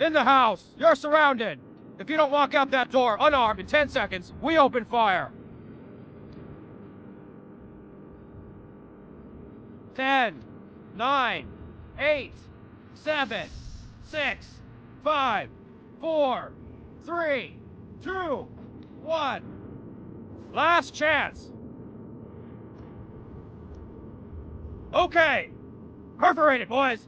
In the house! You're surrounded! If you don't walk out that door unarmed in 10 seconds, we open fire! 10, 9, 8, 7, 6, 5, 4, 3, 2, 1. Last chance! Okay! Perforate it, boys!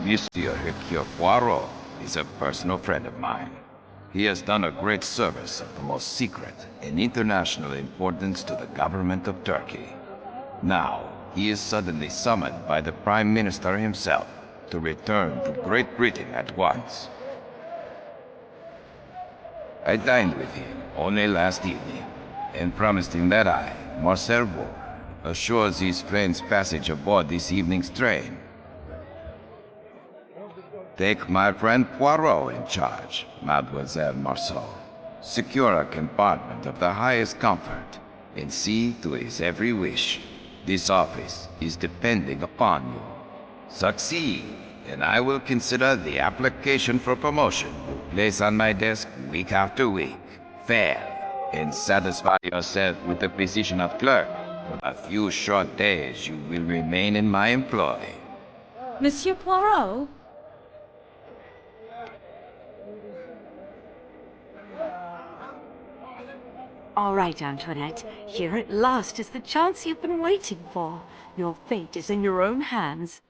Monsieur Hercule Poirot is a personal friend of mine. He has done a great service of the most secret and international importance to the government of Turkey. Now, he is suddenly summoned by the Prime Minister himself to return to Great Britain at once. I dined with him only last evening and promised him that I, Marcel Beau, assures his friend's passage aboard this evening's train. Take my friend Poirot in charge, Mademoiselle Marceau. Secure a compartment of the highest comfort, and see to his every wish. This office is depending upon you. Succeed, and I will consider the application for promotion you place on my desk week after week. Fail, and satisfy yourself with the position of clerk. For a few short days you will remain in my employ. Monsieur Poirot? All right, Antoinette. Here at last is the chance you've been waiting for. Your fate is in your own hands.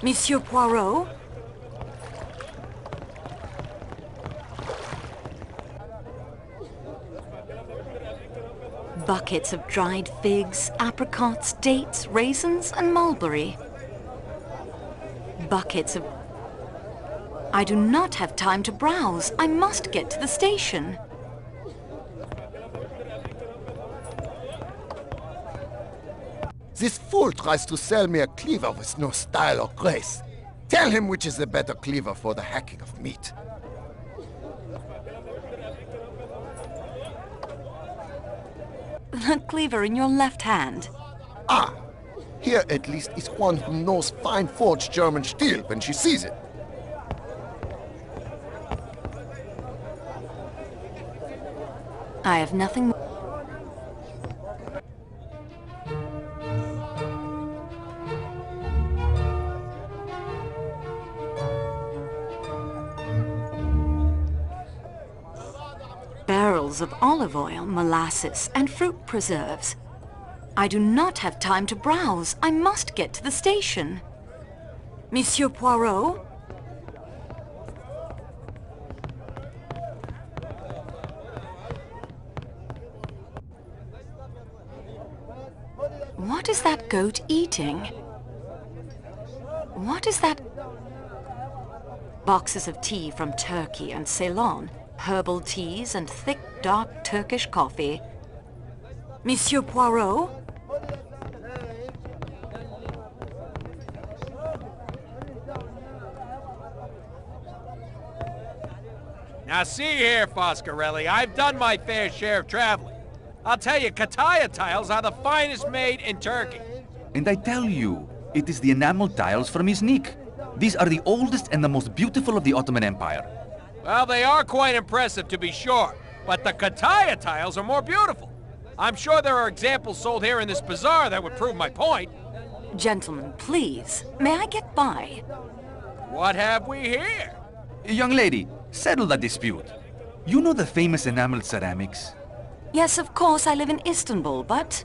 Monsieur Poirot? Buckets of dried figs, apricots, dates, raisins, and mulberry. Buckets of... I do not have time to browse. I must get to the station. This fool tries to sell me a cleaver with no style or grace. Tell him which is the better cleaver for the hacking of meat. The cleaver in your left hand. Ah! Here at least is one who knows fine forged German steel when she sees it. I have nothing... Barrels of olive oil, molasses, and fruit preserves. I do not have time to browse. I must get to the station. Monsieur Poirot? What is that goat eating? What is that? Boxes of tea from Turkey and Ceylon. Herbal teas and thick, dark Turkish coffee. Monsieur Poirot? Now see here, Foscarelli, I've done my fair share of traveling. I'll tell you, Kataya tiles are the finest made in Turkey. And I tell you, it is the enamel tiles from Iznik. These are the oldest and the most beautiful of the Ottoman Empire. Well, they are quite impressive, to be sure, but the Kataya tiles are more beautiful. I'm sure there are examples sold here in this bazaar that would prove my point. Gentlemen, please, may I get by? What have we here? Young lady, Settle the dispute. You know the famous enameled ceramics? Yes, of course, I live in Istanbul, but...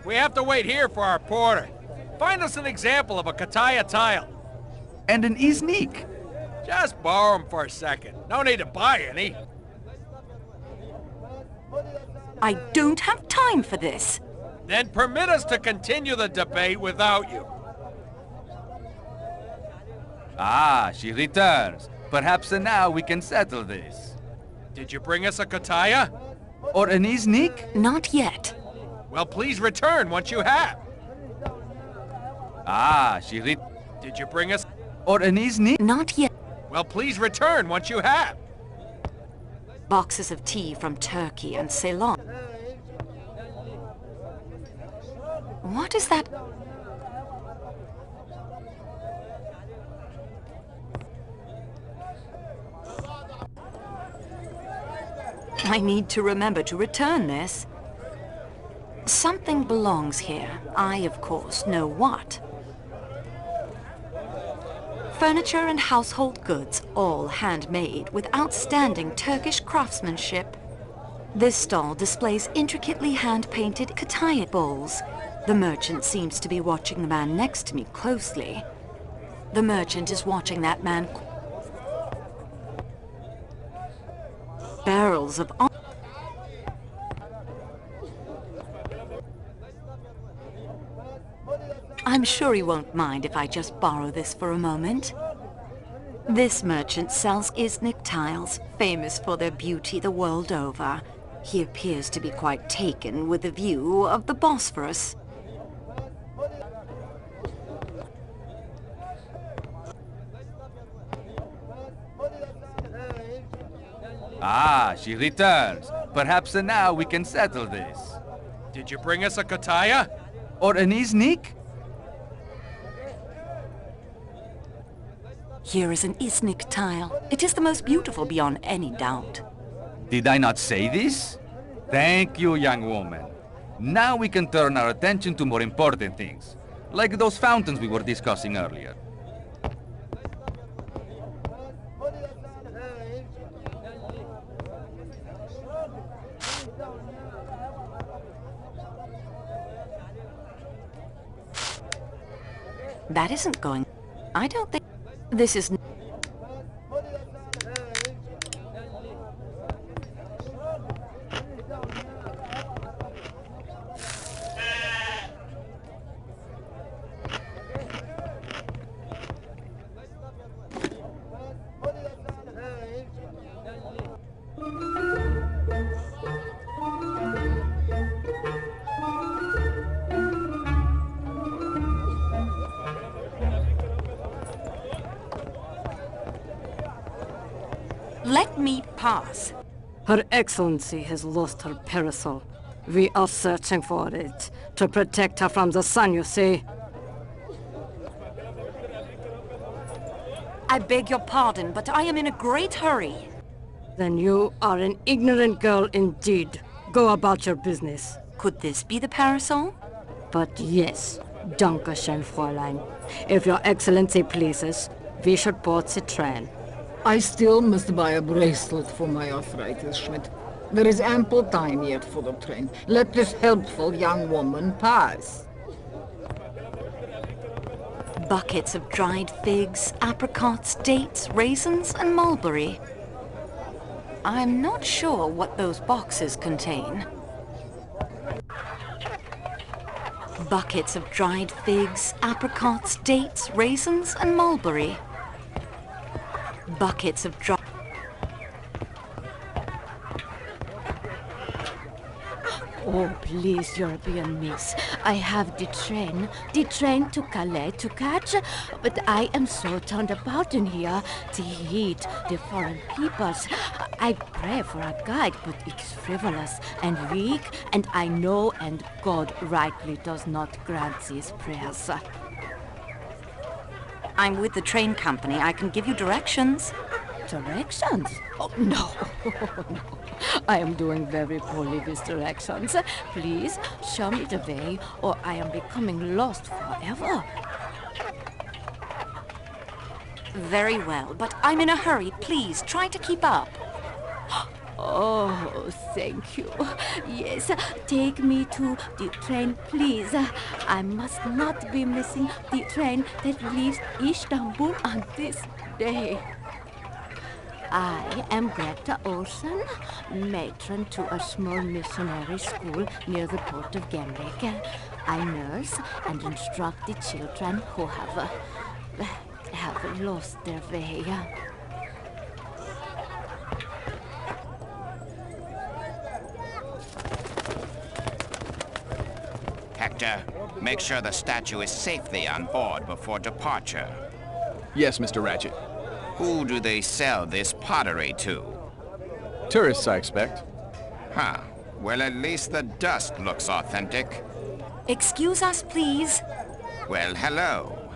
We have to wait here for our porter. Find us an example of a Kataya tile. And an Iznik. Just borrow them for a second. No need to buy any. I don't have time for this. Then permit us to continue the debate without you. Ah, she returns. Perhaps now we can settle this. Did you bring us a Kataya? Or an Iznik? Not yet. Well, please return once you have. Ah, Did you bring us... Or an Iznik? Not yet. Well, please return once you have. Boxes of tea from Turkey and Ceylon. What is that? I need to remember to return this. Something belongs here. I, of course, know what. Furniture and household goods, all handmade with outstanding Turkish craftsmanship. This stall displays intricately hand-painted Kataya bowls. The merchant seems to be watching the man next to me closely. The merchant is watching that man. Barrels of... I'm sure he won't mind if I just borrow this for a moment. This merchant sells Iznik tiles, famous for their beauty the world over. He appears to be quite taken with the view of the Bosphorus. Ah, she returns. Perhaps now we can settle this. Did you bring us a Kataya? Or an Iznik? Here is an Iznik tile. It is the most beautiful beyond any doubt. Did I not say this? Thank you, young woman. Now we can turn our attention to more important things, like those fountains we were discussing earlier. That isn't going... I don't think... This is... Let me pass. Her Excellency has lost her parasol. We are searching for it, to protect her from the sun, you see. I beg your pardon, but I am in a great hurry. Then you are an ignorant girl indeed. Go about your business. Could this be the parasol? But yes, Dankeschön, Fräulein. If your Excellency pleases, we should board the train. I still must buy a bracelet for my arthritis, Schmidt. There is ample time yet for the train. Let this helpful young woman pass. Buckets of dried figs, apricots, dates, raisins, and mulberry. I'm not sure what those boxes contain. Buckets of dried figs, apricots, dates, raisins, and mulberry. Buckets of dry... Oh, please, European miss. I have the train to Calais to catch, but I am so turned about in here. The heat, the foreign peoples. I pray for a guide, but it's frivolous and weak, and I know, and God rightly does not grant these prayers. I'm with the train company. I can give you directions. Directions? Oh, no. No. I am doing very poorly with directions. Please, show me the way, or I am becoming lost forever. Very well, but I'm in a hurry. Please, try to keep up. Oh, thank you. Yes, take me to the train, please. I must not be missing the train that leaves Istanbul on this day. I am Greta Olsen, matron to a small missionary school near the port of Gemlik. I nurse and instruct the children who have lost their way. Hector, make sure the statue is safely on board before departure. Yes, Mr. Ratchet. Who do they sell this pottery to? Tourists, I expect. Huh. Well, at least the dust looks authentic. Excuse us, please. Well, hello.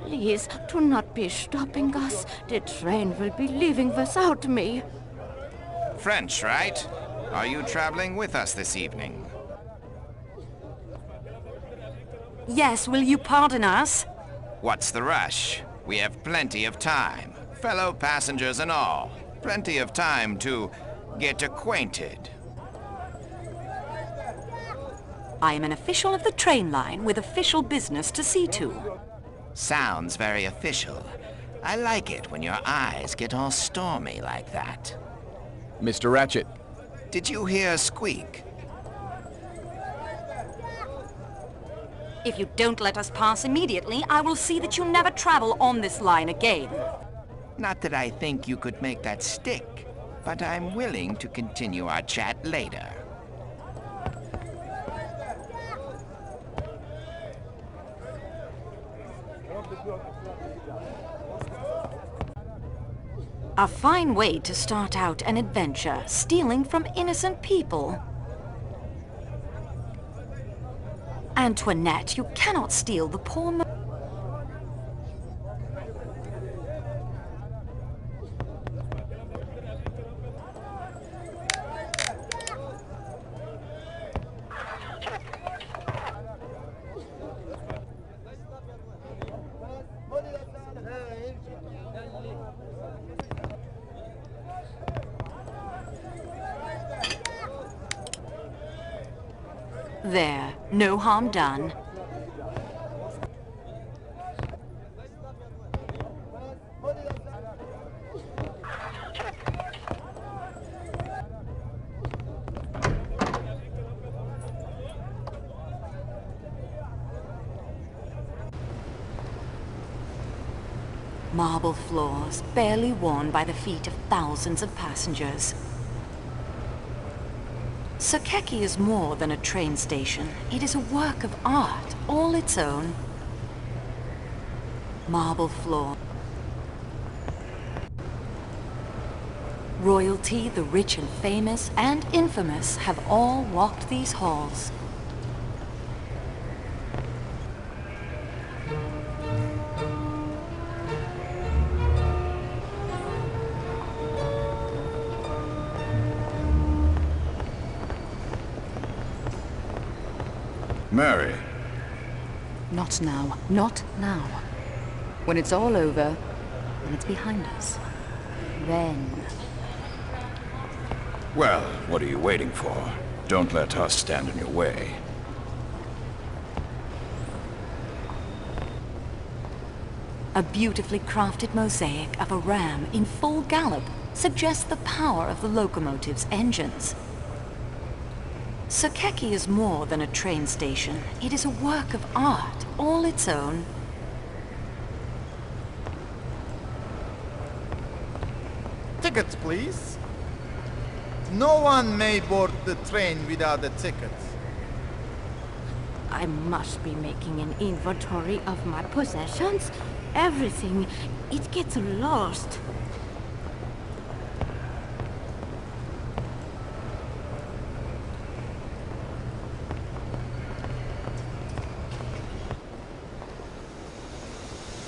Please, do not be stopping us. The train will be leaving without me. French, right? Are you traveling with us this evening? Yes, will you pardon us? What's the rush? We have plenty of time. Fellow passengers and all. Plenty of time to get acquainted. I am an official of the train line with official business to see to. Sounds very official. I like it when your eyes get all stormy like that. Mr. Ratchet. Did you hear a squeak? If you don't let us pass immediately, I will see that you never travel on this line again. Not that I think you could make that stick, but I'm willing to continue our chat later. A fine way to start out an adventure, stealing from innocent people. Antoinette, you cannot steal the poor There, no harm done. Marble floors, barely worn by the feet of thousands of passengers. Sakeki is more than a train station. It is a work of art, all its own. Marble floor. Royalty, the rich and famous, and infamous have all walked these halls. Mary. Not now. Not now. When it's all over, when it's behind us, then... Well, what are you waiting for? Don't let us stand in your way. A beautifully crafted mosaic of a ram in full gallop suggests the power of the locomotive's engines. Sakeki is more than a train station. It is a work of art, all its own. Tickets, please. No one may board the train without a ticket. I must be making an inventory of my possessions. Everything. It gets lost.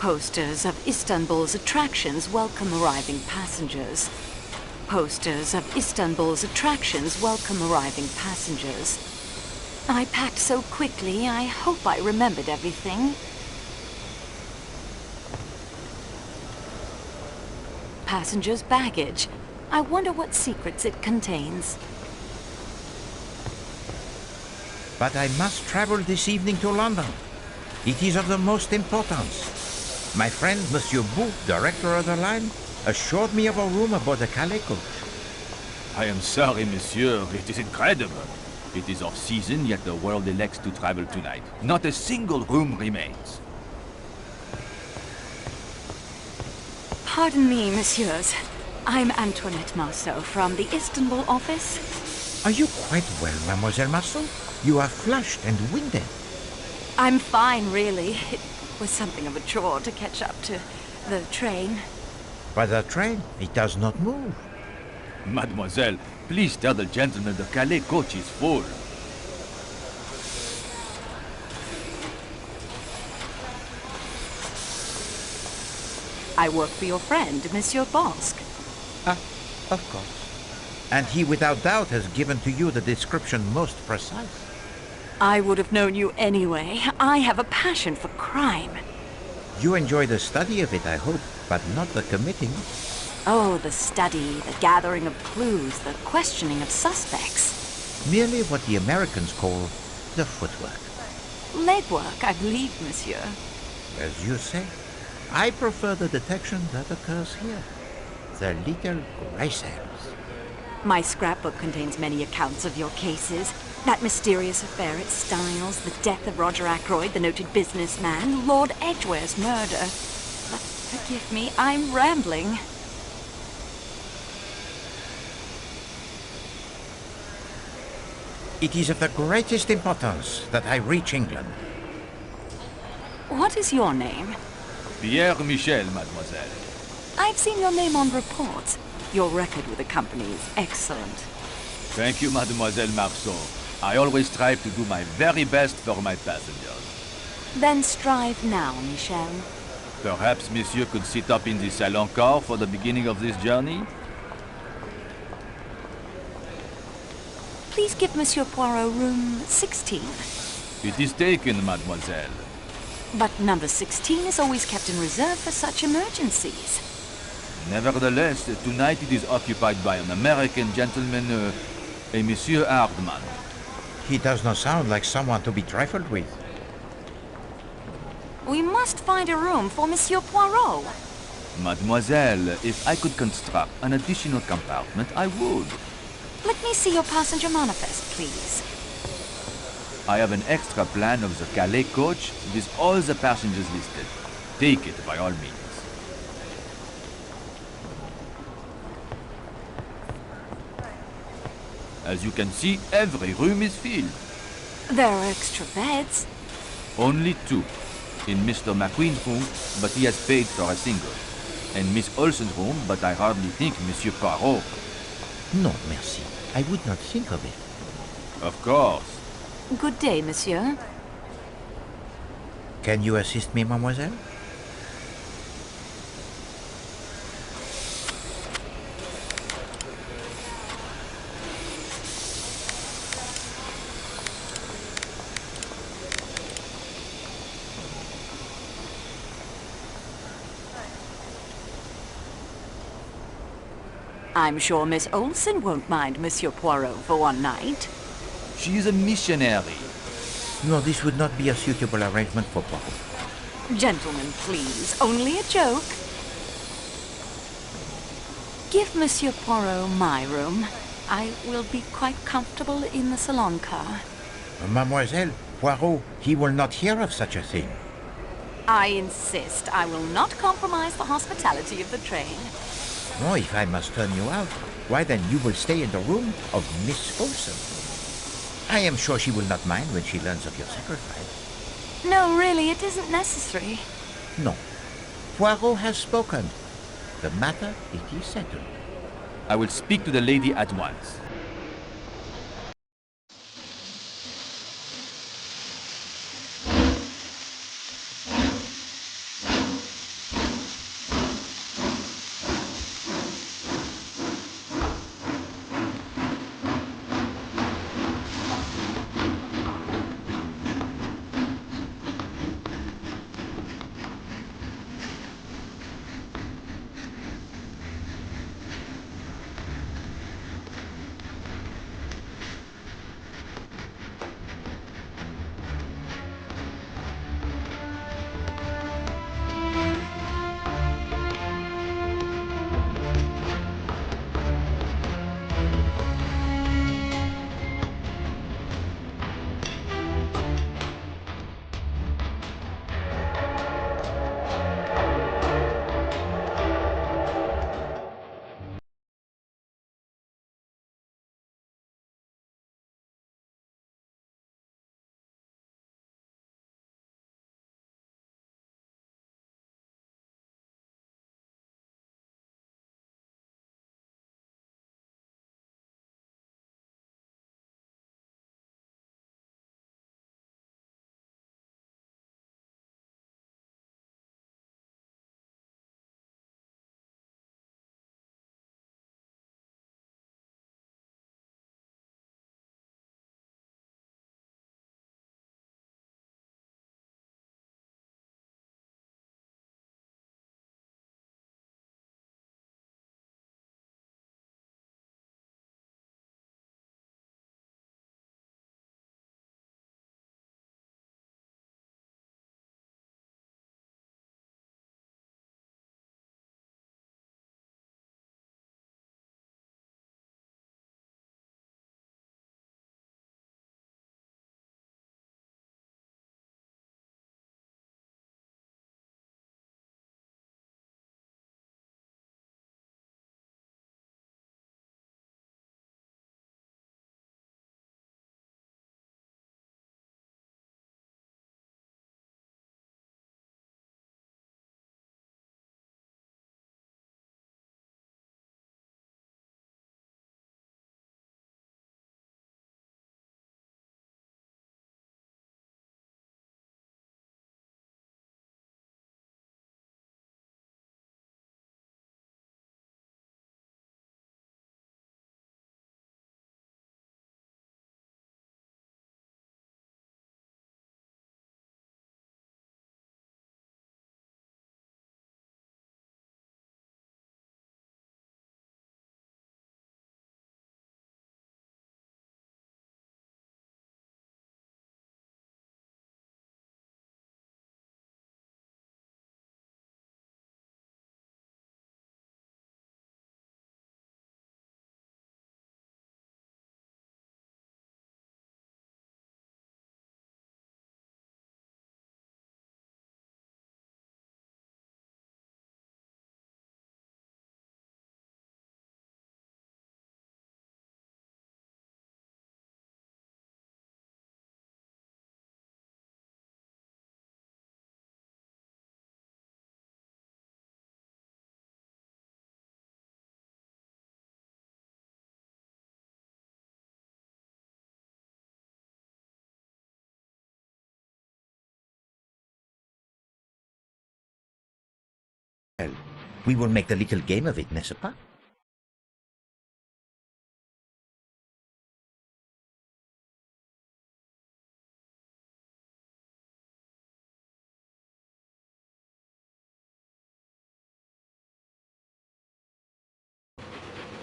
Posters of Istanbul's attractions welcome arriving passengers. Posters of Istanbul's attractions welcome arriving passengers. I packed so quickly, I hope I remembered everything. passenger's baggage. I wonder what secrets it contains. But I must travel this evening to London. It is of the most importance. My friend, Monsieur Bou, director of the line, assured me of a room aboard the Calais coach. I am sorry, monsieur. It is incredible. It is off-season, yet the world elects to travel tonight. Not a single room remains. Pardon me, messieurs. I'm Antoinette Marceau from the Istanbul office. Are you quite well, Mademoiselle Marceau? You are flushed and winded. I'm fine, really. It was something of a chore to catch up to the train. By the train, it does not move. Mademoiselle, please tell the gentleman the Calais coach is full. I work for your friend, Monsieur Bosque. Ah, of course. And he without doubt has given to you the description most precise. I would have known you anyway. I have a passion for crime. You enjoy the study of it, I hope, but not the committing. Oh, the study, the gathering of clues, the questioning of suspects. Merely what the Americans call the footwork. Legwork, I believe, monsieur. As you say, I prefer the detection that occurs here. The little gray cells. My scrapbook contains many accounts of your cases. That mysterious affair at Styles, the death of Roger Ackroyd, the noted businessman, Lord Edgware's murder. But forgive me, I'm rambling. It is of the greatest importance that I reach England. What is your name? Pierre Michel, mademoiselle. I've seen your name on reports. Your record with the company is excellent. Thank you, mademoiselle Marceau. I always strive to do my very best for my passengers. Then strive now, Michel. Perhaps monsieur could sit up in the salon car for the beginning of this journey? Please give Monsieur Poirot room 16. It is taken, mademoiselle. But number 16 is always kept in reserve for such emergencies. Nevertheless, tonight it is occupied by an American gentleman, a Monsieur Hardman. He does not sound like someone to be trifled with. We must find a room for Monsieur Poirot. Mademoiselle, if I could construct an additional compartment, I would. Let me see your passenger manifest, please. I have an extra plan of the Calais coach with all the passengers listed. Take it by all means. As you can see, every room is filled. There are extra beds. Only 2. In Mr. McQueen's room, but he has paid for a single. And Miss Olsen's room, but I hardly think Monsieur Poirot. No, merci. I would not think of it. Of course. Good day, monsieur. Can you assist me, mademoiselle? I'm sure Miss Olsen won't mind Monsieur Poirot for one night. She is a missionary. No, this would not be a suitable arrangement for Poirot. Gentlemen, please, only a joke. Give Monsieur Poirot my room. I will be quite comfortable in the salon car. Mademoiselle, Poirot, he will not hear of such a thing. I insist. I will not compromise the hospitality of the train. Oh, if I must turn you out, why then you will stay in the room of Miss Olsen. I am sure she will not mind when she learns of your sacrifice. No, really, it isn't necessary. No. Poirot has spoken. The matter, it is settled. I will speak to the lady at once. Well, we will make a little game of it, n'est-ce pas?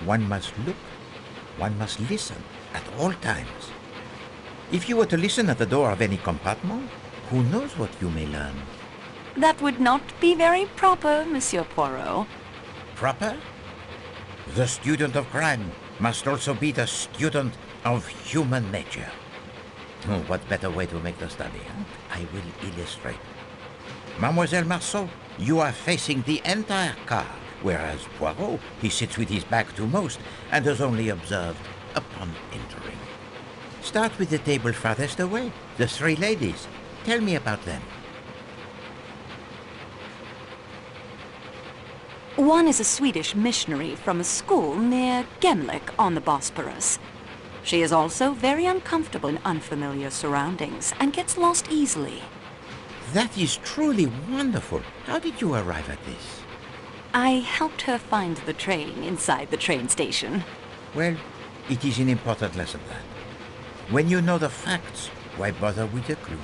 One must look, one must listen at all times. If you were to listen at the door of any compartment, who knows what you may learn? That would not be very proper, Monsieur Poirot. Proper? The student of crime must also be the student of human nature. Oh, what better way to make the study, huh? I will illustrate. Mademoiselle Marceau, you are facing the entire car, whereas Poirot, he sits with his back to most and is only observed upon entering. Start with the table farthest away, the three ladies. Tell me about them. One is a Swedish missionary from a school near Gemlik on the Bosporus. She is also very uncomfortable in unfamiliar surroundings and gets lost easily. That is truly wonderful. How did you arrive at this? I helped her find the train inside the train station. Well, it is an important lesson, that. When you know the facts, why bother with the clues?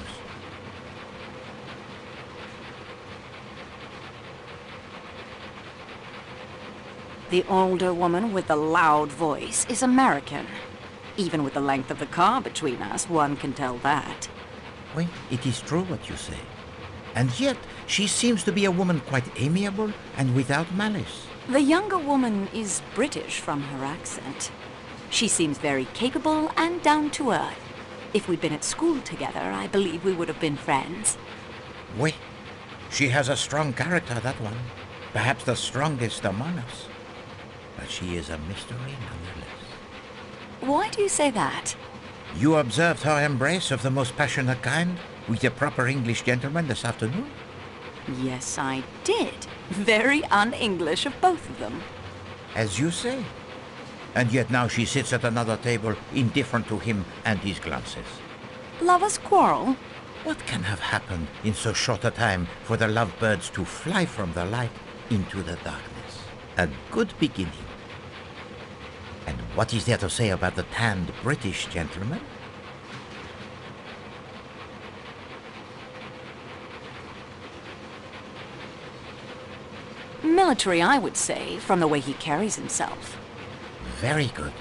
The older woman with the loud voice is American. Even with the length of the car between us, one can tell that. Well, it is true what you say. And yet, she seems to be a woman quite amiable and without malice. The younger woman is British from her accent. She seems very capable and down to earth. If we'd been at school together, I believe we would have been friends. Oui, she has a strong character, that one. Perhaps the strongest among us. But she is a mystery nonetheless. Why do you say that? You observed her embrace of the most passionate kind with a proper English gentleman this afternoon? Yes, I did. Very un-English of both of them. As you say. And yet now she sits at another table, indifferent to him and his glances. Lovers quarrel? What can have happened in so short a time for the lovebirds to fly from the light into the darkness? A good beginning. And what is there to say about the tanned British gentleman? Military, I would say, from the way he carries himself. Very good.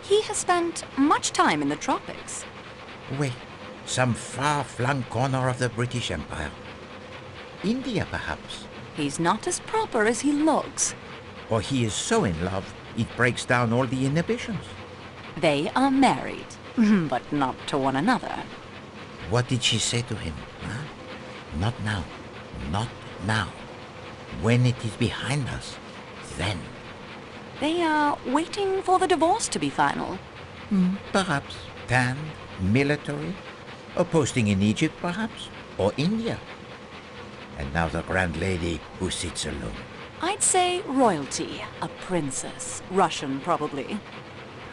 He has spent much time in the tropics. Oui, some far-flung corner of the British Empire. India, perhaps. He's not as proper as he looks. Or he is so in love, it breaks down all the inhibitions. They are married, but not to one another. What did she say to him? Huh? Not now. Not now. When it is behind us, then. They are waiting for the divorce to be final. Perhaps. Tanned, military, or posting in Egypt, perhaps, or India. And now the grand lady who sits alone. I'd say royalty, a princess. Russian, probably.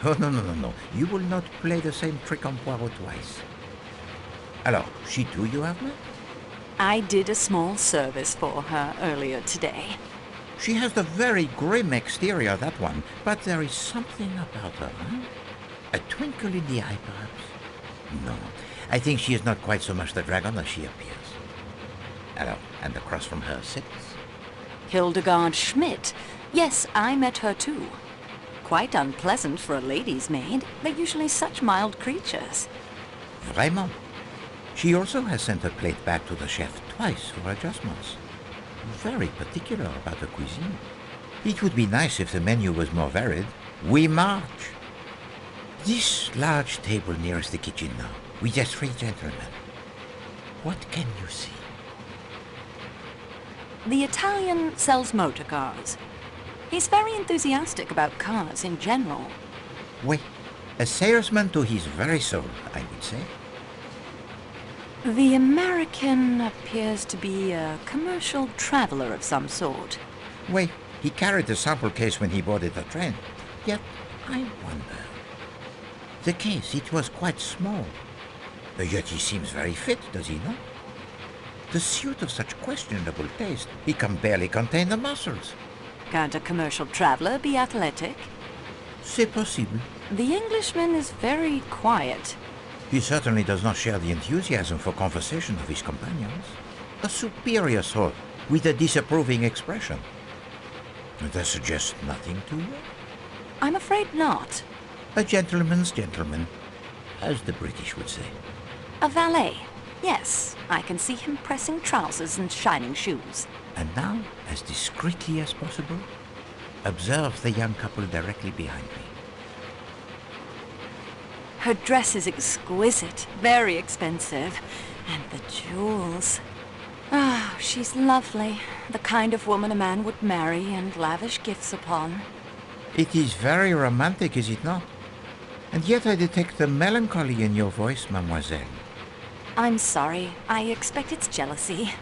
Oh, no. You will not play the same trick on Poirot twice. Alors, she too you have met? I did a small service for her earlier today. She has the very grim exterior, that one, but there is something about her, huh? A twinkle in the eye, perhaps? No, I think she is not quite so much the dragon as she appears. Alors, and across from her sits? Hildegard Schmidt. Yes, I met her too. Quite unpleasant for a lady's maid. They're usually such mild creatures. Vraiment. She also has sent her plate back to the chef twice for adjustments. Very particular about the cuisine. It would be nice if the menu was more varied. We march. This large table nearest the kitchen now, with the three gentlemen. What can you see? The Italian sells motor cars. He's very enthusiastic about cars in general. Oui, a salesman to his very soul, I would say. The American appears to be a commercial traveler of some sort. Oui, he carried the sample case when he boarded the train. Yet, I wonder. The case, it was quite small. Yet he seems very fit, does he not? The suit of such questionable taste, he can barely contain the muscles. Can't a commercial traveler be athletic? C'est possible. The Englishman is very quiet. He certainly does not share the enthusiasm for conversation of his companions. A superior sort, with a disapproving expression. That suggests nothing to you? I'm afraid not. A gentleman's gentleman, as the British would say. A valet. Yes, I can see him pressing trousers and shining shoes. And now, as discreetly as possible, observe the young couple directly behind me. Her dress is exquisite, very expensive. And the jewels. Ah, she's lovely. The kind of woman a man would marry and lavish gifts upon. It is very romantic, is it not? And yet I detect the melancholy in your voice, mademoiselle. I'm sorry. I expect it's jealousy.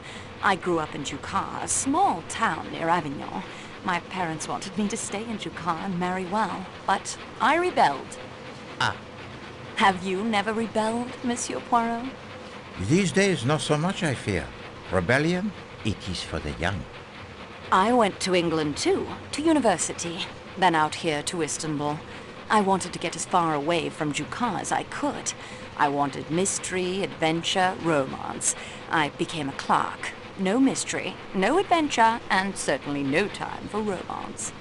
I grew up in Jucar, a small town near Avignon. My parents wanted me to stay in Jucar and marry well, but I rebelled. Ah. Have you never rebelled, Monsieur Poirot? These days, not so much, I fear. Rebellion, it is for the young. I went to England too, to university, then out here to Istanbul. I wanted to get as far away from Jucar as I could. I wanted mystery, adventure, romance. I became a clerk. No mystery, no adventure, and certainly no time for romance.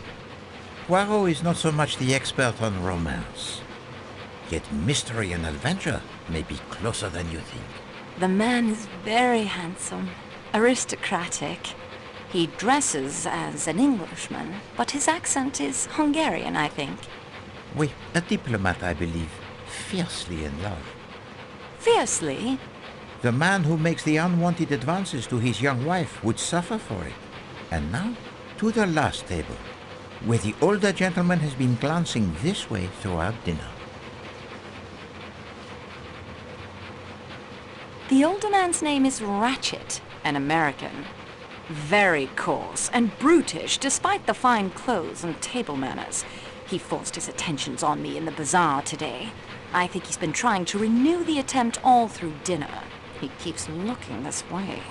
Poirot is not so much the expert on romance. Yet mystery and adventure may be closer than you think. The man is very handsome, aristocratic. He dresses as an Englishman, but his accent is Hungarian, I think. Oui, a diplomat, I believe, fiercely in love. Fiercely? The man who makes the unwanted advances to his young wife would suffer for it. And now, to the last table, where the older gentleman has been glancing this way throughout dinner. The older man's name is Ratchet, an American. Very coarse and brutish, despite the fine clothes and table manners. He forced his attentions on me in the bazaar today. I think he's been trying to renew the attempt all through dinner. He keeps looking this way.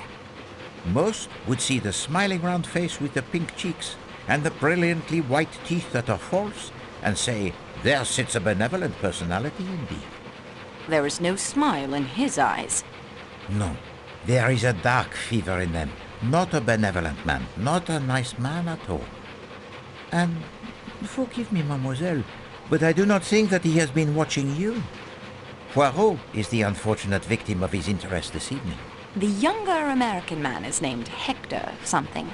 Most would see the smiling round face with the pink cheeks and the brilliantly white teeth that are false and say, there sits a benevolent personality indeed. There is no smile in his eyes. No, there is a dark fever in them. Not a benevolent man, not a nice man at all. And forgive me, mademoiselle, but I do not think that he has been watching you. Poirot is the unfortunate victim of his interest this evening. The younger American man is named Hector something.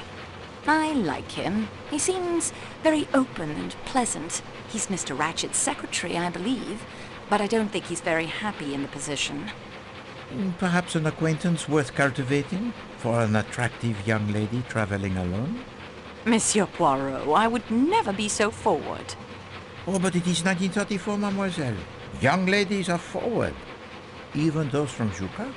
I like him. He seems very open and pleasant. He's Mr. Ratchet's secretary, I believe, but I don't think he's very happy in the position. Perhaps an acquaintance worth cultivating for an attractive young lady traveling alone? Monsieur Poirot, I would never be so forward. Oh, but it is 1934, mademoiselle. Young ladies are forward, even those from Jucar.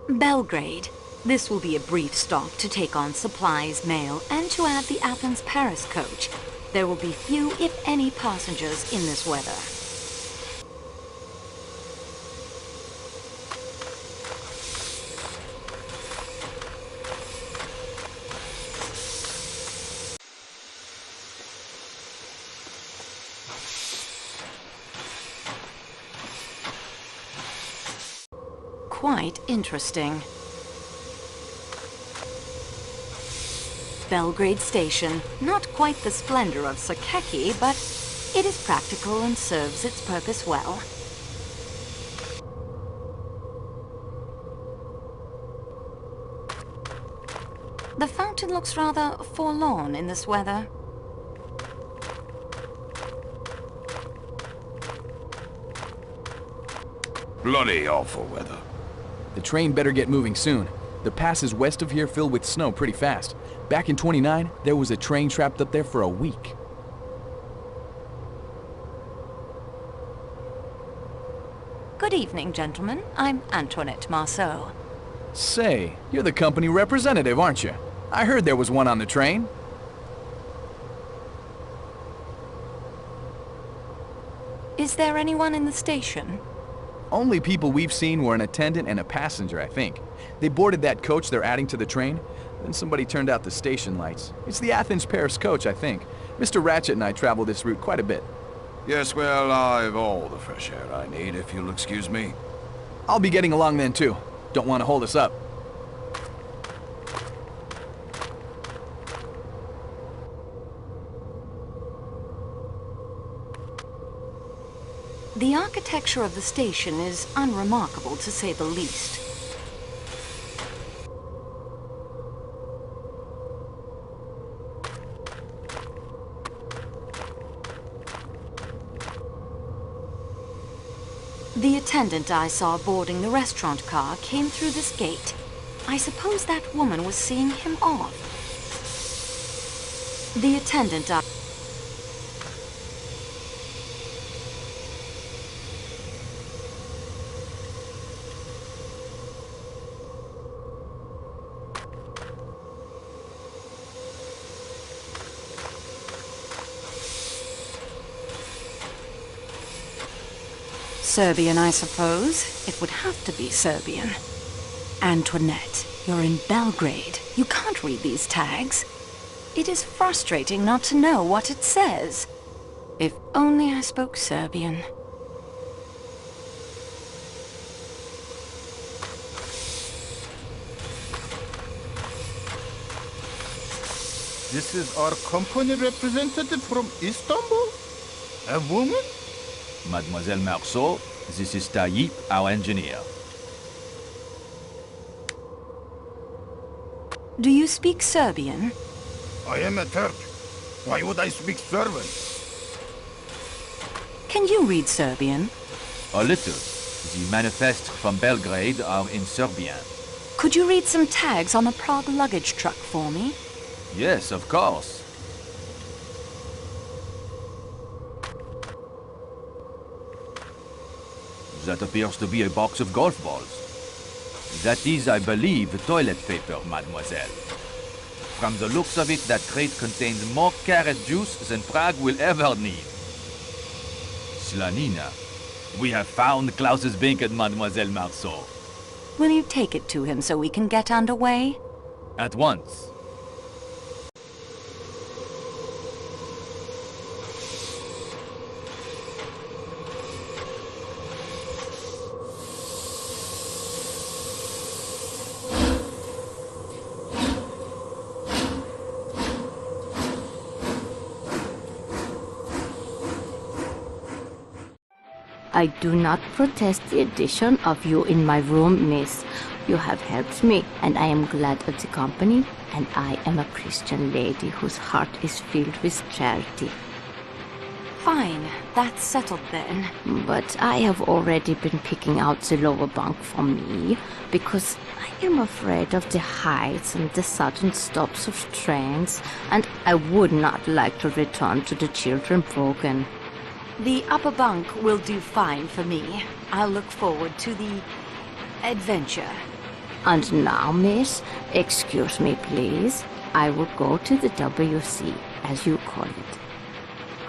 Belgrade. This will be a brief stop to take on supplies, mail, and to add the Athens-Paris coach. There will be few, if any, passengers in this weather. Quite interesting. Belgrade Station. Not quite the splendor of Sakeki, but it is practical and serves its purpose well. The fountain looks rather forlorn in this weather. Bloody awful weather. The train better get moving soon. The passes west of here fill with snow pretty fast. Back in '29, there was a train trapped up there for a week. Good evening, gentlemen. I'm Antoinette Marceau. Say, you're the company representative, aren't you? I heard there was one on the train. Is there anyone in the station? Only people we've seen were an attendant and a passenger, I think. They boarded that coach they're adding to the train, then somebody turned out the station lights. It's the Athens-Paris coach, I think. Mr. Ratchet and I travel this route quite a bit. Yes, well, I've all the fresh air I need, if you'll excuse me. I'll be getting along then, too. Don't want to hold us up. The architecture of the station is unremarkable, to say the least. The attendant I saw boarding the restaurant car came through this gate. I suppose that woman was seeing him off. The attendant I... Serbian, I suppose. It would have to be Serbian. Antoinette, you're in Belgrade. You can't read these tags. It is frustrating not to know what it says. If only I spoke Serbian. This is our company representative from Istanbul? A woman? Mademoiselle Marceau, this is Tayyip, our engineer. Do you speak Serbian? I am a Turk. Why would I speak Serbian? Can you read Serbian? A little. The manifests from Belgrade are in Serbian. Could you read some tags on the Prague luggage truck for me? Yes, of course. That appears to be a box of golf balls. That is, I believe, toilet paper, mademoiselle. From the looks of it, that crate contains more carrot juice than Prague will ever need. Slanina, we have found Klaus's blanket, Mademoiselle Marceau. Will you take it to him so we can get underway? At once. I do not protest the addition of you in my room, miss. You have helped me, and I am glad of the company, and I am a Christian lady whose heart is filled with charity. Fine, that's settled then. But I have already been picking out the lower bunk for me, because I am afraid of the heights and the sudden stops of trains, and I would not like to return to the children broken. The upper bunk will do fine for me. I'll look forward to the adventure. And now, miss, excuse me, please. I will go to the WC, as you call it.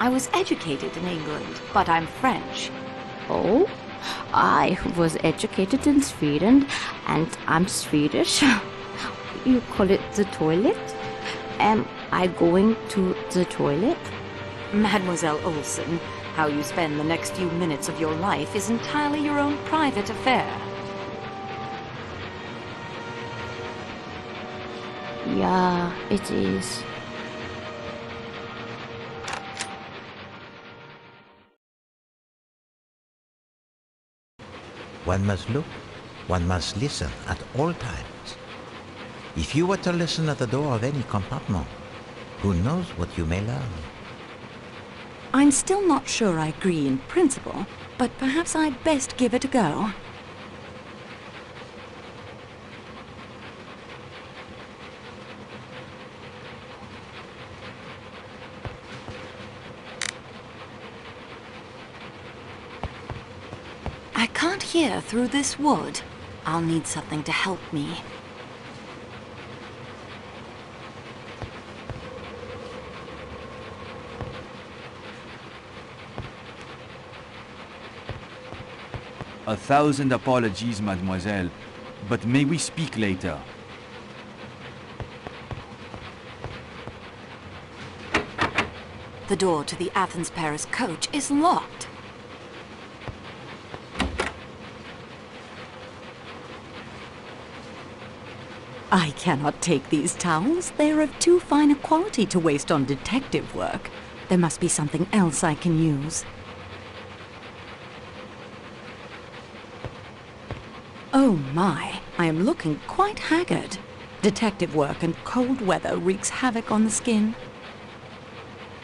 I was educated in England, but I'm French. Oh? I was educated in Sweden, and I'm Swedish. You call it the toilet? Am I going to the toilet? Mademoiselle Olsen, how you spend the next few minutes of your life is entirely your own private affair. Yeah, it is. One must look, one must listen at all times. If you were to listen at the door of any compartment, who knows what you may learn? I'm still not sure I agree in principle, but perhaps I'd best give it a go. I can't hear through this wood. I'll need something to help me. A thousand apologies, mademoiselle, but may we speak later? The door to the Athens-Paris coach is locked. I cannot take these towels. They are of too fine a quality to waste on detective work. There must be something else I can use. Oh my, I am looking quite haggard. Detective work and cold weather wreaks havoc on the skin.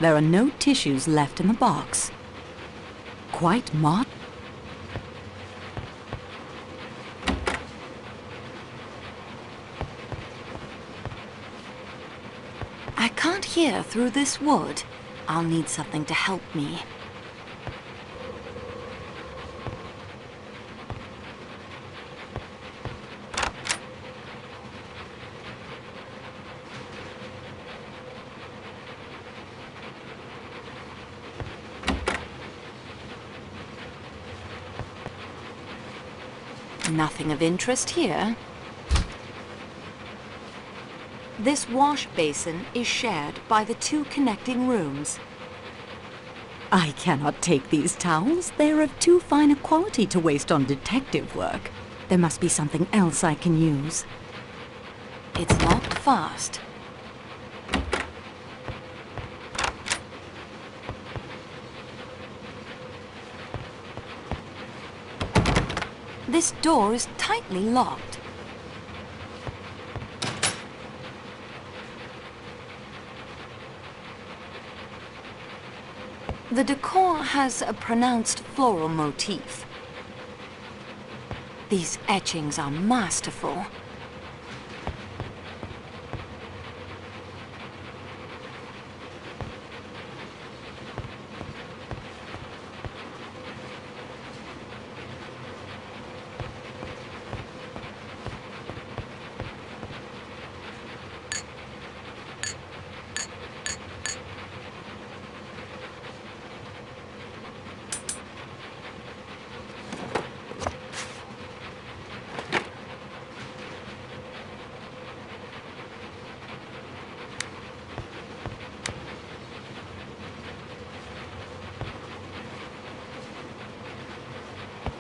There are no tissues left in the box. Quite modern. I can't hear through this wood. I'll need something to help me. Nothing of interest here. This wash basin is shared by the two connecting rooms. I cannot take these towels. They are of too fine a quality to waste on detective work. There must be something else I can use. It's locked fast. This door is tightly locked. The decor has a pronounced floral motif. These etchings are masterful.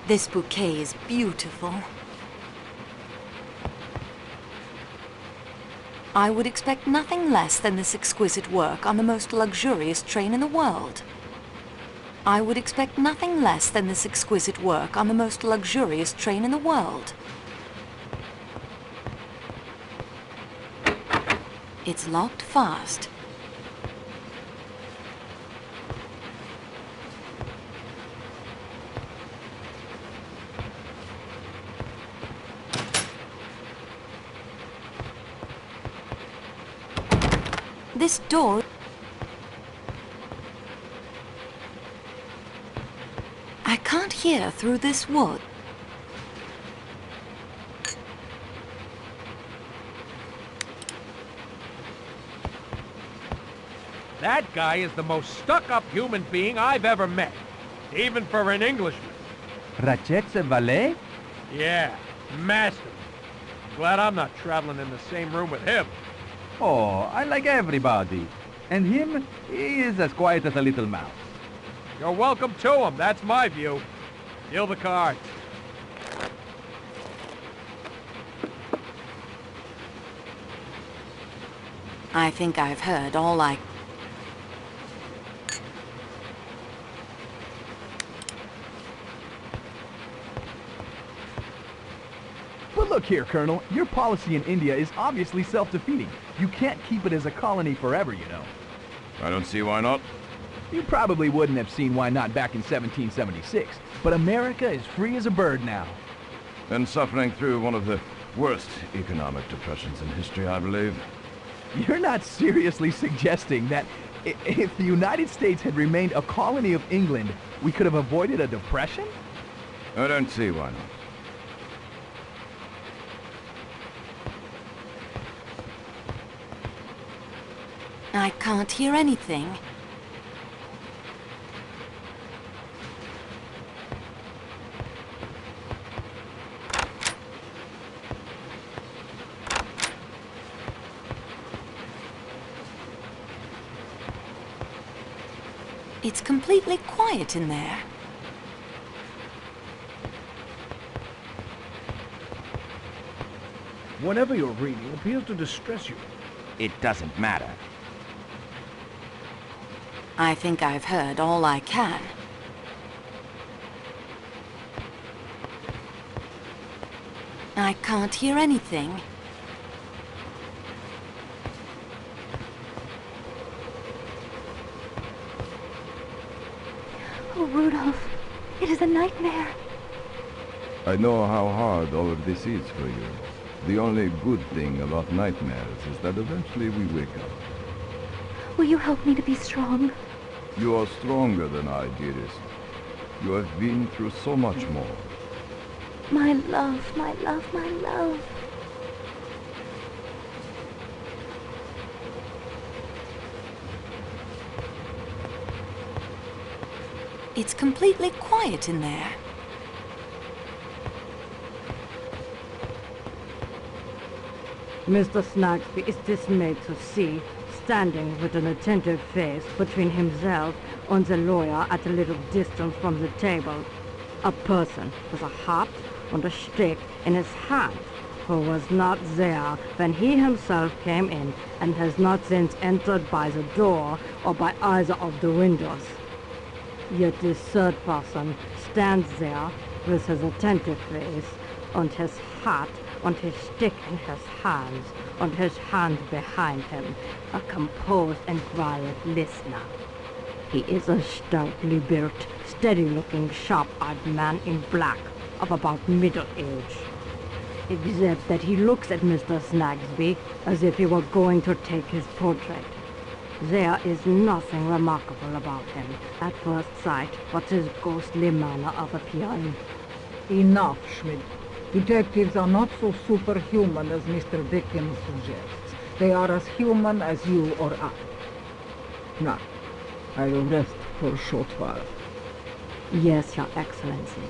This bouquet is beautiful. I would expect nothing less than this exquisite work on the most luxurious train in the world. I would expect nothing less than this exquisite work on the most luxurious train in the world. It's locked fast. This door... I can't hear through this wood. That guy is the most stuck-up human being I've ever met. Even for an Englishman. Ratchet's a valet? Yeah, masterful. Glad I'm not traveling in the same room with him. Oh, I like everybody. And him, he is as quiet as a little mouse. You're welcome to him, that's my view. Deal the cards. I think I've heard all I... But look here, Colonel. Your policy in India is obviously self-defeating. You can't keep it as a colony forever, you know. I don't see why not. You probably wouldn't have seen why not back in 1776, but America is free as a bird now. And suffering through one of the worst economic depressions in history, I believe. You're not seriously suggesting that if the United States had remained a colony of England, we could have avoided a depression? I don't see why not. I can't hear anything. It's completely quiet in there. Whatever you're reading appears to distress you. It doesn't matter. I think I've heard all I can. I can't hear anything. Oh, Rudolph, it is a nightmare. I know how hard all of this is for you. The only good thing about nightmares is that eventually we wake up. Will you help me to be strong? You are stronger than I, dearest. You have been through so much more. My love, my love, my love. It's completely quiet in there. Mr. Snagsby is dismayed to see, standing with an attentive face between himself and the lawyer at a little distance from the table, a person with a hat and a stick in his hand, who was not there when he himself came in and has not since entered by the door or by either of the windows. Yet this third person stands there with his attentive face and his hat and his stick in his hands and his hand behind him, a composed and quiet listener. He is a stoutly built, steady-looking, sharp-eyed man in black of about middle age, except that he looks at Mr. Snagsby as if he were going to take his portrait. There is nothing remarkable about him at first sight but his ghostly manner of appearing. Enough, Schmidt. Detectives are not so superhuman as Mr. Dickens suggests. They are as human as you or I. Now, I will rest for a short while. Yes, Your Excellency.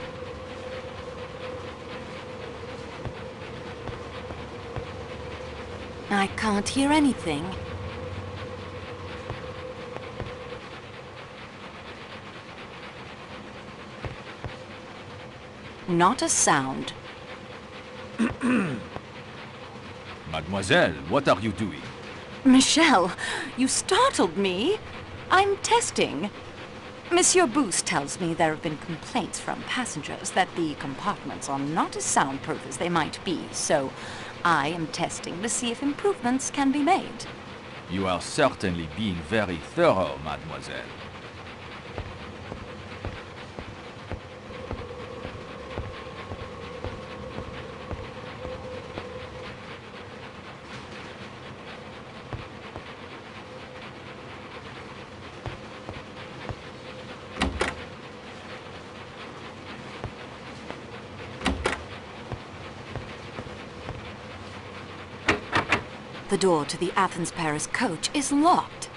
I can't hear anything. Not a sound. Mademoiselle, what are you doing? Michel, you startled me. I'm testing. Monsieur Boost tells me there have been complaints from passengers that the compartments are not as soundproof as they might be, so I am testing to see if improvements can be made. You are certainly being very thorough, mademoiselle. The door to the Athens-Paris coach is locked.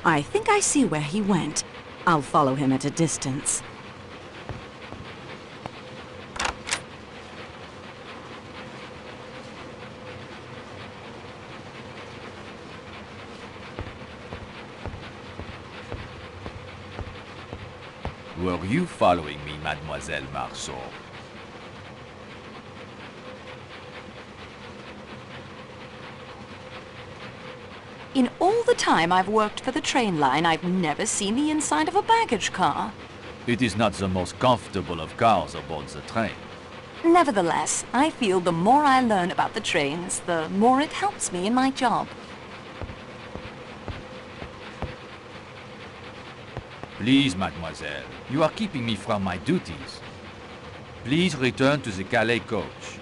I think I see where he went. I'll follow him at a distance. Were you following me, Mademoiselle Marceau? In all the time I've worked for the train line, I've never seen the inside of a baggage car. It is not the most comfortable of cars aboard the train. Nevertheless, I feel the more I learn about the trains, the more it helps me in my job. Please, mademoiselle, you are keeping me from my duties. Please return to the Calais coach.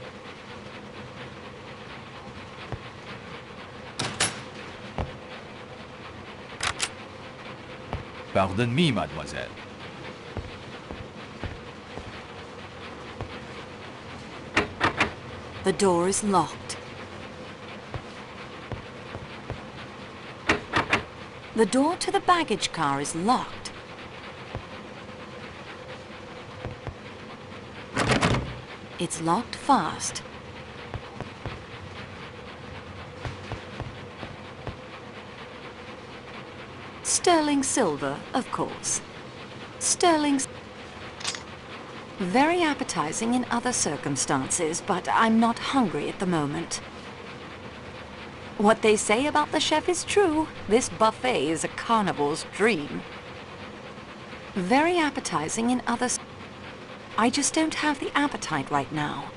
Pardon me, mademoiselle. The door is locked. The door to the baggage car is locked. It's locked fast. Sterling silver, of course. Sterling... Very appetizing in other circumstances, but I'm not hungry at the moment. What they say about the chef is true. This buffet is a carnival's dream. Very appetizing in other... I just don't have the appetite right now.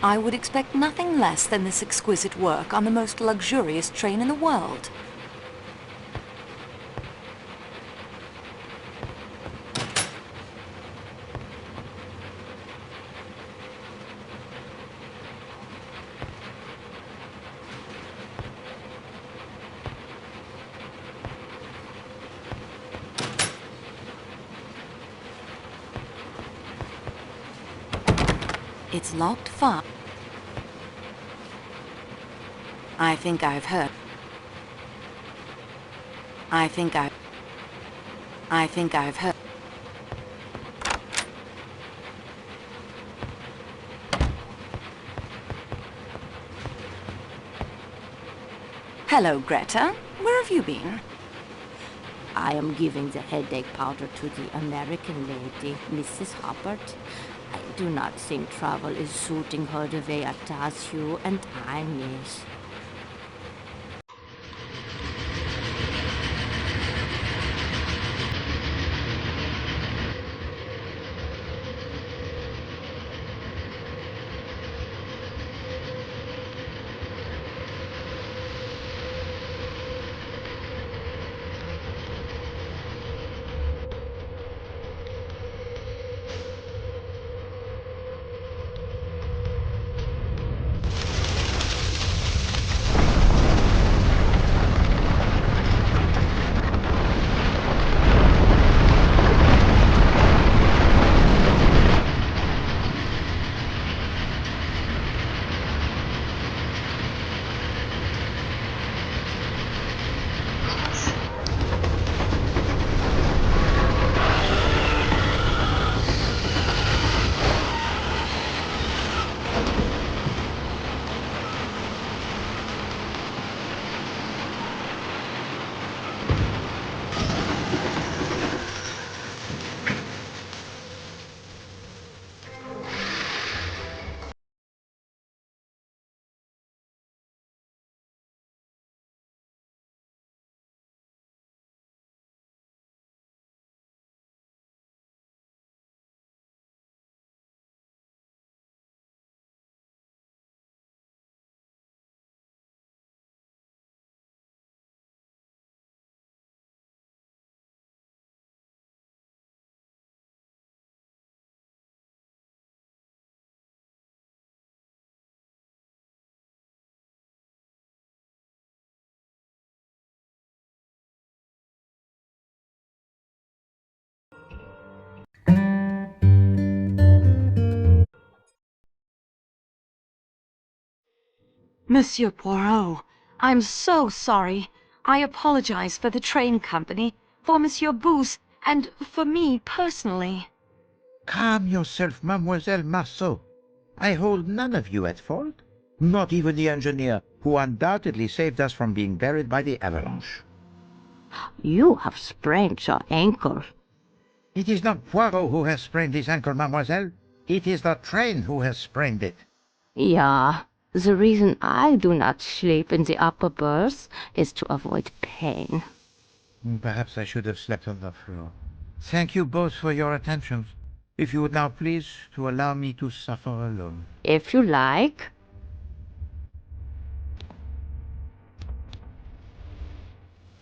I would expect nothing less than this exquisite work on the most luxurious train in the world. It's locked fast. I think I've heard. I think I've heard. Hello, Greta. Where have you been? I am giving the headache powder to the American lady, Mrs. Hubbard. I do not think travel is suiting her the way it does you, and I miss. Monsieur Poirot, I'm so sorry. I apologize for the train company, for Monsieur Booth, and for me personally. Calm yourself, Mademoiselle Marceau. I hold none of you at fault. Not even the engineer, who undoubtedly saved us from being buried by the avalanche. You have sprained your ankle. It is not Poirot who has sprained his ankle, mademoiselle. It is the train who has sprained it. Yeah, the reason I do not sleep in the upper berths is to avoid pain. Perhaps I should have slept on the floor. Thank you both for your attentions. If you would now please to allow me to suffer alone. If you like.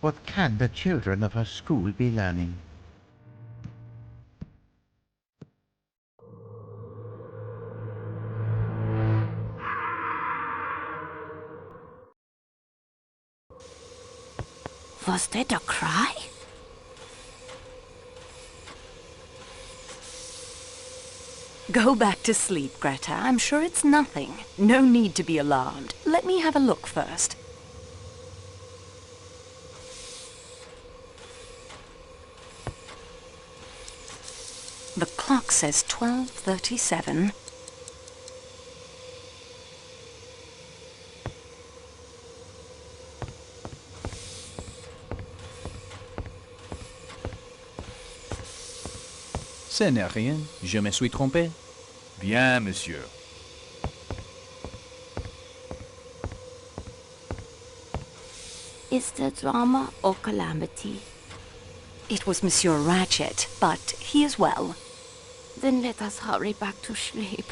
What can the children of her school be learning? Was that a cry? Go back to sleep, Greta. I'm sure it's nothing. No need to be alarmed. Let me have a look first. The clock says 12:37. Ce n'est rien. Je me suis trompé. Bien, monsieur. Is there drama or calamity? It was Monsieur Ratchet, but he is well. Then let us hurry back to sleep.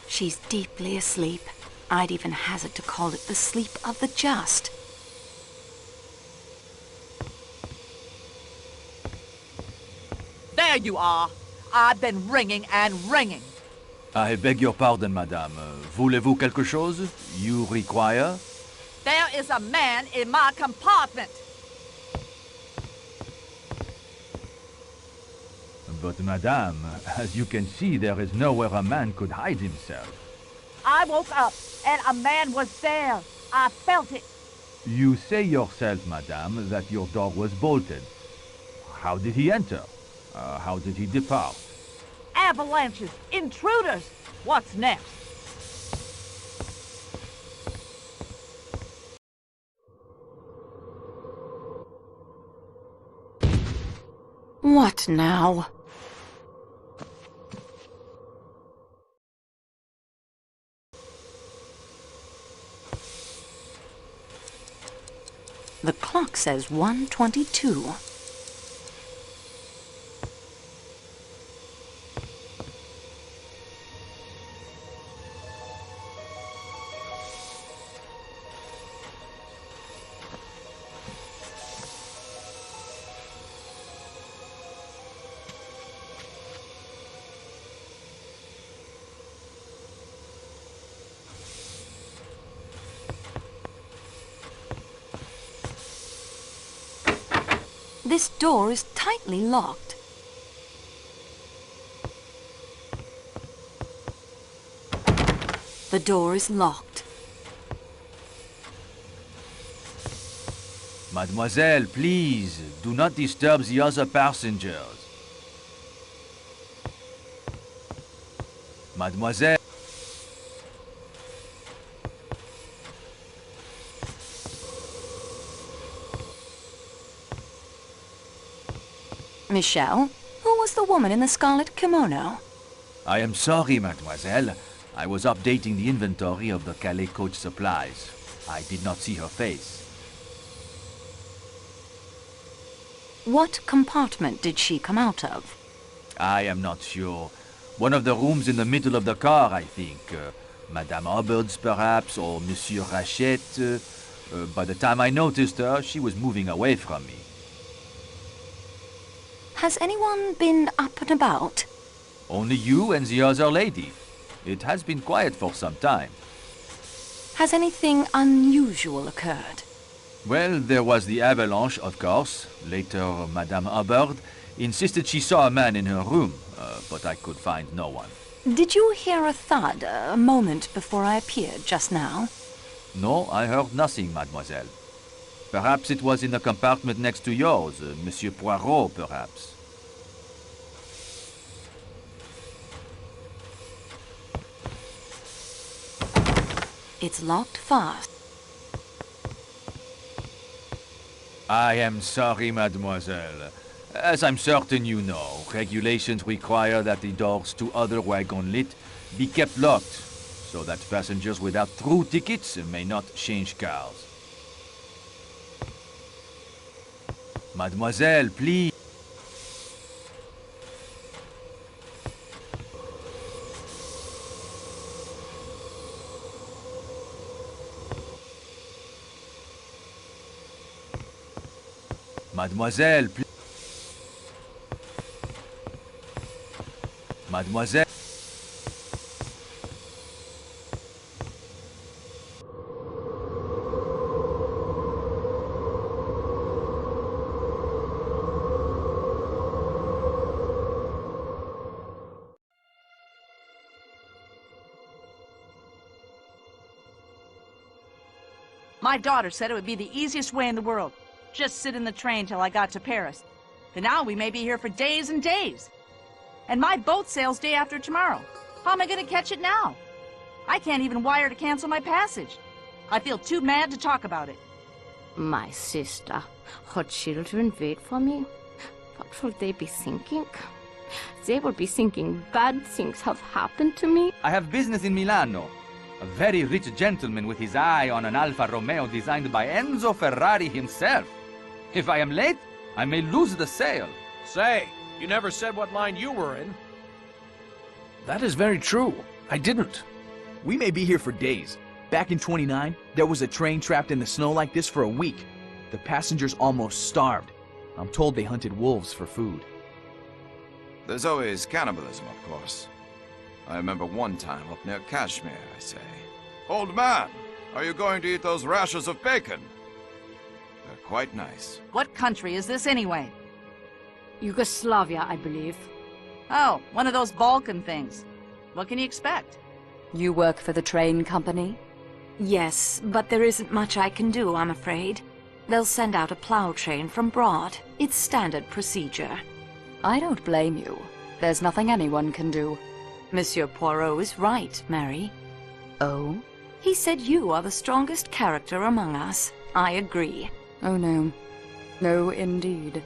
She's deeply asleep. I'd even hazard to call it the sleep of the just. There you are. I've been ringing and ringing. I beg your pardon, madame. Voulez-vous quelque chose? You require? There is a man in my compartment. But madame, as you can see, there is nowhere a man could hide himself. I woke up and a man was there. I felt it. You say yourself, madame, that your dog was bolted. How did he enter? How did he depart? Avalanches, intruders. What's next? What now? The clock says 1:22. This door is tightly locked. The door is locked. Mademoiselle, please, do not disturb the other passengers. Mademoiselle. Michelle, who was the woman in the scarlet kimono? I am sorry, mademoiselle. I was updating the inventory of the Calais coach supplies. I did not see her face. What compartment did she come out of? I am not sure. One of the rooms in the middle of the car, I think. Madame Hubbard's, perhaps, or Monsieur Rachet. By the time I noticed her, she was moving away from me. Has anyone been up and about? Only you and the other lady. It has been quiet for some time. Has anything unusual occurred? Well, there was the avalanche, of course. Later, Madame Hubbard insisted she saw a man in her room, but I could find no one. Did you hear a thud a moment before I appeared just now? No, I heard nothing, mademoiselle. Perhaps it was in the compartment next to yours, Monsieur Poirot, perhaps. It's locked fast. I am sorry, mademoiselle. As I'm certain you know, regulations require that the doors to other wagonlets be kept locked, so that passengers without through tickets may not change cars. Mademoiselle, please. Mademoiselle, please. Mademoiselle. My daughter said it would be the easiest way in the world. Just sit in the train till I got to Paris. And now we may be here for days and days. And my boat sails day after tomorrow. How am I going to catch it now? I can't even wire to cancel my passage. I feel too mad to talk about it. My sister, her children wait for me. What will they be thinking? They will be thinking bad things have happened to me. I have business in Milano. A very rich gentleman with his eye on an Alfa Romeo designed by Enzo Ferrari himself. If I am late, I may lose the sale. Say, you never said what line you were in. That is very true. I didn't. We may be here for days. Back in 29, there was a train trapped in the snow like this for a week. The passengers almost starved. I'm told they hunted wolves for food. There's always cannibalism, of course. I remember one time up near Kashmir, I say. Old man, are you going to eat those rashers of bacon? They're quite nice. What country is this anyway? Yugoslavia, I believe. Oh, one of those Balkan things. What can you expect? You work for the train company? Yes, but there isn't much I can do, I'm afraid. They'll send out a plow train from Broad. It's standard procedure. I don't blame you. There's nothing anyone can do. Monsieur Poirot is right, Mary. Oh? He said you are the strongest character among us. I agree. Oh no. No, indeed.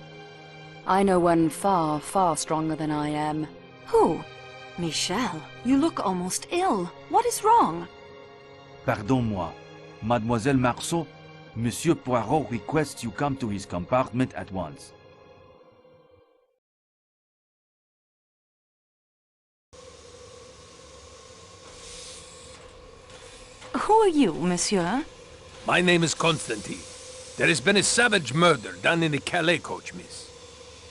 I know one far, far stronger than I am. Who? Michel, you look almost ill. What is wrong? Pardon-moi. Mademoiselle Marceau, Monsieur Poirot requests you come to his compartment at once. Who are you, monsieur? My name is Constantine. There has been a savage murder done in the Calais coach, miss.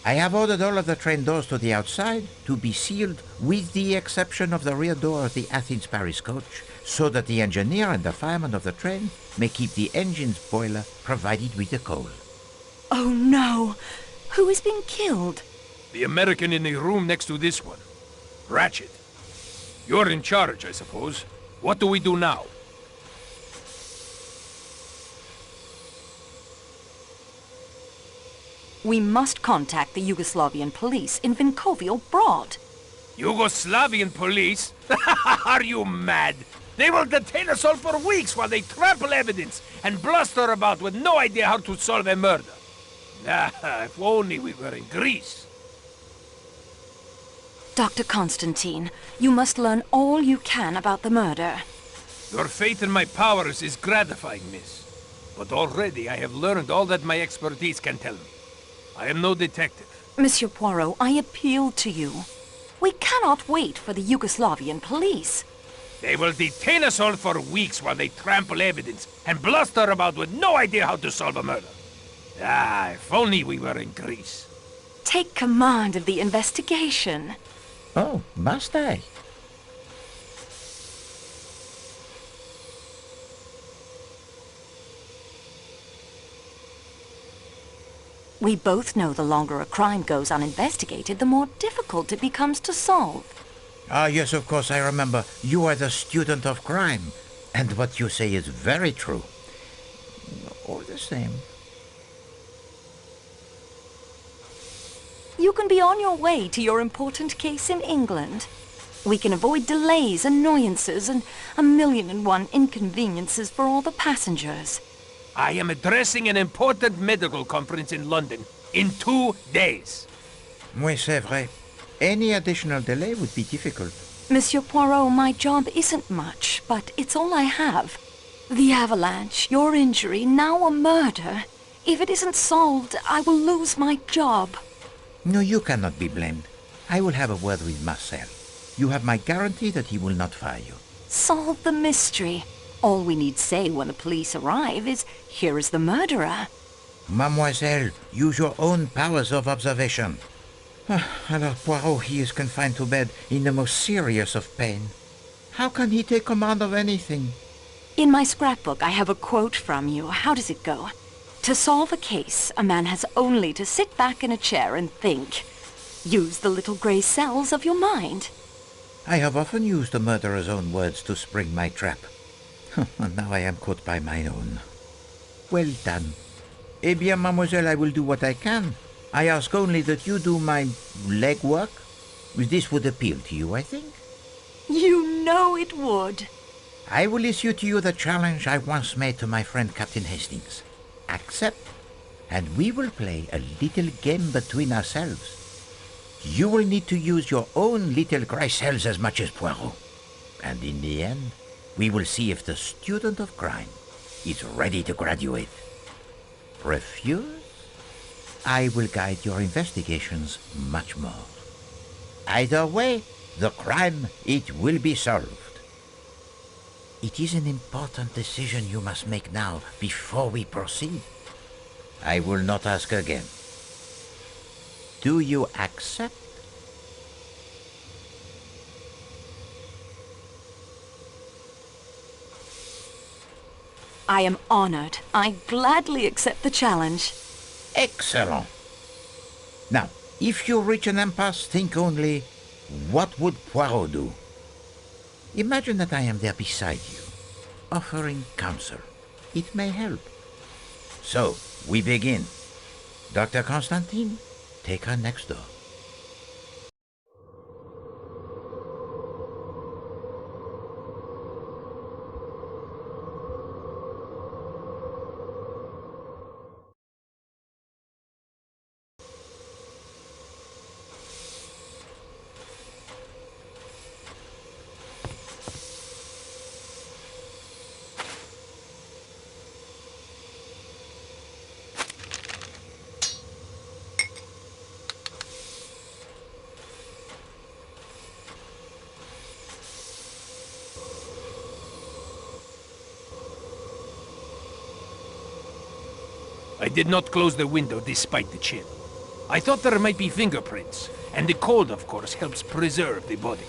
I have ordered all of the train doors to the outside to be sealed with the exception of the rear door of the Athens-Paris coach, so that the engineer and the fireman of the train may keep the engine's boiler provided with the coal. Oh no! Who has been killed? The American in the room next to this one. Ratchet. You're in charge, I suppose. What do we do now? We must contact the Yugoslavian police in Vinkovio Broad. Yugoslavian police? Are you mad? They will detain us all for weeks while they trample evidence and bluster about with no idea how to solve a murder. If only we were in Greece. Dr. Constantine, you must learn all you can about the murder. Your faith in my powers is gratifying, miss. But already I have learned all that my expertise can tell me. I am no detective. Monsieur Poirot, I appeal to you. We cannot wait for the Yugoslavian police. They will detain us all for weeks while they trample evidence and bluster about with no idea how to solve a murder. Ah, if only we were in Greece. Take command of the investigation. Oh, must I? We both know the longer a crime goes uninvestigated, the more difficult it becomes to solve. Ah, yes, of course, I remember. You are the student of crime. And what you say is very true. All the same. You can be on your way to your important case in England. We can avoid delays, annoyances, and 1,000,001 inconveniences for all the passengers. I am addressing an important medical conference in London in 2 days. Oui, c'est vrai. Any additional delay would be difficult. Monsieur Poirot, my job isn't much, but it's all I have. The avalanche, your injury, now a murder. If it isn't solved, I will lose my job. No, you cannot be blamed. I will have a word with Marcel. You have my guarantee that he will not fire you. Solve the mystery. All we need say when the police arrive is, here is the murderer. Mademoiselle, use your own powers of observation. Alors, Poirot, he is confined to bed in the most serious of pain. How can he take command of anything? In my scrapbook, I have a quote from you. How does it go? To solve a case, a man has only to sit back in a chair and think. Use the little grey cells of your mind. I have often used the murderer's own words to spring my trap. And now I am caught by my own. Well done. Eh bien, mademoiselle, I will do what I can. I ask only that you do my legwork. This would appeal to you, I think. You know it would. I will issue to you the challenge I once made to my friend Captain Hastings. Accept, and we will play a little game between ourselves. You will need to use your own little grey cells as much as Poirot. And in the end, we will see if the student of crime is ready to graduate. Refuse? I will guide your investigations much more. Either way, the crime, it will be solved. It is an important decision you must make now, before we proceed. I will not ask again. Do you accept? I am honored. I gladly accept the challenge. Excellent. Now, if you reach an impasse, think only, what would Poirot do? Imagine that I am there beside you, offering counsel. It may help. So, we begin. Dr. Constantine, take her next door. I did not close the window despite the chill. I thought there might be fingerprints, and the cold, of course, helps preserve the body.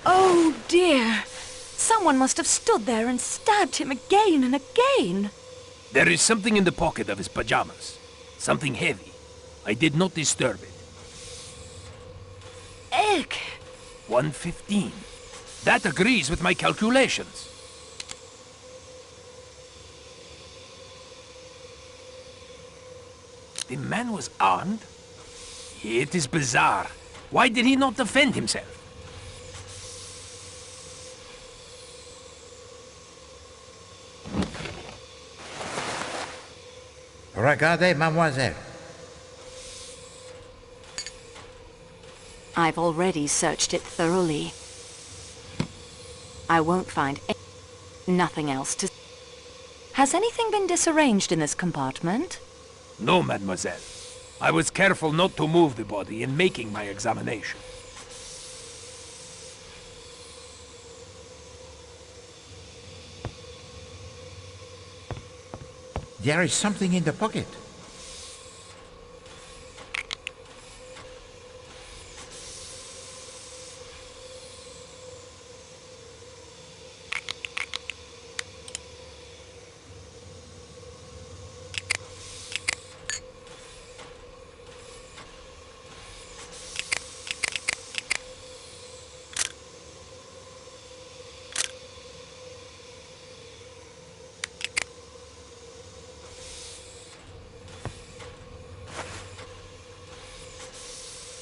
Oh dear! Someone must have stood there and stabbed him again and again. There is something in the pocket of his pajamas. Something heavy. I did not disturb it. Egg! 115. That agrees with my calculations. The man was armed? It is bizarre. Why did he not defend himself? Regardez, mademoiselle. I've already searched it thoroughly. I won't find nothing else to... Has anything been disarranged in this compartment? No, mademoiselle. I was careful not to move the body in making my examination. There is something in the pocket.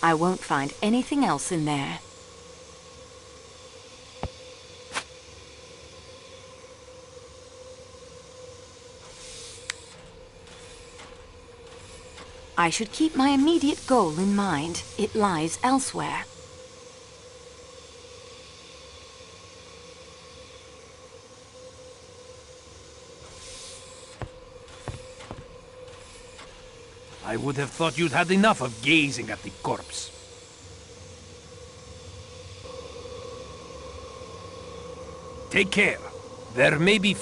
I won't find anything else in there. I should keep my immediate goal in mind. It lies elsewhere. I would have thought you'd had enough of gazing at the corpse. Take care. There may be...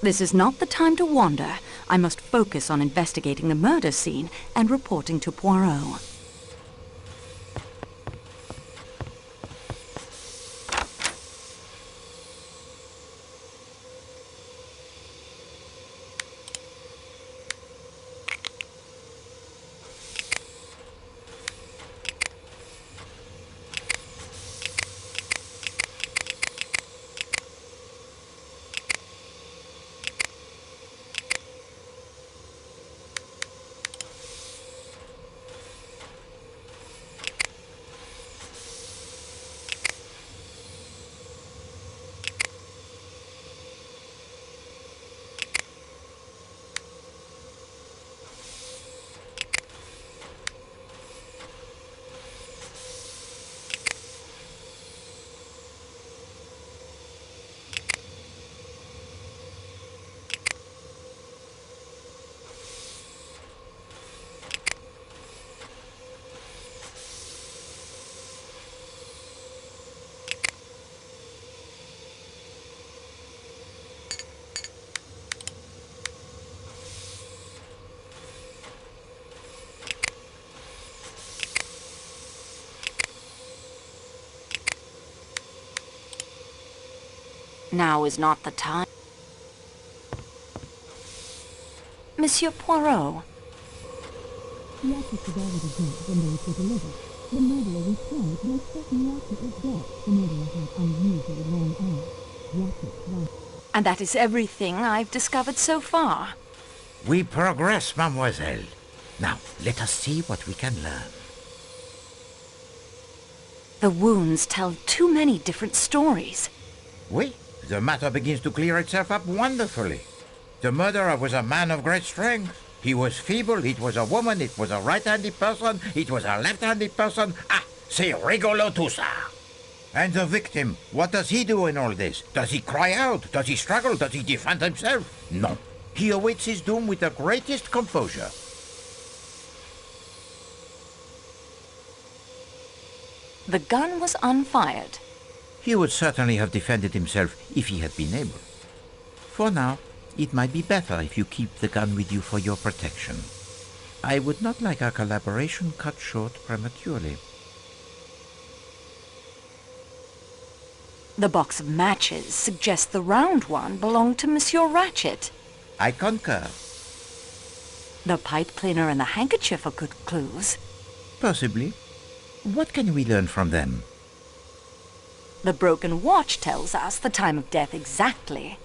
This is not the time to wander. I must focus on investigating the murder scene and reporting to Poirot. Now is not the time. Monsieur Poirot. The access is already dead when they were delivered. The murderer was killed when certain Ratchet was dead. The murderer had unusually long arms. And that is everything I've discovered so far. We progress, mademoiselle. Now, let us see what we can learn. The wounds tell too many different stories. Oui, the matter begins to clear itself up wonderfully. The murderer was a man of great strength. He was feeble, it was a woman, it was a right-handed person, it was a left-handed person. Ah, c'est rigolo tout ça. And the victim, what does he do in all this? Does he cry out? Does he struggle? Does he defend himself? No. He awaits his doom with the greatest composure. The gun was unfired. He would certainly have defended himself if he had been able. For now, it might be better if you keep the gun with you for your protection. I would not like our collaboration cut short prematurely. The box of matches suggests the round one belonged to Monsieur Ratchet. I concur. The pipe cleaner and the handkerchief are good clues. Possibly. What can we learn from them? The broken watch tells us the time of death exactly.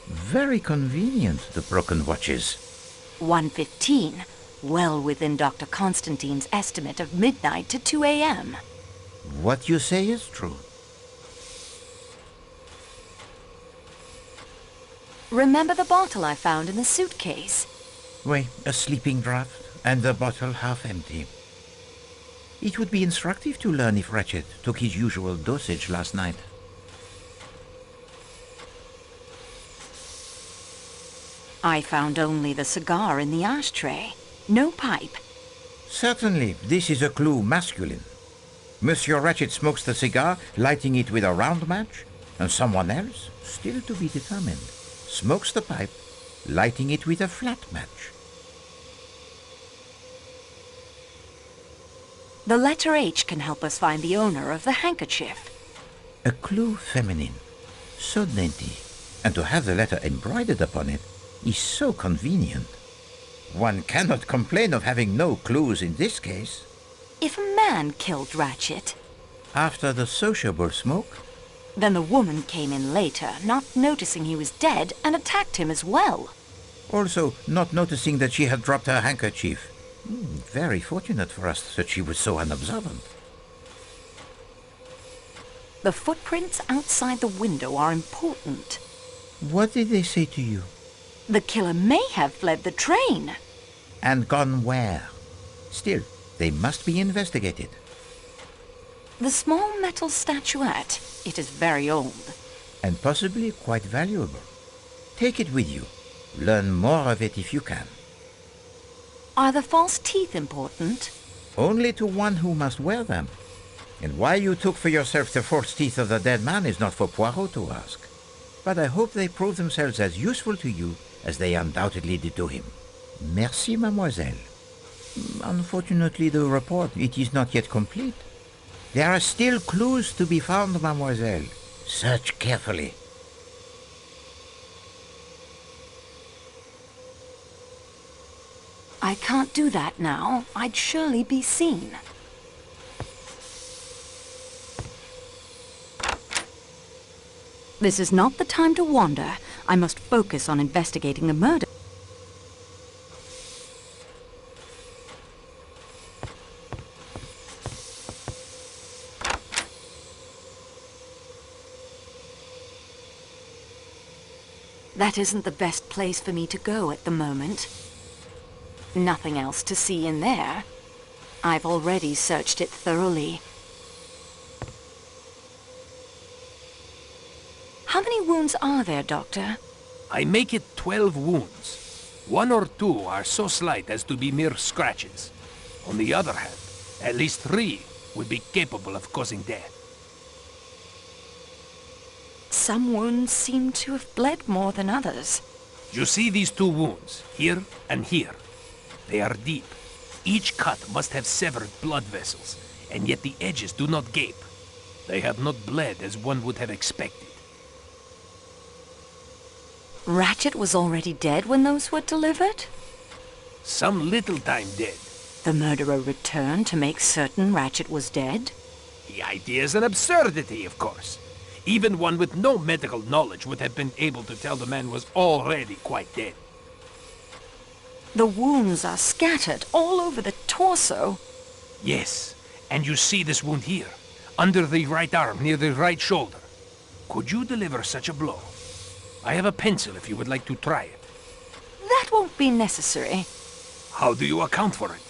Very convenient, the broken watches. 1:15, well within Dr. Constantine's estimate of midnight to 2 a.m. What you say is true. Remember the bottle I found in the suitcase? Oui, a sleeping draught, and the bottle half empty. It would be instructive to learn if Ratchet took his usual dosage last night. I found only the cigar in the ashtray. No pipe. Certainly, this is a clue masculine. Monsieur Ratchet smokes the cigar, lighting it with a round match, and someone else, still to be determined, smokes the pipe, lighting it with a flat match. The letter H can help us find the owner of the handkerchief. A clue feminine, so dainty, and to have the letter embroidered upon it is so convenient. One cannot complain of having no clues in this case. If a man killed Ratchet, After the sociable smoke, then the woman came in later, not noticing he was dead, and attacked him as well. also not noticing that she had dropped her handkerchief. Very fortunate for us that she was so unobservant. The footprints outside the window are important. What did they say to you? The killer may have fled the train. And gone where? Still, they must be investigated. The small metal statuette, it is very old. And possibly quite valuable. Take it with you. Learn more of it if you can. Are the false teeth important? Only to one who must wear them. And why you took for yourself the false teeth of the dead man is not for Poirot to ask. But I hope they prove themselves as useful to you as they undoubtedly did to him. Merci, mademoiselle. Unfortunately, the report, it is not yet complete. There are still clues to be found, mademoiselle. Search carefully. I can't do that now. I'd surely be seen. This is not the time to wander. I must focus on investigating the murder. That isn't the best place for me to go at the moment. Nothing else to see in there. I've already searched it thoroughly. How many wounds are there, Doctor? I make it 12 wounds. 1 or 2 are so slight as to be mere scratches. On the other hand, at least 3 would be capable of causing death. Some wounds seem to have bled more than others. You see these 2 wounds, here and here. They are deep. Each cut must have severed blood vessels, and yet the edges do not gape. They have not bled as one would have expected. Ratchet was already dead when those were delivered? Some little time dead. The murderer returned to make certain Ratchet was dead? The idea is an absurdity, of course. Even one with no medical knowledge would have been able to tell the man was already quite dead. The wounds are scattered all over the torso. Yes, and you see this wound here, under the right arm, near the right shoulder. Could you deliver such a blow? I have a pencil if you would like to try it. That won't be necessary. How do you account for it?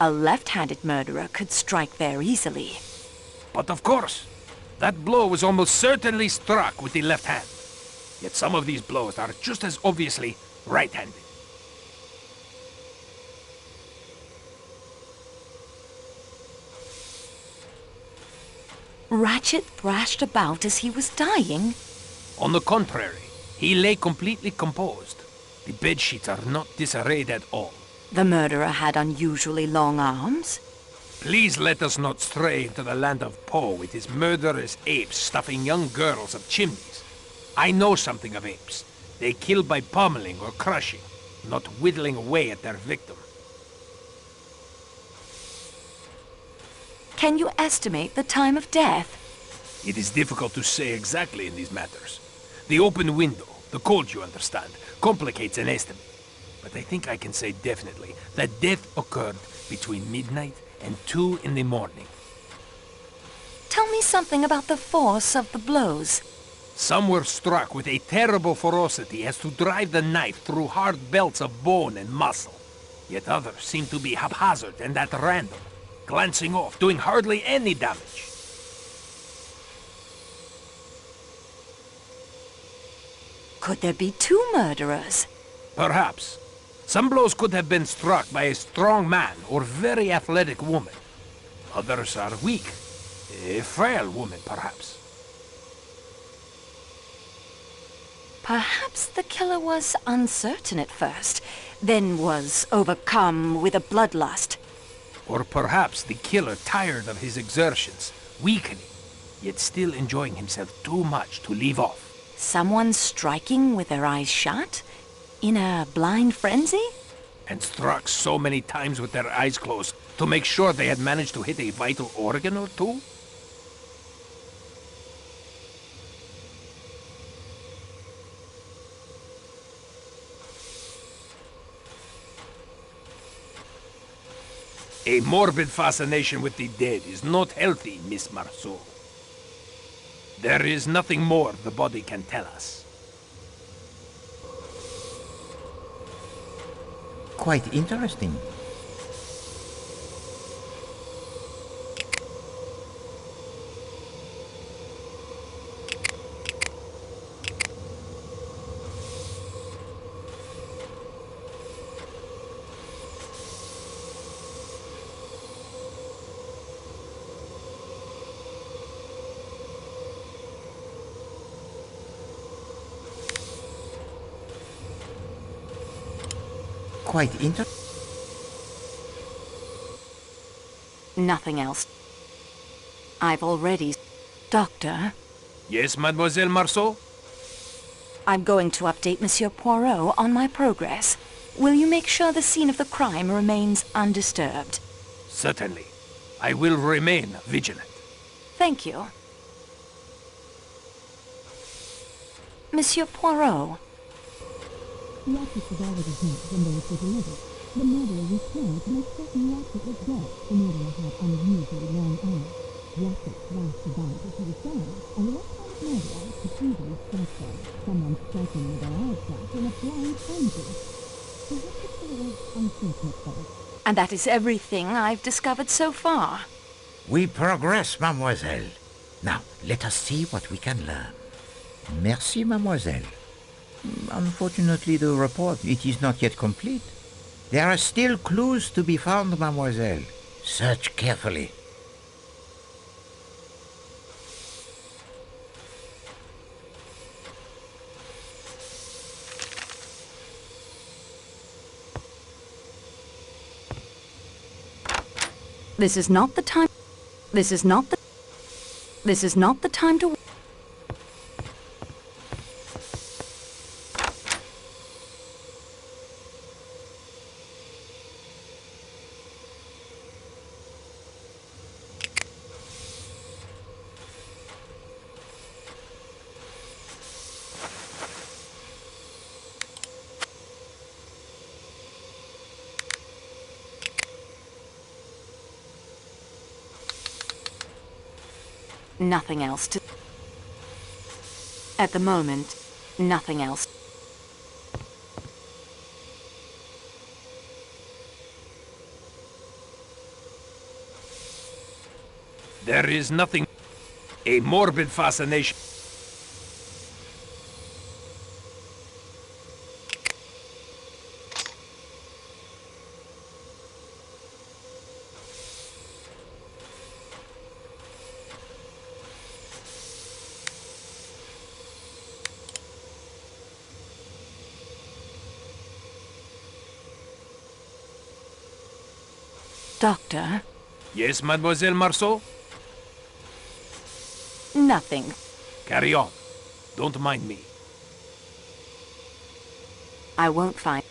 A left-handed murderer could strike there easily. But of course, that blow was almost certainly struck with the left hand. Yet some of these blows are just as obviously right-handed. Ratchet thrashed about as he was dying? On the contrary, he lay completely composed. The bedsheets are not disarrayed at all. The murderer had unusually long arms? Please let us not stray into the land of Poe with his murderous apes stuffing young girls up chimneys. I know something of apes. They kill by pummeling or crushing, not whittling away at their victim. Can you estimate the time of death? It is difficult to say exactly in these matters. The open window, the cold, you understand, complicates an estimate. But I think I can say definitely that death occurred between midnight and 2 in the morning. Tell me something about the force of the blows. Some were struck with a terrible ferocity as to drive the knife through hard belts of bone and muscle. Yet others seemed to be haphazard and at random, glancing off, doing hardly any damage. Could there be two murderers? Perhaps. Some blows could have been struck by a strong man or very athletic woman. Others are weak. A frail woman, perhaps. Perhaps the killer was uncertain at first, then was overcome with a bloodlust. Or perhaps the killer tired of his exertions, weakening, yet still enjoying himself too much to leave off. Someone striking with their eyes shut? In a blind frenzy? And struck so many times with their eyes closed to make sure they had managed to hit a vital organ or two? A morbid fascination with the dead is not healthy, Miss Marceau. There is nothing more the body can tell us. Quite interesting. Quite Nothing else. I've already... Doctor? Yes, Mademoiselle Marceau? I'm going to update Monsieur Poirot on my progress. Will you make sure the scene of the crime remains undisturbed? Certainly. I will remain vigilant. Thank you. Monsieur Poirot. The actress was already dead when those were delivered. The murderer was told to make certain the actress was dead in order to have unusually long arms. The actress flashed about as she was dying, and the electronic murderer could easily strike her. Someone striking with their eyes shut in a blind frenzy. Perhaps the killer was unfortunate for it. And that is everything I've discovered so far. We progress, mademoiselle. Now, let us see what we can learn. Merci, mademoiselle. Unfortunately, the report, it is not yet complete. There are still clues to be found, mademoiselle. Search carefully. This is not the time... This is not the time to... Nothing else to... At the moment, nothing else. There is nothing... A morbid fascination... Doctor? Yes, Mademoiselle Marceau? Nothing. Carry on. Don't mind me. I won't find...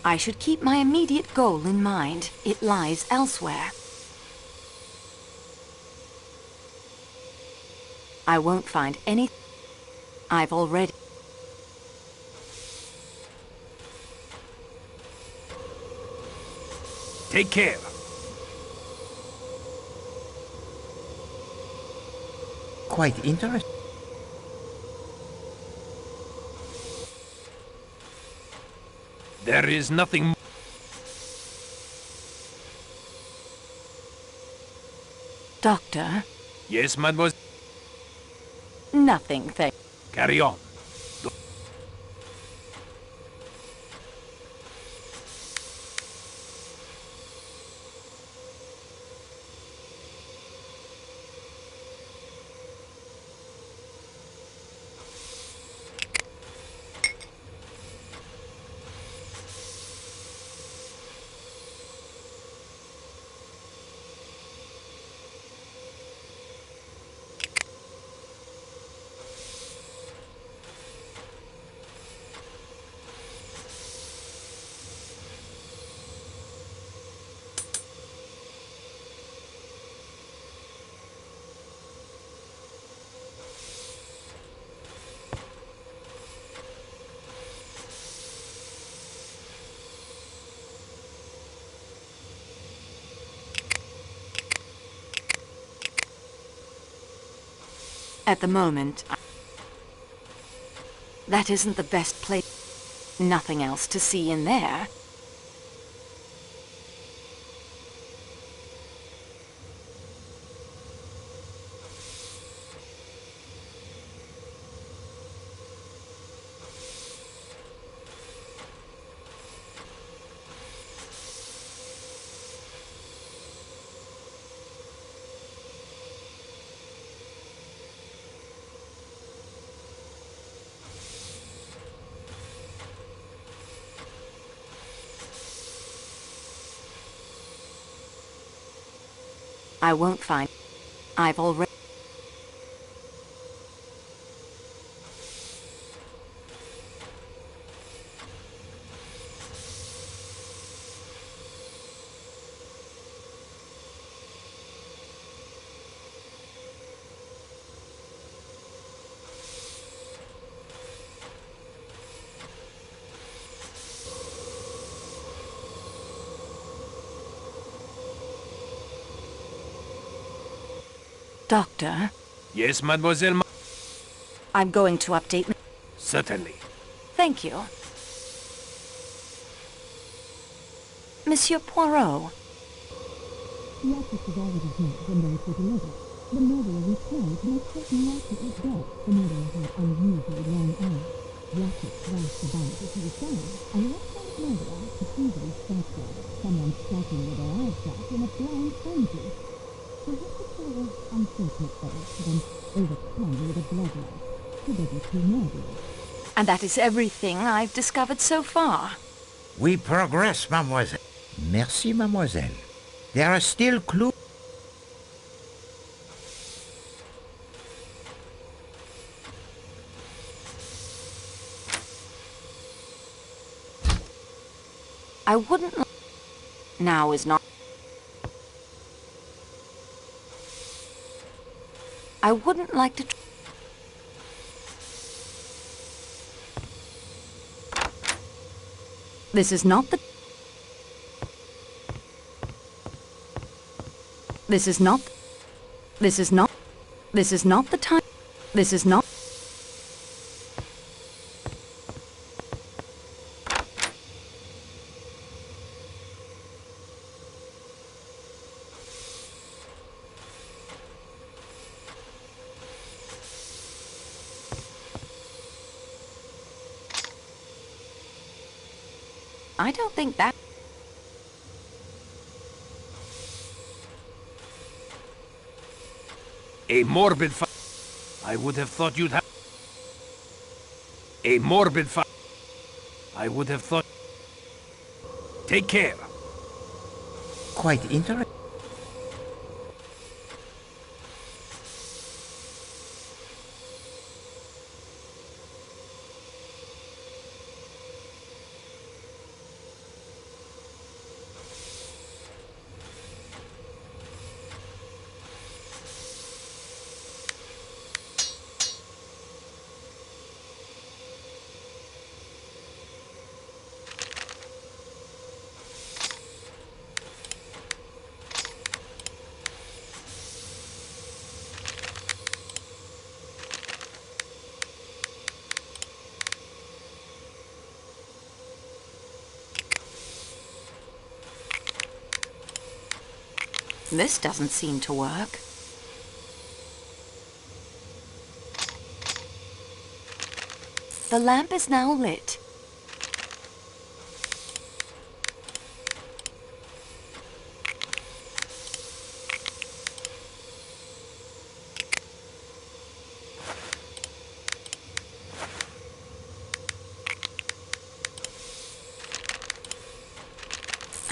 I should keep my immediate goal in mind. It lies elsewhere. I won't find any... I've already... Take care. Quite interesting. There is nothing... Doctor? Yes, mademoiselle? Nothing, thank... Carry on. At the moment, that isn't the best place. Nothing else to see in there. I won't find... I've already... Doctor? Yes, mademoiselle? I'm going to update... Certainly. Thank you. Monsieur Poirot. The office is already here when those were delivered. The murderer returned to make certain Ratchet was dead. The murderer had unusually long arms. Ratchet thrashed about as he was gone, and the outside murderer could easily start there. Someone striking with their eyes shut in a blind frenzy. Perhaps the killer was unfortunate though, then overcome with a bloodlust. Could there be two murderers? And that is everything I've discovered so far. We progress, mademoiselle. Merci, mademoiselle. There are still clues. I wouldn't... Now is not... I wouldn't like to... This is not the... This is not... This is not... This is not the time... This is not... I don't think that... A morbid I would have thought you'd have... A morbid I would have thought... Take care. Quite interesting. This doesn't seem to work. The lamp is now lit.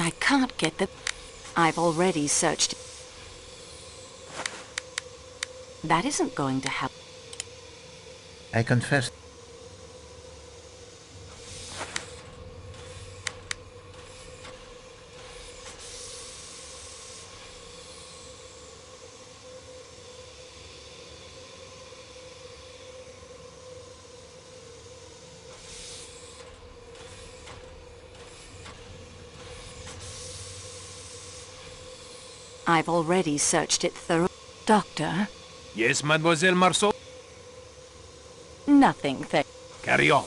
I can't get the... I've already searched. That isn't going to help. I confess. I've already searched it thoroughly. Doctor? Yes, Mademoiselle Marceau? Nothing, Carry on.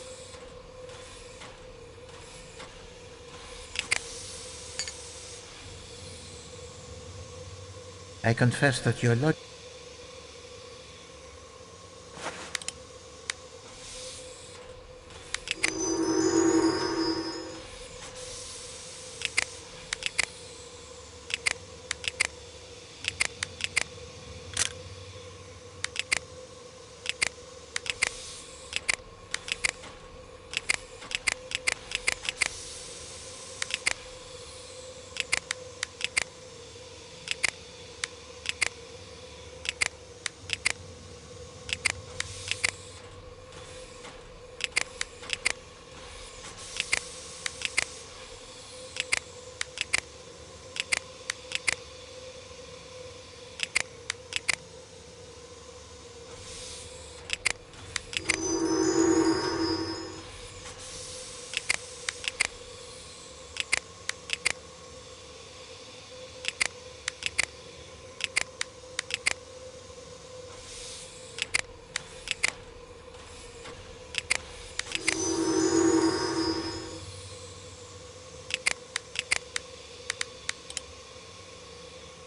I confess that your logic...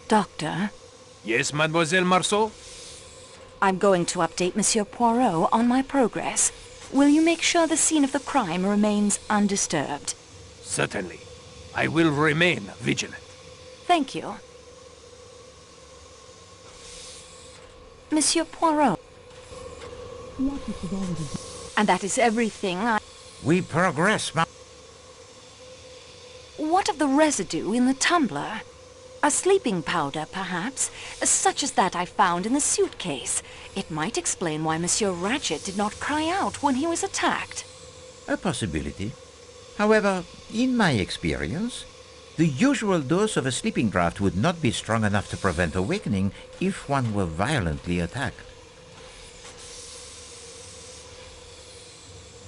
Doctor? Yes, Mademoiselle Marceau? I'm going to update Monsieur Poirot on my progress. Will you make sure the scene of the crime remains undisturbed? Certainly. I will remain vigilant. Thank you. Monsieur Poirot. And that is everything We progress, ma... What of the residue in the tumbler? A sleeping powder, perhaps, such as that I found in the suitcase. It might explain why Monsieur Ratchet did not cry out when he was attacked. A possibility. However, in my experience, the usual dose of a sleeping draught would not be strong enough to prevent awakening if one were violently attacked.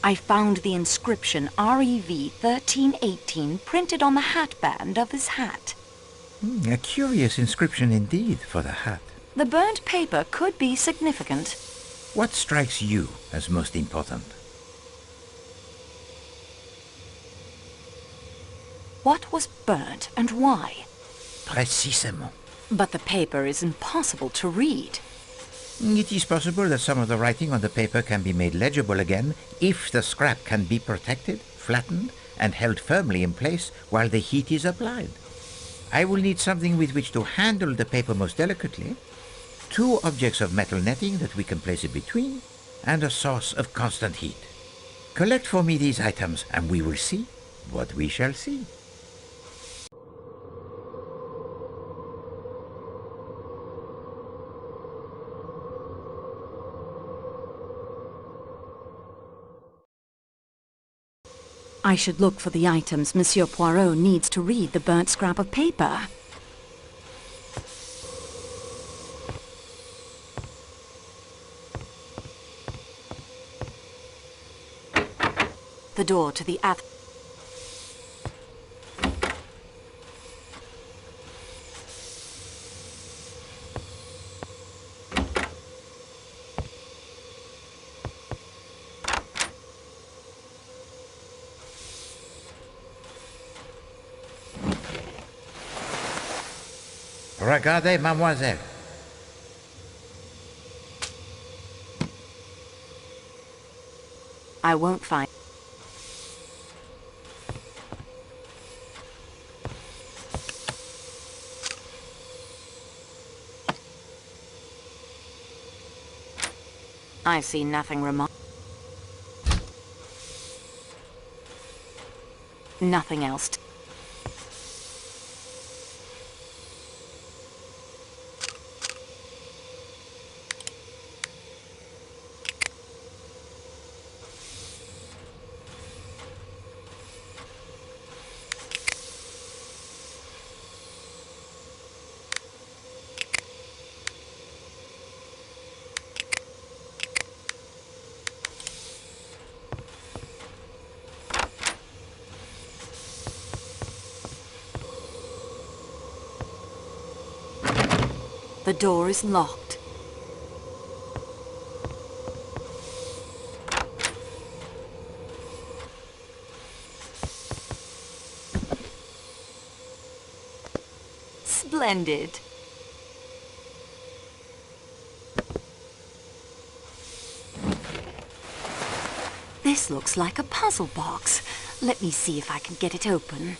I found the inscription REV 1318 printed on the hatband of his hat. A curious inscription indeed for the hat. The burnt paper could be significant. What strikes you as most important? What was burnt and why? Précisément. But the paper is impossible to read. It is possible that some of the writing on the paper can be made legible again if the scrap can be protected, flattened, and held firmly in place while the heat is applied. I will need something with which to handle the paper most delicately, 2 objects of metal netting that we can place it between, and a source of constant heat. Collect for me these items, and we will see what we shall see. I should look for the items Monsieur Poirot needs to read the burnt scrap of paper. The door to the Regardez, mademoiselle. I won't find... I see nothing remarkable. Nothing else. The door is locked. Splendid. This looks like a puzzle box. Let me see if I can get it open.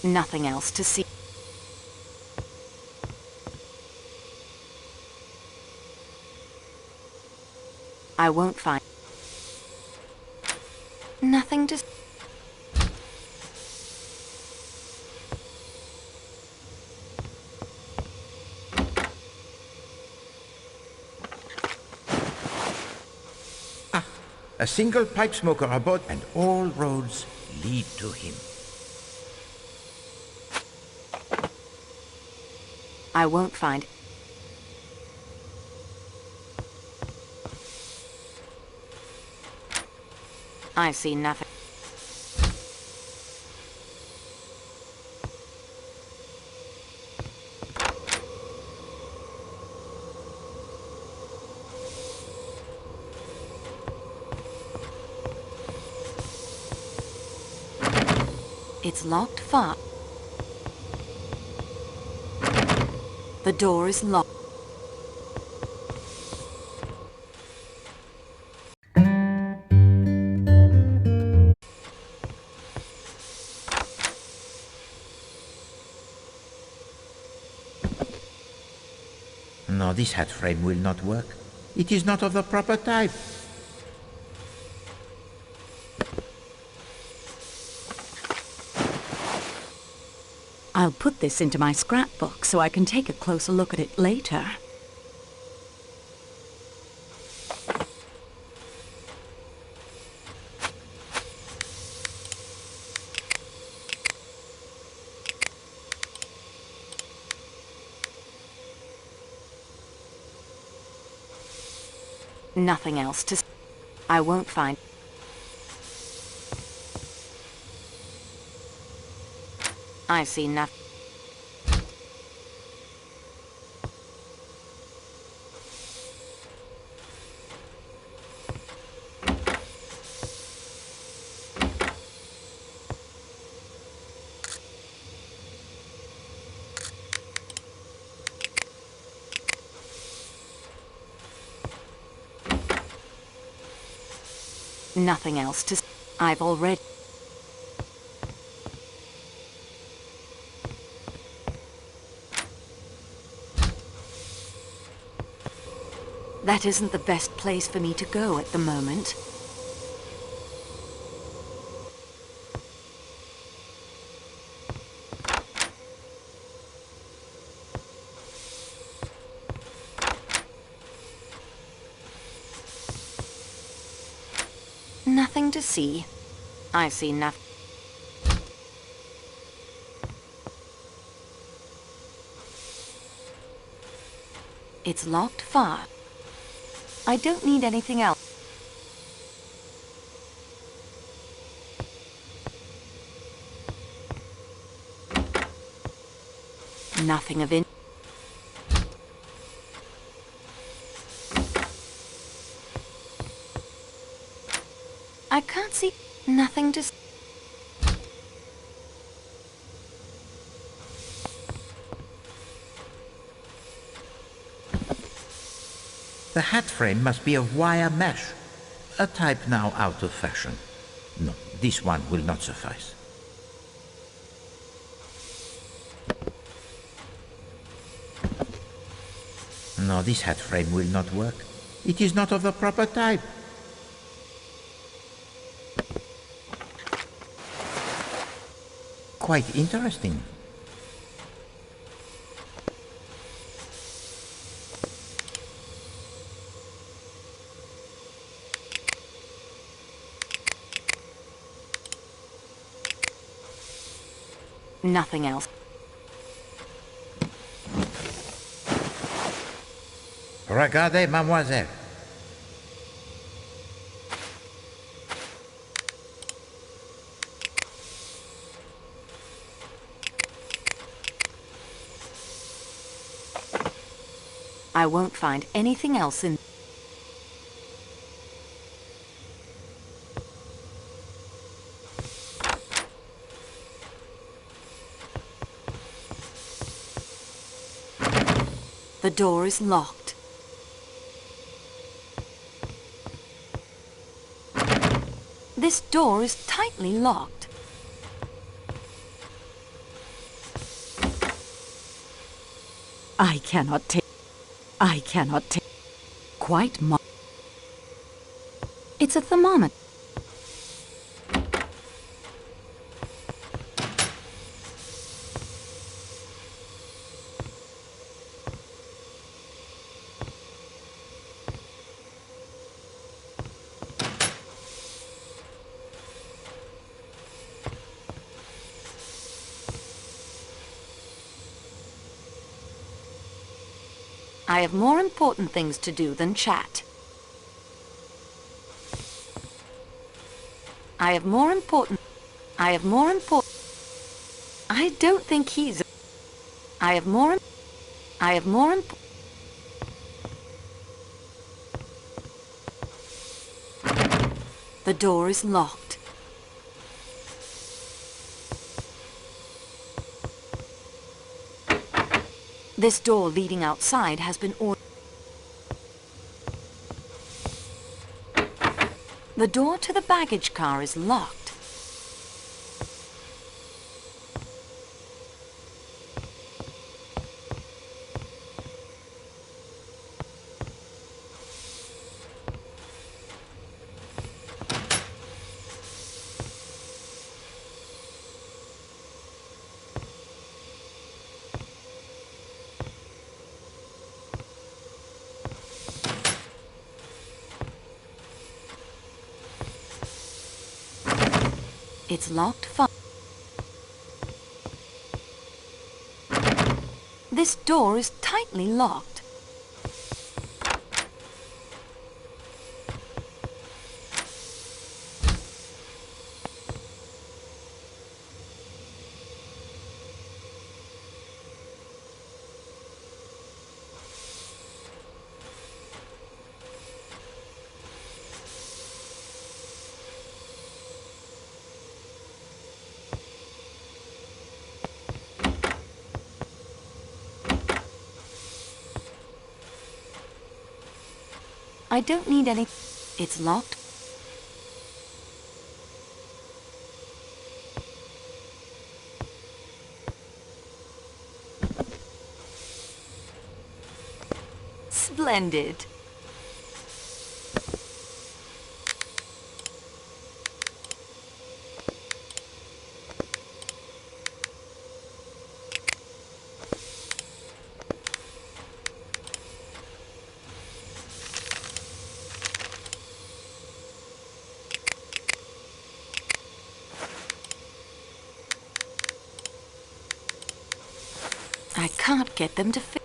Nothing else to see. I won't find... Nothing to... A single pipe smoker aboard, and all roads lead to him. I won't find... I see nothing. It's locked fast. The door is locked. No, this hat frame will not work. It is not of the proper type. I'll put this into my scrapbook so I can take a closer look at it later. Nothing else to... I won't find... I see nothing. Nothing else to... I've already... That isn't the best place for me to go at the moment. Nothing to see. I see nothing. It's locked fast. I don't need anything else. Nothing of interest. I can't see nothing to... The hat frame must be of wire mesh, a type now out of fashion. No, this one will not suffice. No, this hat frame will not work. It is not of the proper type. Quite interesting. Nothing else. Regardez, mademoiselle. I won't find anything else in... The door is locked. This door is tightly locked. I cannot take... Quite It's a thermometer. I have more important things to do than chat. I don't think he's... The door is locked. This door leading outside has been ordered. The door to the baggage car is locked. It's locked fast. This door is tightly locked. I don't need any... It's locked. Splendid. I can't get them to fit.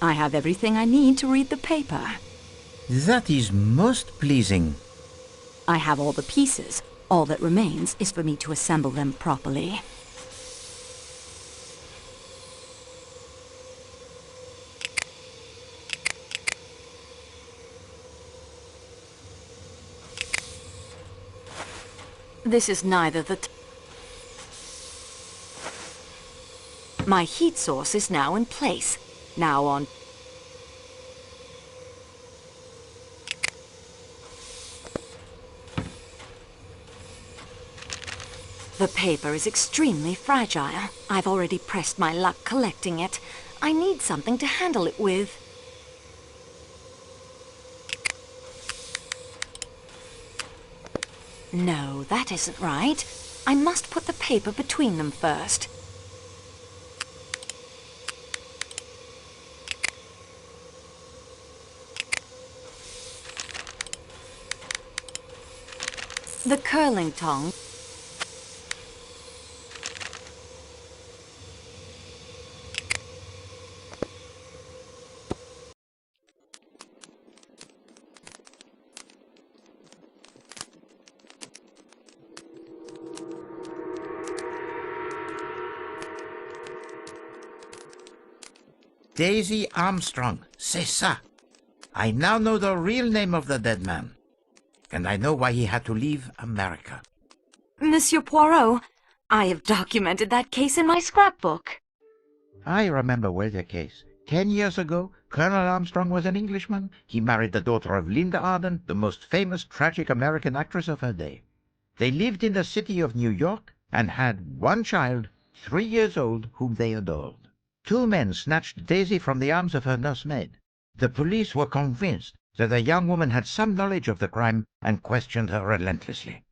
I have everything I need to read the paper. That is most pleasing. I have all the pieces. All that remains is for me to assemble them properly. This is neither the... My heat source is now in place. Now on... The paper is extremely fragile. I've already pressed my luck collecting it. I need something to handle it with. No, that isn't right. I must put the paper between them first. The curling tong. Daisy Armstrong, c'est ça. I now know the real name of the dead man. And I know why he had to leave America. Monsieur Poirot, I have documented that case in my scrapbook. I remember well the case. 10 years ago, Colonel Armstrong was an Englishman. He married the daughter of Linda Arden, the most famous tragic American actress of her day. They lived in the city of New York and had one child, 3 years old, whom they adored. 2 men snatched Daisy from the arms of her nursemaid. The police were convinced that the young woman had some knowledge of the crime and questioned her relentlessly.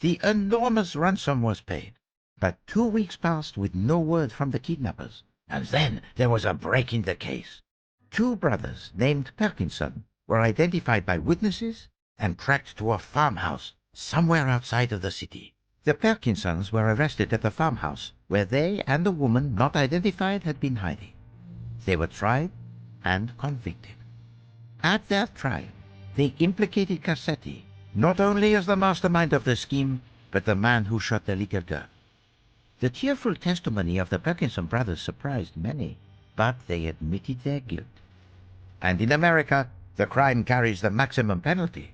The enormous ransom was paid, but 2 weeks passed with no word from the kidnappers. And then there was a break in the case. 2 brothers named Perkinson were identified by witnesses and tracked to a farmhouse somewhere outside of the city. The Perkinsons were arrested at the farmhouse where they and a woman not identified had been hiding. They were tried and convicted. At their trial, they implicated Cassetti not only as the mastermind of the scheme, but the man who shot the little girl. The tearful testimony of the Perkinson brothers surprised many, but they admitted their guilt. And in America, the crime carries the maximum penalty.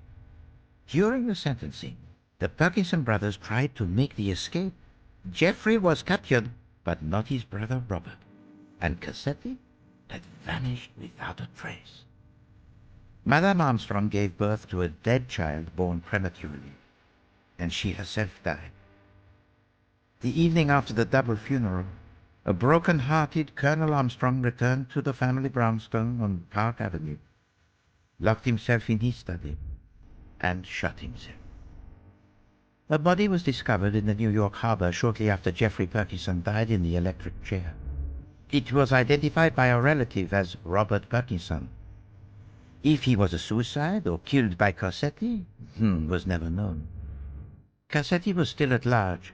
During the sentencing, the Perkinson brothers tried to make the escape. Jeffrey was captured, but not his brother Robert. And Cassetti had vanished without a trace. Madame Armstrong gave birth to a dead child born prematurely, and she herself died. The evening after the double funeral, a broken-hearted Colonel Armstrong returned to the family brownstone on Park Avenue, locked himself in his study, and shot himself. A body was discovered in the New York harbor shortly after Jeffrey Perkinson died in the electric chair. It was identified by a relative as Robert Perkinson. If he was a suicide or killed by Cassetti, was never known. Cassetti was still at large,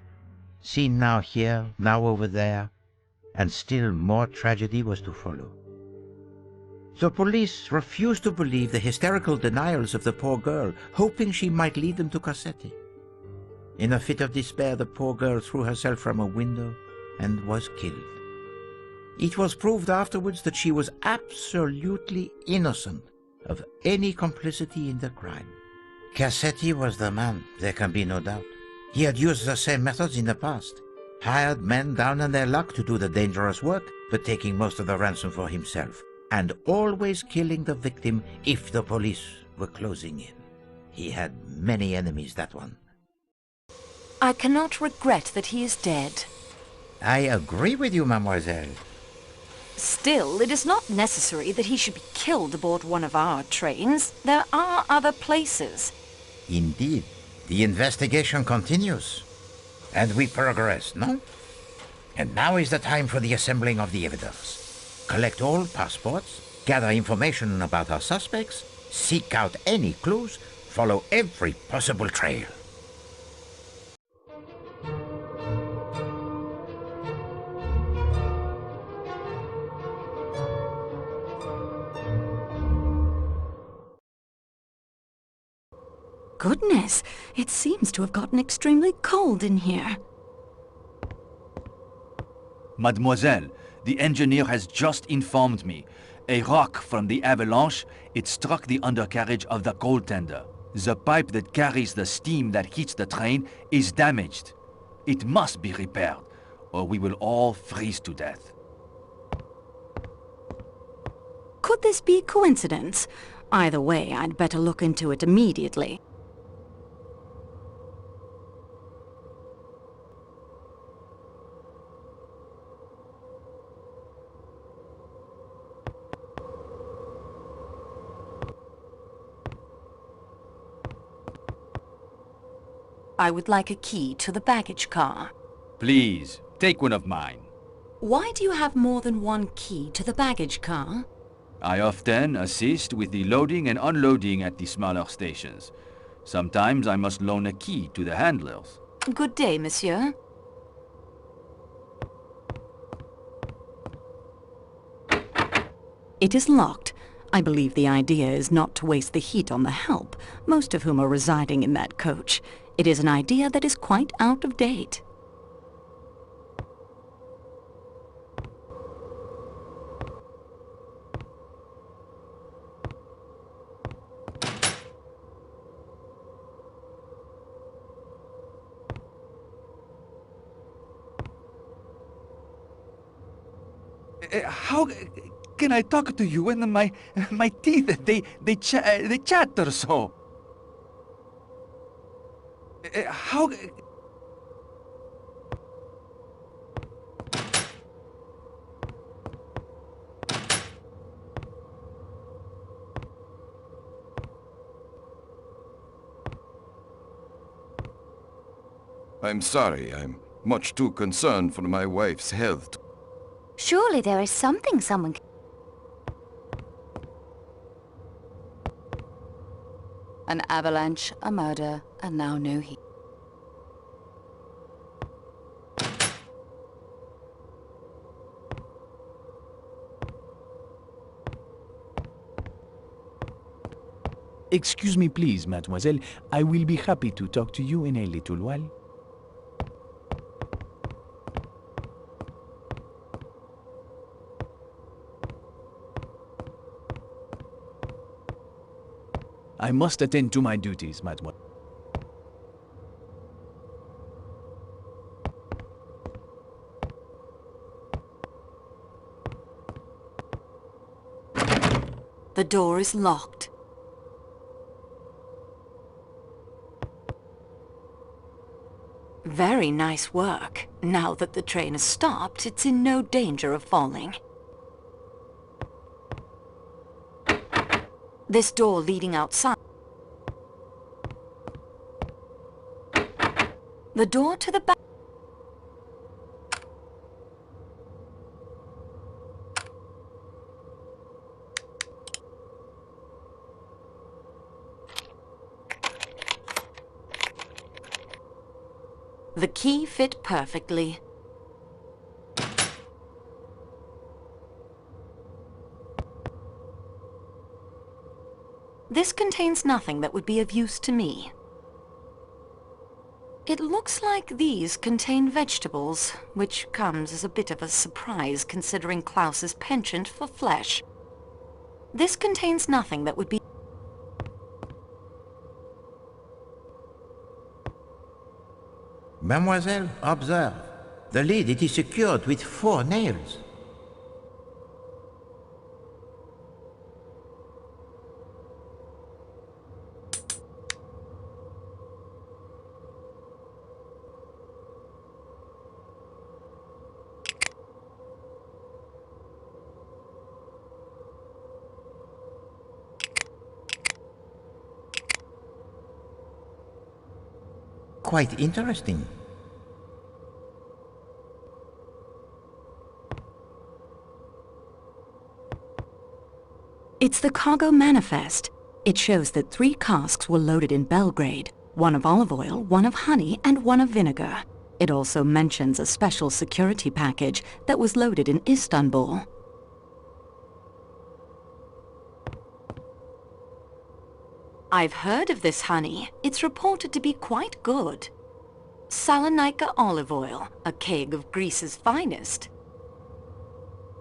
seen now here, now over there, and still more tragedy was to follow. The police refused to believe the hysterical denials of the poor girl, hoping she might lead them to Cassetti. In a fit of despair, the poor girl threw herself from a window and was killed. It was proved afterwards that she was absolutely innocent of any complicity in the crime. Cassetti was the man, there can be no doubt. He had used the same methods in the past, hired men down on their luck to do the dangerous work, but taking most of the ransom for himself, and always killing the victim if the police were closing in. He had many enemies, that one. I cannot regret that he is dead. I agree with you, mademoiselle. Still, it is not necessary that he should be killed aboard one of our trains. There are other places. Indeed. The investigation continues, and we progress, no? And now is the time for the assembling of the evidence. Collect all passports, gather information about our suspects, seek out any clues, follow every possible trail. Goodness, it seems to have gotten extremely cold in here. Mademoiselle, the engineer has just informed me. A rock from the avalanche, it struck the undercarriage of the coal tender. The pipe that carries the steam that heats the train is damaged. It must be repaired, or we will all freeze to death. Could this be coincidence? Either way, I'd better look into it immediately. I would like a key to the baggage car. Please, take one of mine. Why do you have more than one key to the baggage car? I often assist with the loading and unloading at the smaller stations. Sometimes I must loan a key to the handlers. Good day, monsieur. It is locked. I believe the idea is not to waste the heat on the help, most of whom are residing in that coach. It is an idea that is quite out of date. How can I talk to you when my teeth, they chatter so? How... I'm sorry, I'm much too concerned for my wife's health. Surely there is something someone can... An avalanche, a murder, and now no heat. Excuse me, please, mademoiselle. I will be happy to talk to you in a little while. I must attend to my duties, mademoiselle. The door is locked. Very nice work. Now that the train has stopped, it's in no danger of falling. This door leading outside. The door to the back. The key fit perfectly. This contains nothing that would be of use to me. It looks like these contain vegetables, which comes as a bit of a surprise considering Klaus's penchant for flesh. This contains nothing that would be... Mademoiselle, observe. The lid, it is secured with 4 nails. Quite interesting. It's the cargo manifest. It shows that 3 casks were loaded in Belgrade, 1 of olive oil, 1 of honey, and 1 of vinegar. It also mentions a special security package that was loaded in Istanbul. I've heard of this honey. It's reported to be quite good. Salonika olive oil, a keg of Greece's finest.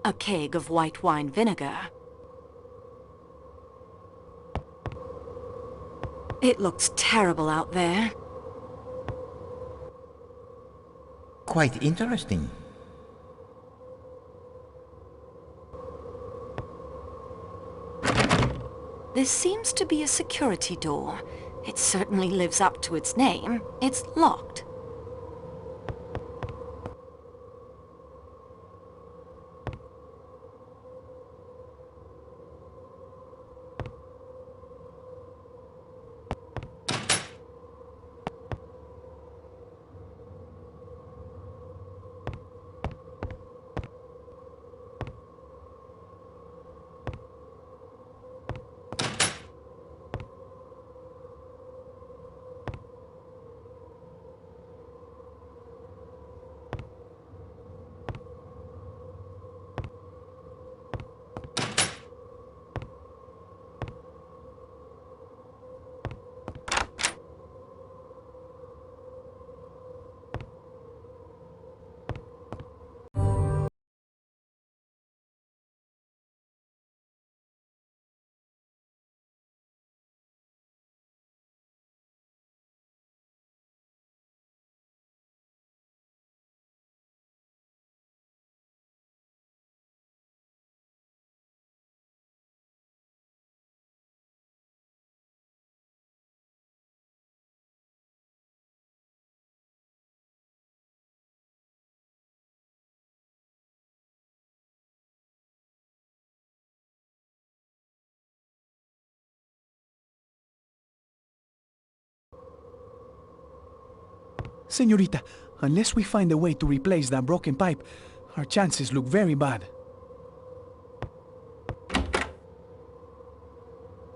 A keg of white wine vinegar. It looks terrible out there. Quite interesting. This seems to be a security door. It certainly lives up to its name. It's locked. Senorita, unless we find a way to replace that broken pipe, our chances look very bad.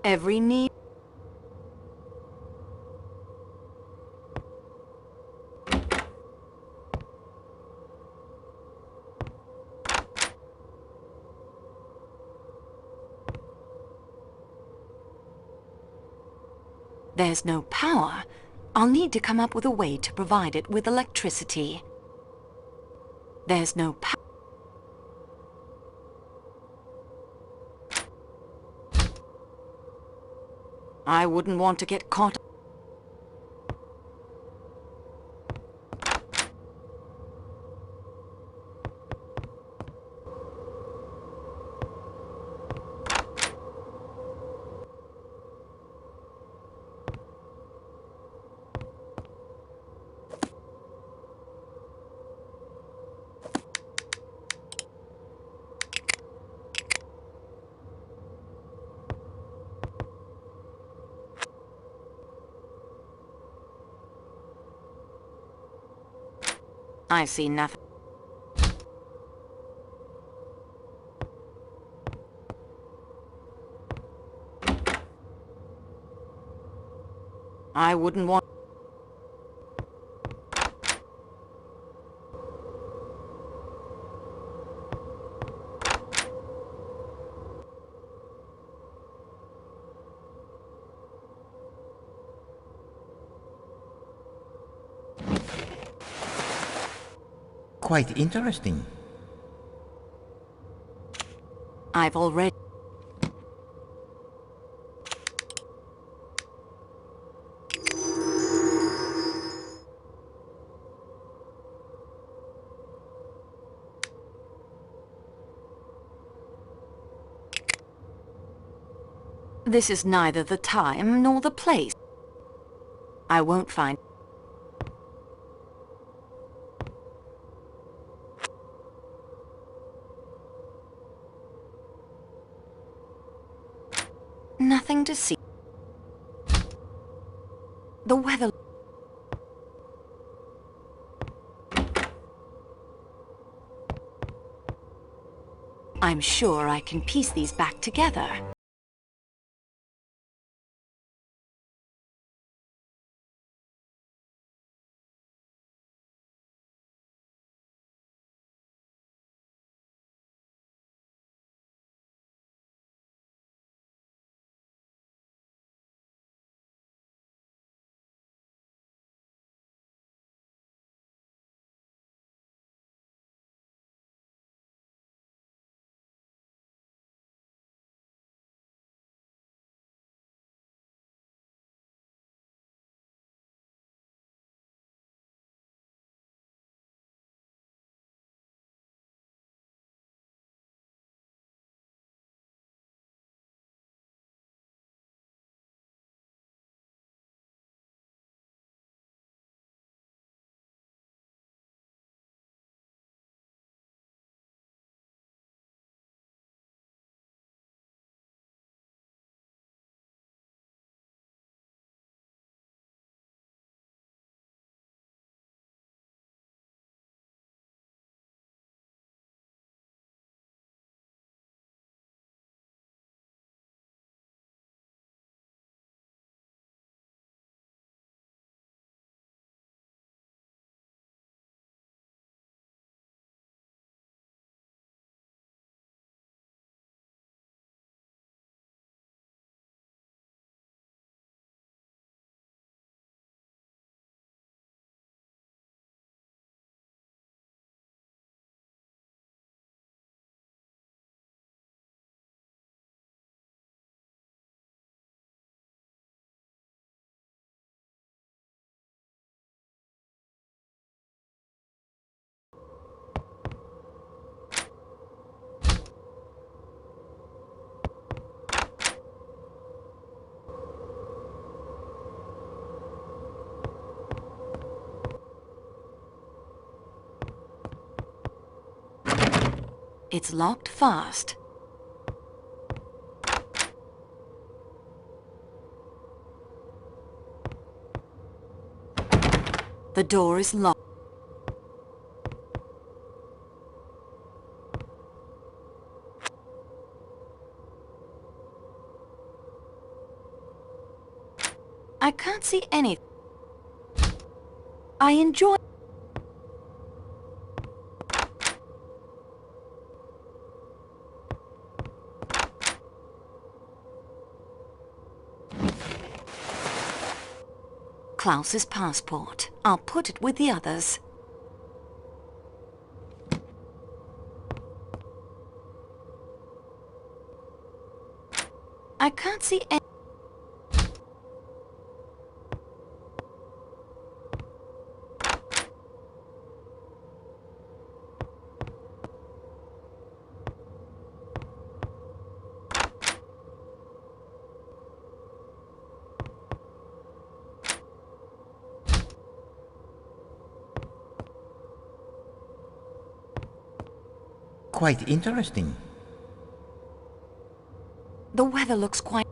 Every need... There's no power. I'll need to come up with a way to provide it with electricity. There's no power. I wouldn't want to get caught. I see nothing. I wouldn't want... Quite interesting. I've already... This is neither the time nor the place. I won't find... Nothing to see. The weather... I'm sure I can piece these back together. It's locked fast. The door is locked. I can't see anything. I enjoy... Klaus's passport. I'll put it with the others. I can't see any... Quite interesting. The weather looks quite...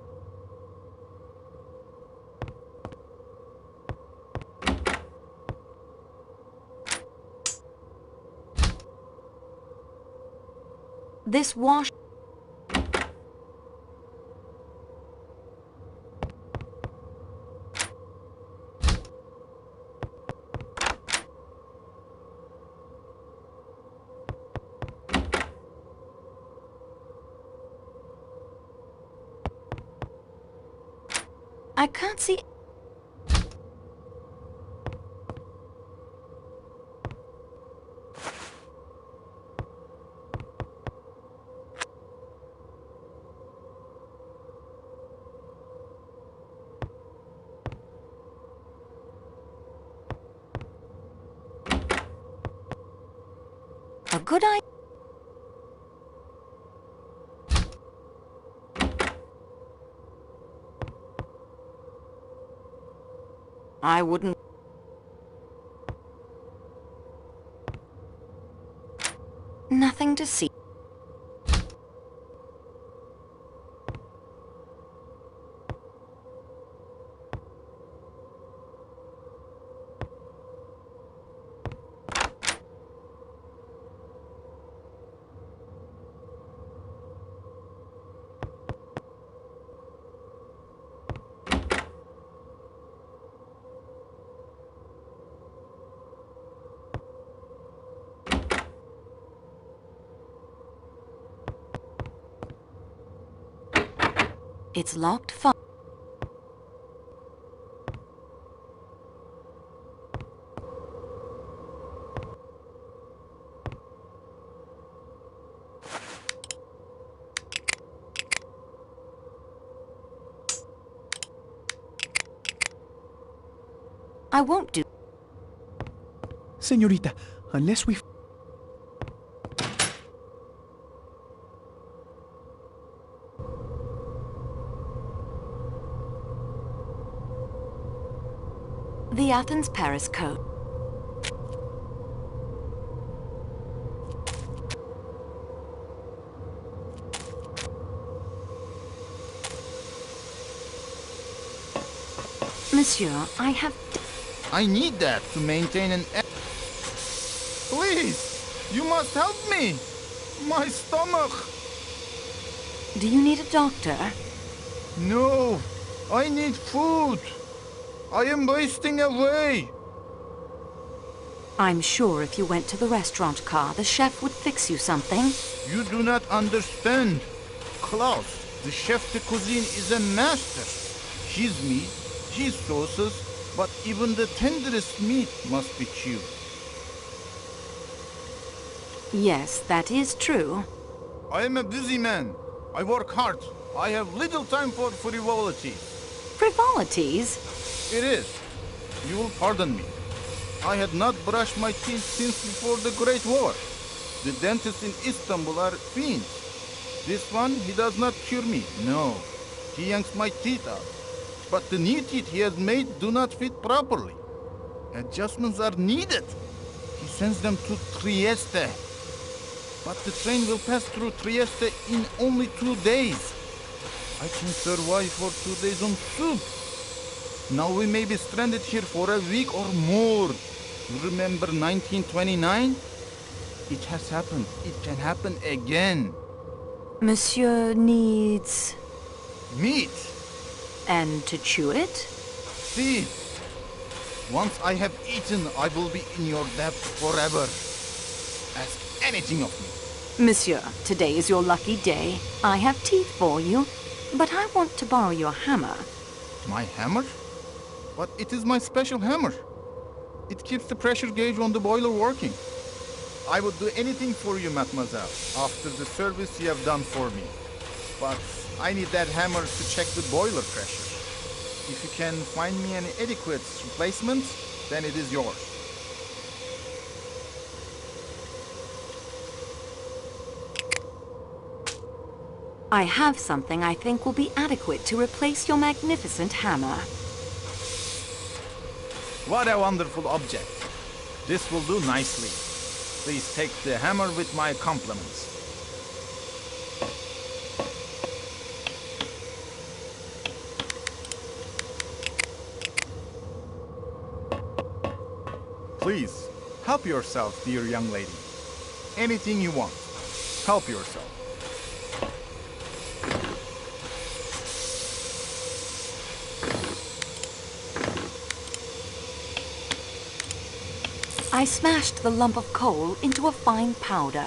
This wash... I can't see... A good idea. I wouldn't... Nothing to see. It's locked fast. I won't do... Señorita, unless we... The Athens-Paris code. Monsieur, I have... I need that to maintain an... Please! You must help me! My stomach! Do you need a doctor? No! I need food! I am wasting away! I'm sure if you went to the restaurant car, the chef would fix you something. You do not understand. Klaus, the chef de cuisine, is a master. His meat, his sauces, but even the tenderest meat must be chewed. Yes, that is true. I am a busy man. I work hard. I have little time for frivolity. Frivolities? It is. You will pardon me. I had not brushed my teeth since before the Great War. The dentists in Istanbul are fiends. This one, he does not cure me. No. He yanks my teeth out. But the new teeth he has made do not fit properly. Adjustments are needed. He sends them to Trieste. But the train will pass through Trieste in only 2 days. I can survive for 2 days on soup. Now we may be stranded here for a week or more. You remember 1929? It has happened. It can happen again. Monsieur needs... Meat! And to chew it? See, once I have eaten, I will be in your debt forever. Ask anything of me. Monsieur, today is your lucky day. I have teeth for you, but I want to borrow your hammer. My hammer? But it is my special hammer. It keeps the pressure gauge on the boiler working. I would do anything for you, mademoiselle, after the service you have done for me. But I need that hammer to check the boiler pressure. If you can find me an adequate replacement, then it is yours. I have something I think will be adequate to replace your magnificent hammer. What a wonderful object. This will do nicely. Please take the hammer with my compliments. Please, help yourself, dear young lady. Anything you want. Help yourself. I smashed the lump of coal into a fine powder.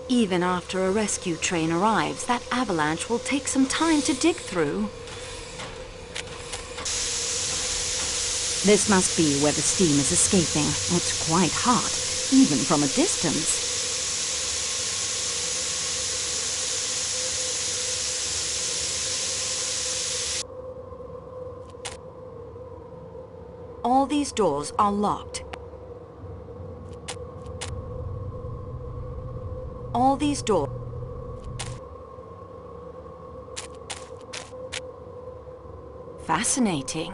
Even after a rescue train arrives, that avalanche will take some time to dig through. This must be where the steam is escaping. It's quite hot, even from a distance. All these doors are locked. All these doors... Fascinating.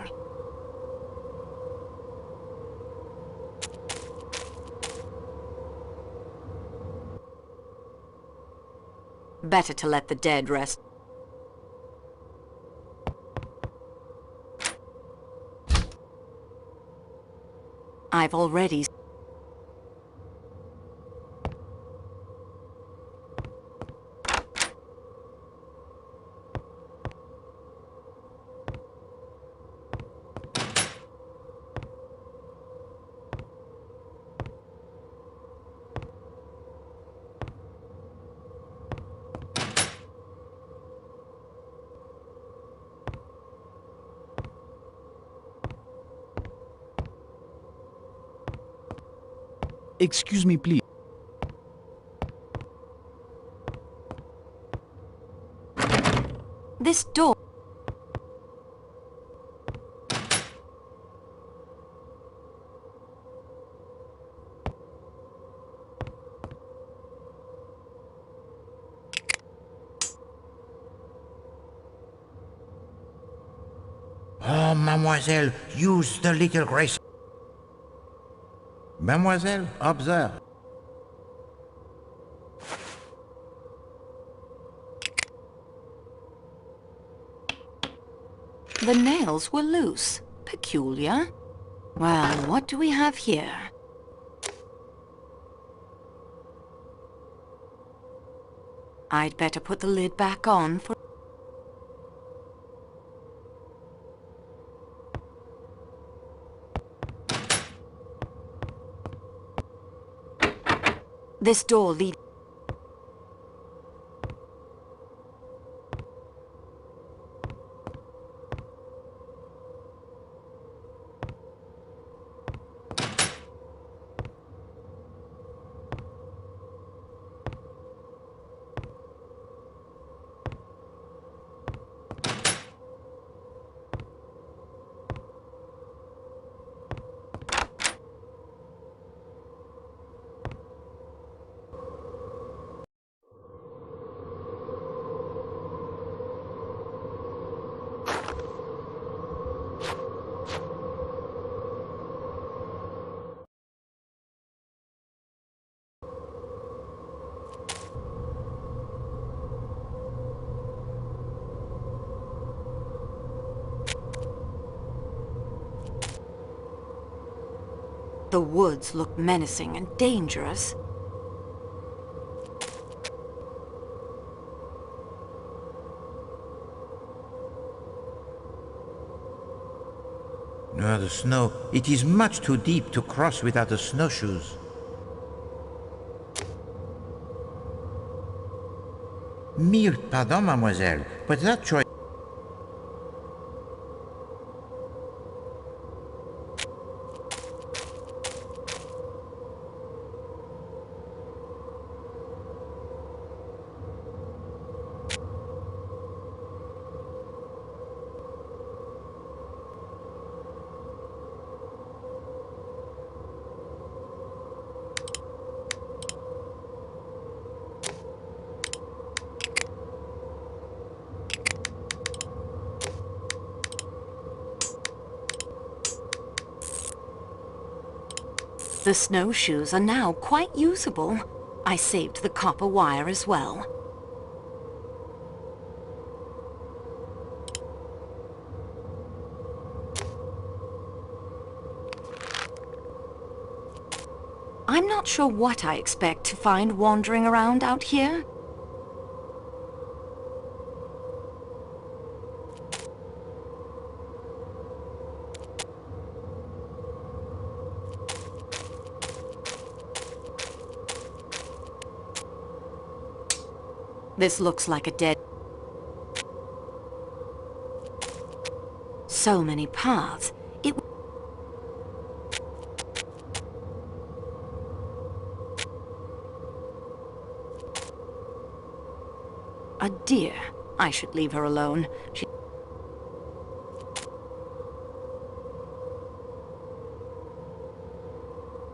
Better to let the dead rest. I've already... Excuse me, please. This door... Oh, mademoiselle, use the little grace. Mademoiselle, observe. The nails were loose. Peculiar. Well, what do we have here? I'd better put the lid back on for... This door leads... The woods look menacing and dangerous. No, the snow. It is much too deep to cross without the snowshoes. Mille pardon, mademoiselle, but that choice... The snowshoes are now quite usable. I saved the copper wire as well. I'm not sure what I expect to find wandering around out here. This looks like a dead... So many paths. It... A deer. I should leave her alone. She...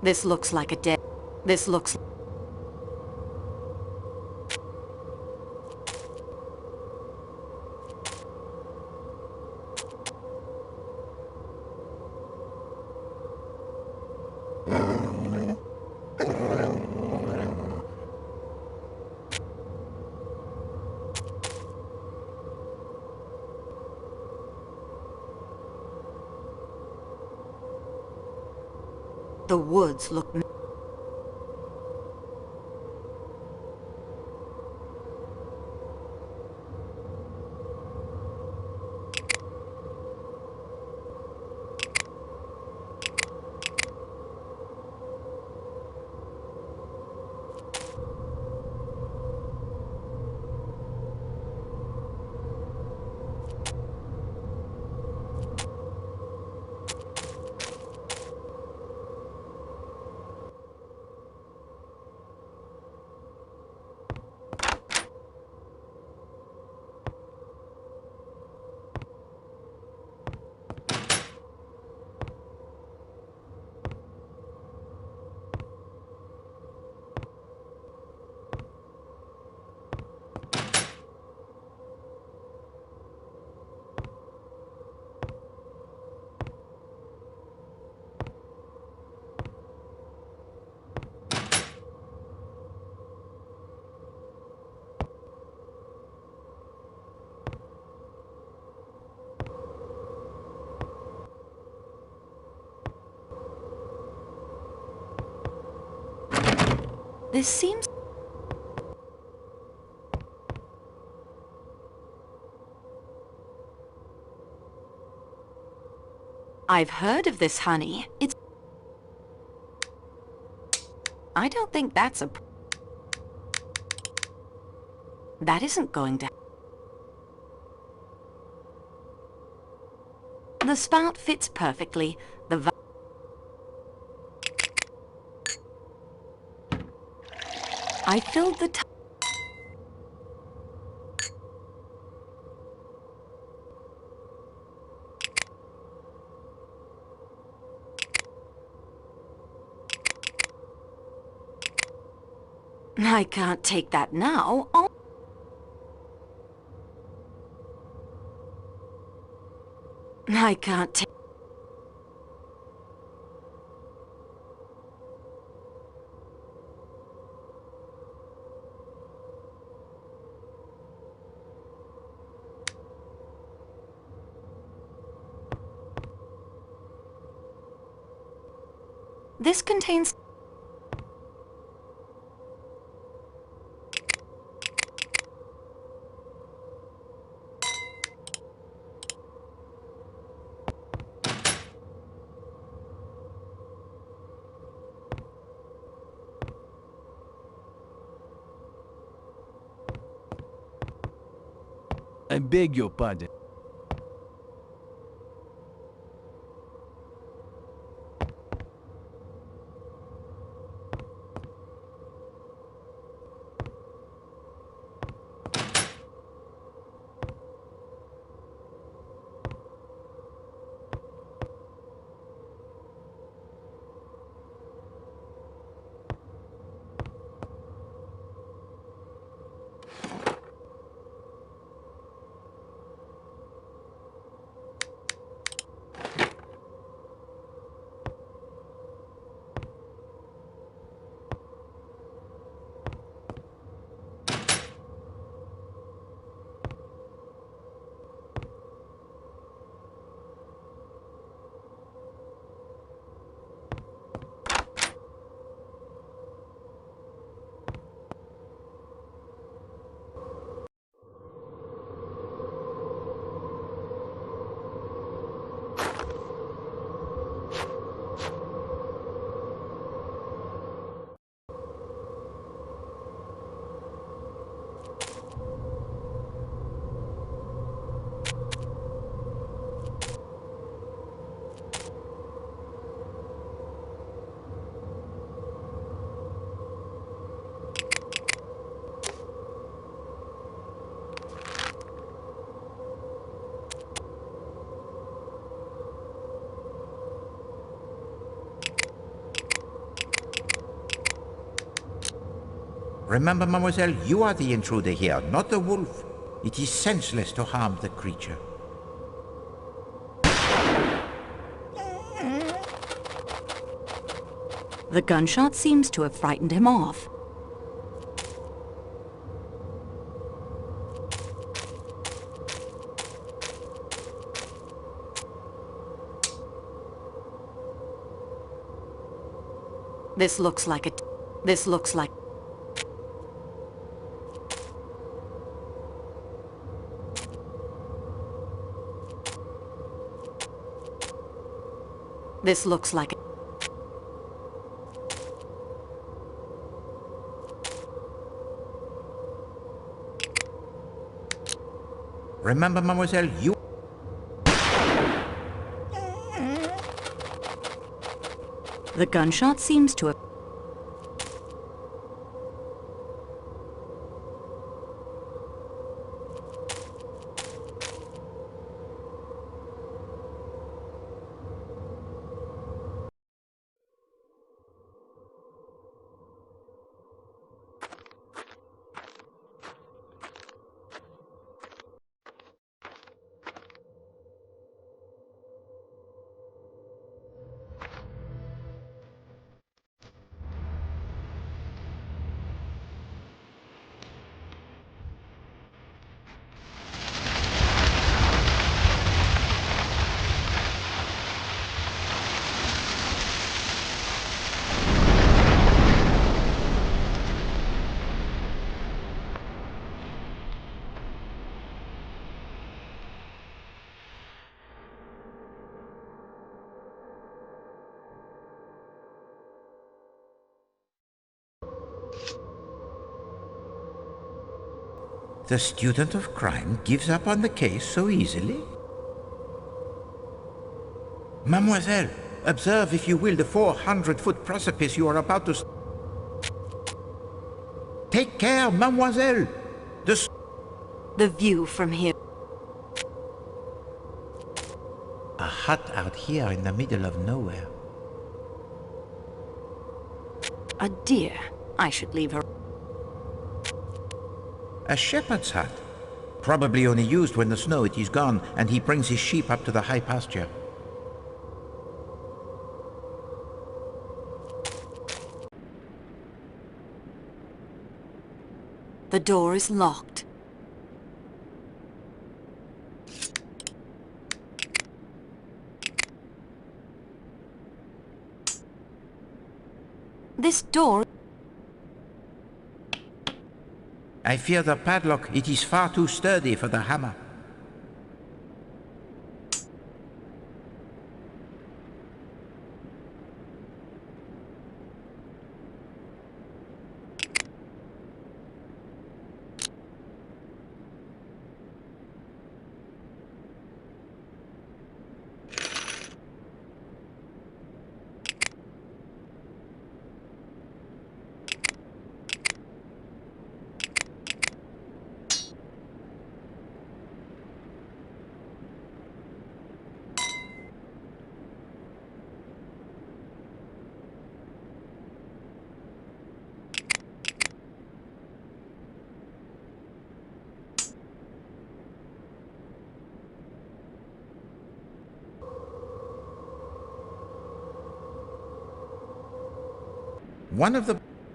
This looks like a dead... This looks... The woods look... This seems... I've heard of this honey. It's... I don't think that's a... That isn't going to... The spout fits perfectly. The... I filled the... I can't take that now. I can't take... This contains... I beg your pardon. Remember, mademoiselle, you are the intruder here, not the wolf. It is senseless to harm the creature. The gunshot seems to have frightened him off. This looks like it. This looks like... This looks like... Remember, mademoiselle, you... The gunshot seems to have... The student of crime gives up on the case so easily? Mademoiselle, observe, if you will, the 400-foot precipice you are about to... Take care, mademoiselle! The view from here... A hut out here in the middle of nowhere. A deer. I should leave her... A shepherd's hut. Probably only used when the snow it is gone and he brings his sheep up to the high pasture. The door is locked. This door... I fear the padlock, it is far too sturdy for the hammer.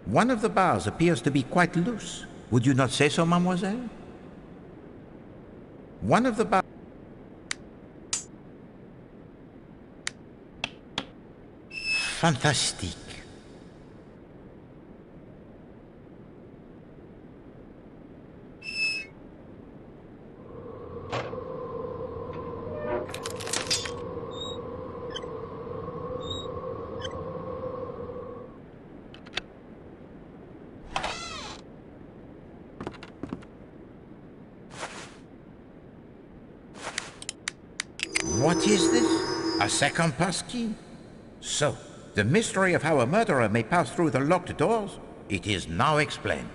One of the bars appears to be quite loose. Would you not say so, mademoiselle? One of the bars... Fantastique. What is this? A second pass key? So, the mystery of how a murderer may pass through the locked doors, it is now explained.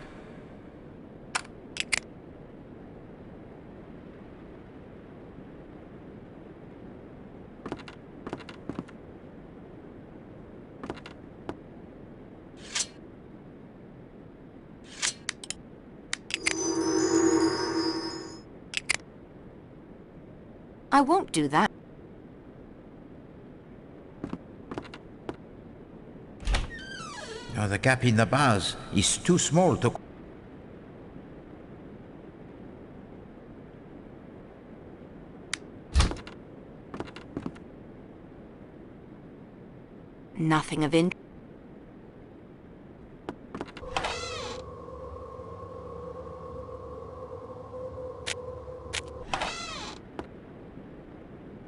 I won't do that. Now the gap in the bars is too small to... Nothing of interest.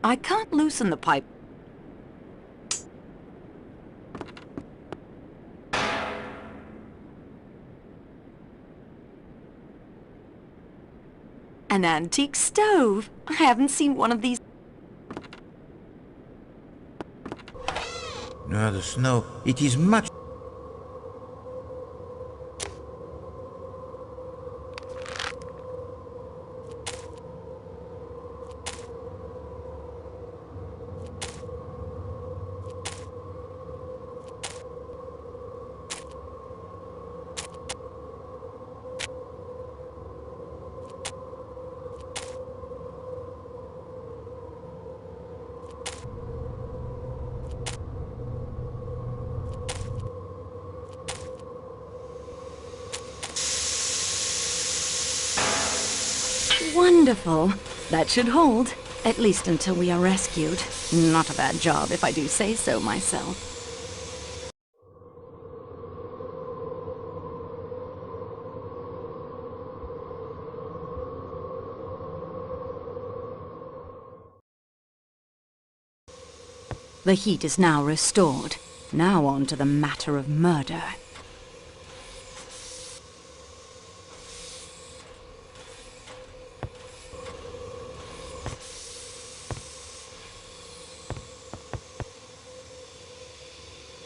I can't loosen the pipe. An antique stove. I haven't seen one of these. No, the snow, it is much... Wonderful. That should hold, at least until we are rescued. Not a bad job, if I do say so myself. The heat is now restored. Now on to the matter of murder.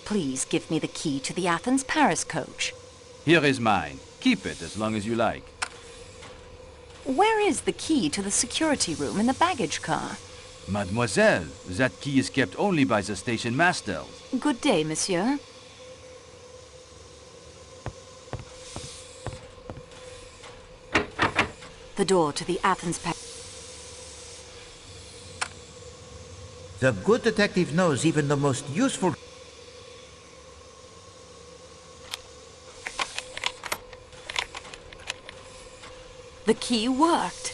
Please give me the key to the Athens-Paris coach. Here is mine. Keep it as long as you like. Where is the key to the security room in the baggage car? Mademoiselle, that key is kept only by the station masters. Good day, monsieur. The door to the Athens-Paris... The good detective knows even the most useful... The key worked.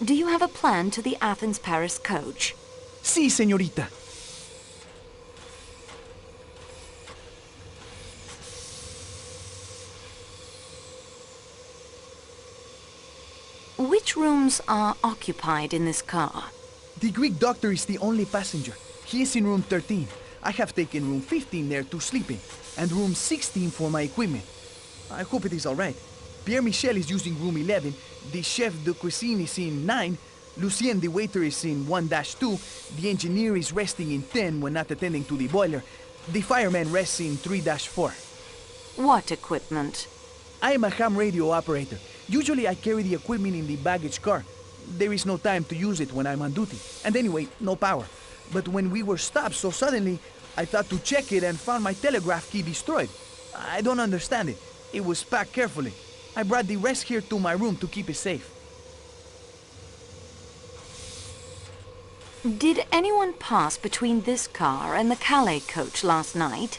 Do you have a plan to the Athens-Paris coach? Si, señorita. Which rooms are occupied in this car? The Greek doctor is the only passenger. He is in room 13. I have taken room 15 there to sleep in, and room 16 for my equipment. I hope it is all right. Pierre Michel is using room 11, the chef de cuisine is in 9, Lucien the waiter is in 1-2, the engineer is resting in 10 when not attending to the boiler, the fireman rests in 3-4. What equipment? I am a ham radio operator. Usually I carry the equipment in the baggage car. There is no time to use it when I'm on duty, and anyway, no power. But when we were stopped so suddenly, I thought to check it and found my telegraph key destroyed. I don't understand it. It was packed carefully. I brought the rest here to my room to keep it safe. Did anyone pass between this car and the Calais coach last night?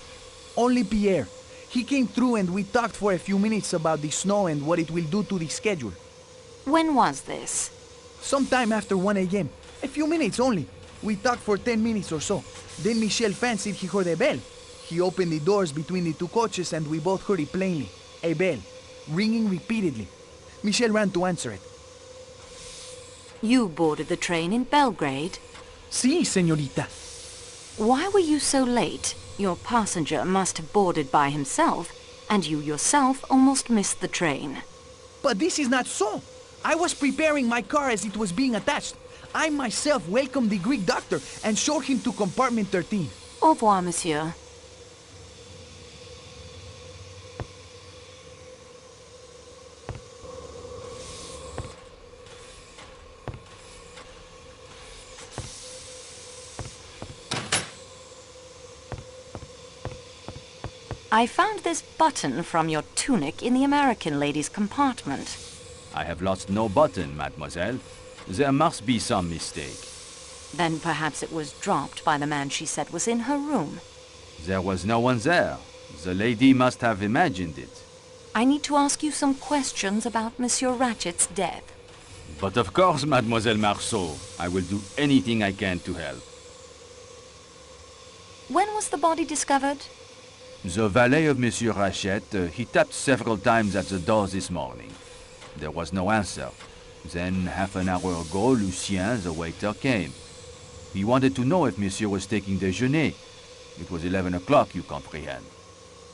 Only Pierre. He came through and we talked for a few minutes about the snow and what it will do to the schedule. When was this? Sometime after 1 a.m. A few minutes only. We talked for 10 minutes or so. Then Michel fancied he heard a bell. He opened the doors between the two coaches and we both heard it plainly. A bell, ringing repeatedly. Michel ran to answer it. You boarded the train in Belgrade? Si, señorita. Why were you so late? Your passenger must have boarded by himself, and you yourself almost missed the train. But this is not so. I was preparing my car as it was being attached. I myself welcomed the Greek doctor and showed him to compartment 13. Au revoir, monsieur. I found this button from your tunic in the American lady's compartment. I have lost no button, mademoiselle. There must be some mistake. Then perhaps it was dropped by the man she said was in her room. There was no one there. The lady must have imagined it. I need to ask you some questions about Monsieur Ratchet's death. But of course, Mademoiselle Marceau. I will do anything I can to help. When was the body discovered? The valet of Monsieur Rachet, he tapped several times at the door this morning. There was no answer. Then, half an hour ago, Lucien, the waiter, came. He wanted to know if Monsieur was taking déjeuner. It was 11 o'clock, you comprehend.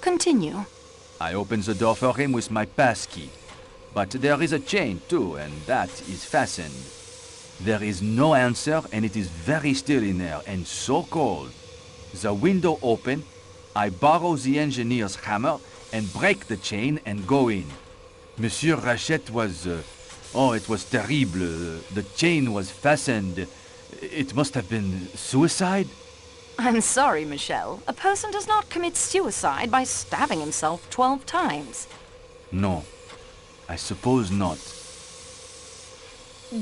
Continue. I opened the door for him with my pass key. But there is a chain, too, and that is fastened. There is no answer, and it is very still in there, and so cold. The window open, I borrow the engineer's hammer, and break the chain and go in. Monsieur Rachet was... it was terrible. The chain was fastened. It must have been suicide? I'm sorry, Michel. A person does not commit suicide by stabbing himself 12 times. No, I suppose not.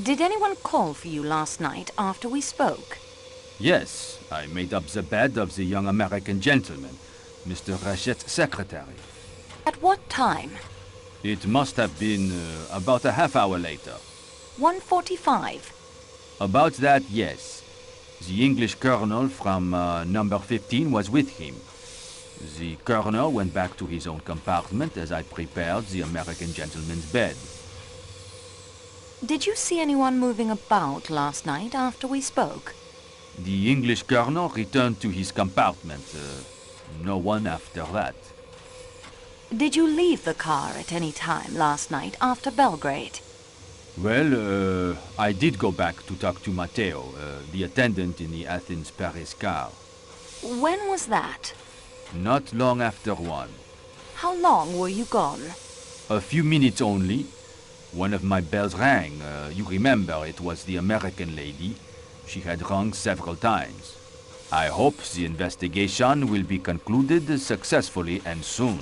Did anyone call for you last night after we spoke? Yes, I made up the bed of the young American gentleman, Mr. Rachet's secretary. At what time? It must have been about a half hour later. 1:45. About that, yes. The English colonel from number 15 was with him. The colonel went back to his own compartment as I prepared the American gentleman's bed. Did you see anyone moving about last night after we spoke? The English colonel returned to his compartment. No one after that. Did you leave the car at any time last night after Belgrade? Well, I did go back to talk to Matteo, the attendant in the Athens-Paris car. When was that? Not long after 1. How long were you gone? A few minutes only. One of my bells rang. You remember, it was the American lady. She had rung several times. I hope the investigation will be concluded successfully and soon.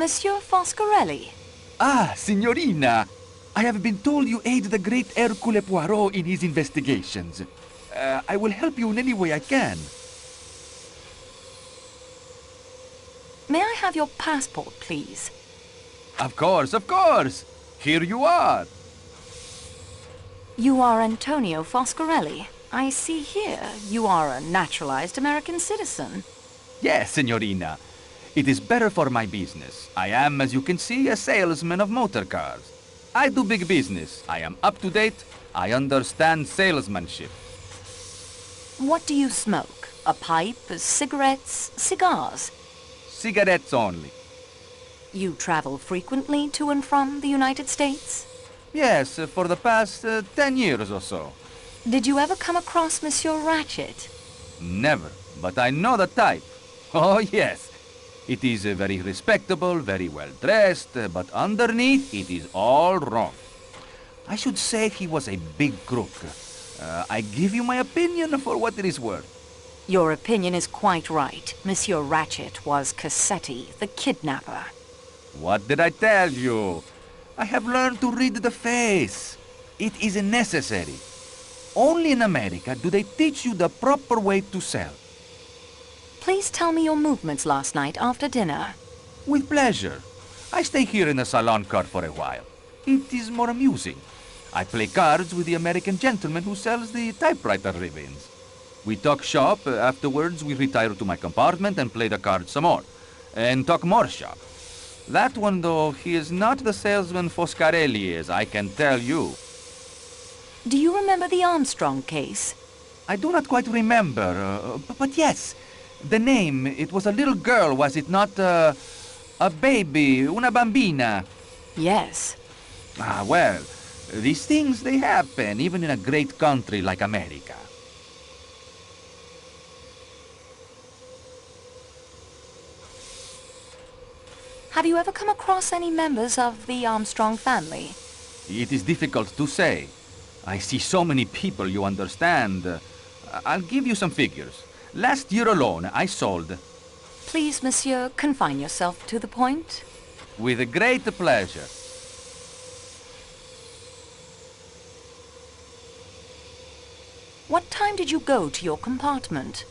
Monsieur Foscarelli. Ah, Signorina! I have been told you aid the great Hercule Poirot in his investigations. I will help you in any way I can. May I have your passport, please? Of course, of course! Here you are! You are Antonio Foscarelli. I see here you are a naturalized American citizen. Yes, Signorina. It is better for my business. I am, as you can see, a salesman of motor cars. I do big business. I am up to date. I understand salesmanship. What do you smoke? A pipe, cigarettes, cigars? Cigarettes only. You travel frequently to and from the United States? Yes, for the past 10 years or so. Did you ever come across Monsieur Ratchet? Never, but I know the type. Oh, yes. It is very respectable, very well dressed, but underneath it is all wrong. I should say he was a big crook. I give you my opinion for what it is worth. Your opinion is quite right. Monsieur Ratchet was Cassetti, the kidnapper. What did I tell you? I have learned to read the face. It is necessary. Only in America do they teach you the proper way to sell. Please tell me your movements last night after dinner. With pleasure. I stay here in the salon car for a while. It is more amusing. I play cards with the American gentleman who sells the typewriter ribbons. We talk shop, afterwards we retire to my compartment and play the cards some more. And talk more shop. That one, though, he is not the salesman Foscarelli is, I can tell you. Do you remember the Armstrong case? I do not quite remember, but yes. The name, it was a little girl, was it not? A baby, una bambina. Yes. Ah, well, these things, they happen, even in a great country like America. Have you ever come across any members of the Armstrong family? It is difficult to say. I see so many people, you understand. I'll give you some figures. Last year alone, I sold... Please, monsieur, confine yourself to the point. With great pleasure. What time did you go to your compartment?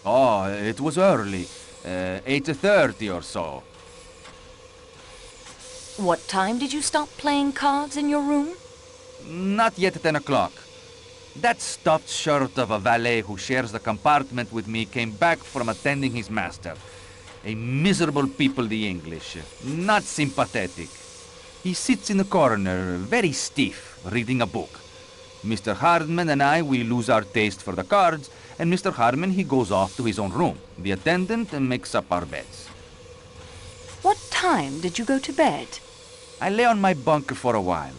Oh, it was early. 8:30 or so. What time did you stop playing cards in your room? Not yet 10 o'clock. That stuffed shirt of a valet who shares the compartment with me came back from attending his master. A miserable people, the English. Not sympathetic. He sits in the corner, very stiff, reading a book. Mr. Hardman and I, we lose our taste for the cards, and Mr. Hardman, he goes off to his own room. The attendant makes up our beds. What time did you go to bed? I lay on my bunk for a while.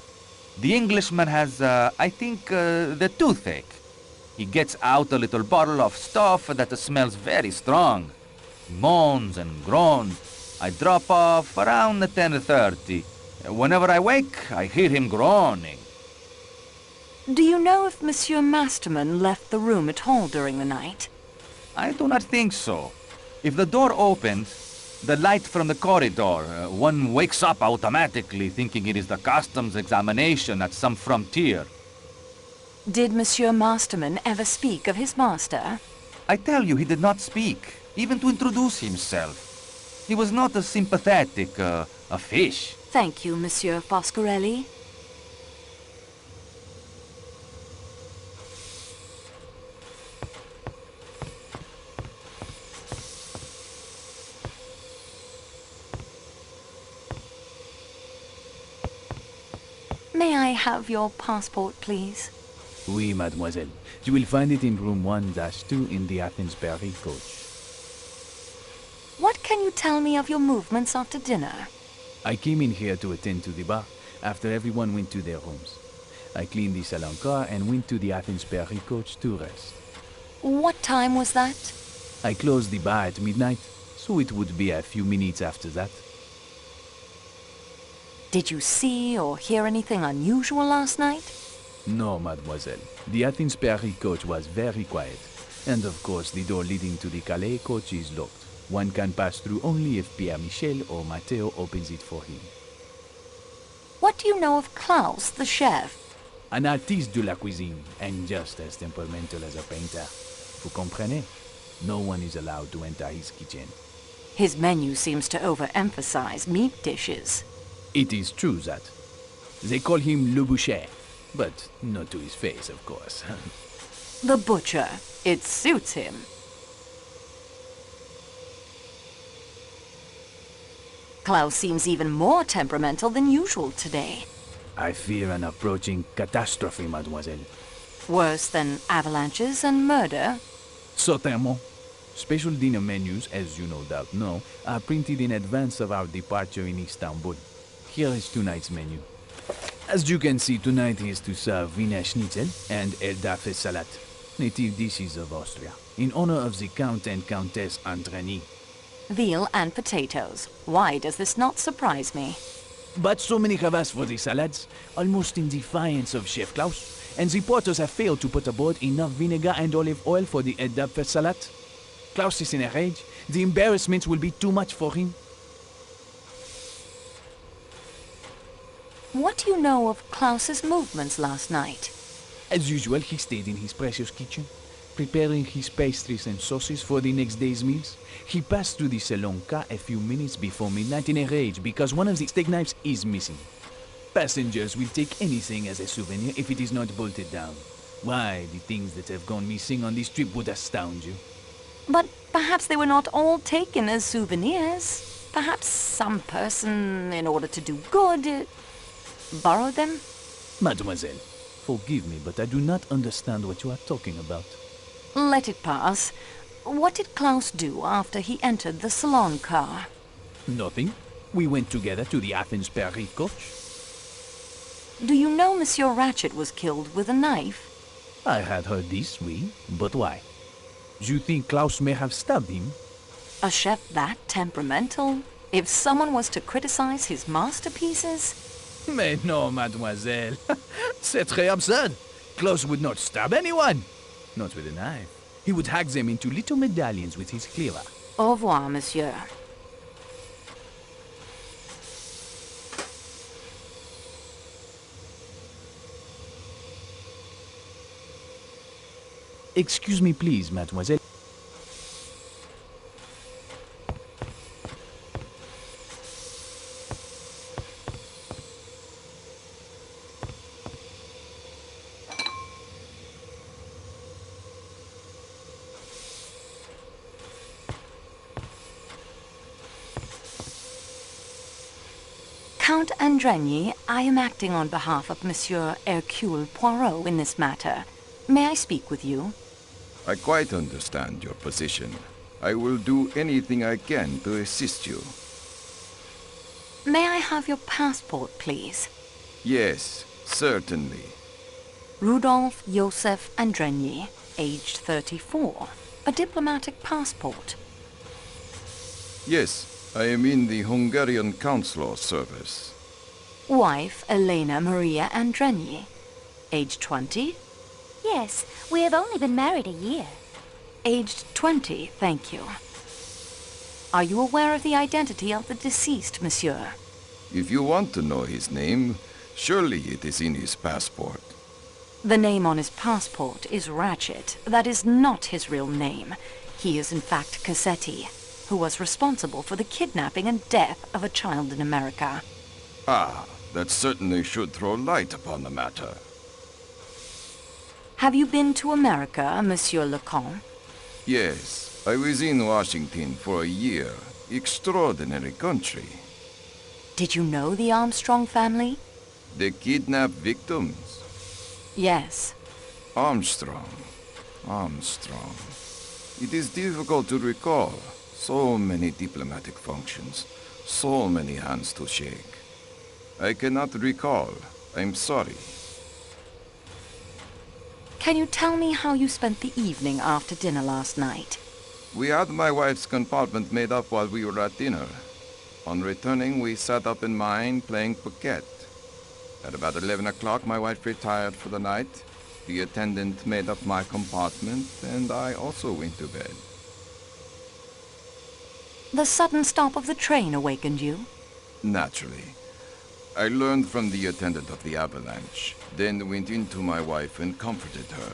The Englishman has, I think, the toothache. He gets out a little bottle of stuff that smells very strong. Moans and groans. I drop off around 10:30. Whenever I wake, I hear him groaning. Do you know if Monsieur Masterman left the room at all during the night? I do not think so. If the door opens, the light from the corridor, one wakes up automatically thinking it is the customs examination at some frontier. Did Monsieur Masterman ever speak of his master? I tell you, he did not speak, even to introduce himself. He was not as sympathetic, a fish. Thank you, Monsieur Foscarelli. May I have your passport, please? Oui, mademoiselle. You will find it in room 1-2 in the Athens-Paris coach. What can you tell me of your movements after dinner? I came in here to attend to the bar after everyone went to their rooms. I cleaned the salon car and went to the Athens-Paris coach to rest. What time was that? I closed the bar at midnight, so it would be a few minutes after that. Did you see or hear anything unusual last night? No, mademoiselle. The Athens-Paris coach was very quiet. And of course, the door leading to the Calais coach is locked. One can pass through only if Pierre Michel or Matteo opens it for him. What do you know of Klaus, the chef? An artiste de la cuisine, and just as temperamental as a painter. Vous comprenez? No one is allowed to enter his kitchen. His menu seems to overemphasize meat dishes. It is true that. They call him Le Boucher, but not to his face, of course. The butcher. It suits him. Klaus seems even more temperamental than usual today. I fear an approaching catastrophe, mademoiselle. Worse than avalanches and murder? Certainement. Special dinner menus, as you no doubt know, are printed in advance of our departure in Istanbul. Here is tonight's menu. As you can see, tonight is to serve Wiener Schnitzel and Eldafe Salat, native dishes of Austria, in honor of the Count and Countess Andreni. Veal and potatoes. Why does this not surprise me? But so many have asked for the salads, almost in defiance of Chef Klaus, and the porters have failed to put aboard enough vinegar and olive oil for the Eldafe Salat. Klaus is in a rage. The embarrassment will be too much for him. What do you know of Klaus's movements last night? As usual, he stayed in his precious kitchen, preparing his pastries and sauces for the next day's meals. He passed through the salon car a few minutes before midnight in a rage because one of the steak knives is missing. Passengers will take anything as a souvenir if it is not bolted down. Why, the things that have gone missing on this trip would astound you. But perhaps they were not all taken as souvenirs. Perhaps some person, in order to do good, borrowed them? Mademoiselle, forgive me, but I do not understand what you are talking about. Let it pass. What did Klaus do after he entered the salon car? Nothing. We went together to the Athens-Paris coach. Do you know Monsieur Ratchet was killed with a knife? I had heard this, oui, but why? Do you think Klaus may have stabbed him? A chef that temperamental? If someone was to criticize his masterpieces? Mais non, mademoiselle. C'est très absurd. Klaus would not stab anyone. Not with a knife. He would hack them into little medallions with his cleaver. Au revoir, monsieur. Excuse me, please, mademoiselle. Count Andreni, I am acting on behalf of Monsieur Hercule Poirot in this matter. May I speak with you? I quite understand your position. I will do anything I can to assist you. May I have your passport, please? Yes, certainly. Rudolf Josef Andreni, aged 34. A diplomatic passport. Yes, I am in the Hungarian consular service. Wife, Elena Maria Andreni. Age 20? Yes, we have only been married a year. Aged 20, thank you. Are you aware of the identity of the deceased, monsieur? If you want to know his name, surely it is in his passport. The name on his passport is Ratchet. That is not his real name. He is in fact Cassetti, who was responsible for the kidnapping and death of a child in America. Ah, that certainly should throw light upon the matter. Have you been to America, Monsieur Leconte? Yes, I was in Washington for a year. Extraordinary country. Did you know the Armstrong family? The kidnapped victims? Yes. Armstrong. It is difficult to recall. So many diplomatic functions. So many hands to shake. I cannot recall. I'm sorry. Can you tell me how you spent the evening after dinner last night? We had my wife's compartment made up while we were at dinner. On returning, we sat up in mine playing piquet. At about 11 o'clock, my wife retired for the night. The attendant made up my compartment, and I also went to bed. The sudden stop of the train awakened you? Naturally. I learned from the attendant of the avalanche, then went in to my wife and comforted her.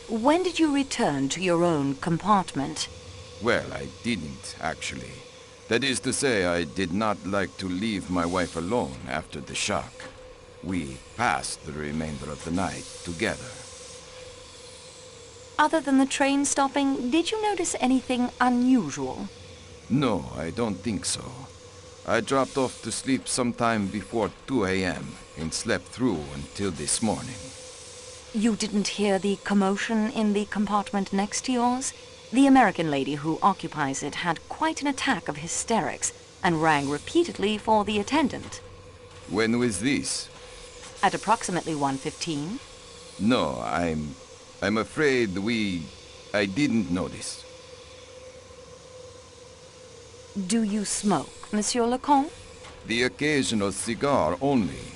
When did you return to your own compartment? Well, I didn't, actually. That is to say, I did not like to leave my wife alone after the shock. We passed the remainder of the night together. Other than the train stopping, did you notice anything unusual? No, I don't think so. I dropped off to sleep sometime before 2 a.m. and slept through until this morning. You didn't hear the commotion in the compartment next to yours? The American lady who occupies it had quite an attack of hysterics and rang repeatedly for the attendant. When was this? At approximately 1:15. No, I'm afraid I didn't notice. Do you smoke, Monsieur Lecomte? The occasional cigar only.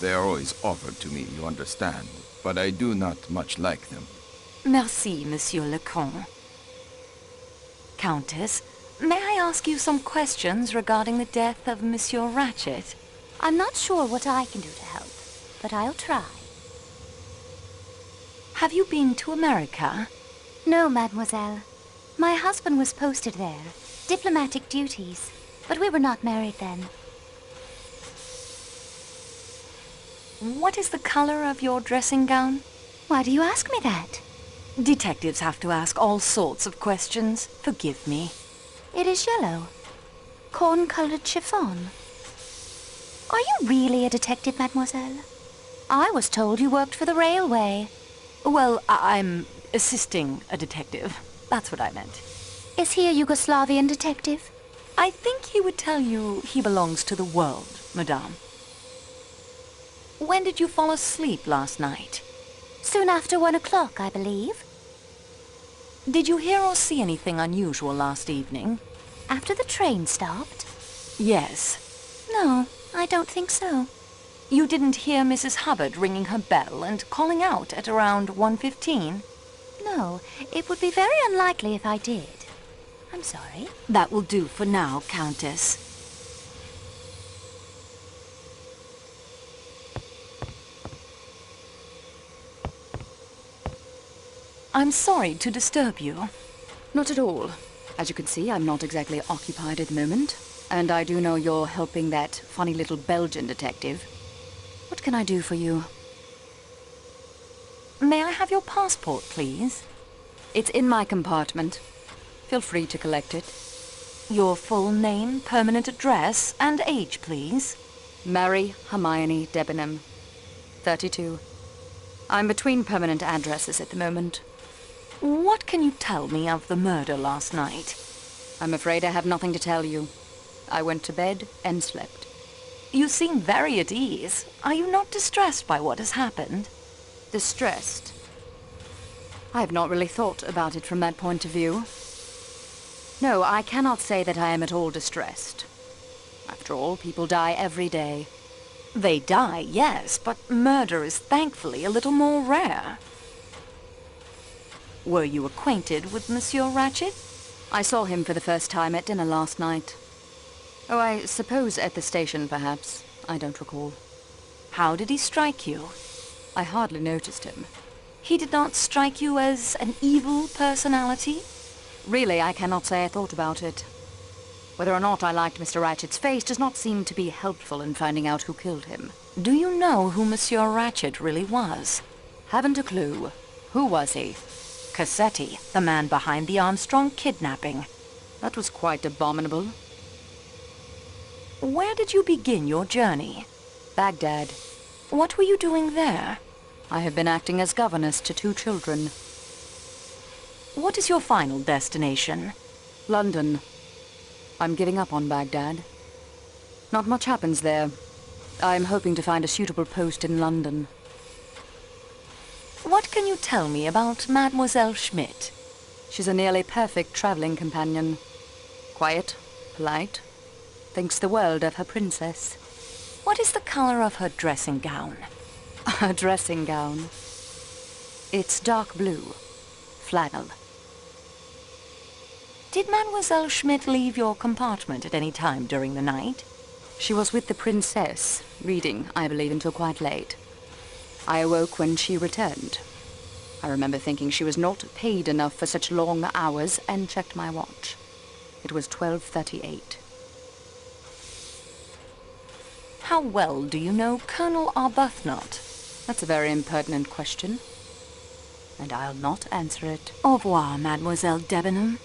They are always offered to me, you understand, but I do not much like them. Merci, Monsieur Lecomte. Countess, may I ask you some questions regarding the death of Monsieur Ratchet? I'm not sure what I can do to help, but I'll try. Have you been to America? No, mademoiselle. My husband was posted there. Diplomatic duties. But we were not married then. What is the color of your dressing gown? Why do you ask me that? Detectives have to ask all sorts of questions. Forgive me. It is yellow. Corn-colored chiffon. Are you really a detective, mademoiselle? I was told you worked for the railway. Well, I'm assisting a detective. That's what I meant. Is he a Yugoslavian detective? I think he would tell you he belongs to the world, madame. When did you fall asleep last night? Soon after 1 o'clock, I believe. Did you hear or see anything unusual last evening? After the train stopped? Yes. No, I don't think so. You didn't hear Mrs. Hubbard ringing her bell and calling out at around 1:15? No, it would be very unlikely if I did. I'm sorry. That will do for now, Countess. I'm sorry to disturb you. Not at all. As you can see, I'm not exactly occupied at the moment. And I do know you're helping that funny little Belgian detective. What can I do for you? May I have your passport, please? It's in my compartment. Feel free to collect it. Your full name, permanent address, and age, please. Mary Hermione Debenham, 32. I'm between permanent addresses at the moment. What can you tell me of the murder last night? I'm afraid I have nothing to tell you. I went to bed and slept. You seem very at ease. Are you not distressed by what has happened? Distressed? I have not really thought about it from that point of view. No, I cannot say that I am at all distressed. After all, people die every day. They die, yes, but murder is thankfully a little more rare. Were you acquainted with Monsieur Ratchet? I saw him for the first time at dinner last night. Oh, I suppose at the station, perhaps. I don't recall. How did he strike you? I hardly noticed him. He did not strike you as an evil personality? Really, I cannot say I thought about it. Whether or not I liked Mr. Ratchet's face does not seem to be helpful in finding out who killed him. Do you know who Monsieur Ratchet really was? Haven't a clue. Who was he? Cassetti, the man behind the Armstrong kidnapping. That was quite abominable. Where did you begin your journey? Baghdad. What were you doing there? I have been acting as governess to 2 children. What is your final destination? London. I'm giving up on Baghdad. Not much happens there. I'm hoping to find a suitable post in London. What can you tell me about Mademoiselle Schmidt? She's a nearly perfect traveling companion. Quiet, polite, thinks the world of her princess. What is the color of her dressing gown? A dressing gown. It's dark blue. Flannel. Did Mademoiselle Schmidt leave your compartment at any time during the night? She was with the princess, reading, I believe, until quite late. I awoke when she returned. I remember thinking she was not paid enough for such long hours and checked my watch. It was 12:38. How well do you know Colonel Arbuthnot? That's a very impertinent question, and I'll not answer it. Au revoir, Mademoiselle Debenham.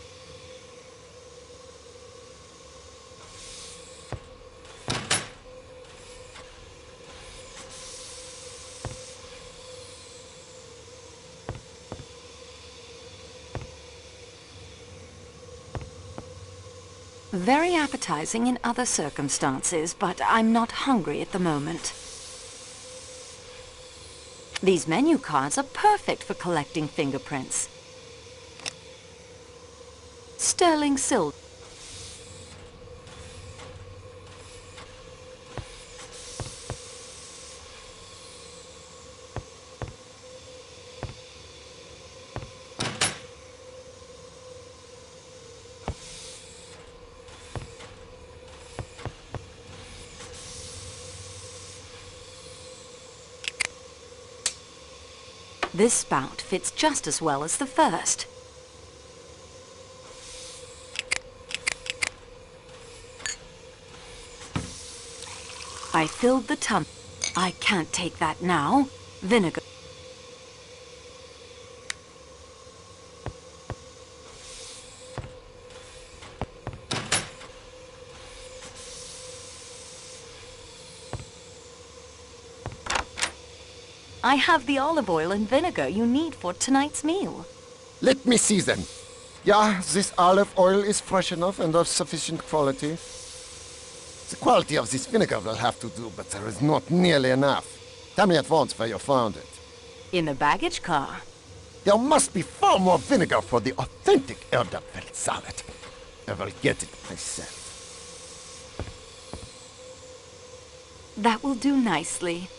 Very appetizing in other circumstances, but I'm not hungry at the moment. These menu cards are perfect for collecting fingerprints. Sterling silver. This spout fits just as well as the first. I filled the tub. I can't take that now. Vinegar. I have the olive oil and vinegar you need for tonight's meal. Let me see then. Yeah, this olive oil is fresh enough and of sufficient quality. The quality of this vinegar will have to do, but there is not nearly enough. Tell me at once where you found it. In the baggage car. There must be far more vinegar for the authentic Erdapfel salad. I will get it myself. That will do nicely.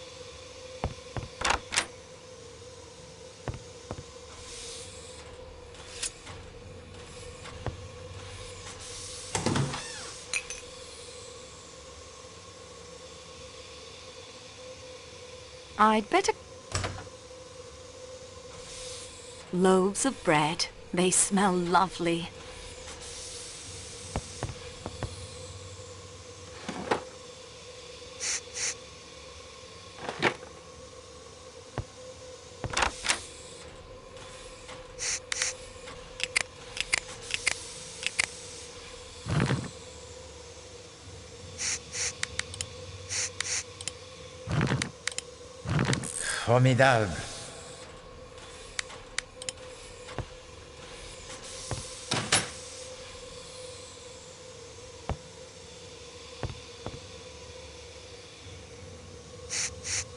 I'd better... Loaves of bread. They smell lovely. Formidable.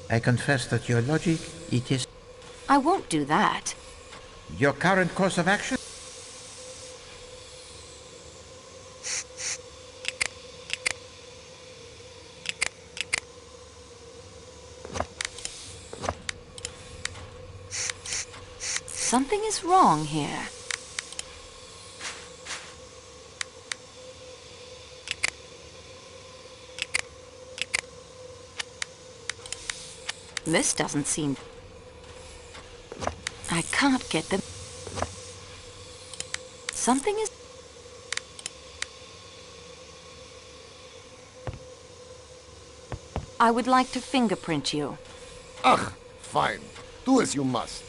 I confess that your logic, it is... I won't do that. Your current course of action? Something is wrong here. This doesn't seem... I can't get them. Something is... I would like to fingerprint you. Ach, fine. Do as you must.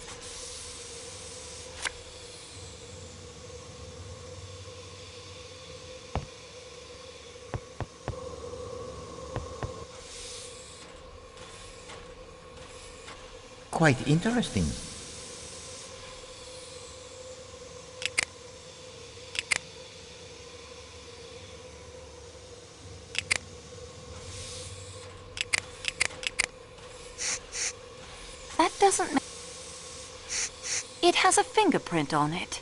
Quite interesting. That doesn't... It has a fingerprint on it.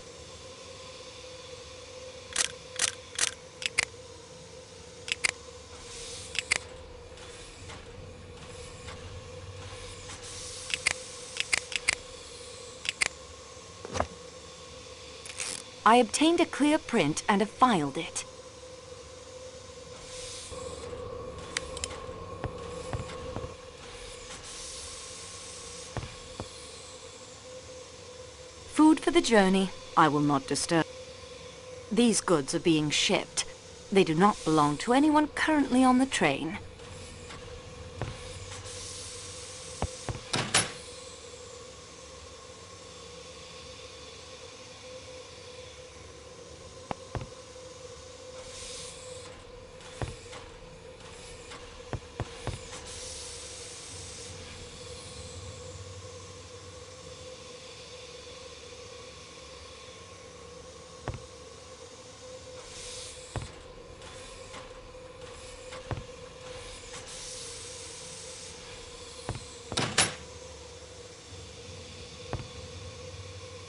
I obtained a clear print and have filed it. Food for the journey. I will not disturb. These goods are being shipped. They do not belong to anyone currently on the train.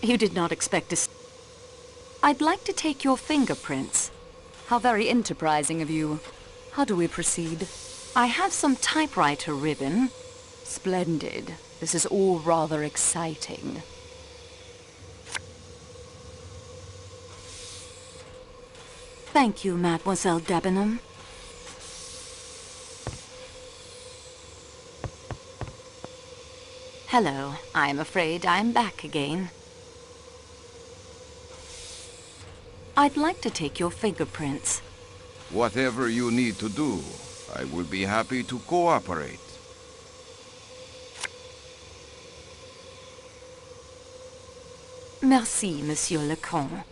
You did not expect to... I'd like to take your fingerprints. How very enterprising of you. How do we proceed? I have some typewriter ribbon. Splendid. This is all rather exciting. Thank you, Mademoiselle Debenham. Hello. I'm afraid I'm back again. I'd like to take your fingerprints. Whatever you need to do, I will be happy to cooperate. Merci, Monsieur Lecomte.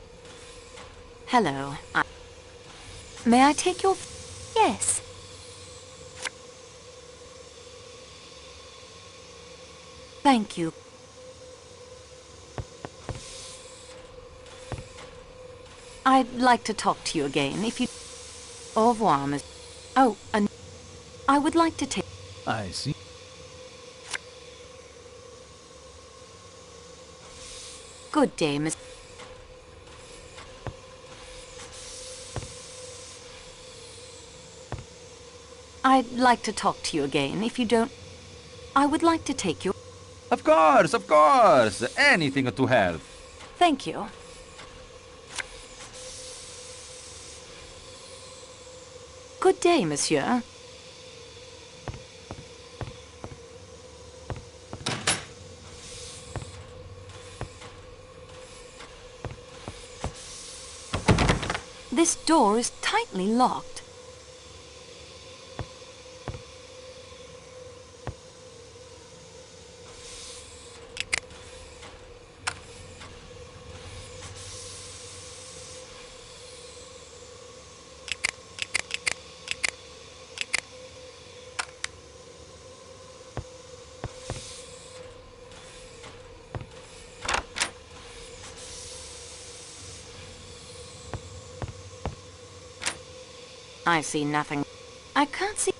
Hello. May I take your... Yes. Thank you. I'd like to talk to you again, if you... Au revoir, Miss... Oh, and... I would like to take... I see. Good day, Miss... I'd like to talk to you again, if you don't... I would like to take your... Of course, of course! Anything to help. Thank you. Good day, monsieur. This door is tightly locked. I see nothing. I can't see...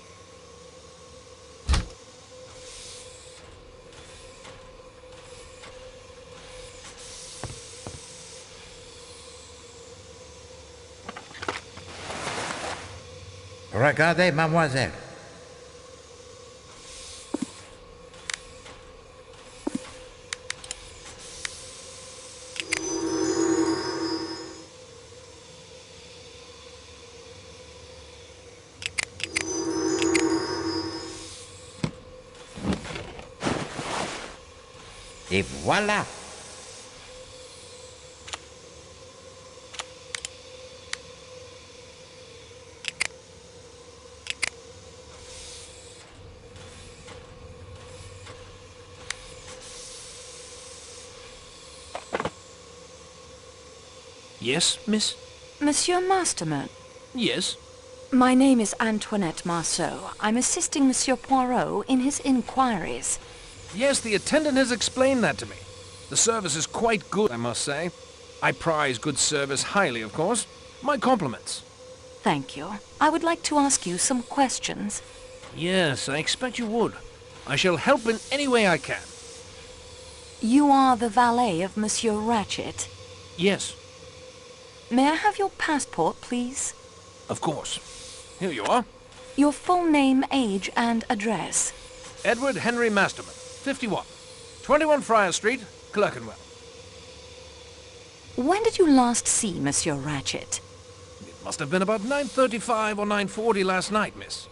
Regardez, mademoiselle. Et voilà! Yes, miss? Monsieur Masterman. Yes? My name is Antoinette Marceau. I'm assisting Monsieur Poirot in his inquiries. Yes, the attendant has explained that to me. The service is quite good, I must say. I prize good service highly, of course. My compliments. Thank you. I would like to ask you some questions. Yes, I expect you would. I shall help in any way I can. You are the valet of Monsieur Ratchet? Yes. May I have your passport, please? Of course. Here you are. Your full name, age, and address. Edward Henry Masterman, 51. 21 Friar Street, Clerkenwell. When did you last see Monsieur Ratchet? It must have been about 9:35 or 9:40 last night, miss.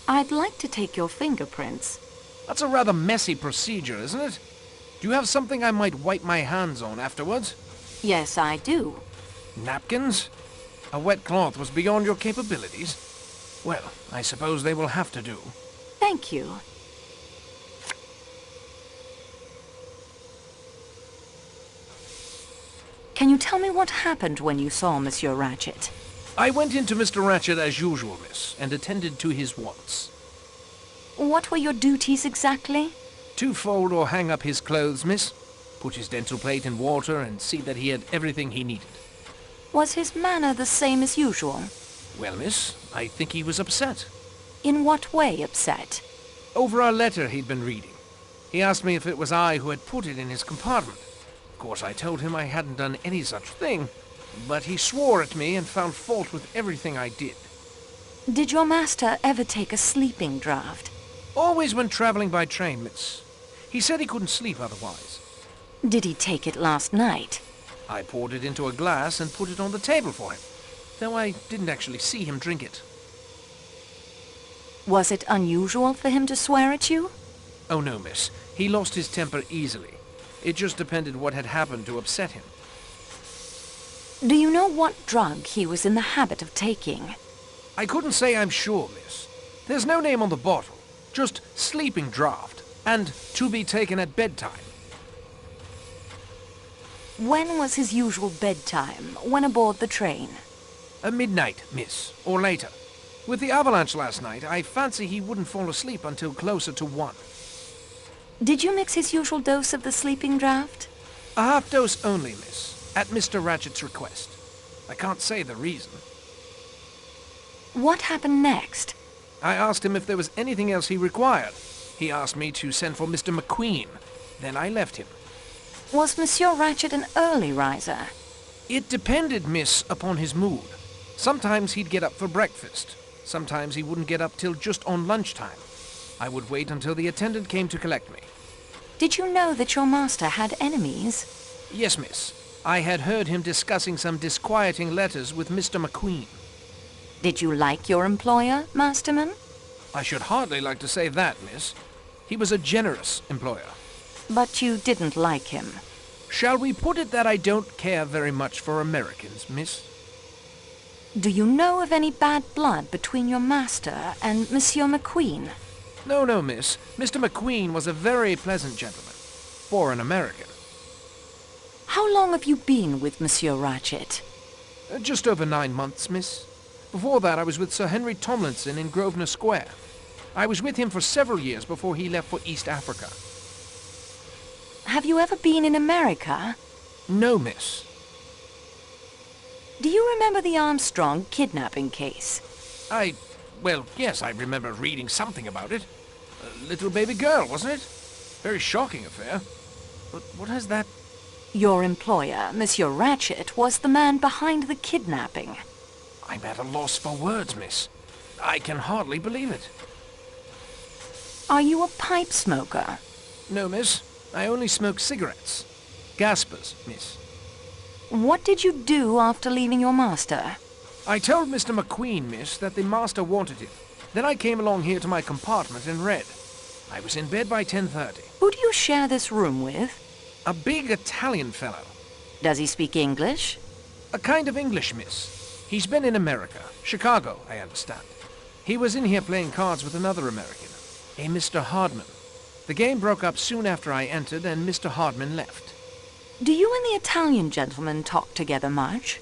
I'd like to take your fingerprints. That's a rather messy procedure, isn't it? Do you have something I might wipe my hands on afterwards? Yes, I do. Napkins? A wet cloth was beyond your capabilities? Well, I suppose they will have to do. Thank you. Can you tell me what happened when you saw Monsieur Ratchet? I went into Mr. Ratchet as usual, miss, and attended to his wants. What were your duties exactly? To fold or hang up his clothes, miss. Put his dental plate in water and see that he had everything he needed. Was his manner the same as usual? Well, miss, I think he was upset. In what way upset? Over a letter he'd been reading. He asked me if it was I who had put it in his compartment. Of course, I told him I hadn't done any such thing, but he swore at me and found fault with everything I did. Did your master ever take a sleeping draught? Always when traveling by train, miss. He said he couldn't sleep otherwise. Did he take it last night? I poured it into a glass and put it on the table for him, though I didn't actually see him drink it. Was it unusual for him to swear at you? Oh no, miss. He lost his temper easily. It just depended what had happened to upset him. Do you know what drug he was in the habit of taking? I couldn't say I'm sure, miss. There's no name on the bottle. Just sleeping draught, and to be taken at bedtime. When was his usual bedtime, when aboard the train? Midnight, miss, or later. With the avalanche last night, I fancy he wouldn't fall asleep until closer to 1. Did you mix his usual dose of the sleeping draught? A half dose only, miss, at Mr. Ratchet's request. I can't say the reason. What happened next? I asked him if there was anything else he required. He asked me to send for Mr. McQueen. Then I left him. Was Monsieur Ratchet an early riser? It depended, miss, upon his mood. Sometimes he'd get up for breakfast. Sometimes he wouldn't get up till just on lunchtime. I would wait until the attendant came to collect me. Did you know that your master had enemies? Yes, miss. I had heard him discussing some disquieting letters with Mr. McQueen. Did you like your employer, Masterman? I should hardly like to say that, miss. He was a generous employer. But you didn't like him. Shall we put it that I don't care very much for Americans, miss? Do you know of any bad blood between your master and Monsieur McQueen? No, no, miss. Mr. McQueen was a very pleasant gentleman. For an American. How long have you been with Monsieur Ratchet? Just over 9 months, miss. Before that, I was with Sir Henry Tomlinson in Grosvenor Square. I was with him for several years before he left for East Africa. Have you ever been in America? No, miss. Do you remember the Armstrong kidnapping case? Well, yes, I remember reading something about it. A little baby girl, wasn't it? Very shocking affair. But what has that... Your employer, Monsieur Ratchet, was the man behind the kidnapping. I'm at a loss for words, miss. I can hardly believe it. Are you a pipe smoker? No, miss. I only smoke cigarettes. Gaspers, miss. What did you do after leaving your master? I told Mr. McQueen, miss, that the master wanted him. Then I came along here to my compartment and read. I was in bed by 10:30. Who do you share this room with? A big Italian fellow. Does he speak English? A kind of English, miss. He's been in America. Chicago, I understand. He was in here playing cards with another American, a Mr. Hardman. The game broke up soon after I entered, and Mr. Hardman left. Do you and the Italian gentleman talk together much?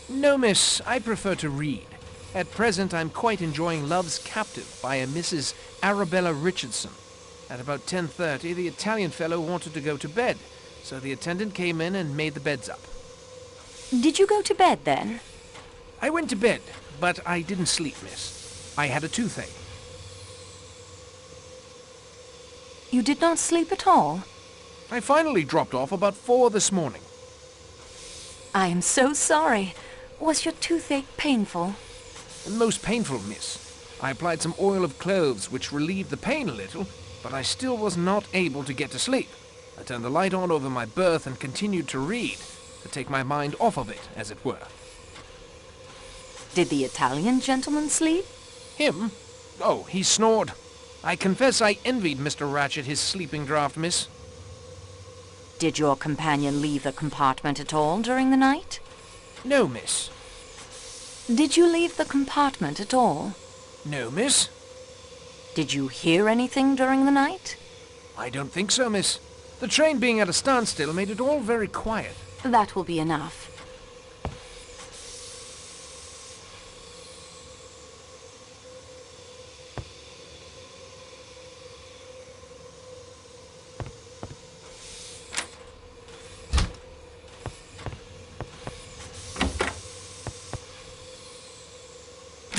No, miss. I prefer to read. At present, I'm quite enjoying Love's Captive by a Mrs. Arabella Richardson. At about 10:30, the Italian fellow wanted to go to bed, so the attendant came in and made the beds up. Did you go to bed then? I went to bed, but I didn't sleep, miss. I had a toothache. You did not sleep at all? I finally dropped off about 4 this morning. I am so sorry. Was your toothache painful? Most painful, miss. I applied some oil of cloves, which relieved the pain a little, but I still was not able to get to sleep. I turned the light on over my berth and continued to read, to take my mind off of it, as it were. Did the Italian gentleman sleep? Him? Oh, he snored. I confess I envied Mr. Ratchet his sleeping draught, miss. Did your companion leave the compartment at all during the night? No, miss. Did you leave the compartment at all? No, miss. Did you hear anything during the night? I don't think so, miss. The train being at a standstill made it all very quiet. That will be enough.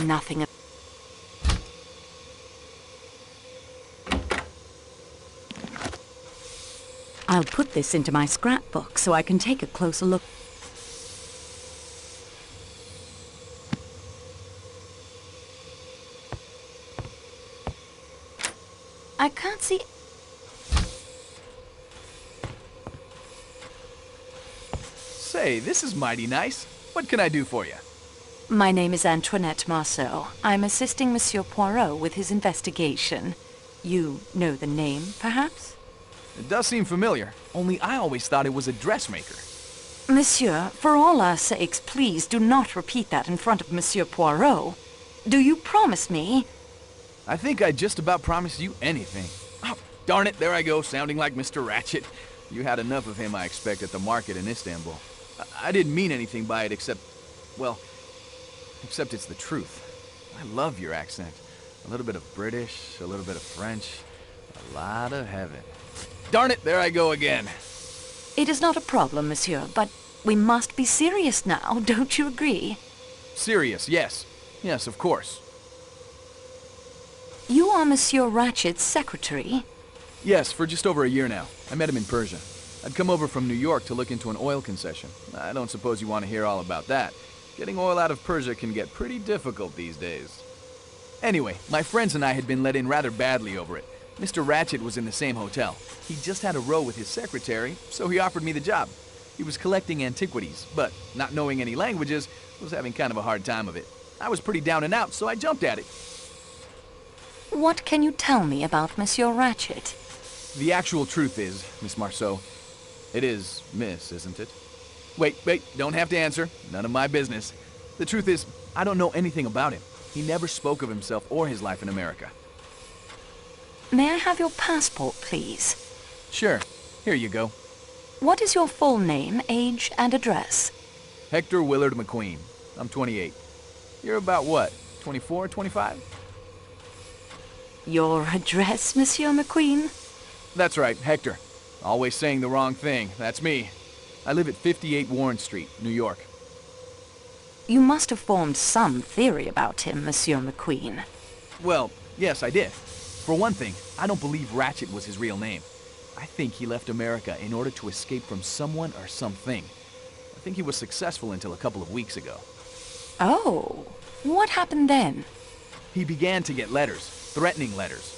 Nothing. I'll put this into my scrapbook so I can take a closer look. I can't see... Say, this is mighty nice. What can I do for you? My name is Antoinette Marceau. I'm assisting Monsieur Poirot with his investigation. You know the name, perhaps? It does seem familiar, only I always thought it was a dressmaker. Monsieur, for all our sakes, please do not repeat that in front of Monsieur Poirot. Do you promise me? I think I just about promised you anything. Oh, darn it, there I go, sounding like Mr. Ratchet. You had enough of him, I expect, at the market in Istanbul. I didn't mean anything by it except, well, except it's the truth. I love your accent. A little bit of British, a little bit of French, a lot of heaven. Darn it, there I go again. It is not a problem, monsieur, but we must be serious now, don't you agree? Serious, yes. Yes, of course. You are Monsieur Ratchet's secretary? Yes, for just over a year now. I met him in Persia. I'd come over from New York to look into an oil concession. I don't suppose you want to hear all about that. Getting oil out of Persia can get pretty difficult these days. Anyway, my friends and I had been let in rather badly over it. Mr. Ratchet was in the same hotel. He just had a row with his secretary, so he offered me the job. He was collecting antiquities, but not knowing any languages, was having kind of a hard time of it. I was pretty down and out, so I jumped at it. What can you tell me about Monsieur Ratchet? The actual truth is, Miss Marceau, it is Miss, isn't it? Wait, don't have to answer. None of my business. The truth is, I don't know anything about him. He never spoke of himself or his life in America. May I have your passport, please? Sure. Here you go. What is your full name, age, and address? Hector Willard McQueen. I'm 28. You're about what, 24, 25? Your address, Monsieur McQueen? That's right, Hector. Always saying the wrong thing. That's me. I live at 58 Warren Street, New York. You must have formed some theory about him, Monsieur McQueen. Well, yes, I did. For one thing, I don't believe Ratchet was his real name. I think he left America in order to escape from someone or something. I think he was successful until a couple of weeks ago. Oh, what happened then? He began to get letters, threatening letters.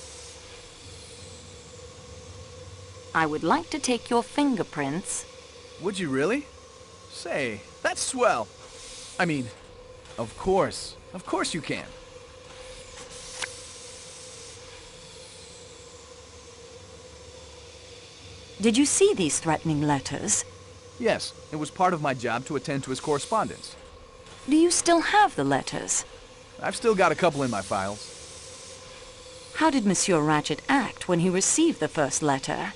I would like to take your fingerprints. Would you really? Say, that's swell. I mean, of course you can. Did you see these threatening letters? Yes, it was part of my job to attend to his correspondence. Do you still have the letters? I've still got a couple in my files. How did Monsieur Ratchet act when he received the first letter?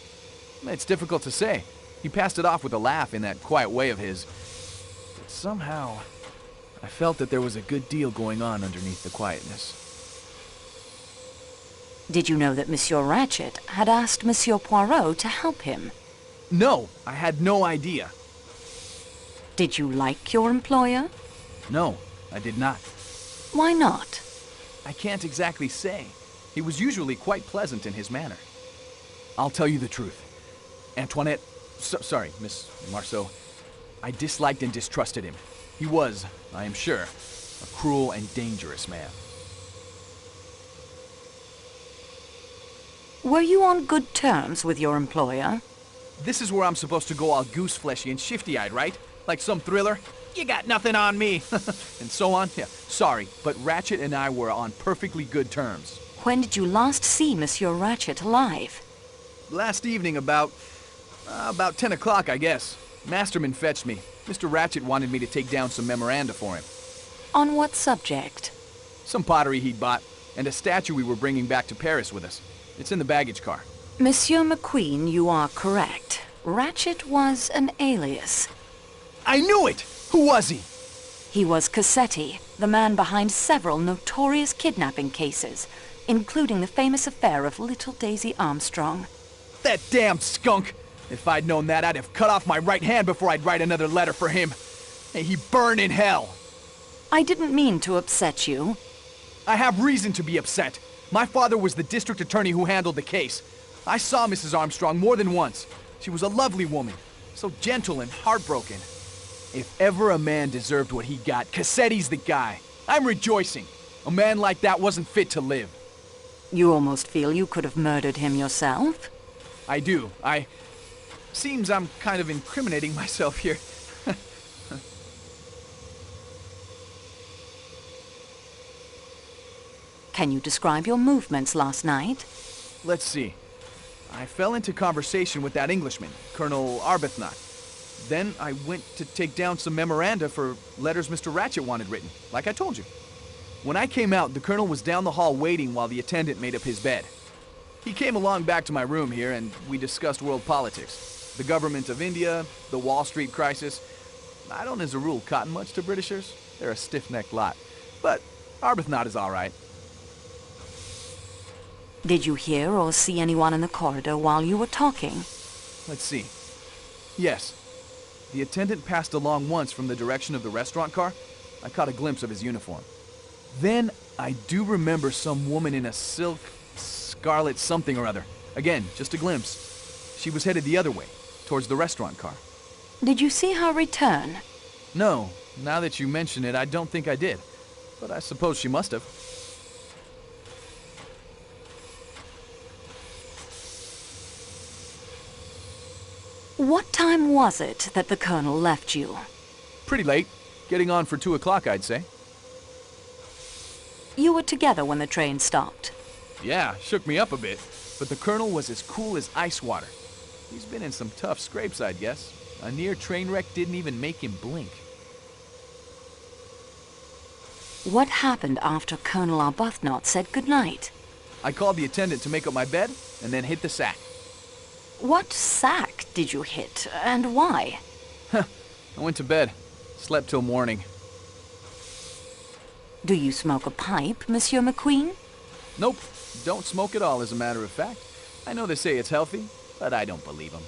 It's difficult to say. He passed it off with a laugh in that quiet way of his. But somehow, I felt that there was a good deal going on underneath the quietness. Did you know that Monsieur Ratchet had asked Monsieur Poirot to help him? No, I had no idea. Did you like your employer? No, I did not. Why not? I can't exactly say. He was usually quite pleasant in his manner. I'll tell you the truth. Antoinette, sorry, Miss Marceau, I disliked and distrusted him. He was, I am sure, a cruel and dangerous man. Were you on good terms with your employer? This is where I'm supposed to go all goose-fleshy and shifty-eyed, right? Like some thriller? You got nothing on me! And so on? Yeah, sorry, but Ratchet and I were on perfectly good terms. When did you last see Monsieur Ratchet alive? Last evening about 10 o'clock, I guess. Masterman fetched me. Mr. Ratchet wanted me to take down some memoranda for him. On what subject? Some pottery he'd bought, and a statue we were bringing back to Paris with us. It's in the baggage car. Monsieur McQueen, you are correct. Ratchet was an alias. I knew it! Who was he? He was Cassetti, the man behind several notorious kidnapping cases, including the famous affair of little Daisy Armstrong. That damn skunk! If I'd known that, I'd have cut off my right hand before I'd write another letter for him. May he burn in hell! I didn't mean to upset you. I have reason to be upset. My father was the district attorney who handled the case. I saw Mrs. Armstrong more than once. She was a lovely woman, so gentle and heartbroken. If ever a man deserved what he got, Cassetti's the guy. I'm rejoicing. A man like that wasn't fit to live. You almost feel you could have murdered him yourself? I do. Seems I'm kind of incriminating myself here. Can you describe your movements last night? Let's see. I fell into conversation with that Englishman, Colonel Arbuthnot. Then I went to take down some memoranda for letters Mr. Ratchet wanted written, like I told you. When I came out, the Colonel was down the hall waiting while the attendant made up his bed. He came along back to my room here and we discussed world politics. The government of India, the Wall Street crisis. I don't as a rule cotton much to Britishers. They're a stiff-necked lot. But Arbuthnot is all right. Did you hear or see anyone in the corridor while you were talking? Let's see. Yes. The attendant passed along once from the direction of the restaurant car. I caught a glimpse of his uniform. Then I do remember some woman in a silk, scarlet something or other. Again, just a glimpse. She was headed the other way, towards the restaurant car. Did you see her return? No. Now that you mention it, I don't think I did. But I suppose she must have. What time was it that the Colonel left you? Pretty late. Getting on for 2 o'clock, I'd say. You were together when the train stopped? Yeah, shook me up a bit. But the Colonel was as cool as ice water. He's been in some tough scrapes, I'd guess. A near train wreck didn't even make him blink. What happened after Colonel Arbuthnot said goodnight? I called the attendant to make up my bed, and then hit the sack. What sack did you hit, and why? I went to bed. Slept till morning. Do you smoke a pipe, Monsieur McQueen? Nope. Don't smoke at all, as a matter of fact. I know they say it's healthy, but I don't believe them.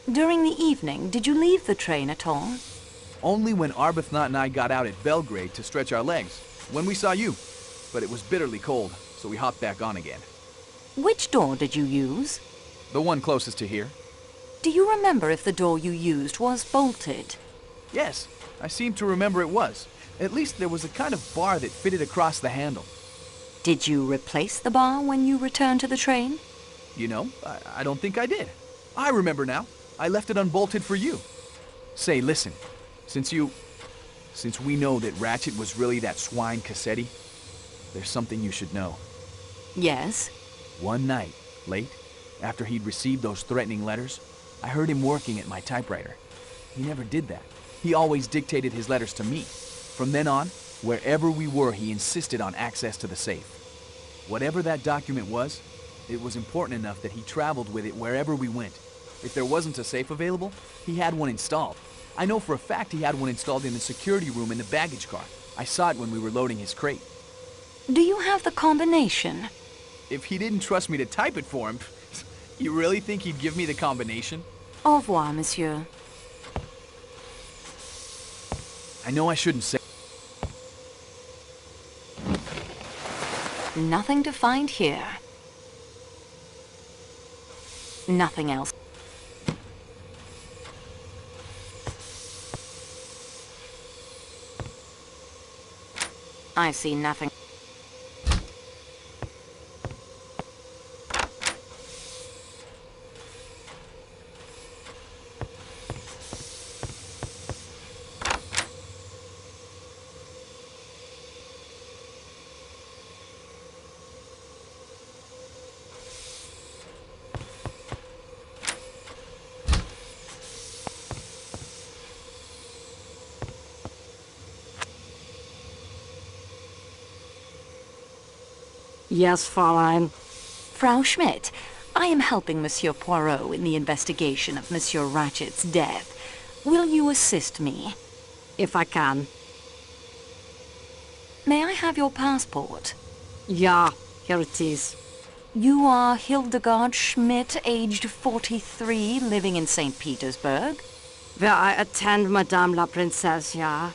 During the evening, did you leave the train at all? Only when Arbuthnot and I got out at Belgrade to stretch our legs. When we saw you. But it was bitterly cold, so we hopped back on again. Which door did you use? The one closest to here. Do you remember if the door you used was bolted? Yes, I seem to remember it was. At least there was a kind of bar that fitted across the handle. Did you replace the bar when you returned to the train? You know, I don't think I did. I remember now. I left it unbolted for you. Say, listen, since we know that Ratchet was really that swine Cassetti, there's something you should know. Yes? One night, late, after he'd received those threatening letters, I heard him working at my typewriter. He never did that. He always dictated his letters to me. From then on, wherever we were, he insisted on access to the safe. Whatever that document was, it was important enough that he traveled with it wherever we went. If there wasn't a safe available, he had one installed. I know for a fact he had one installed in the security room in the baggage car. I saw it when we were loading his crate. Do you have the combination? If he didn't trust me to type it for him, you really think he'd give me the combination? Au revoir, monsieur. I know I shouldn't say... Nothing to find here. Nothing else. I see nothing. Yes, Fräulein. Frau Schmidt, I am helping Monsieur Poirot in the investigation of Monsieur Ratchet's death. Will you assist me? If I can. May I have your passport? Yeah, here it is. You are Hildegard Schmidt, aged 43, living in St. Petersburg? Where I attend Madame la Princesse, yeah.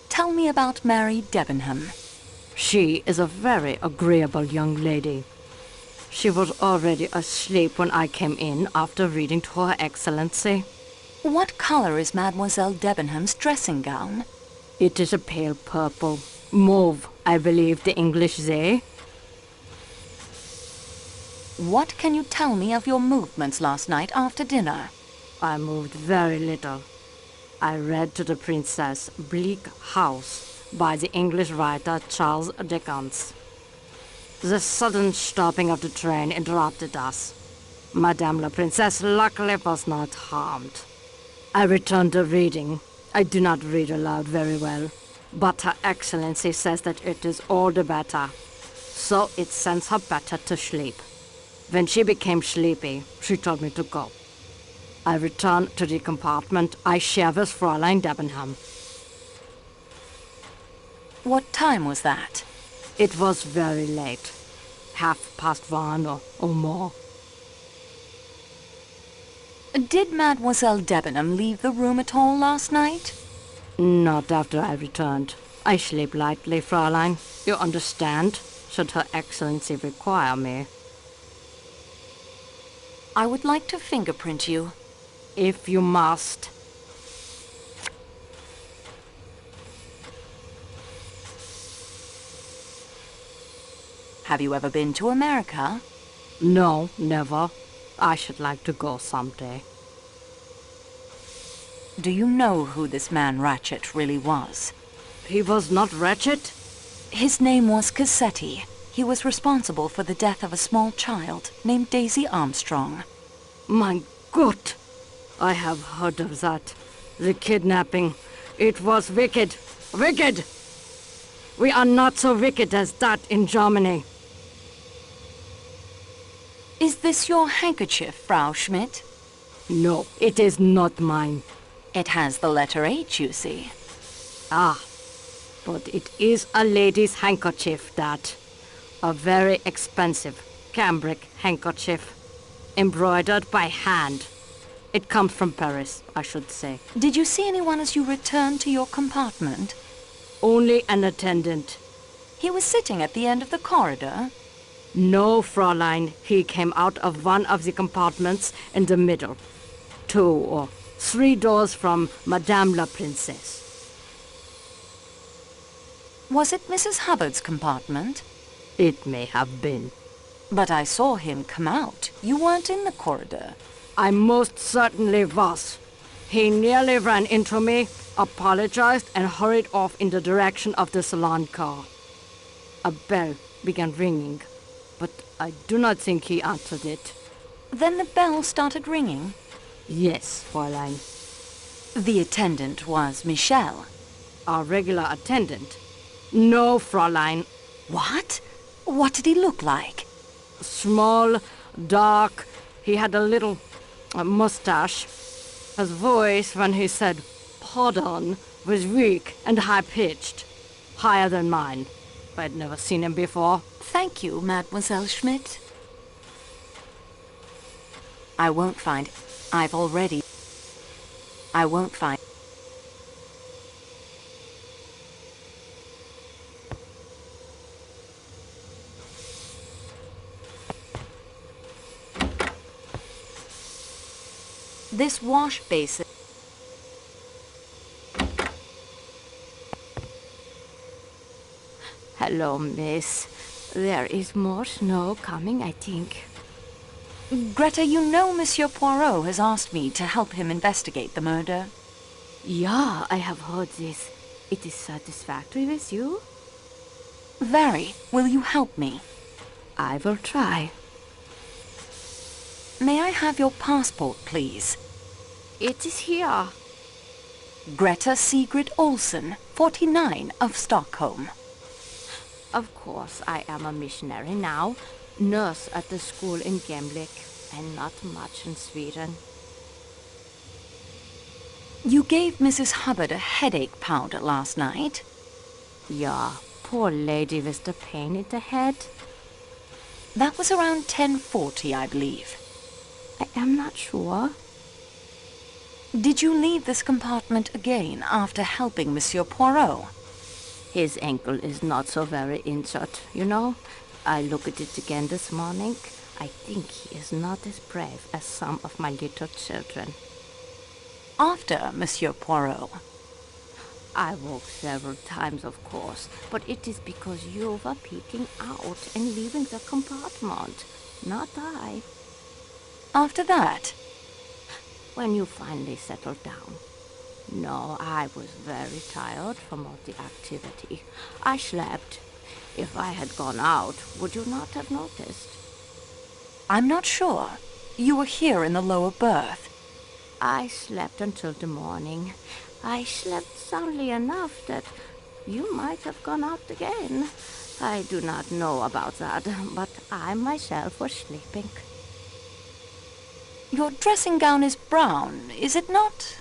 Tell me about Mary Debenham. She is a very agreeable young lady. She was already asleep when I came in after reading to Her Excellency. What color is Mademoiselle Debenham's dressing gown? It is a pale purple. Mauve, I believe the English say. What can you tell me of your movements last night after dinner? I moved very little. I read to the Princess Bleak House by the English writer Charles Dickens. The sudden stopping of the train interrupted us. Madame la Princesse luckily was not harmed. I returned to reading. I do not read aloud very well, but Her Excellency says that it is all the better, so it sends her better to sleep. When she became sleepy, she told me to go. I returned to the compartment I share with Fräulein Debenham. What time was that? It was very late. 1:30 or more. Did Mademoiselle Debenham leave the room at all last night? Not after I returned. I sleep lightly, Fräulein. You understand? Should Her Excellency require me. I would like to fingerprint you. If you must. Have you ever been to America? No, never. I should like to go someday. Do you know who this man Ratchet really was? He was not Ratchet? His name was Cassetti. He was responsible for the death of a small child named Daisy Armstrong. My God! I have heard of that. The kidnapping. It was wicked. Wicked! We are not so wicked as that in Germany. Is this your handkerchief, Frau Schmidt? No, it is not mine. It has the letter H, you see. Ah, but it is a lady's handkerchief, that. A very expensive cambric handkerchief, embroidered by hand. It comes from Paris, I should say. Did you see anyone as you returned to your compartment? Only an attendant. He was sitting at the end of the corridor? No, Fräulein. He came out of one of the compartments in the middle. 2 or 3 doors from Madame la Princesse. Was it Mrs. Hubbard's compartment? It may have been. But I saw him come out. You weren't in the corridor. I most certainly was. He nearly ran into me, apologized, and hurried off in the direction of the salon car. A bell began ringing, but I do not think he answered it. Then the bell started ringing? Yes, Fräulein. The attendant was Michel. Our regular attendant? No, Fräulein. What? What did he look like? Small, dark. He had a little mustache. His voice, when he said, "Pardon," was weak and high-pitched. Higher than mine. I'd never seen him before. Thank you, Mademoiselle Schmidt. I won't find... I won't find... This wash basin... Hello, miss. There is more snow coming, I think. Greta, you know Monsieur Poirot has asked me to help him investigate the murder. Yeah, I have heard this. It is satisfactory with you? Very. Will you help me? I will try. May I have your passport, please? It is here. Greta Sigrid Olsen, 49, of Stockholm. Of course, I am a missionary now, nurse at the school in Gemlik, and not much in Sweden. You gave Mrs. Hubbard a headache powder last night? Yeah, poor lady with the pain in the head. That was around 10:40, I believe. I am not sure. Did you leave this compartment again after helping Monsieur Poirot? His ankle is not so very injured, you know. I looked at it again this morning. I think he is not as brave as some of my little children. After Monsieur Poirot? I woke several times, of course, but it is because you were peeking out and leaving the compartment, not I. After that? When you finally settled down. No, I was very tired from all the activity. I slept. If I had gone out, would you not have noticed? I'm not sure. You were here in the lower berth. I slept until the morning. I slept soundly enough that you might have gone out again. I do not know about that, but I myself was sleeping. Your dressing gown is brown, is it not?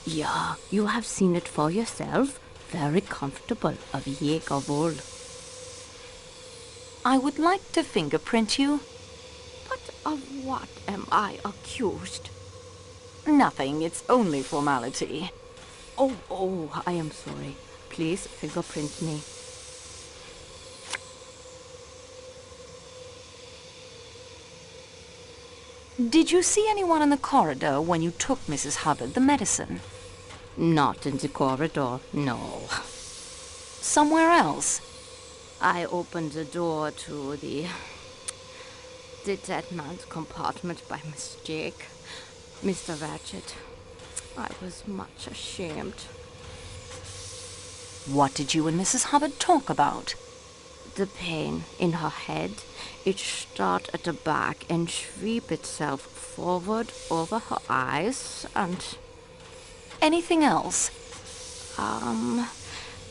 Yeah, you have seen it for yourself. Very comfortable, of Jaeger wool. I would like to fingerprint you. But of what am I accused? Nothing, it's only formality. Oh, I am sorry. Please fingerprint me. Did you see anyone in the corridor when you took Mrs. Hubbard the medicine? Not in the corridor, no. Somewhere else? I opened the door to the dead man's compartment by mistake. Mr. Ratchet, I was much ashamed. What did you and Mrs. Hubbard talk about? The pain in her head. It started at the back and sweep itself forward over her eyes and... Anything else?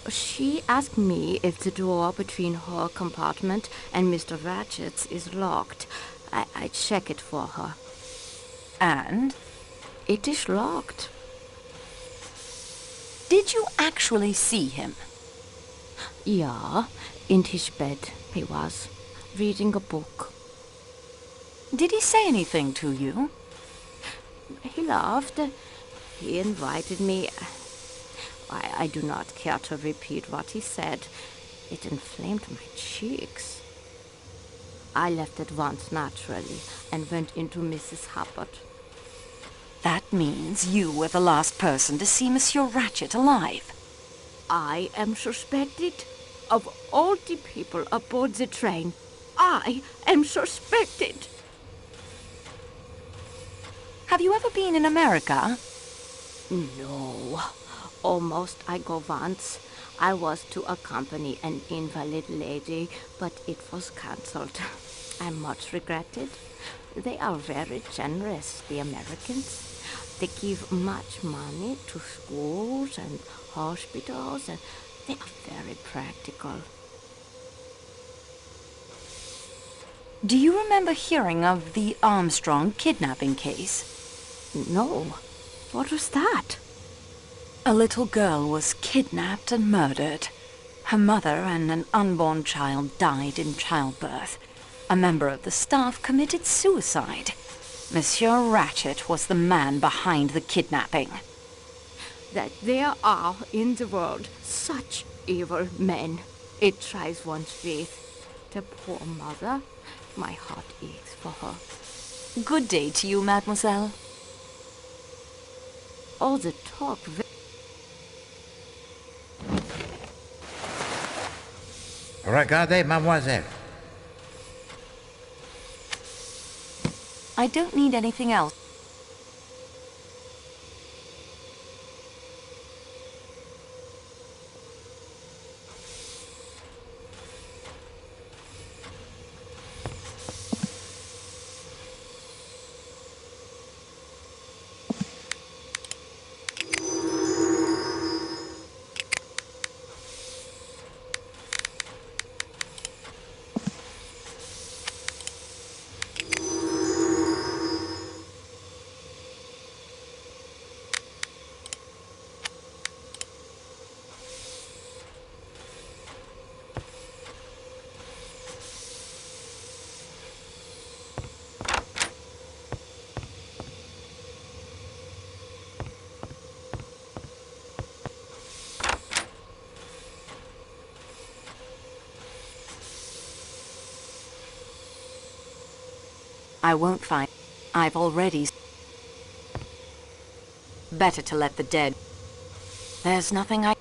She asked me if the door between her compartment and Mr. Ratchet's is locked. I check it for her. And? It is locked. Did you actually see him? Yeah, in his bed he was, reading a book. Did he say anything to you? He laughed. He invited me. I do not care to repeat what he said. It inflamed my cheeks. I left at once naturally and went into Mrs. Hubbard. That means you were the last person to see Monsieur Ratchet alive. I am suspected. Of all the people aboard the train, I am suspected. Have you ever been in America? No. Almost I go once. I was to accompany an invalid lady, but it was cancelled. I much regret it. They are very generous, the Americans. They give much money to schools and hospitals, and they are very practical. Do you remember hearing of the Armstrong kidnapping case? No. What was that? A little girl was kidnapped and murdered. Her mother and an unborn child died in childbirth. A member of the staff committed suicide. Monsieur Ratchet was the man behind the kidnapping. That there are in the world such evil men. It tries one's faith. The poor mother, my heart aches for her. Good day to you, mademoiselle. All the talk... Regardez, mademoiselle. I don't need anything else. I won't find... I've already... Better to let the dead... There's nothing I...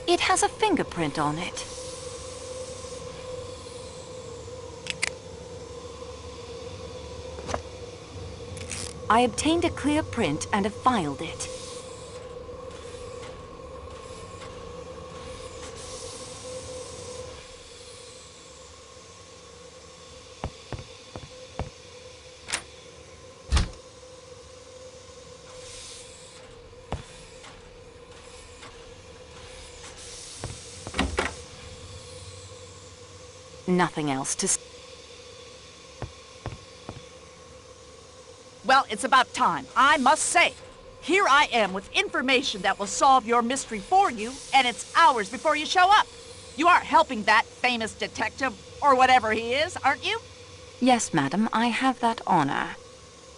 It has a fingerprint on it. I obtained a clear print and have filed it. Nothing else to... Well, it's about time, I must say. Here I am with information that will solve your mystery for you, and it's hours before you show up. You are helping that famous detective, or whatever he is, aren't you? Yes, madam, I have that honor.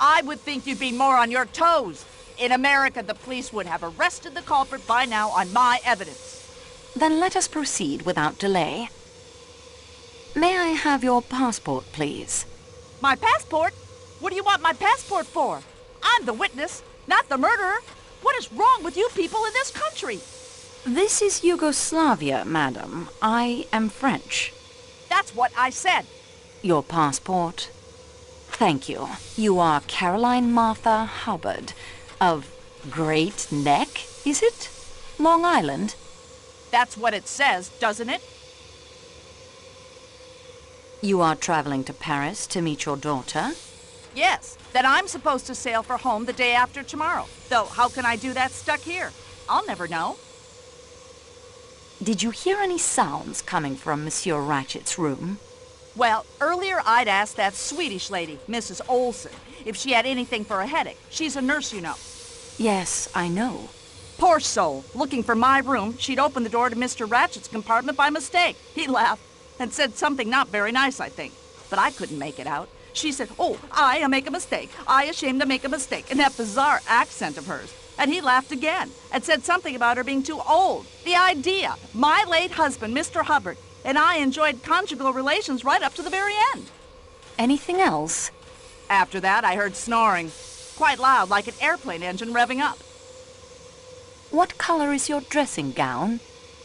I would think you'd be more on your toes. In America, the police would have arrested the culprit by now on my evidence. Then let us proceed without delay. May I have your passport, please? My passport? What do you want my passport for? I'm the witness, not the murderer. What is wrong with you people in this country? This is Yugoslavia, madam. I am French. That's what I said. Your passport? Thank you. You are Caroline Martha Hubbard of Great Neck, is it? Long Island? That's what it says, doesn't it? You are traveling to Paris to meet your daughter? Yes, that I'm supposed to sail for home the day after tomorrow. Though, how can I do that stuck here? I'll never know. Did you hear any sounds coming from Monsieur Ratchet's room? Well, earlier I'd asked that Swedish lady, Mrs. Olson, if she had anything for a headache. She's a nurse, you know. Yes, I know. Poor soul. Looking for my room, she'd opened the door to Mr. Ratchet's compartment by mistake. He laughed and said something not very nice, I think. But I couldn't make it out. She said, "Oh, I make a mistake. I ashamed to make a mistake," in that bizarre accent of hers. And he laughed again and said something about her being too old. The idea. My late husband, Mr. Hubbard, and I enjoyed conjugal relations right up to the very end. Anything else? After that, I heard snoring. Quite loud, like an airplane engine revving up. What color is your dressing gown?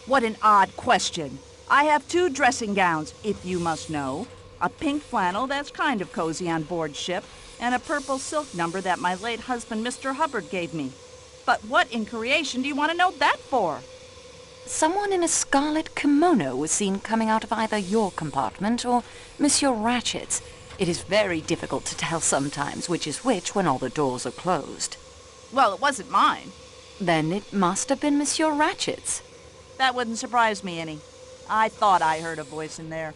What an odd question. I have 2 dressing gowns, if you must know. A pink flannel that's kind of cozy on board ship, and a purple silk number that my late husband, Mr. Hubbard, gave me. But what in creation do you want to know that for? Someone in a scarlet kimono was seen coming out of either your compartment or Monsieur Ratchet's. It is very difficult to tell sometimes which is which when all the doors are closed. Well, it wasn't mine. Then it must have been Monsieur Ratchet's. That wouldn't surprise me any. I thought I heard a voice in there.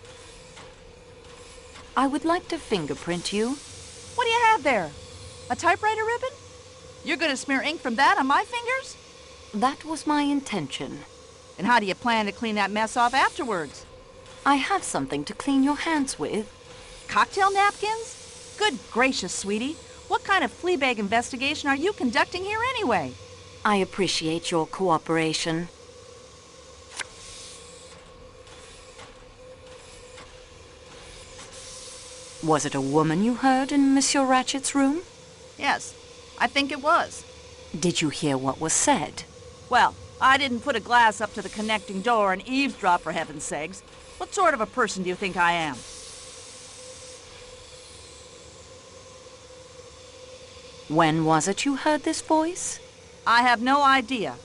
I would like to fingerprint you. What do you have there? A typewriter ribbon? You're going to smear ink from that on my fingers? That was my intention. And how do you plan to clean that mess off afterwards? I have something to clean your hands with. Cocktail napkins? Good gracious, sweetie. What kind of fleabag investigation are you conducting here anyway? I appreciate your cooperation. Was it a woman you heard in Monsieur Ratchet's room? Yes, I think it was. Did you hear what was said? Well, I didn't put a glass up to the connecting door and eavesdrop, for heaven's sakes. What sort of a person do you think I am? When was it you heard this voice? I have no idea.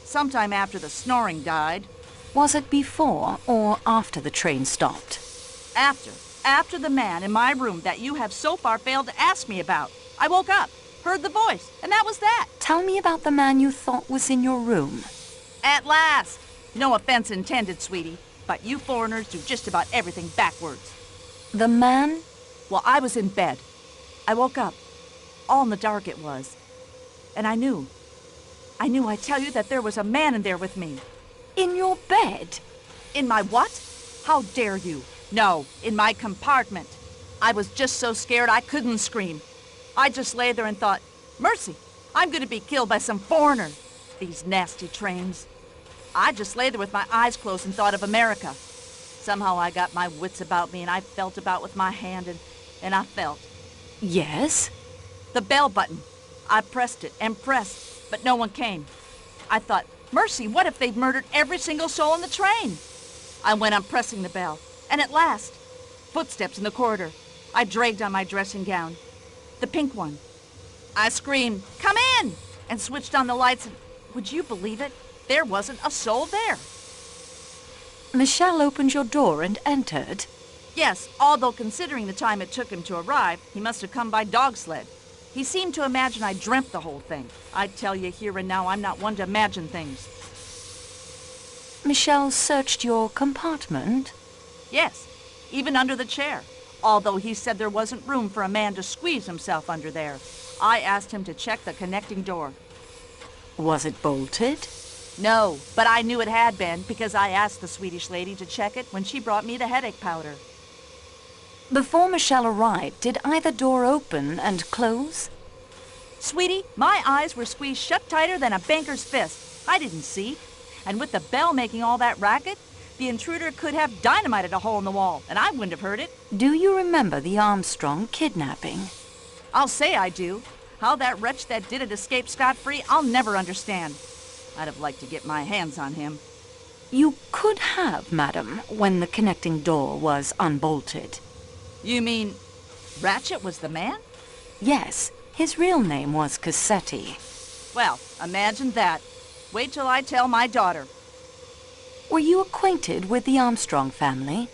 Sometime after the snoring died. Was it before or after the train stopped? After the man in my room that you have so far failed to ask me about. I woke up, heard the voice, and that was that. Tell me about the man you thought was in your room. At last! No offense intended, sweetie, but you foreigners do just about everything backwards. The man? Well, I was in bed. I woke up. All in the dark it was. And I knew, I tell you, that there was a man in there with me. In your bed? In my what? How dare you? No, in my compartment. I was just so scared I couldn't scream. I just lay there and thought, mercy, I'm gonna be killed by some foreigner. These nasty trains. I just lay there with my eyes closed and thought of America. Somehow I got my wits about me and I felt about with my hand and I felt. Yes? The bell button. I pressed it and pressed, but no one came. I thought, mercy, what if they've murdered every single soul on the train? I went on pressing the bell, and at last, footsteps in the corridor. I dragged on my dressing gown, the pink one. I screamed, come in, and switched on the lights, and would you believe it? There wasn't a soul there. Michel opened your door and entered? Yes, although considering the time it took him to arrive, he must have come by dog sled. He seemed to imagine I dreamt the whole thing. I tell you here and now, I'm not one to imagine things. Michel searched your compartment? Yes, even under the chair. Although he said there wasn't room for a man to squeeze himself under there. I asked him to check the connecting door. Was it bolted? No, but I knew it had been because I asked the Swedish lady to check it when she brought me the headache powder. Before Michel arrived, did either door open and close? Sweetie, my eyes were squeezed shut tighter than a banker's fist. I didn't see. And with the bell making all that racket, the intruder could have dynamited a hole in the wall, and I wouldn't have heard it. Do you remember the Armstrong kidnapping? I'll say I do. How that wretch that did it escaped scot-free, I'll never understand. I'd have liked to get my hands on him. You could have, madam, when the connecting door was unbolted. You mean Ratchet was the man? Yes, his real name was Cassetti. Well, imagine that. Wait till I tell my daughter. Were you acquainted with the Armstrong family?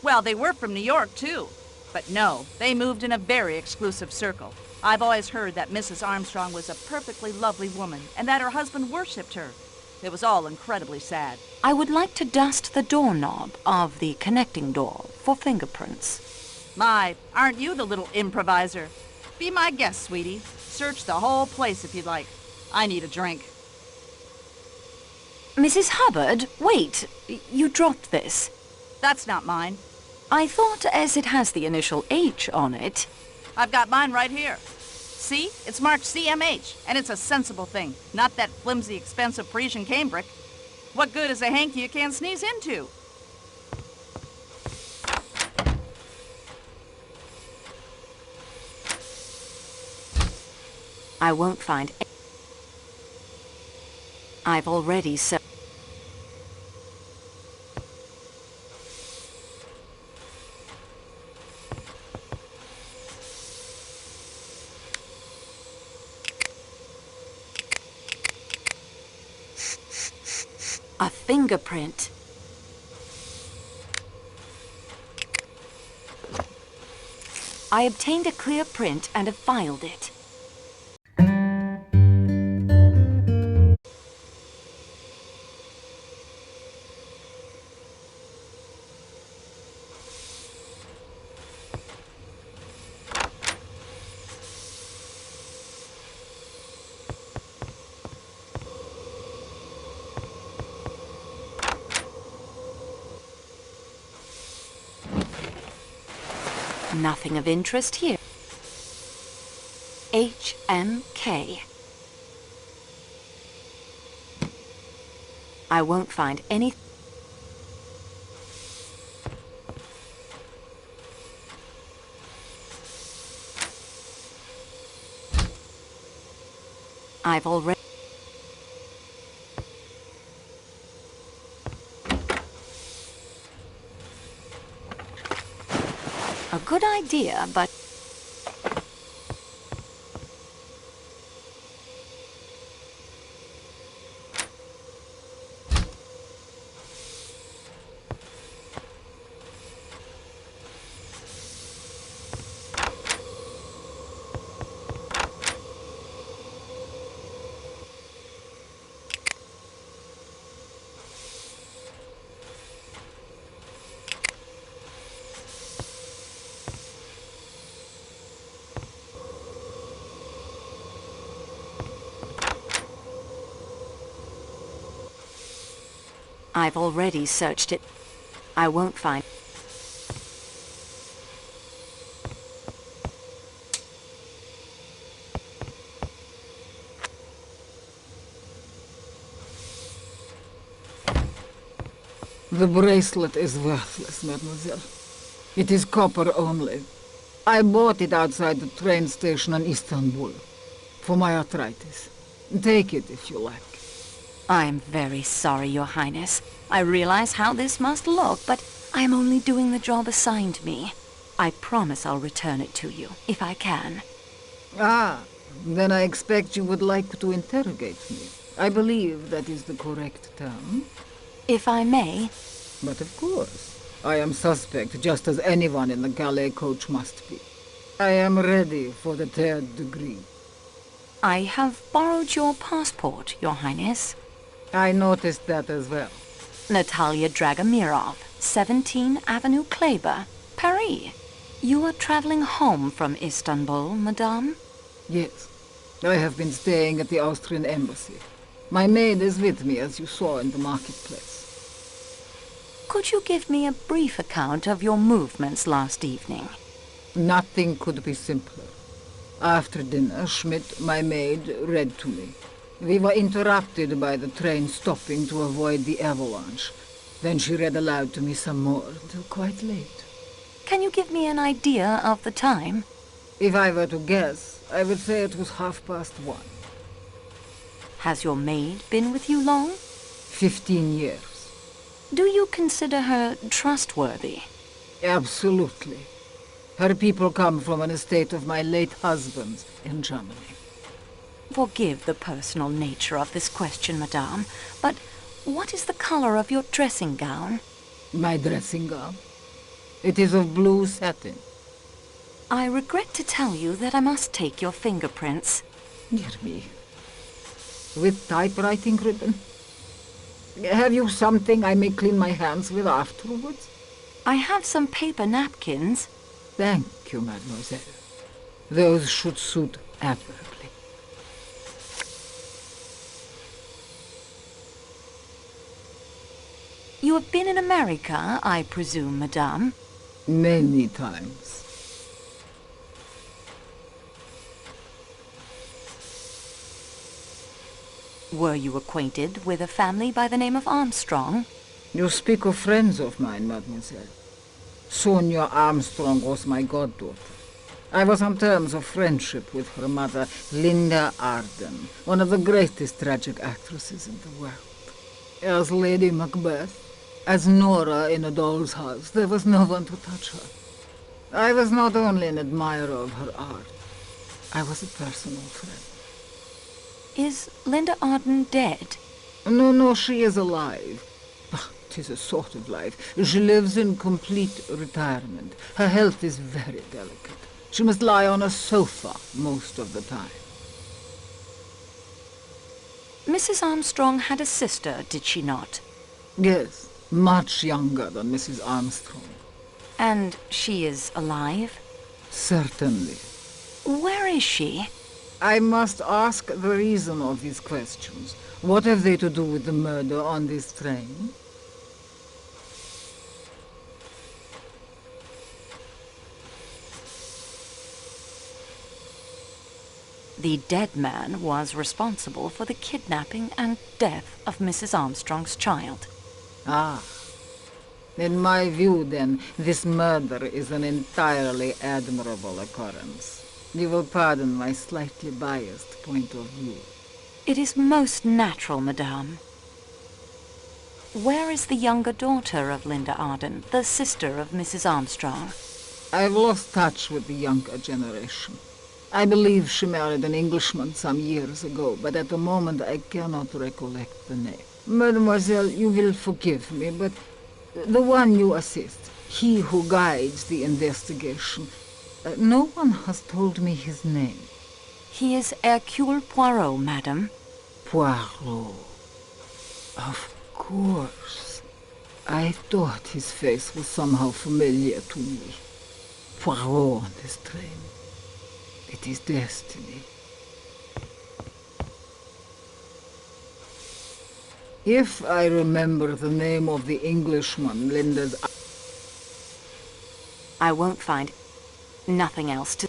Well, they were from New York, too. But no, they moved in a very exclusive circle. I've always heard that Mrs. Armstrong was a perfectly lovely woman and that her husband worshipped her. It was all incredibly sad. I would like to dust the doorknob of the connecting door for fingerprints. My, aren't you the little improviser? Be my guest, sweetie. Search the whole place if you'd like. I need a drink. Mrs. Hubbard, wait. You dropped this. That's not mine. I thought as it has the initial H on it. I've got mine right here. See? It's marked CMH, and it's a sensible thing, not that flimsy, expensive Parisian cambric. What good is a hanky you can't sneeze into? I won't find. I've already so. A fingerprint. I obtained a clear print and have filed it. Nothing of interest here. HMK. I won't find any. I've already. A good idea, but... I've already searched it. I won't find... The bracelet is worthless, mademoiselle. It is copper only. I bought it outside the train station in Istanbul. For my arthritis. Take it if you like. I am very sorry, Your Highness. I realize how this must look, but I am only doing the job assigned me. I promise I'll return it to you, if I can. Ah, then I expect you would like to interrogate me. I believe that is the correct term. If I may. But of course. I am suspect just as anyone in the Calais coach must be. I am ready for the 3rd degree. I have borrowed your passport, Your Highness. I noticed that as well. Natalia Dragomirov, 17 Avenue Kleber, Paris. You are traveling home from Istanbul, madame? Yes. I have been staying at the Austrian embassy. My maid is with me, as you saw in the marketplace. Could you give me a brief account of your movements last evening? Nothing could be simpler. After dinner, Schmidt, my maid, read to me. We were interrupted by the train stopping to avoid the avalanche. Then she read aloud to me some more, till quite late. Can you give me an idea of the time? If I were to guess, I would say it was 1:30. Has your maid been with you long? 15 years. Do you consider her trustworthy? Absolutely. Her people come from an estate of my late husband's in Germany. Forgive the personal nature of this question, madame, but what is the color of your dressing gown? My dressing gown? It is of blue satin. I regret to tell you that I must take your fingerprints. Dear me. With typewriting ribbon? Have you something I may clean my hands with afterwards? I have some paper napkins. Thank you, mademoiselle. Those should suit admirably. You have been in America, I presume, madame? Many times. Were you acquainted with a family by the name of Armstrong? You speak of friends of mine, mademoiselle. Sonia Armstrong was my goddaughter. I was on terms of friendship with her mother, Linda Arden, one of the greatest tragic actresses in the world. As Lady Macbeth, as Nora in A Doll's House, there was no one to touch her. I was not only an admirer of her art, I was a personal friend. Is Linda Arden dead? No, she is alive. But 'tis a sort of life. She lives in complete retirement. Her health is very delicate. She must lie on a sofa most of the time. Mrs. Armstrong had a sister, did she not? Yes, much younger than Mrs. Armstrong. And she is alive? Certainly. Where is she? I must ask the reason of these questions. What have they to do with the murder on this train? The dead man was responsible for the kidnapping and death of Mrs. Armstrong's child. Ah. In my view, then, this murder is an entirely admirable occurrence. You will pardon my slightly biased point of view. It is most natural, madame. Where is the younger daughter of Linda Arden, the sister of Mrs. Armstrong? I've lost touch with the younger generation. I believe she married an Englishman some years ago, but at the moment I cannot recollect the name. Mademoiselle, you will forgive me, but the one you assist, he who guides the investigation, no one has told me his name. He is Hercule Poirot, madame. Poirot. Of course. I thought his face was somehow familiar to me. Poirot on this train. It is destiny. If I remember the name of the Englishman Linda's... I won't find nothing else to...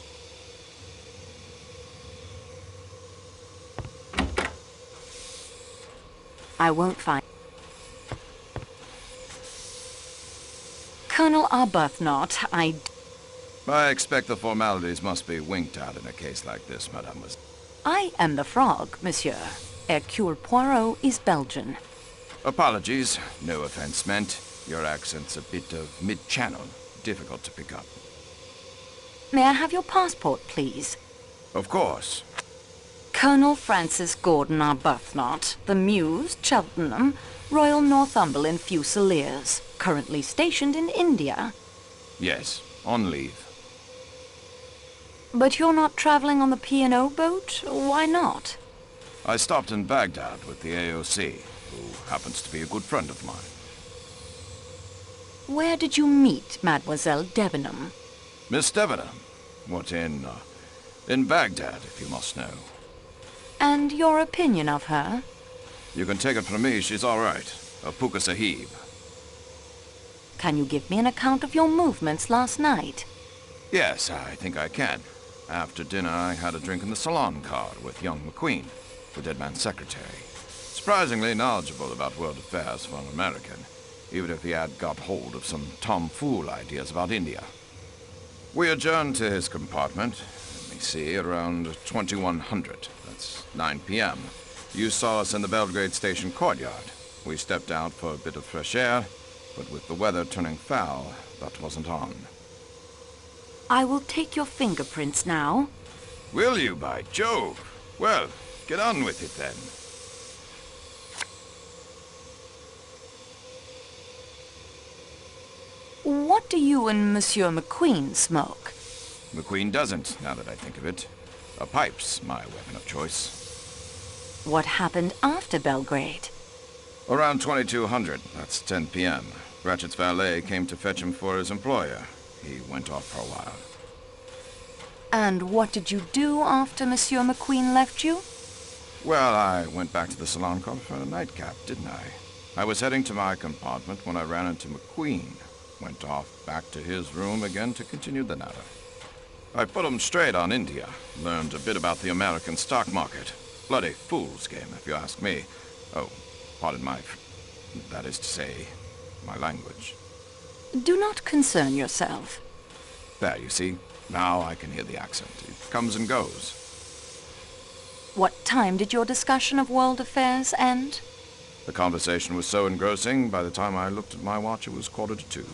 I won't find... Colonel Arbuthnot, I expect the formalities must be winked at in a case like this, mademoiselle. I am the frog, monsieur. Hercule Poirot is Belgian. Apologies. No offense meant. Your accent's a bit of mid-channel. Difficult to pick up. May I have your passport, please? Of course. Colonel Francis Gordon Arbuthnot, the Mews, Cheltenham, Royal Northumberland Fusiliers, currently stationed in India. Yes, on leave. But you're not traveling on the P&O boat? Why not? I stopped in Baghdad with the AOC, who happens to be a good friend of mine. Where did you meet Mademoiselle Debenham? Miss Debenham? What, in Baghdad, if you must know. And your opinion of her? You can take it from me, she's all right. A Puka Sahib. Can you give me an account of your movements last night? Yes, I think I can. After dinner, I had a drink in the salon car with young McQueen, the dead man's secretary. Surprisingly knowledgeable about world affairs for an American, even if he had got hold of some tomfool ideas about India. We adjourned to his compartment, let me see, around 2100. That's 9 p.m. You saw us in the Belgrade station courtyard. We stepped out for a bit of fresh air, but with the weather turning foul, that wasn't on. I will take your fingerprints now. Will you, by Jove? Well, get on with it then. What do you and Monsieur McQueen smoke? McQueen doesn't, now that I think of it. A pipe's my weapon of choice. What happened after Belgrade? Around 2200, that's 10 p.m. Ratchet's valet came to fetch him for his employer. He went off for a while. And what did you do after Monsieur McQueen left you? Well, I went back to the salon car for a nightcap, didn't I? I was heading to my compartment when I ran into McQueen. Went off back to his room again to continue the natter. I put him straight on India. Learned a bit about the American stock market. Bloody fool's game, if you ask me. Oh, pardon that is to say, my language. Do not concern yourself. There, you see. Now I can hear the accent. It comes and goes. What time did your discussion of world affairs end? The conversation was so engrossing, by the time I looked at my watch, it was 1:45.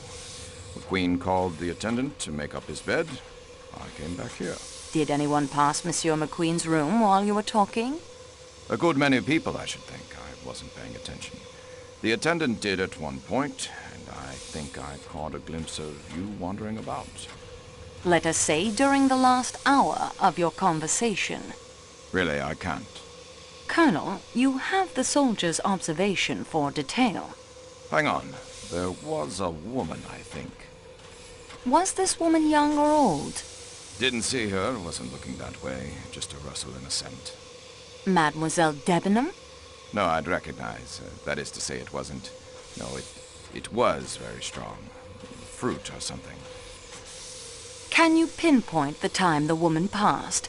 McQueen called the attendant to make up his bed. I came back here. Did anyone pass Monsieur McQueen's room while you were talking? A good many people, I should think. I wasn't paying attention. The attendant did at one point, and I think I caught a glimpse of you wandering about. Let us say during the last hour of your conversation. Really, I can't. Colonel, you have the soldier's observation for detail. Hang on. There was a woman, I think. Was this woman young or old? Didn't see her, wasn't looking that way. Just a rustle in a scent. Mademoiselle Debenham? No, I'd recognize. That is to say, it wasn't. No, it was very strong. Fruit or something. Can you pinpoint the time the woman passed?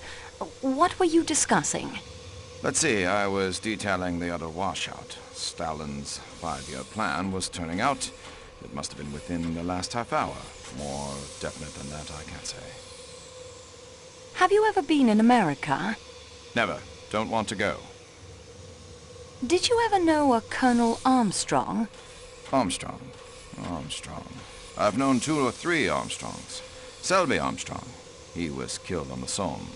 What were you discussing? Let's see, I was detailing the other washout. Stalin's 5-year plan was turning out. It must have been within the last half hour. More definite than that, I can't say. Have you ever been in America? Never. Don't want to go. Did you ever know a Colonel Armstrong? Armstrong. I've known 2 or 3 Armstrongs. Selby Armstrong. He was killed on the Somme.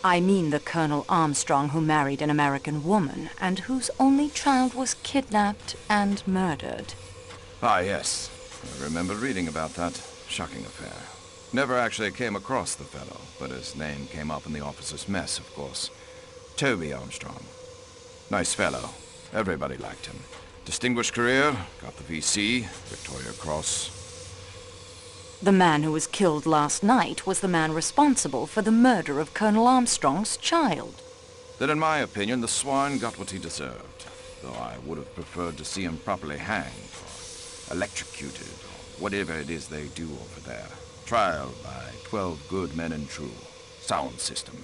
I mean the Colonel Armstrong who married an American woman and whose only child was kidnapped and murdered. Ah, yes. I remember reading about that. Shocking affair. Never actually came across the fellow, but his name came up in the officers' mess, of course. Toby Armstrong. Nice fellow. Everybody liked him. Distinguished career, got the VC, Victoria Cross. The man who was killed last night was the man responsible for the murder of Colonel Armstrong's child. Then in my opinion, the swine got what he deserved. though I would have preferred to see him properly hanged, or electrocuted, or whatever it is they do over there. Trial by 12 good men and true. Sound system.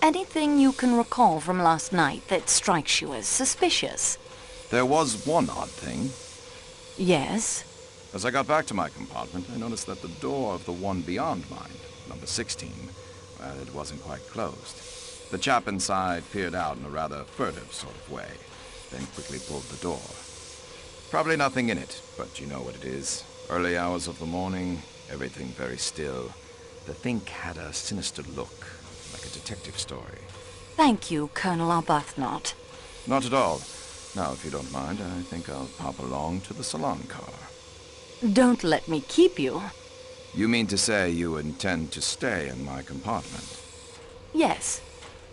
Anything you can recall from last night that strikes you as suspicious? There was one odd thing. Yes? As I got back to my compartment, I noticed that the door of the one beyond mine, number 16, well, it wasn't quite closed. The chap inside peered out in a rather furtive sort of way, then quickly pulled the door. Probably nothing in it, but you know what it is. Early hours of the morning, everything very still. The thing had a sinister look, like a detective story. Thank you, Colonel Arbuthnot. Not at all. Now, if you don't mind, I think I'll pop along to the salon car. Don't let me keep you. You mean to say you intend to stay in my compartment? Yes.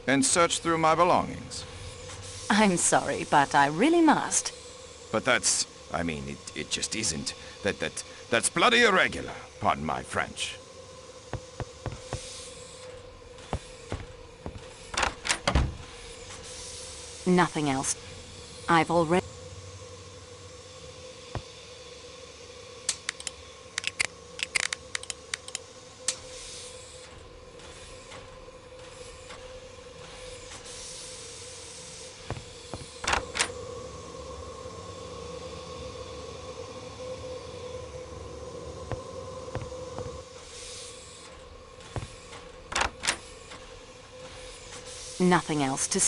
And search through my belongings? I'm sorry, but I really must. But that's... I mean, it just isn't. That's bloody irregular. Pardon my French. Nothing else. I've already... Nothing else to...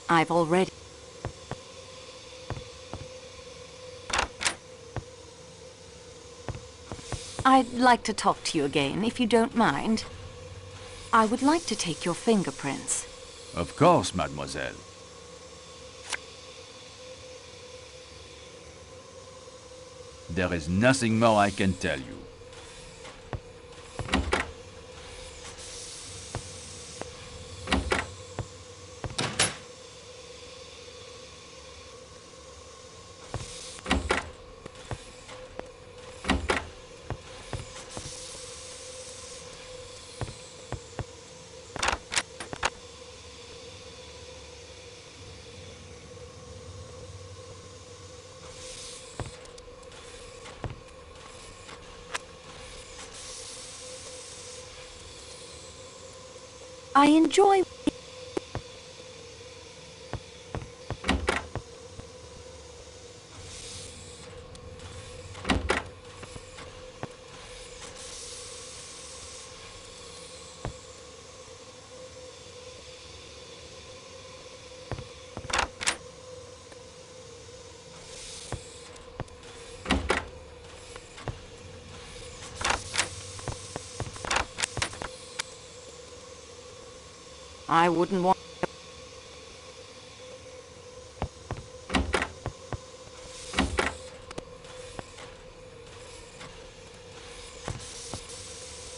I've already... I'd like to talk to you again, if you don't mind. I would like to take your fingerprints. Of course, mademoiselle. There is nothing more I can tell you. I enjoy... I wouldn't want...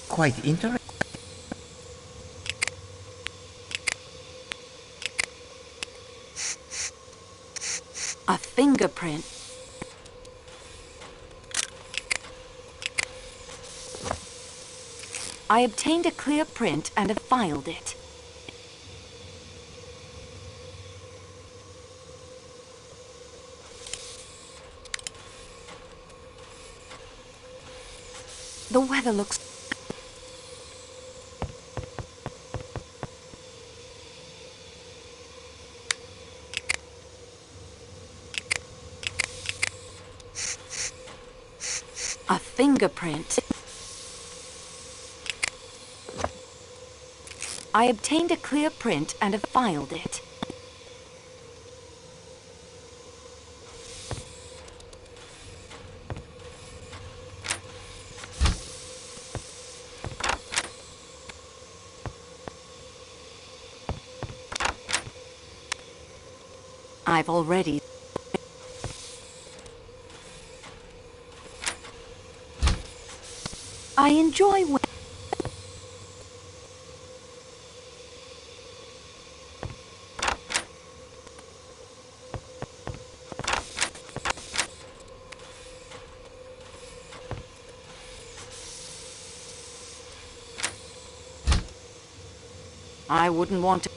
Quite interesting. A fingerprint. I obtained a clear print and have filed it. The weather looks... A fingerprint. I obtained a clear print and have filed it. I've already... I enjoy... I wouldn't want to...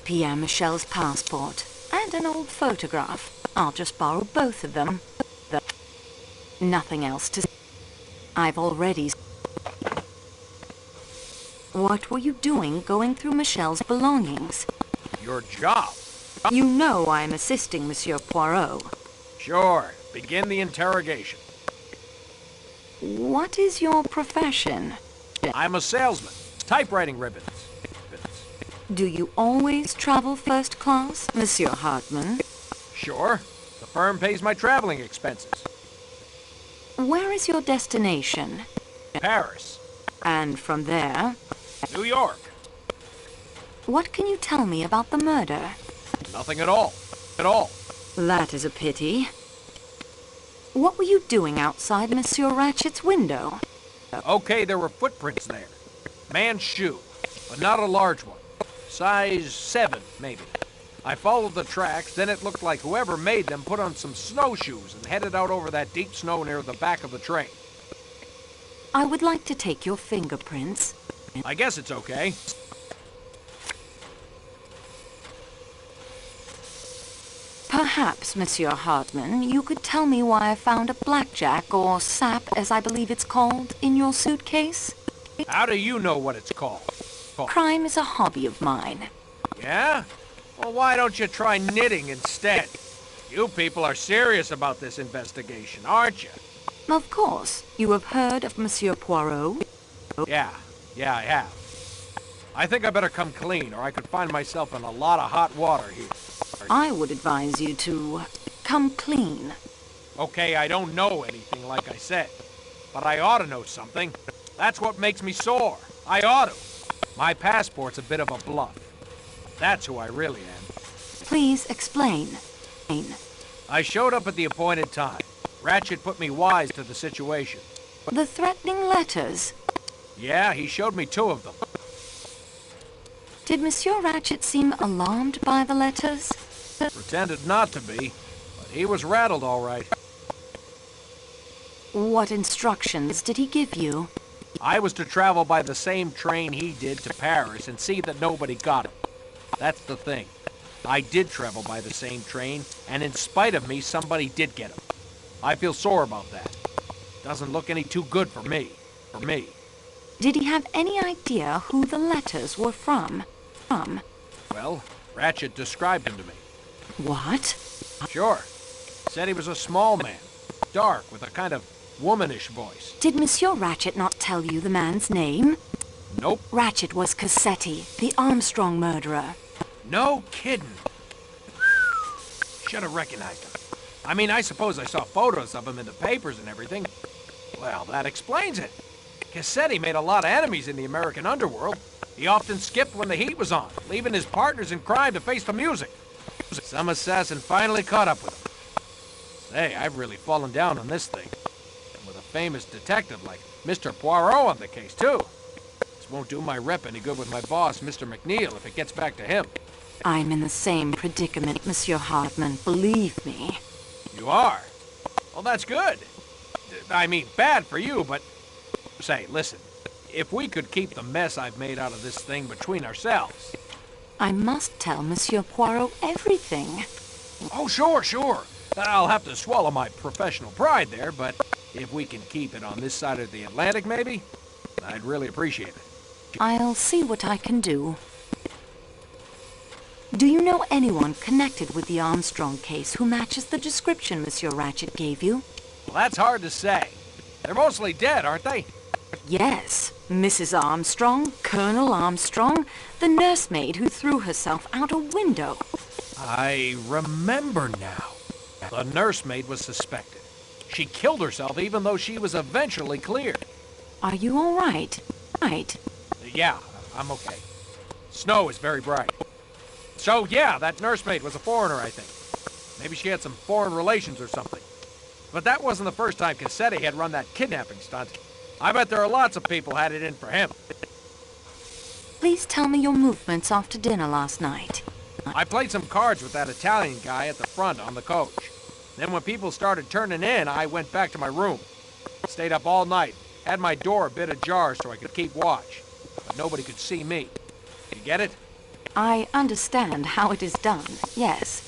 Pierre Michel's passport and an old photograph. I'll just borrow both of them. Nothing else to... I've already... What were you doing going through Michel's belongings? Your job. You know I'm assisting Monsieur Poirot. Sure. Begin the interrogation. What is your profession? I'm a salesman. Typewriting ribbons. Do you always travel first class, Monsieur Hartman? Sure. The firm pays my traveling expenses. Where is your destination? Paris. And from there? New York. What can you tell me about the murder? Nothing at all. At all. That is a pity. What were you doing outside Monsieur Ratchet's window? Okay, there were footprints there. Man's shoe, but not a large one. Size 7, maybe. I followed the tracks, then it looked like whoever made them put on some snowshoes and headed out over that deep snow near the back of the train. I would like to take your fingerprints. I guess it's okay. Perhaps, Monsieur Hartman, you could tell me why I found a blackjack, or sap, as I believe it's called, in your suitcase? How do you know what it's called? Crime is a hobby of mine. Yeah? Well, why don't you try knitting instead? You people are serious about this investigation, aren't you? Of course. You have heard of Monsieur Poirot? Yeah, I have. I think I better come clean, or I could find myself in a lot of hot water here. I would advise you to come clean. Okay, I don't know anything, like I said. But I ought to know something. That's what makes me sore. I ought to. My passport's a bit of a bluff. That's who I really am. Please explain. I showed up at the appointed time. Ratchet put me wise to the situation. The threatening letters? Yeah, he showed me 2 of them. Did Monsieur Ratchet seem alarmed by the letters? Pretended not to be, but he was rattled all right. What instructions did he give you? I was to travel by the same train he did to Paris and see that nobody got him. That's the thing. I did travel by the same train, and in spite of me, somebody did get him. I feel sore about that. Doesn't look any too good for me. Did he have any idea who the letters were from? Well, Ratchet described him to me. What? Sure. Said he was a small man, dark, with a kind of womanish voice. Did Monsieur Ratchet not tell you the man's name? Nope. Ratchet was Cassetti, the Armstrong murderer. No kidding. Should have recognized him. I mean, I suppose I saw photos of him in the papers and everything. Well, that explains it. Cassetti made a lot of enemies in the American underworld. He often skipped when the heat was on, leaving his partners in crime to face the music. Some assassin finally caught up with him. Say, I've really fallen down on this thing. And with a famous detective like Mr. Poirot on the case, too. This won't do my rep any good with my boss, Mr. McNeil, if it gets back to him. I'm in the same predicament, Monsieur Hartman, believe me. You are? Well, that's good. I mean, bad for you, but... Say, listen, if we could keep the mess I've made out of this thing between ourselves... I must tell Monsieur Poirot everything. Oh, sure. I'll have to swallow my professional pride there, but if we can keep it on this side of the Atlantic, maybe, I'd really appreciate it. I'll see what I can do. Do you know anyone connected with the Armstrong case who matches the description Monsieur Ratchet gave you? Well, that's hard to say. They're mostly dead, aren't they? Yes. Mrs. Armstrong, Colonel Armstrong, the nursemaid who threw herself out a window. I remember now. The nursemaid was suspected. She killed herself even though she was eventually cleared. Are you all right? Right. Yeah, I'm okay. Snow is very bright. So, yeah, that nursemaid was a foreigner, I think. Maybe she had some foreign relations or something. But that wasn't the first time Cassetti had run that kidnapping stunt. I bet there are lots of people had it in for him. Please tell me your movements after dinner last night. I played some cards with that Italian guy at the front on the coach. Then when people started turning in, I went back to my room. Stayed up all night. Had my door a bit ajar so I could keep watch. But nobody could see me. You get it? I understand how it is done, yes.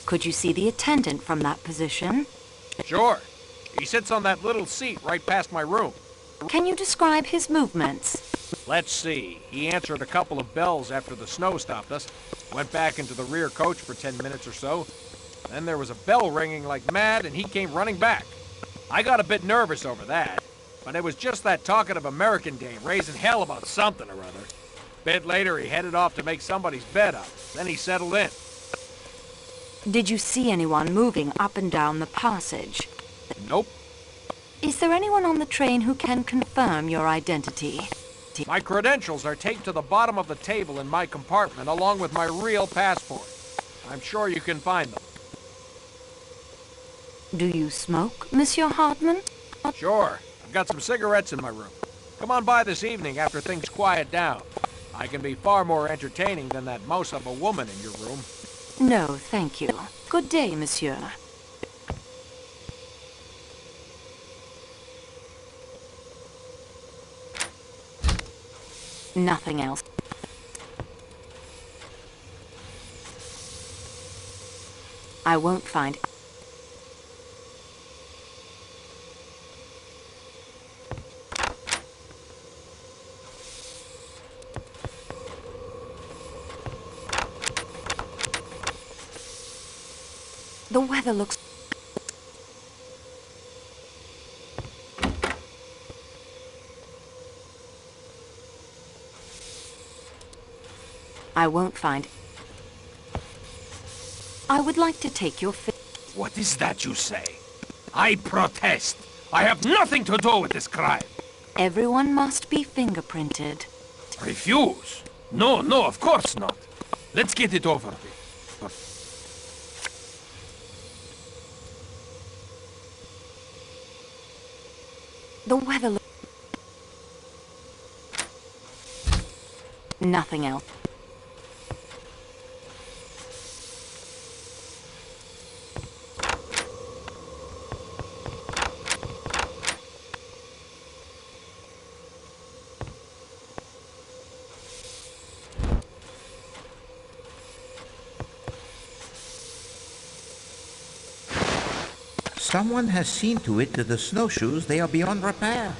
Could you see the attendant from that position? Sure. He sits on that little seat right past my room. Can you describe his movements? Let's see. He answered a couple of bells after the snow stopped us. Went back into the rear coach for 10 minutes or so. Then there was a bell ringing like mad, and he came running back. I got a bit nervous over that, but it was just that talkative American dame raising hell about something or other. Bit later, he headed off to make somebody's bed up. Then he settled in. Did you see anyone moving up and down the passage? Nope. Is there anyone on the train who can confirm your identity? My credentials are taped to the bottom of the table in my compartment, along with my real passport. I'm sure you can find them. Do you smoke, Monsieur Hartman? Sure. I've got some cigarettes in my room. Come on by this evening after things quiet down. I can be far more entertaining than that mouse of a woman in your room. No, thank you. Good day, monsieur. Nothing else. I won't find... The weather looks... I won't find... I would like to take your... What is that you say? I protest. I have nothing to do with this crime. Everyone must be fingerprinted. Refuse? No, no, of course not. Let's get it over with. The weather looks... Nothing else. Someone has seen to it that the snowshoes, they are beyond repair.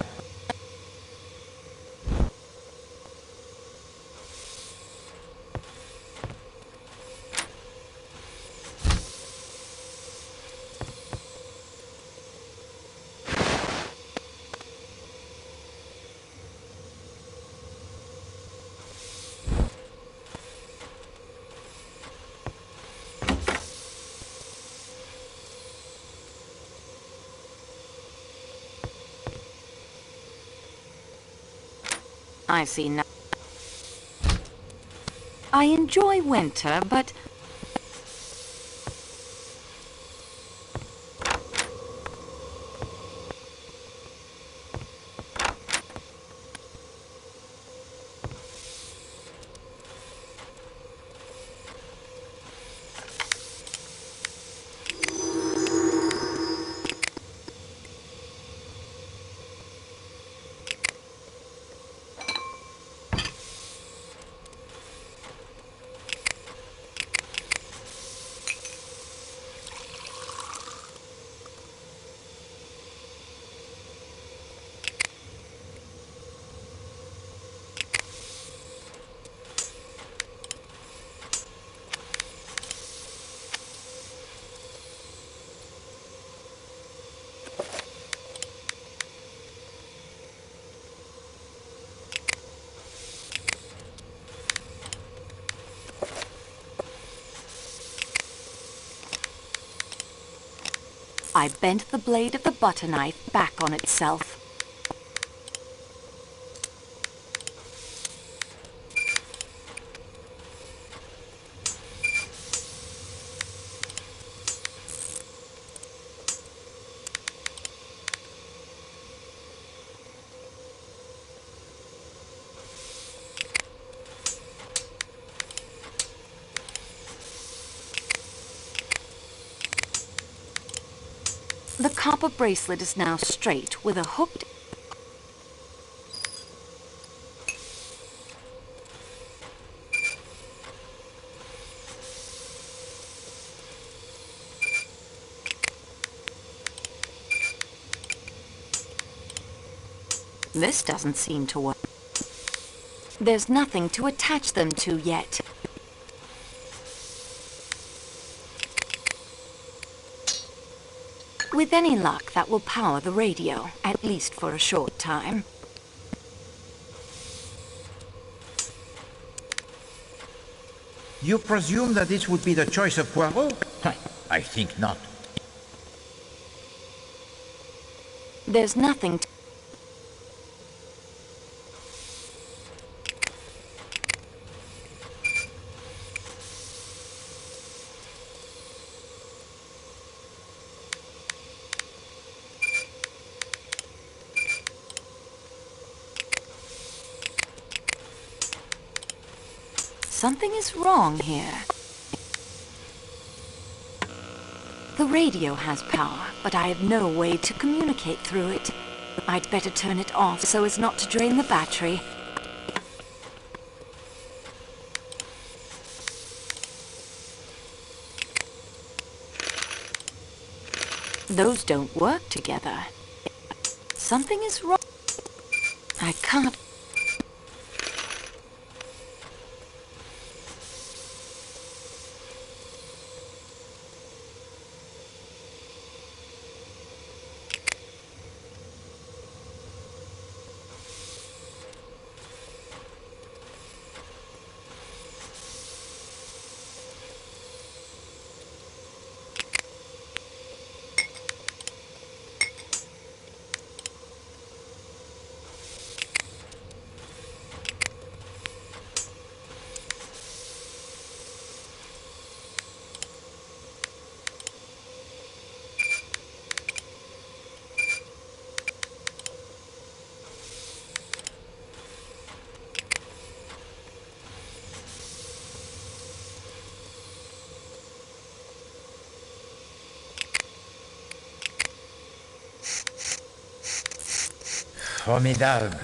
I see no... I enjoy winter, but... I bent the blade of the butter knife back on itself. copper bracelet is now straight with a hooked... This doesn't seem to work. There's nothing to attach them to yet. With any luck, that will power the radio, at least for a short time. You presume that this would be the choice of Poirot? I think not. There's nothing to... Something is wrong here. The radio has power, but I have no way to communicate through it. I'd better turn it off so as not to drain the battery. Those don't work together. Something is wrong. I can't... Formidable.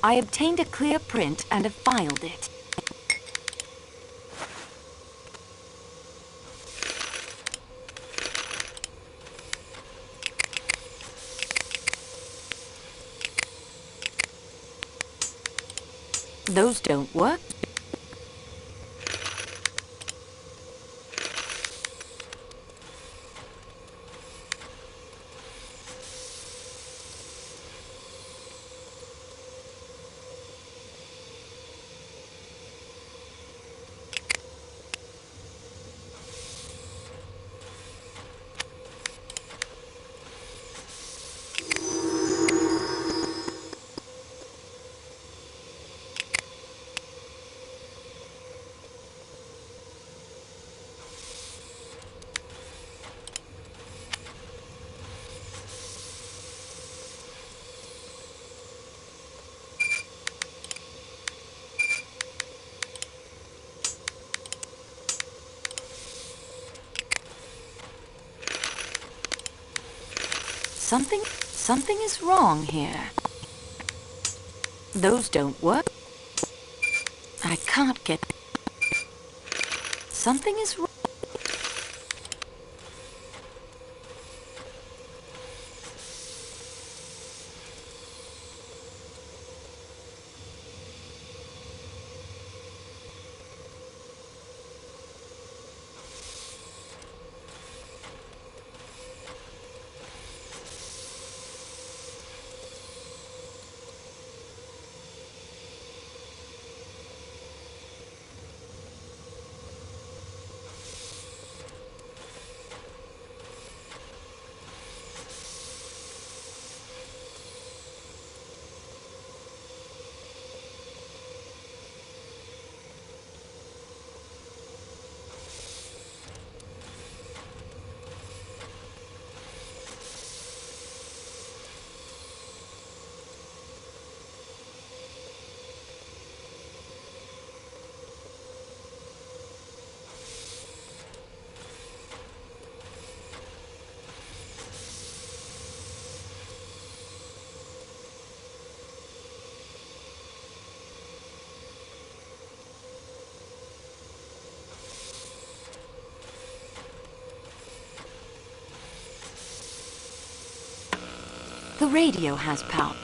I obtained a clear print and have filed it. Those don't work. Something is wrong here. Those don't work. I can't get... Something is wrong. The radio has power.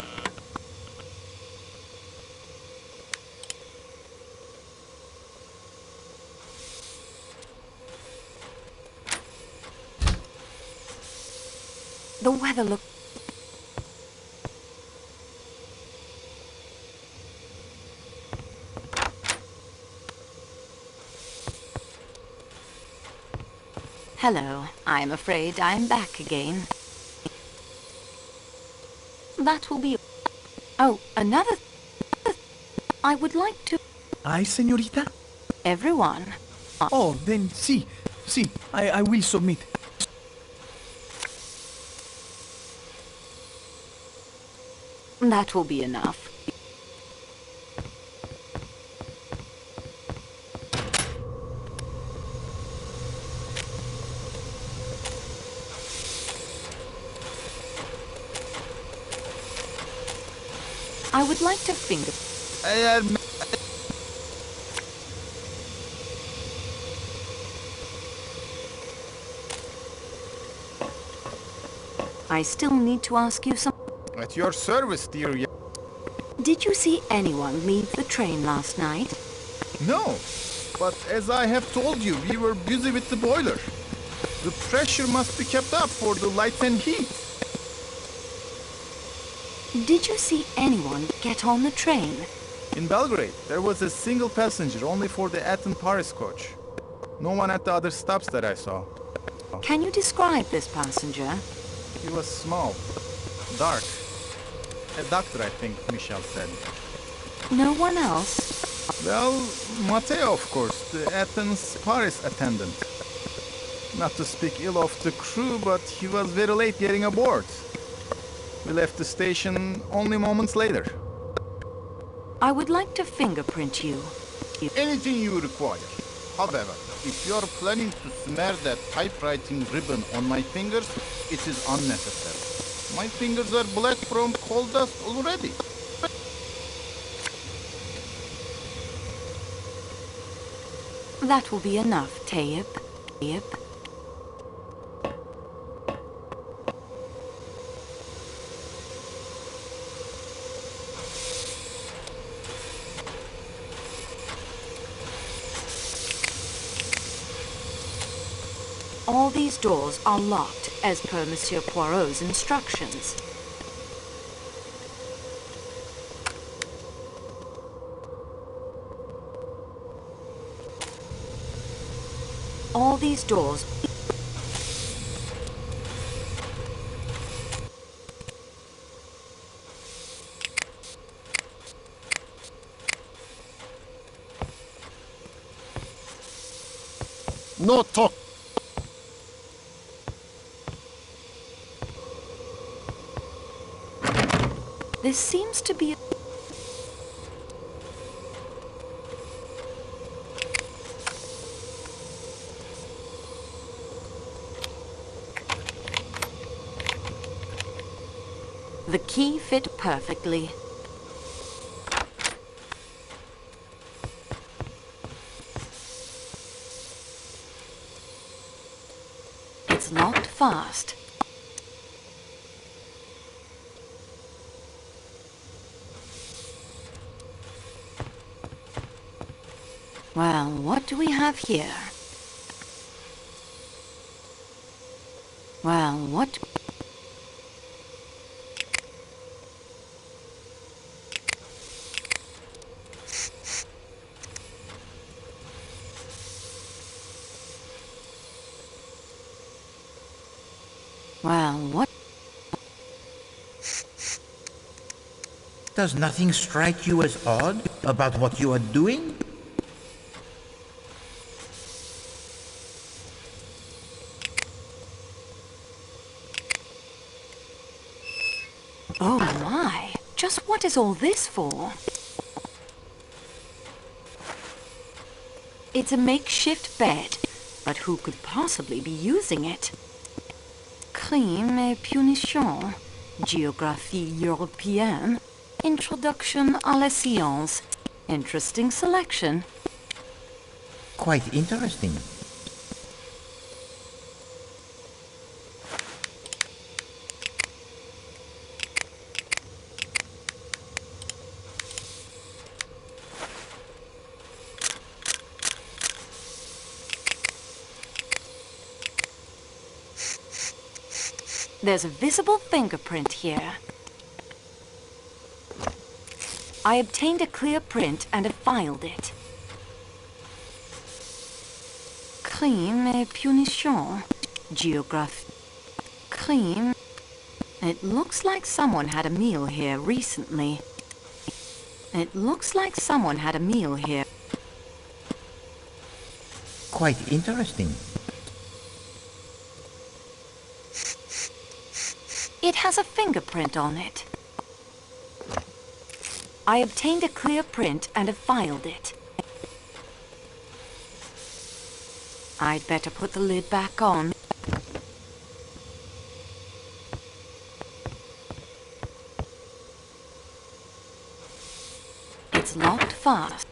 The weather looks... Hello, I'm afraid I'm back again. That will be... Oh, another... I would like to... Ay, señorita? Everyone. Oh, then, sí, I will submit. That will be enough. I would like to finger... I still need to ask you some... At your service, dear. Did you see anyone leave the train last night? No, but as I have told you, we were busy with the boiler. The pressure must be kept up for the light and heat. Did you see anyone get on the train? In Belgrade, there was a single passenger only for the Athens-Paris coach. No one at the other stops that I saw. Can you describe this passenger? He was small, dark. A doctor, I think Michel said. No one else? Well, Matteo, of course, the Athens-Paris attendant. Not to speak ill of the crew, but he was very late getting aboard. We left the station only moments later. I would like to fingerprint you. Anything you require. However, if you're planning to smear that typewriting ribbon on my fingers, it is unnecessary. My fingers are black from coal dust already. That will be enough, Tayyip. All these doors are locked as per Monsieur Poirot's instructions. All these doors... No talk. This seems to be... The key fit perfectly. It's locked fast. Well, what do we have here? Well, what... Well, what... Does nothing strike you as odd about what you are doing? Oh my! Just what is all this for? It's a makeshift bed, but who could possibly be using it? Crime et punition, Géographie européenne, Introduction à la science. Interesting selection. Quite interesting. There's a visible fingerprint here. I obtained a clear print and have filed it. Crime et punition. Geography. Crime. It looks like someone had a meal here recently. It looks like someone had a meal here. Quite interesting. It has a fingerprint on it. I obtained a clear print and have filed it. I'd better put the lid back on. It's locked fast.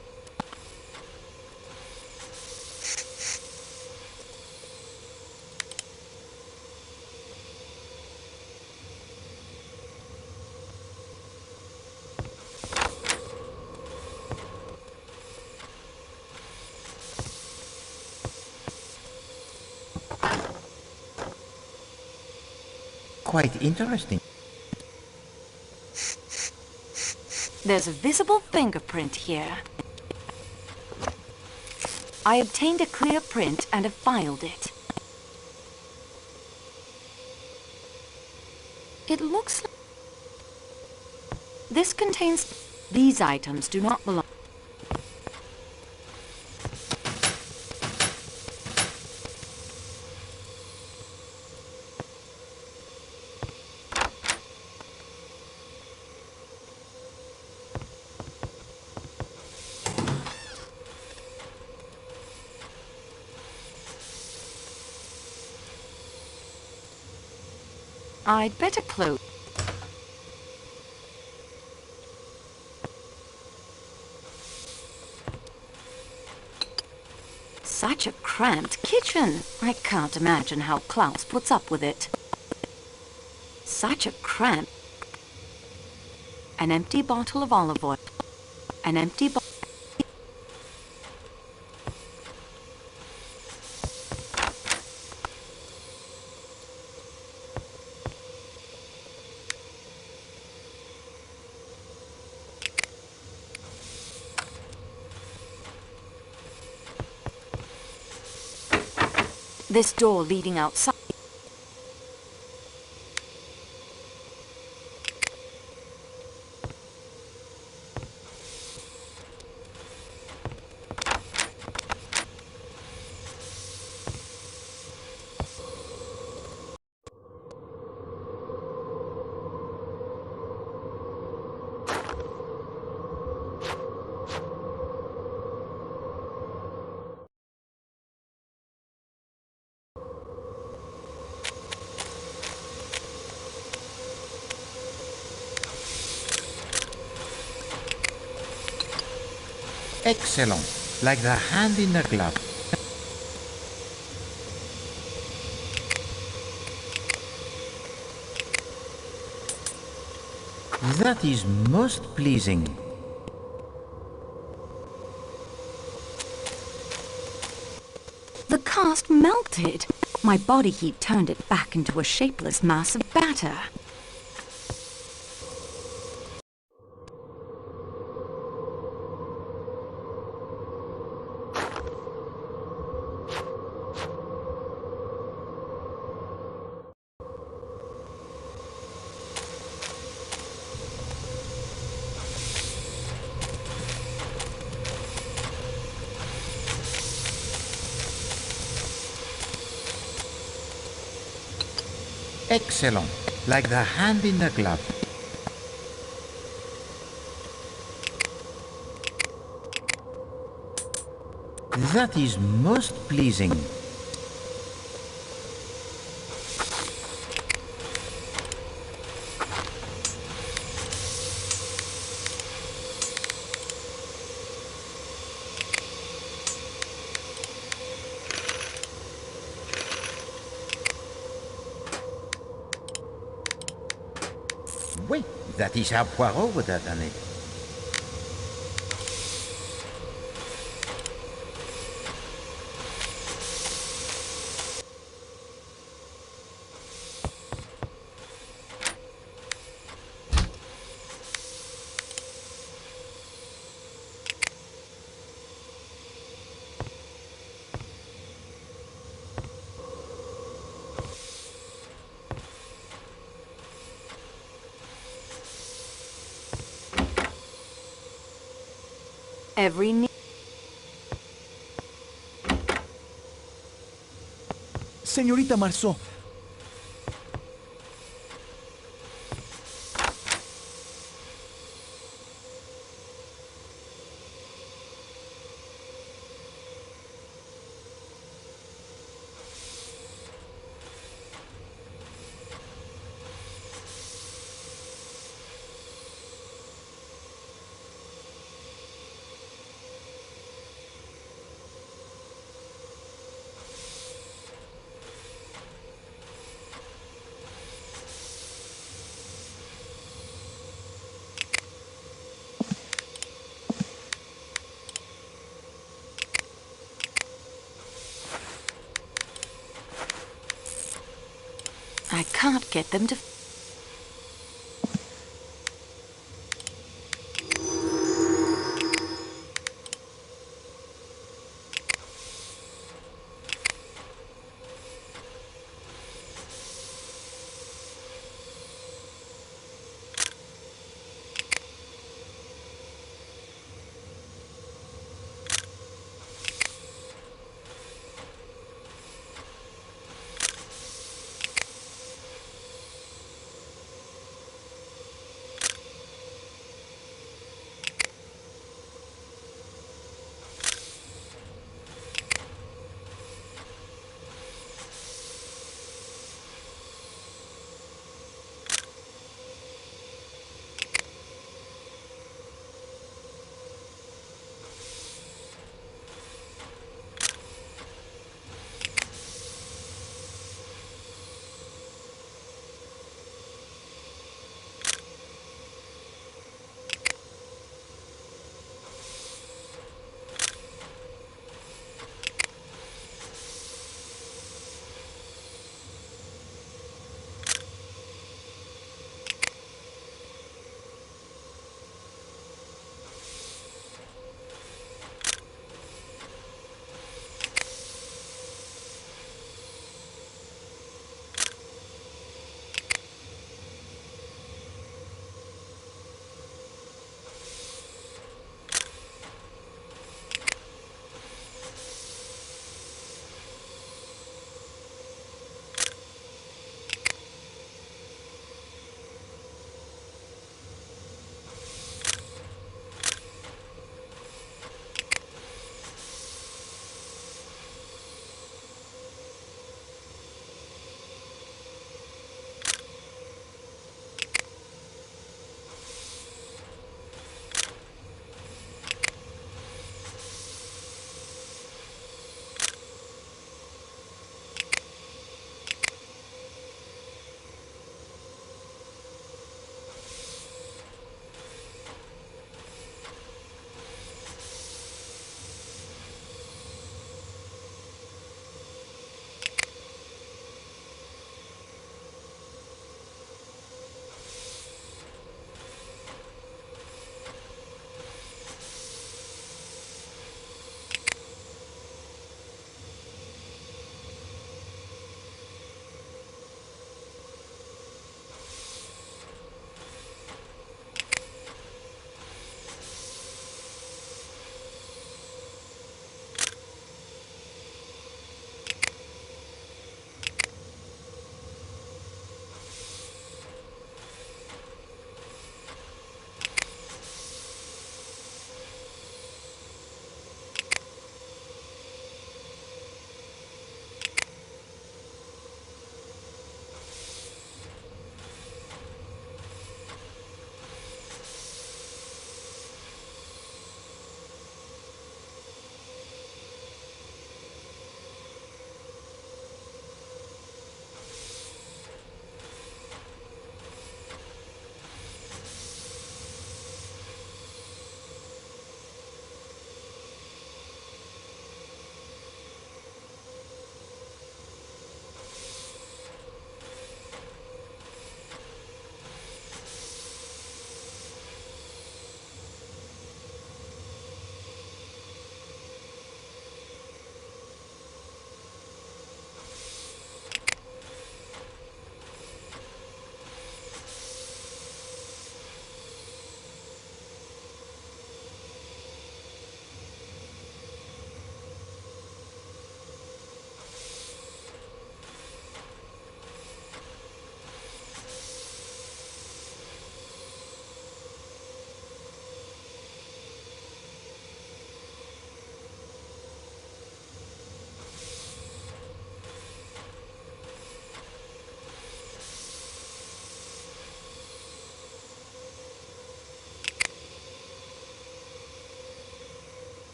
Quite interesting. There's a visible fingerprint here. I obtained a clear print and have filed it. It looks like... This contains... These items do not belong... I'd better close. Such a cramped kitchen. I can't imagine how Klaus puts up with it. Such a cramp. An empty bottle of olive oil. An empty bottle. This door leading outside. Excellent. Like the hand in the glove. That is most pleasing. The cast melted. My body heat turned it back into a shapeless mass of batter. Excellent. Like the hand in the glove. That is most pleasing. Oui, that is how Poirot would have done it. every need. Señorita Marceau. I can't get them to...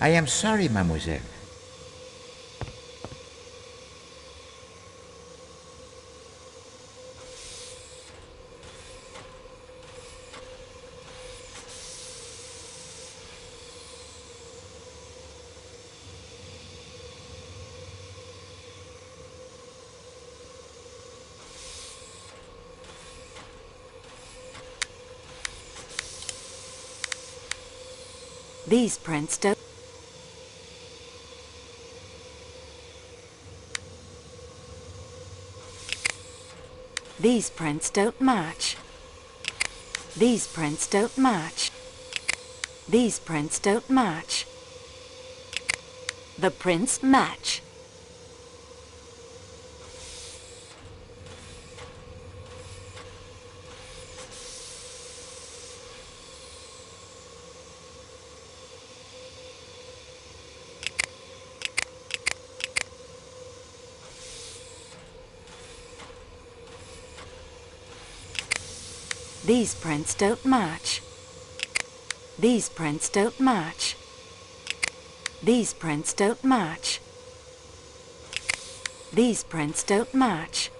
I am sorry, mademoiselle. These prints don't... These prints don't match. These prints don't match. These prints don't match. The prints match. These prints don't match. These prints don't match. These prints don't match. These prints don't match.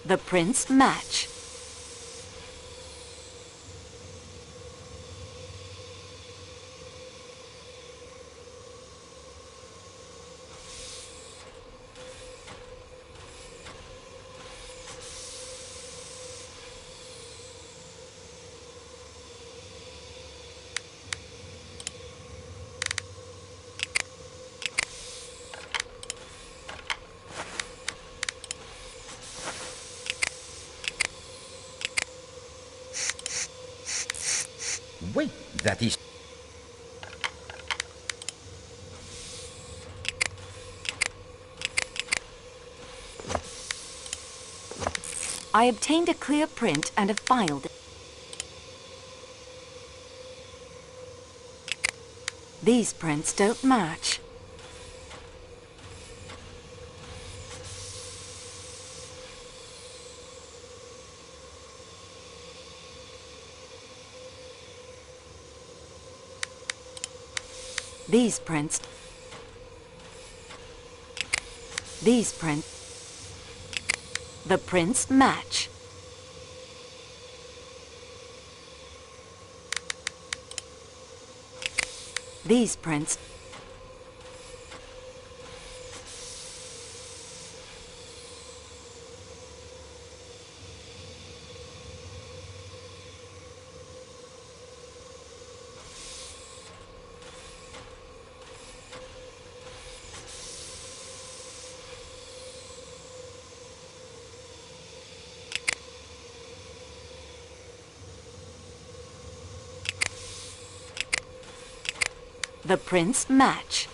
The prints match. Wait, that is... I obtained a clear print and have filed it. These prints don't match. These prints the prints match. These prints the prints match.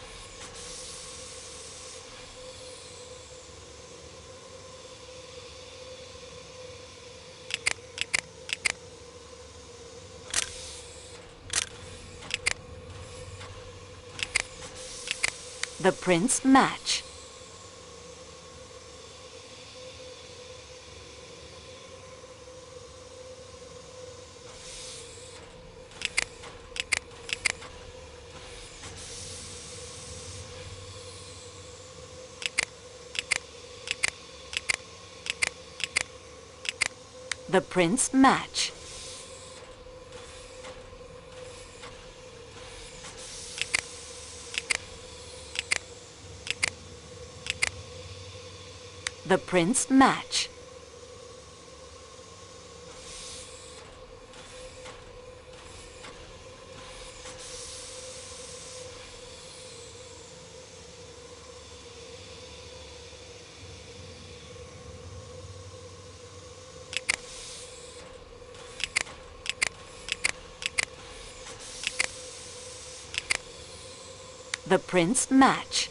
The prints match. The prints match. The prints match. The prints match.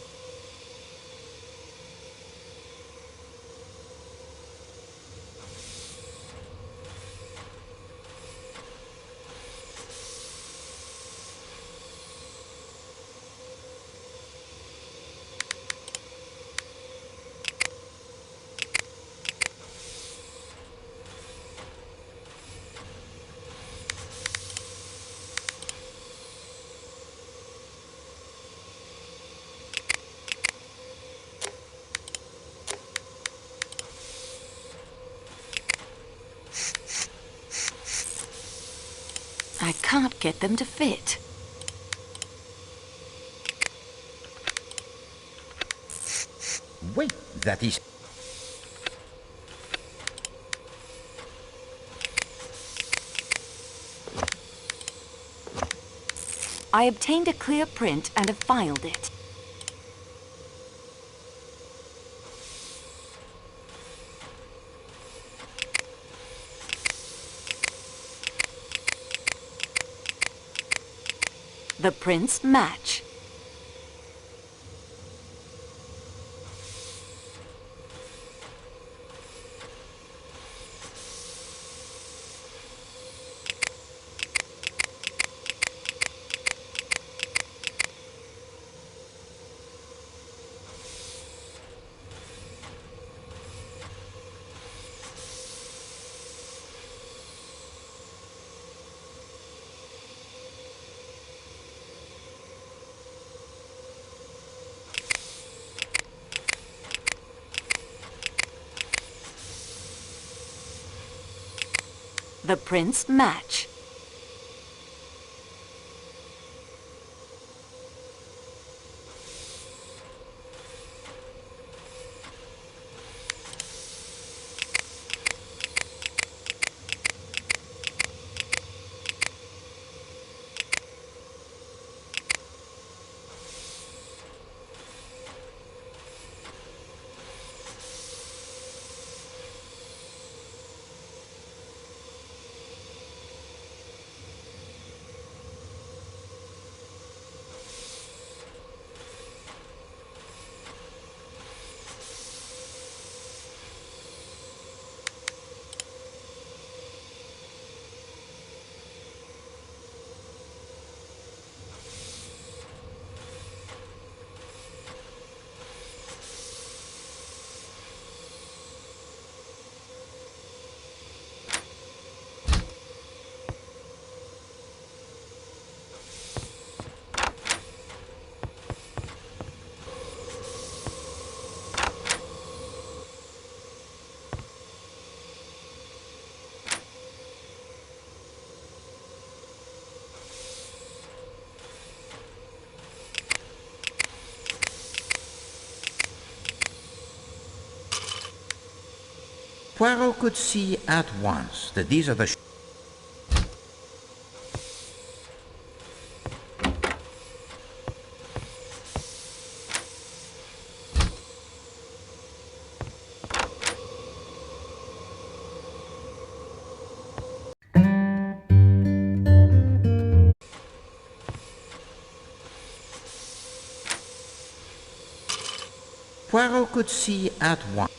I can't get them to fit. Wait, that is... I obtained a clear print and have filed it. The prints match. The prints match. Poirot could see at once that these are the... Poirot could see at once.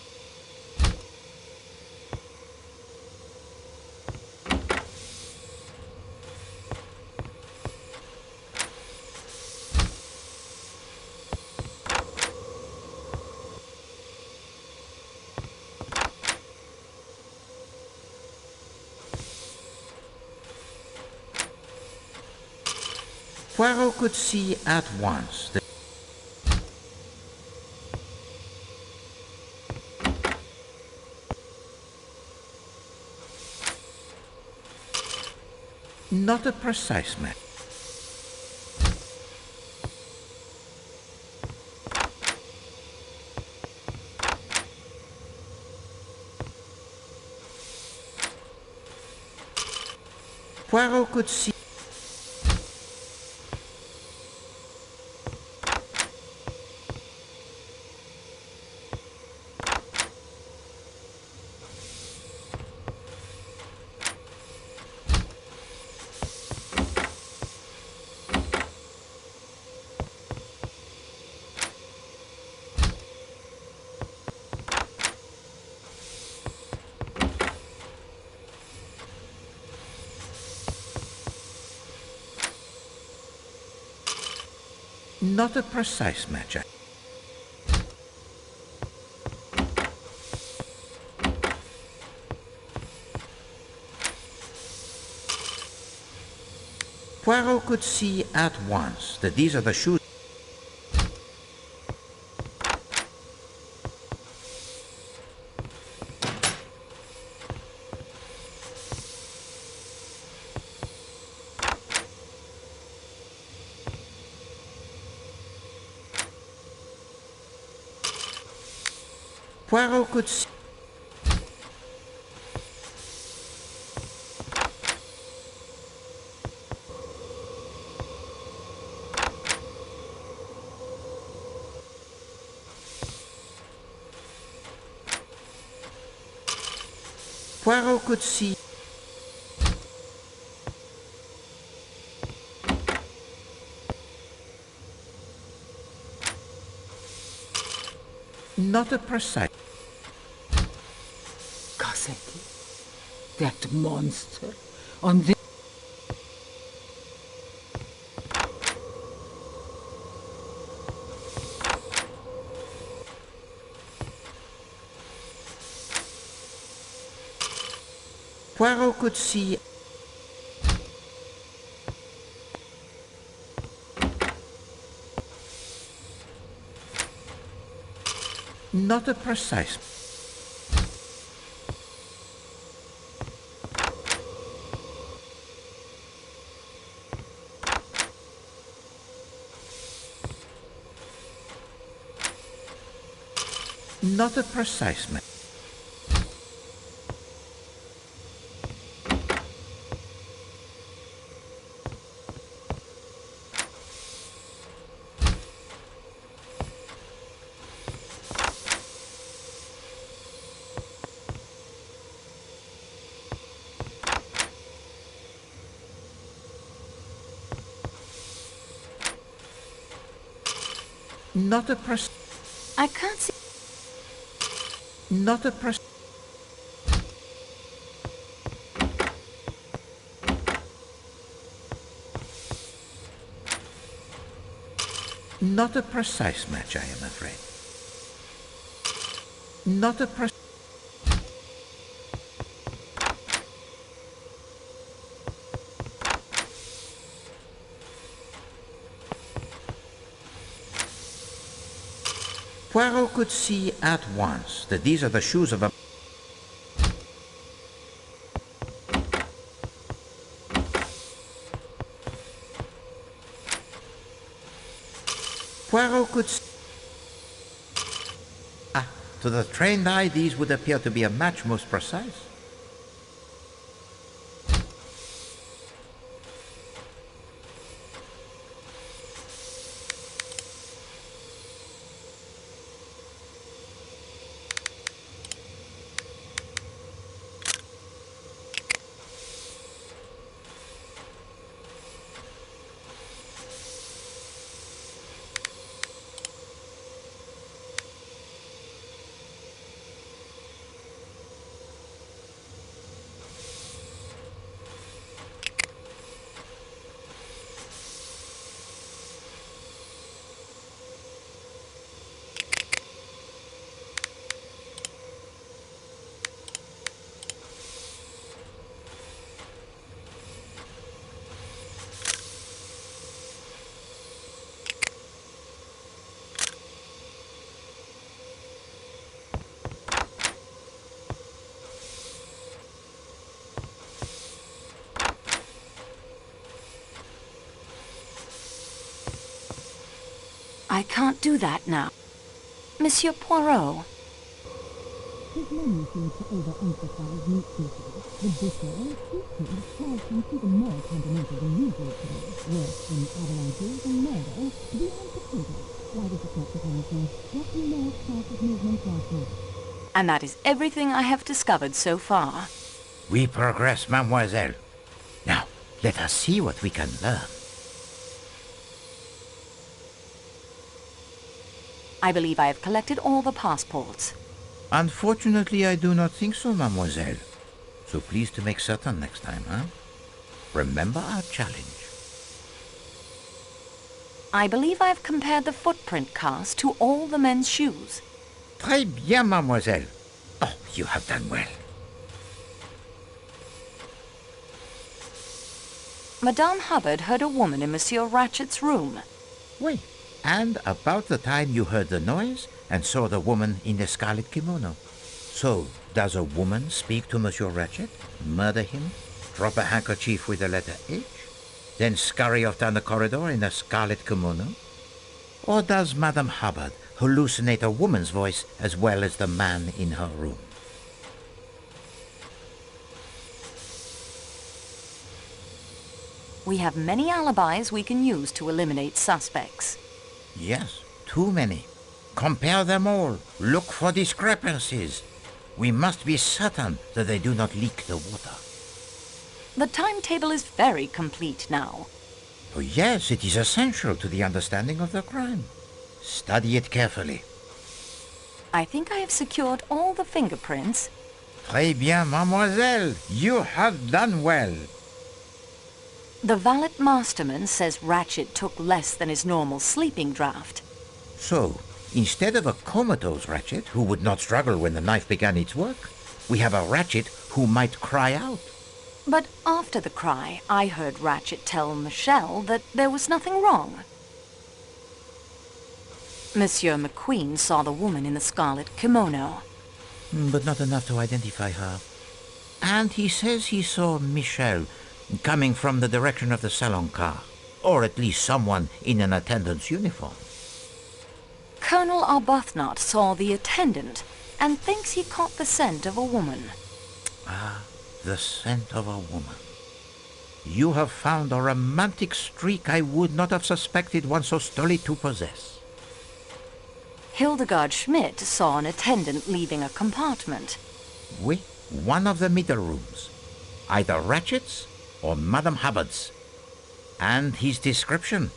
Poirot could see at once that... Not a precise match. Poirot could see... Not a precise match. Poirot could see at once that these are the shoes. Poirot could see... Poirot could see... Not a precise... Cassetti? That monster? On the... Poirot could see... Not a precise... Not a precise man. Not a precise... I can't see... Not a precise... Not a precise match, I am afraid. Not a precise... Poirot could see at once that these are the shoes of a... Poirot could see... Ah, to the trained eye these would appear to be a match most precise. I can't do that now. Monsieur Poirot. His menu seems to overemphasize meat pieces. The butcher, seafood, has been even more fundamental than usual today. Worse in avalanches and murder, beyond potatoes. Why does it not surprise me? What more class of movement last night? And that is everything I have discovered so far. We progress, mademoiselle. Now, let us see what we can learn. I believe I have collected all the passports. Unfortunately, I do not think so, mademoiselle. So please to make certain next time, huh? Remember our challenge. I believe I have compared the footprint cast to all the men's shoes. Très bien, mademoiselle. Oh, you have done well. Madame Hubbard heard a woman in Monsieur Ratchet's room. Wait. And about the time you heard the noise and saw the woman in the scarlet kimono. So, does a woman speak to Monsieur Ratchet, murder him, drop a handkerchief with the letter H, then scurry off down the corridor in a scarlet kimono? Or does Madame Hubbard hallucinate a woman's voice as well as the man in her room. We have many alibis we can use to eliminate suspects. Yes, too many. Compare them all. Look for discrepancies. We must be certain that they do not leak the water. The timetable is very complete now. Oh, yes, it is essential to the understanding of the crime. Study it carefully. I think I have secured all the fingerprints. Très bien, mademoiselle. You have done well. The valet masterman says Ratchet took less than his normal sleeping draft. So, instead of a comatose Ratchet who would not struggle when the knife began its work, we have a Ratchet who might cry out. But after the cry, I heard Ratchet tell Michelle that there was nothing wrong. Monsieur McQueen saw the woman in the scarlet kimono. But not enough to identify her. And he says he saw Michelle coming from the direction of the salon car, or at least someone in an attendant's uniform. Colonel Arbuthnot saw the attendant and thinks he caught the scent of a woman. Ah, the scent of a woman. You have found a romantic streak I would not have suspected one so stolid to possess. Hildegard Schmidt saw an attendant leaving a compartment. Oui, one of the middle rooms. Either Ratchet's or Madame Hubbard's. And his description?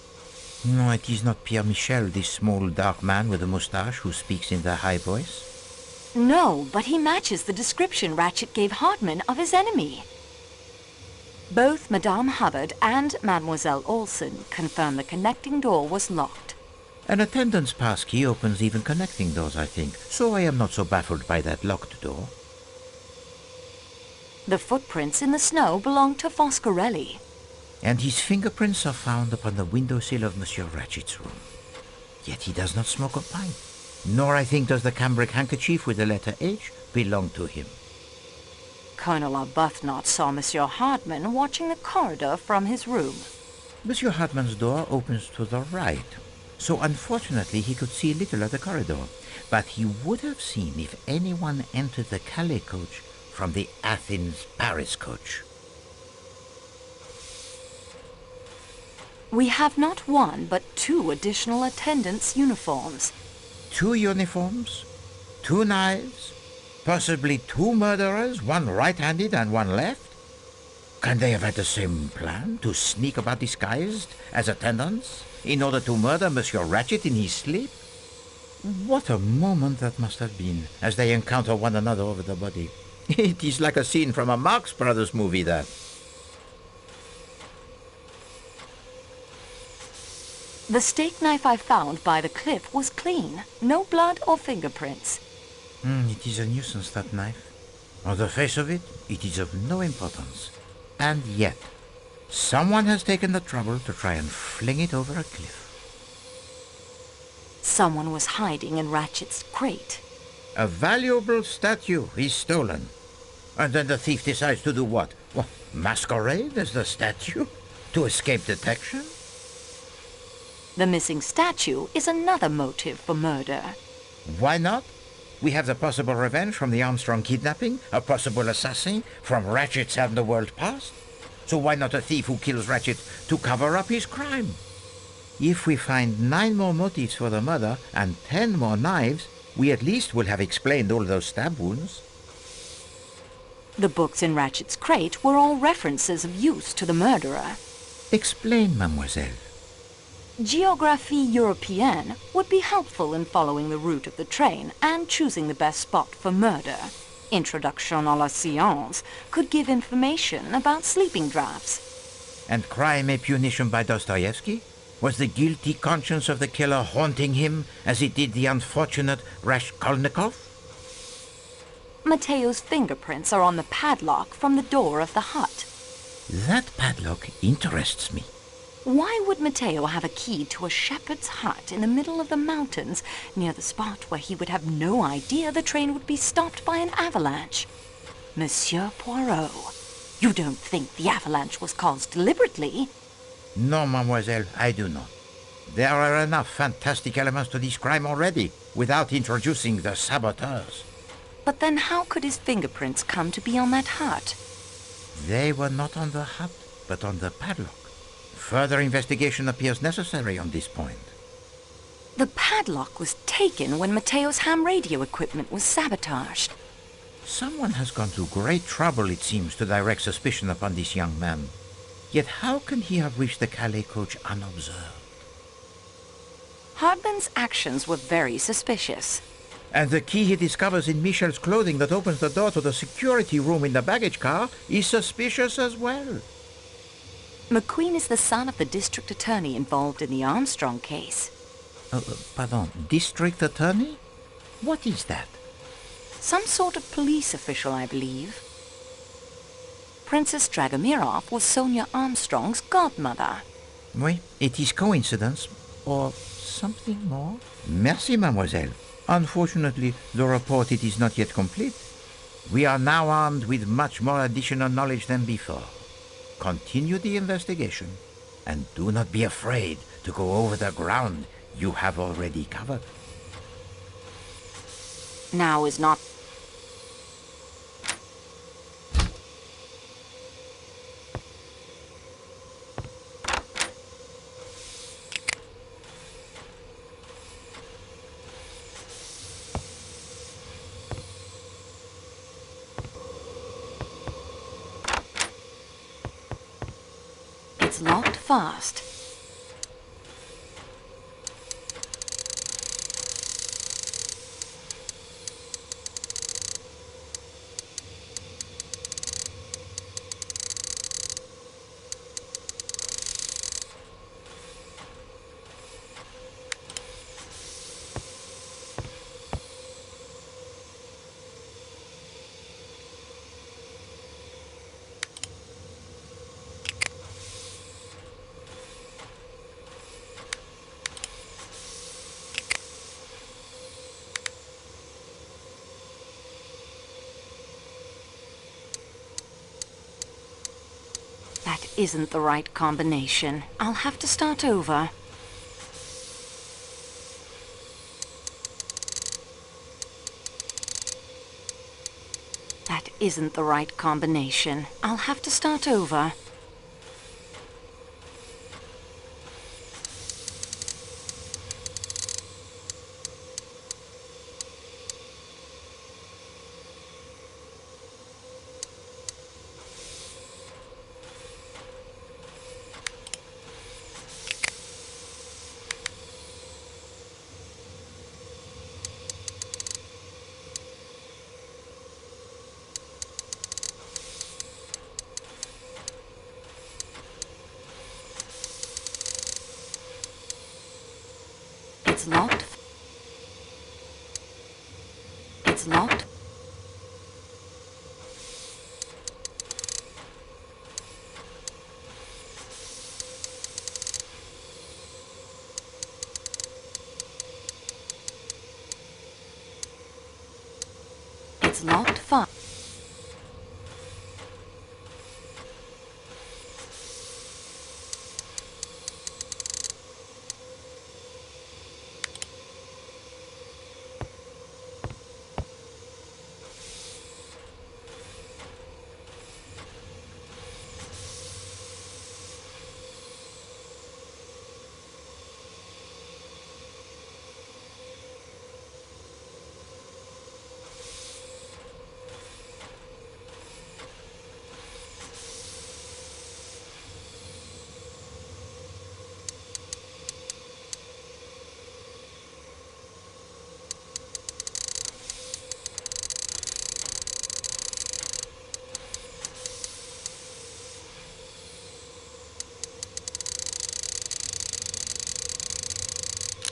No, it is not Pierre Michel, this small dark man with a moustache who speaks in the high voice. No, but he matches the description Ratchet gave Hardman of his enemy. Both Madame Hubbard and Mademoiselle Olsen confirm the connecting door was locked. An attendant's pass key opens even connecting doors, I think, so I am not so baffled by that locked door. The footprints in the snow belong to Foscarelli. And his fingerprints are found upon the windowsill of Monsieur Ratchet's room. Yet he does not smoke a pipe, nor I think does the cambric handkerchief with the letter H belong to him. Colonel Arbuthnot saw Monsieur Hardman watching the corridor from his room. Monsieur Hardman's door opens to the right, so unfortunately he could see little of the corridor, but he would have seen if anyone entered the Calais coach from the Athens-Paris coach. We have not one, but two additional attendants' uniforms. 2 uniforms, 2 knives, possibly 2 murderers, one right-handed and one left? Can they have had the same plan, to sneak about disguised as attendants, in order to murder Monsieur Ratchet in his sleep? What a moment that must have been, as they encounter one another over the body. It is like a scene from a Marx Brothers movie, that. The steak knife I found by the cliff was clean. No blood or fingerprints. It is a nuisance, that knife. On the face of it, it is of no importance. And yet, someone has taken the trouble to try and fling it over a cliff. Someone was hiding in Ratchet's crate. A valuable statue is stolen. And then the thief decides to do what? Well, masquerade as the statue? To escape detection? The missing statue is another motive for murder. Why not? We have the possible revenge from the Armstrong kidnapping, a possible assassin from Ratchet's underworld past. So why not a thief who kills Ratchet to cover up his crime? If we find 9 more motives for the murder and 10 more knives, we at least will have explained all those stab wounds. The books in Ratchet's crate were all references of use to the murderer. Explain, mademoiselle. Géographie Européenne would be helpful in following the route of the train and choosing the best spot for murder. Introduction à la Science could give information about sleeping drafts. And Crime et Punition by Dostoevsky? Was the guilty conscience of the killer haunting him as it did the unfortunate Raskolnikov? Mateo's fingerprints are on the padlock from the door of the hut. That padlock interests me. Why would Mateo have a key to a shepherd's hut in the middle of the mountains, near the spot where he would have no idea the train would be stopped by an avalanche? Monsieur Poirot, you don't think the avalanche was caused deliberately? No, mademoiselle, I do not. There are enough fantastic elements to this crime already, without introducing the saboteurs. But then how could his fingerprints come to be on that hut? They were not on the hut, but on the padlock. Further investigation appears necessary on this point. The padlock was taken when Mateo's ham radio equipment was sabotaged. Someone has gone to great trouble, it seems, to direct suspicion upon this young man. Yet how can he have reached the Calais coach unobserved? Hardman's actions were very suspicious. And the key he discovers in Michel's clothing that opens the door to the security room in the baggage car is suspicious as well. McQueen is the son of the district attorney involved in the Armstrong case. Pardon, district attorney? What is that? Some sort of police official, I believe. Princess Dragomirov was Sonia Armstrong's godmother. Oui, it is coincidence, or something more? Merci, mademoiselle. Unfortunately, the report it is not yet complete. We are now armed with much more additional knowledge than before. Continue the investigation, and do not be afraid to go over the ground you have already covered. Now is not... It's locked fast. That isn't the right combination. I'll have to start over. That isn't the right combination. I'll have to start over. It's locked. It's locked. It's locked fast.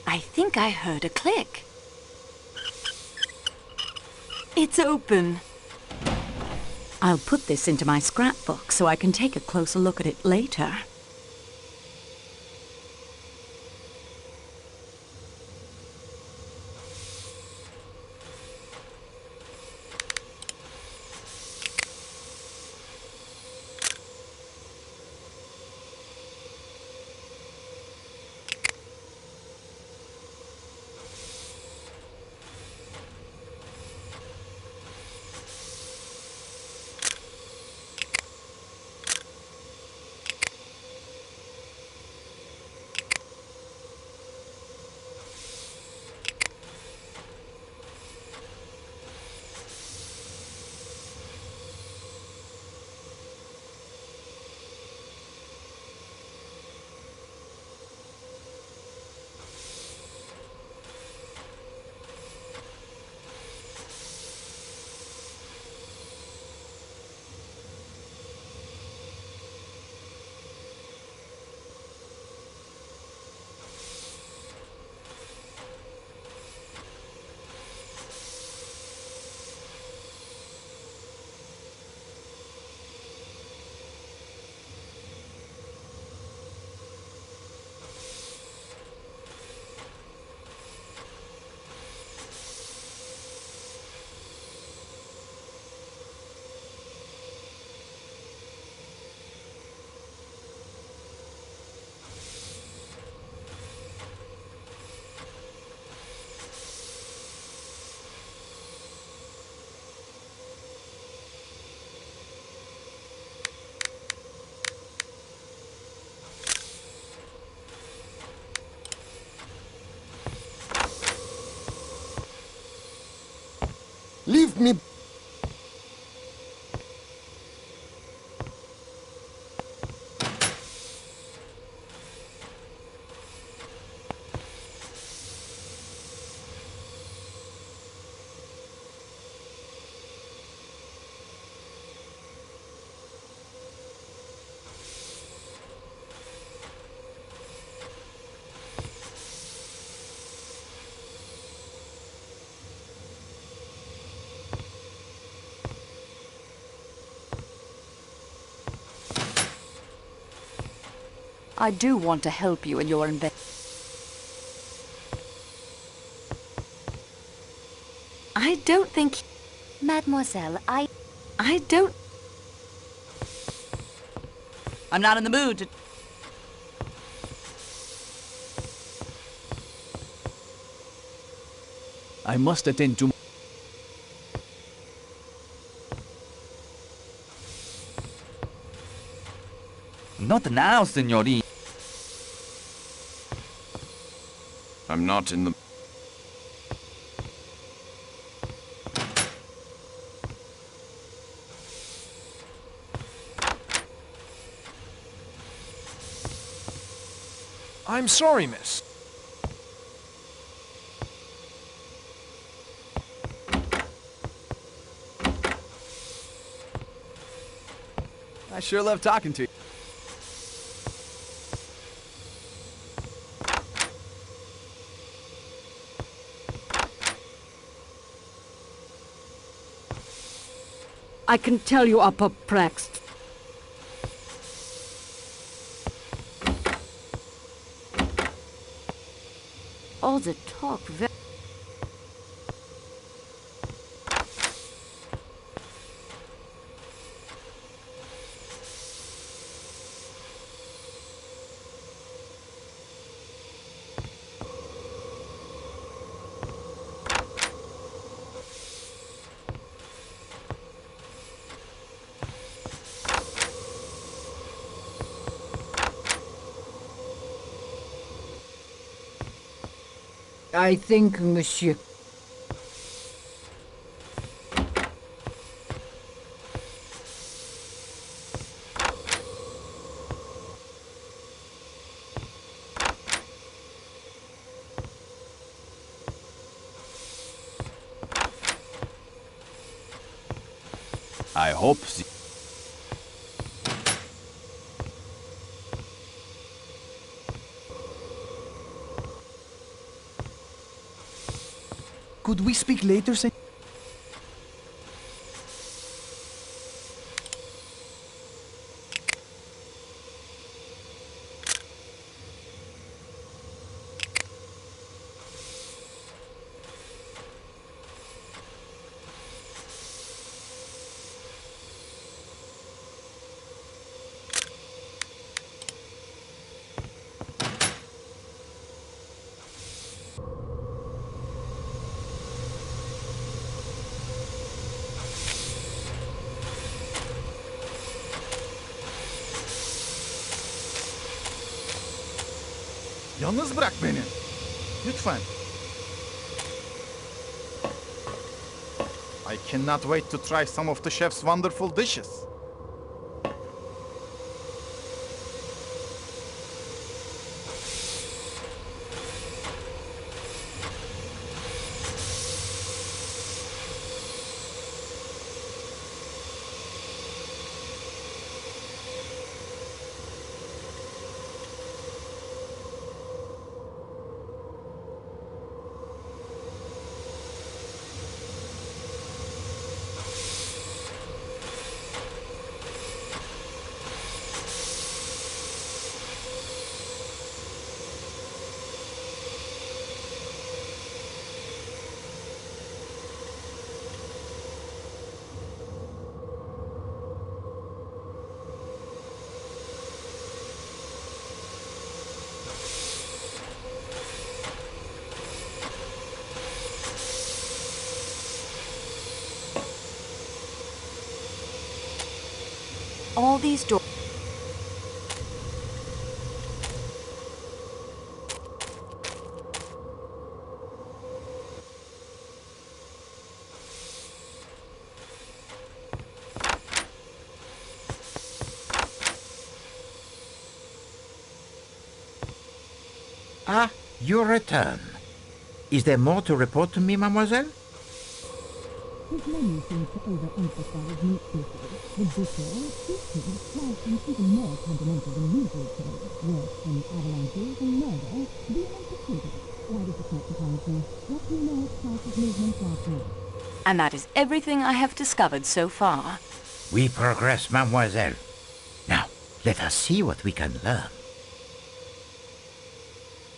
I think I heard a click. It's open. I'll put this into my scrapbook so I can take a closer look at it later. Give me... I do want to help you in your I don't think... Mademoiselle, I don't... I'm not in the mood to... I must attend to... Not now, signorina. I'm not in the... I'm sorry, miss. I sure love talking to you. I can tell you are perplexed. All the talk very... I think, monsieur. I hope Could we speak later, Sen? Yalnız bırak beni. Lütfen. I cannot wait to try some of the chef's wonderful dishes. All these doors... Ah, you return. Is there more to report to me, mademoiselle? His menu seems to overemphasize meat dishes. The dishes, teaching, slicing even more fundamental than usual today. Worse than avalanches and murder, being implicated. Why does it not surprise me? What do you know of Christ's movement last night? And that is everything I have discovered so far. We progress, mademoiselle. Now, let us see what we can learn.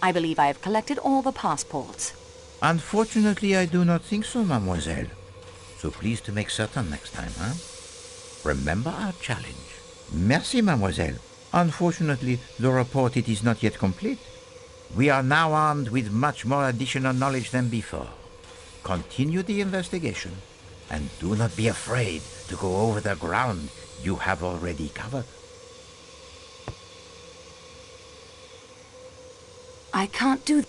I believe I have collected all the passports. Unfortunately, I do not think so, mademoiselle. So please to make certain next time, huh? Remember our challenge. Merci, mademoiselle. Unfortunately, the report it is not yet complete. We are now armed with much more additional knowledge than before. Continue the investigation, and do not be afraid to go over the ground you have already covered. I can't do...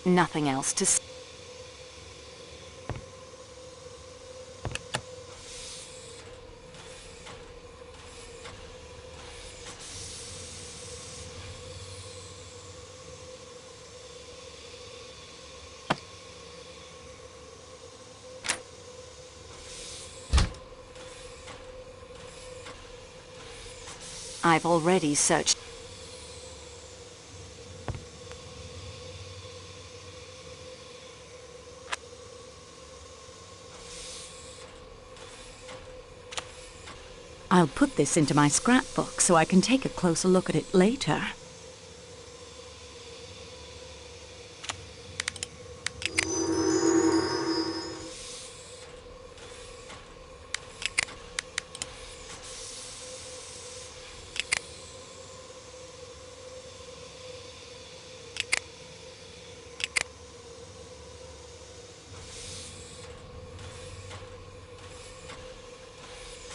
Nothing else to say. I've already searched. I'll put this into my scrapbook so I can take a closer look at it later.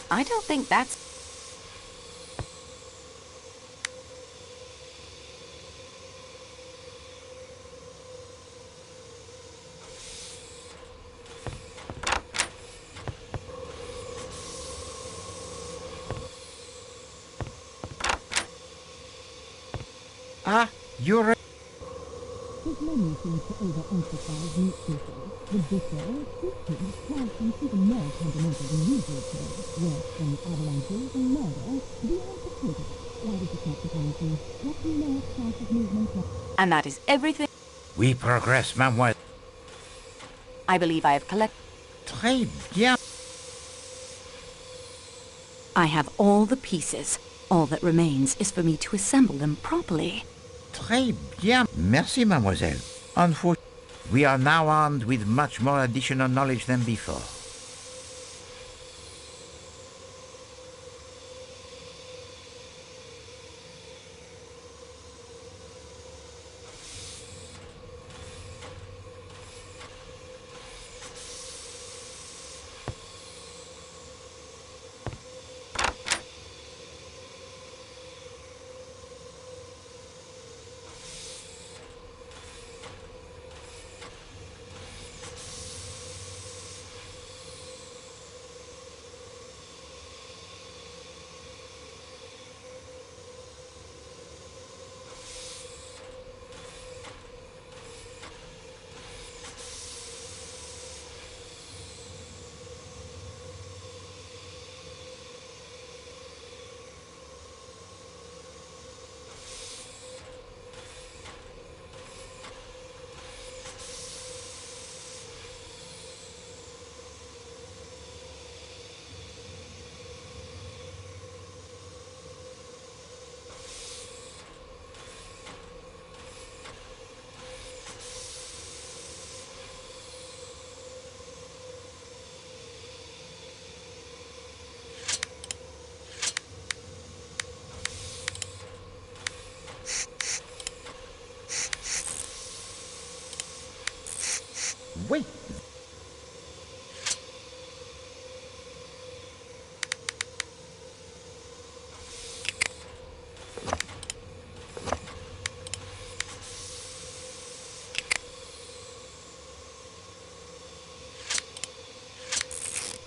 I don't think that's... Ah, you're... His menu seems to overemphasize meat dishes. The dishes, teaching, slicing even more fundamental than usual today. Worse than avalanches and murder, being implicated. Why does it not surprise me? What do you know of Christ's movement? And that is everything. We progress, mademoiselle. I believe I have collected... Très bien. I have all the pieces. All that remains is for me to assemble them properly. Très bien. Merci, mademoiselle. Unfortunately, we are now armed with much more additional knowledge than before.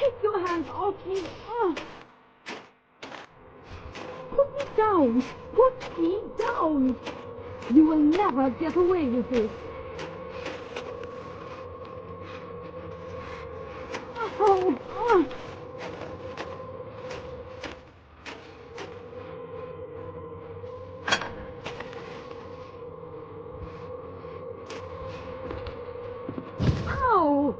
Take your hands off me! Put me down! Put me down! You will never get away with this! Oh. Ow!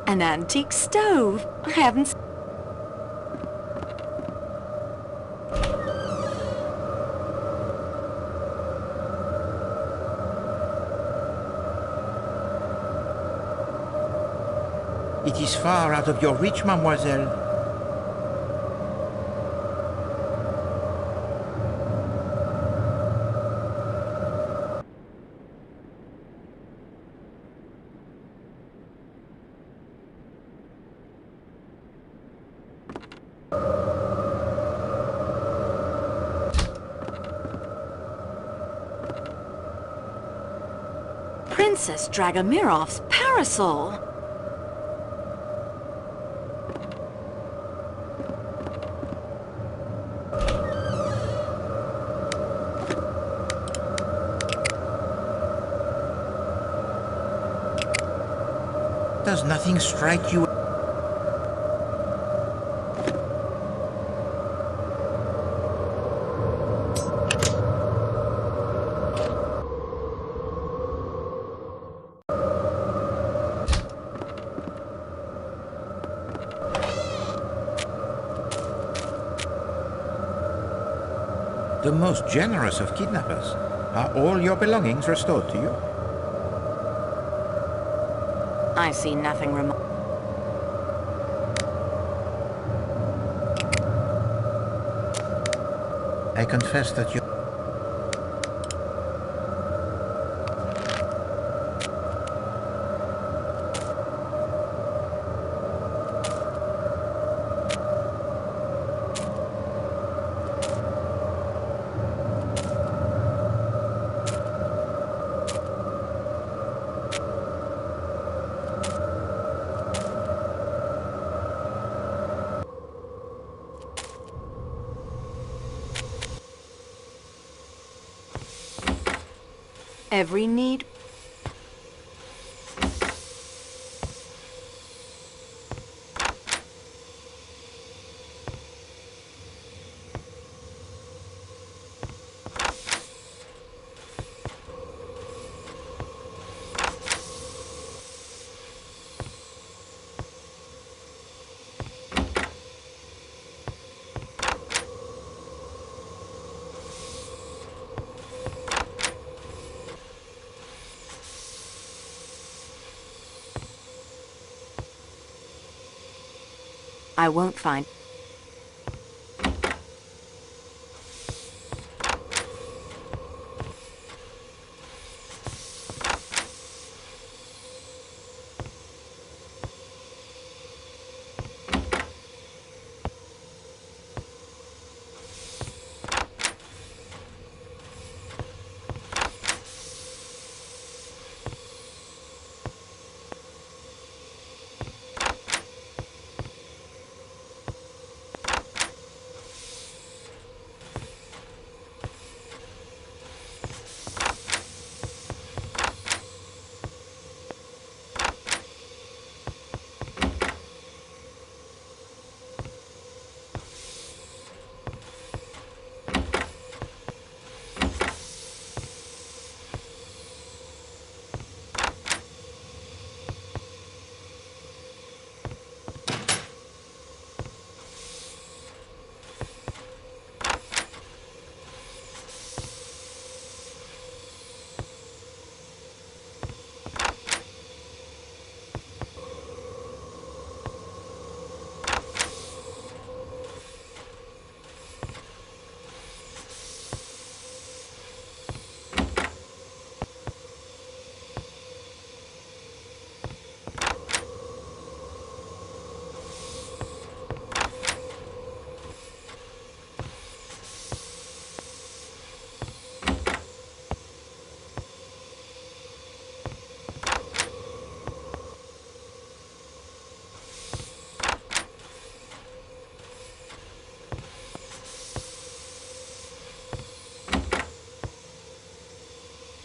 An antique stove. I haven't... It is far out of your reach, mademoiselle. Princess Dragomirov's parasol. Does nothing strike you? The most generous of kidnappers. Are all your belongings restored to you? I see nothing remarkable. I confess that you... Every need. I won't find.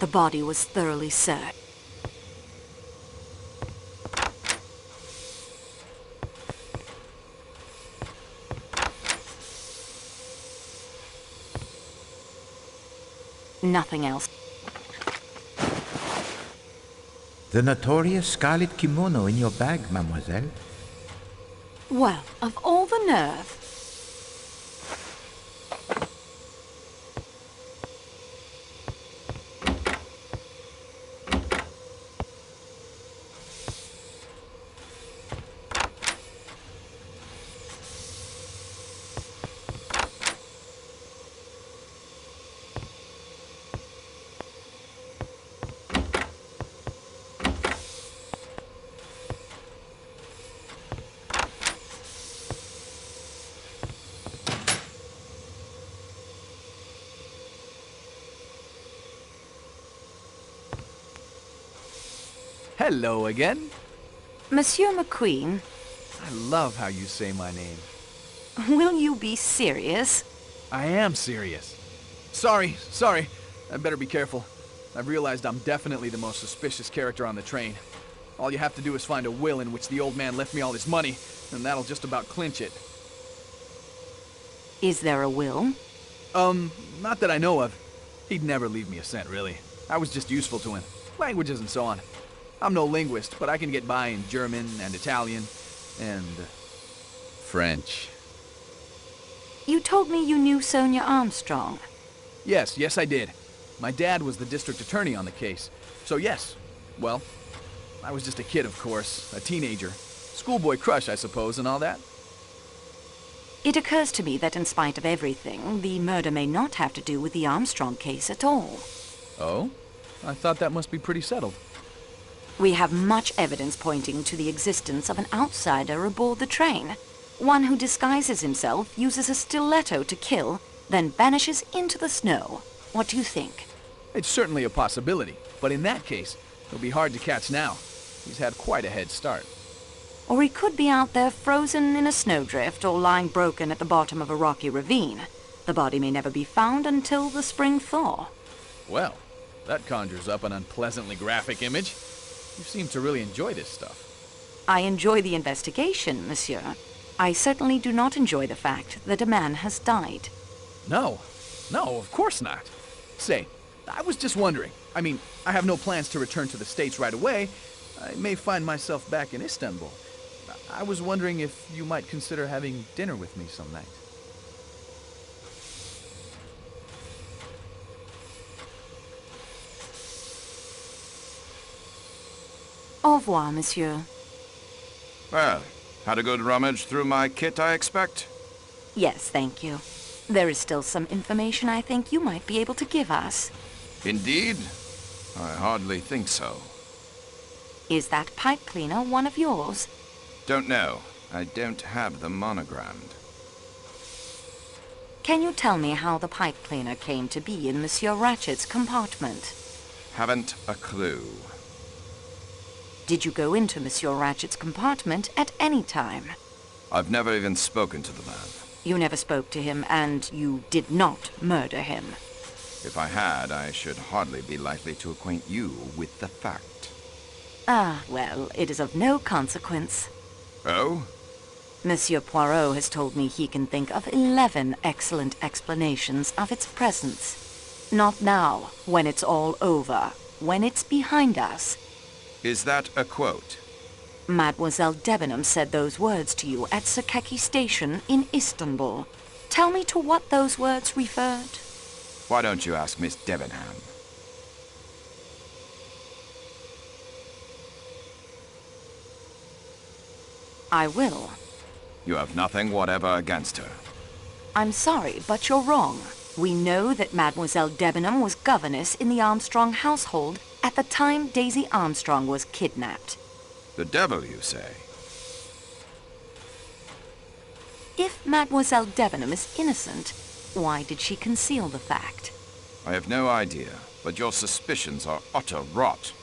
The body was thoroughly searched. Nothing else. The notorious scarlet kimono in your bag, mademoiselle. Well, of all the nerve. Hello again. Monsieur McQueen, I love how you say my name. will you be serious? I am serious. Sorry. I better be careful. I've realized I'm definitely the most suspicious character on the train. All you have to do is find a will in which the old man left me all his money, and that'll just about clinch it. Is there a will? Not that I know of. He'd never leave me a cent, really. I was just useful to him. Languages and so on. I'm no linguist, but I can get by in German and Italian and French. You told me you knew Sonia Armstrong. Yes, I did. My dad was the district attorney on the case. So yes, well, I was just a kid, of course, a teenager. Schoolboy crush, I suppose, and all that. It occurs to me that in spite of everything, the murder may not have to do with the Armstrong case at all. Oh? I thought that must be pretty settled. We have much evidence pointing to the existence of an outsider aboard the train. One who disguises himself, uses a stiletto to kill, then vanishes into the snow. What do you think? It's certainly a possibility, but in that case, he'll be hard to catch now. He's had quite a head start. Or he could be out there frozen in a snowdrift or lying broken at the bottom of a rocky ravine. The body may never be found until the spring thaw. Well, that conjures up an unpleasantly graphic image. You seem to really enjoy this stuff. I enjoy the investigation, monsieur. I certainly do not enjoy the fact that a man has died. No, of course not. Say, I was just wondering. I mean, I have no plans to return to the States right away. I may find myself back in Istanbul. I was wondering if you might consider having dinner with me some night. Au revoir, monsieur. Well, had a good rummage through my kit, I expect? Yes, thank you. There is still some information I think you might be able to give us. Indeed? I hardly think so. Is that pipe cleaner one of yours? Don't know. I don't have them monogrammed. Can you tell me how the pipe cleaner came to be in Monsieur Ratchet's compartment? Haven't a clue. Did you go into Monsieur Ratchet's compartment at any time? I've never even spoken to the man. You never spoke to him, and you did not murder him. If I had, I should hardly be likely to acquaint you with the fact. Ah, well, it is of no consequence. Oh? Monsieur Poirot has told me he can think of 11 excellent explanations of its presence. Not now, when it's all over, when it's behind us. Is that a quote? Mademoiselle Debenham said those words to you at Sakeki Station in Istanbul. Tell me to what those words referred. Why don't you ask Miss Debenham? I will. You have nothing whatever against her. I'm sorry, but you're wrong. We know that Mademoiselle Debenham was governess in the Armstrong household at the time Daisy Armstrong was kidnapped. The devil, you say? If Mademoiselle Debenham is innocent, why did she conceal the fact? I have no idea, but your suspicions are utter rot.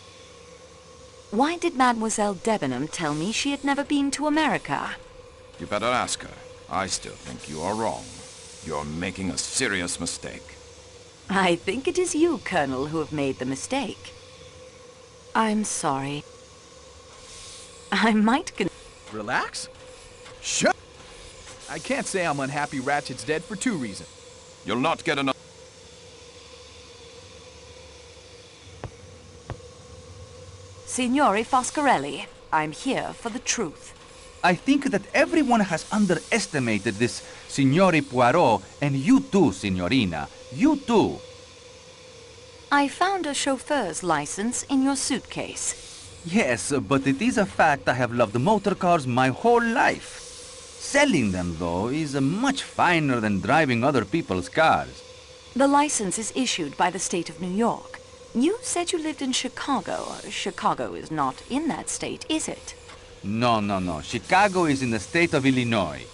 Why did Mademoiselle Debenham tell me she had never been to America? You better ask her. I still think you are wrong. You're making a serious mistake. I think it is you, Colonel, who have made the mistake. I'm sorry. I might Relax? Shut. I can't say I'm unhappy Ratchet's dead for two reasons. You'll not get enough. Signore Foscarelli, I'm here for the truth. I think that everyone has underestimated this Signore Poirot, and you too, Signorina. You too. I found a chauffeur's license in your suitcase. Yes, but it is a fact I have loved motor cars my whole life. Selling them, though, is much finer than driving other people's cars. The license is issued by the state of New York. You said you lived in Chicago. Chicago is not in that state, is it? No. Chicago is in the state of Illinois.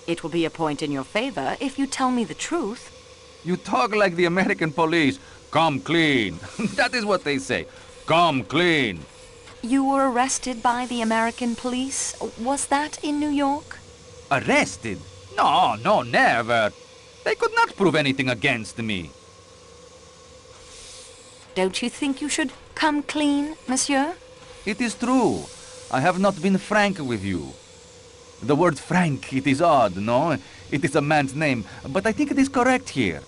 It will be a point in your favor if you tell me the truth. You talk like the American police. Come clean. That is what they say. Come clean. You were arrested by the American police. Was that in New York? Arrested? No, never. They could not prove anything against me. Don't you think you should come clean, monsieur? It is true. I have not been frank with you. The word frank, it is odd, no? It is a man's name, but I think it is correct here.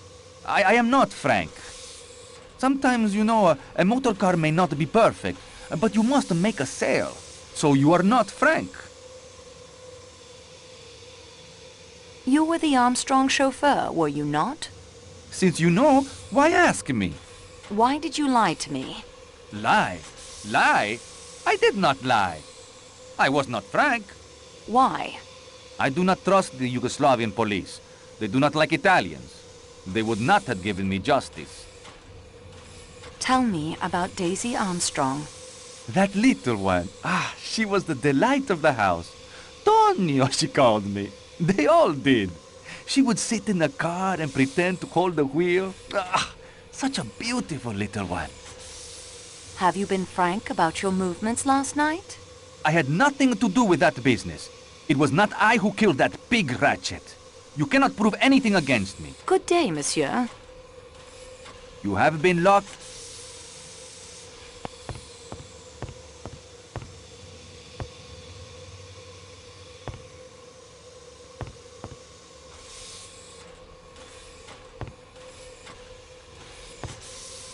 I am not frank. Sometimes, you know, a motor car may not be perfect, but you must make a sale. So you are not frank. You were the Armstrong chauffeur, were you not? Since you know, why ask me? Why did you lie to me? Lie? Lie? I did not lie. I was not frank. Why? I do not trust the Yugoslavian police. They do not like Italians. They would not have given me justice. Tell me about Daisy Armstrong. That little one. She was the delight of the house. Tonio, she called me. They all did. She would sit in the car and pretend to hold the wheel. Such a beautiful little one. Have you been frank about your movements last night? I had nothing to do with that business. It was not I who killed that pig Ratchet. You cannot prove anything against me. Good day, monsieur. You have been locked.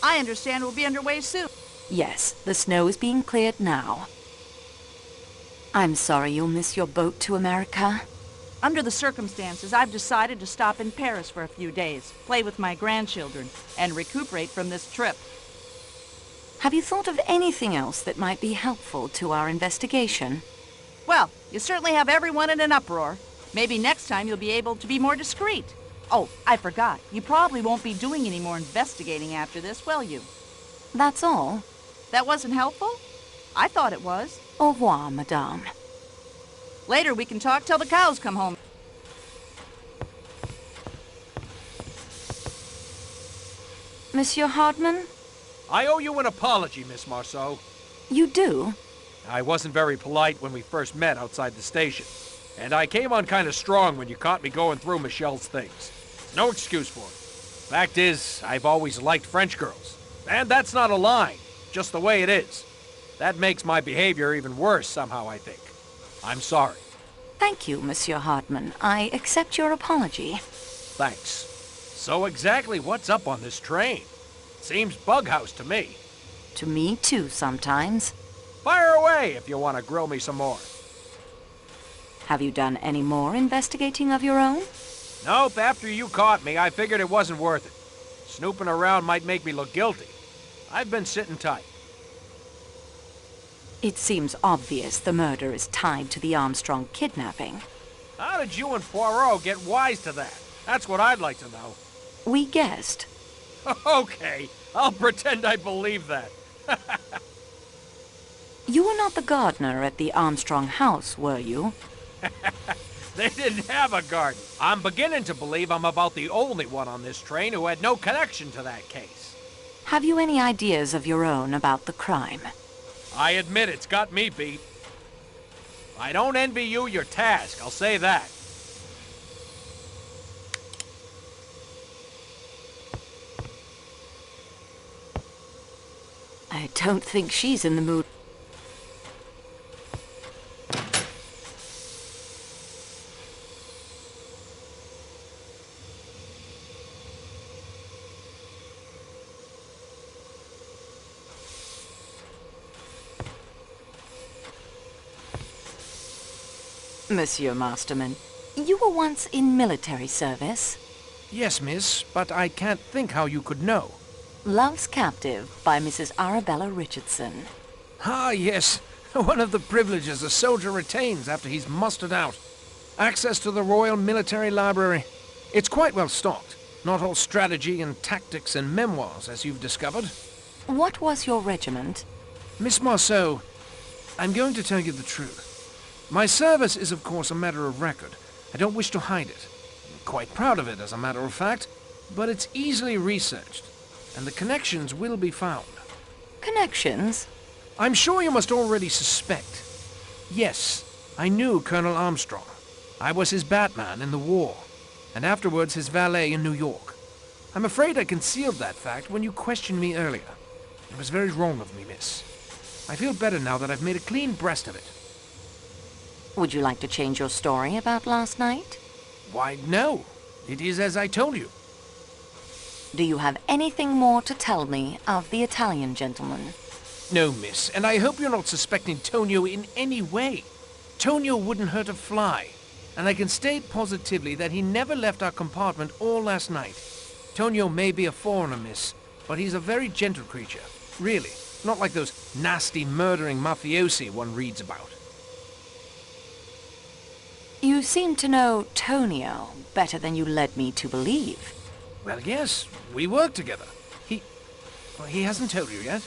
I understand we'll be underway soon. Yes, the snow is being cleared now. I'm sorry you'll miss your boat to America. Under the circumstances, I've decided to stop in Paris for a few days, play with my grandchildren, and recuperate from this trip. Have you thought of anything else that might be helpful to our investigation? Well, you certainly have everyone in an uproar. Maybe next time you'll be able to be more discreet. Oh, I forgot. You probably won't be doing any more investigating after this, will you? That's all. That wasn't helpful? I thought it was. Au revoir, madame. Later we can talk till the cows come home. Monsieur Hardman? I owe you an apology, Miss Marceau. You do? I wasn't very polite when we first met outside the station. And I came on kind of strong when you caught me going through Michelle's things. No excuse for it. Fact is, I've always liked French girls. And that's not a lie, just the way it is. That makes my behavior even worse somehow, I think. I'm sorry. Thank you, Monsieur Hardman. I accept your apology. Thanks. So exactly what's up on this train? Seems bughouse to me. To me, too, sometimes. Fire away if you want to grill me some more. Have you done any more investigating of your own? Nope, after you caught me, I figured it wasn't worth it. Snooping around might make me look guilty. I've been sitting tight. It seems obvious the murder is tied to the Armstrong kidnapping. How did you and Poirot get wise to that? That's what I'd like to know. We guessed. Okay, I'll pretend I believe that. You were not the gardener at the Armstrong house, were you? They didn't have a garden. I'm beginning to believe I'm about the only one on this train who had no connection to that case. Have you any ideas of your own about the crime? I admit it's got me beat. I don't envy you your task, I'll say that. I don't think she's in the mood. Monsieur Masterman, you were once in military service? Yes, miss, but I can't think how you could know. Love's Captive by Mrs. Arabella Richardson. Ah, yes. One of the privileges a soldier retains after he's mustered out. Access to the Royal Military Library. It's quite well stocked. Not all strategy and tactics and memoirs, as you've discovered. What was your regiment? Miss Marceau, I'm going to tell you the truth. My service is, of course, a matter of record. I don't wish to hide it. I'm quite proud of it, as a matter of fact. But it's easily researched, and the connections will be found. Connections? I'm sure you must already suspect. Yes, I knew Colonel Armstrong. I was his Batman in the war, and afterwards his valet in New York. I'm afraid I concealed that fact when you questioned me earlier. It was very wrong of me, miss. I feel better now that I've made a clean breast of it. Would you like to change your story about last night? Why, no. It is as I told you. Do you have anything more to tell me of the Italian gentleman? No, miss, and I hope you're not suspecting Tonio in any way. Tonio wouldn't hurt a fly, and I can state positively that he never left our compartment all last night. Tonio may be a foreigner, miss, but he's a very gentle creature. Really, not like those nasty, murdering mafiosi one reads about. You seem to know Tonio better than you led me to believe. Well, yes, we work together. He hasn't told you yet.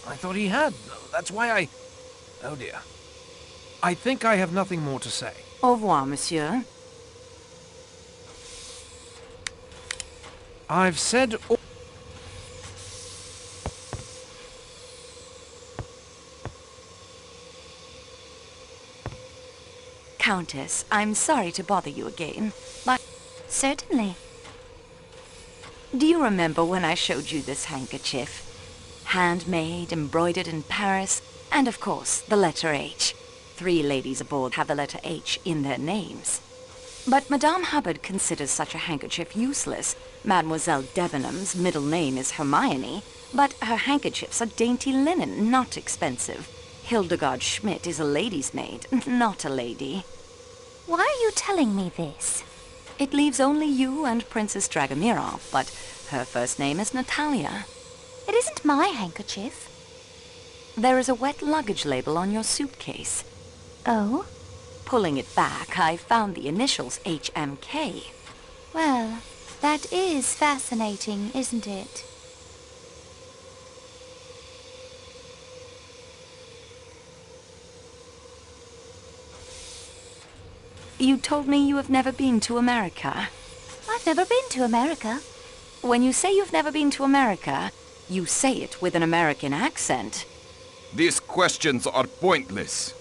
I thought he had. That's why I... Oh, dear. I think I have nothing more to say. Au revoir, monsieur. I've said all... Countess, I'm sorry to bother you again, but... Certainly. Do you remember when I showed you this handkerchief? Handmade, embroidered in Paris, and of course, the letter H. 3 ladies aboard have the letter H in their names. But Madame Hubbard considers such a handkerchief useless. Mademoiselle Debenham's middle name is Hermione, but her handkerchiefs are dainty linen, not expensive. Hildegard Schmidt is a lady's maid, not a lady. Why are you telling me this? It leaves only you and Princess Dragomirov, but her first name is Natalia. It isn't my handkerchief. There is a wet luggage label on your suitcase. Oh? Pulling it back, I found the initials HMK. Well, that is fascinating, isn't it? You told me you have never been to America. I've never been to America. When you say you've never been to America, you say it with an American accent. These questions are pointless.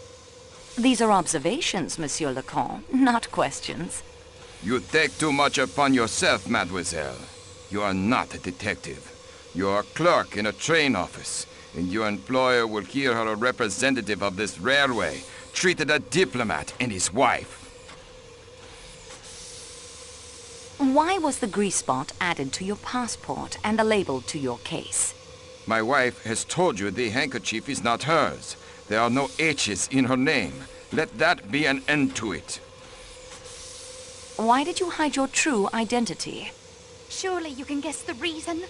These are observations, Monsieur Lecomte, not questions. You take too much upon yourself, mademoiselle. You are not a detective. You are a clerk in a train office, and your employer will hear her a representative of this railway, treated a diplomat and his wife. Why was the grease spot added to your passport and the label to your case? My wife has told you the handkerchief is not hers. There are no H's in her name. Let that be an end to it. Why did you hide your true identity? Surely you can guess the reason.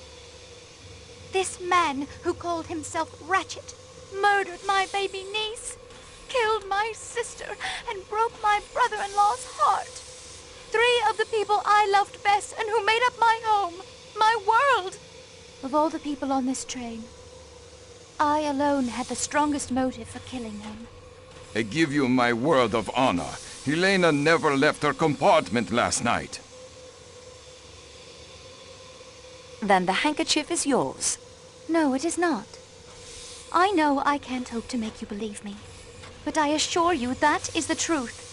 This man who called himself Ratchet murdered my baby niece, killed my sister, and broke my brother-in-law's heart. 3 of the people I loved best and who made up my home, my world. Of all the people on this train, I alone had the strongest motive for killing him. I give you my word of honor. Helena never left her compartment last night. Then the handkerchief is yours. No, it is not. I know I can't hope to make you believe me, but I assure you that is the truth.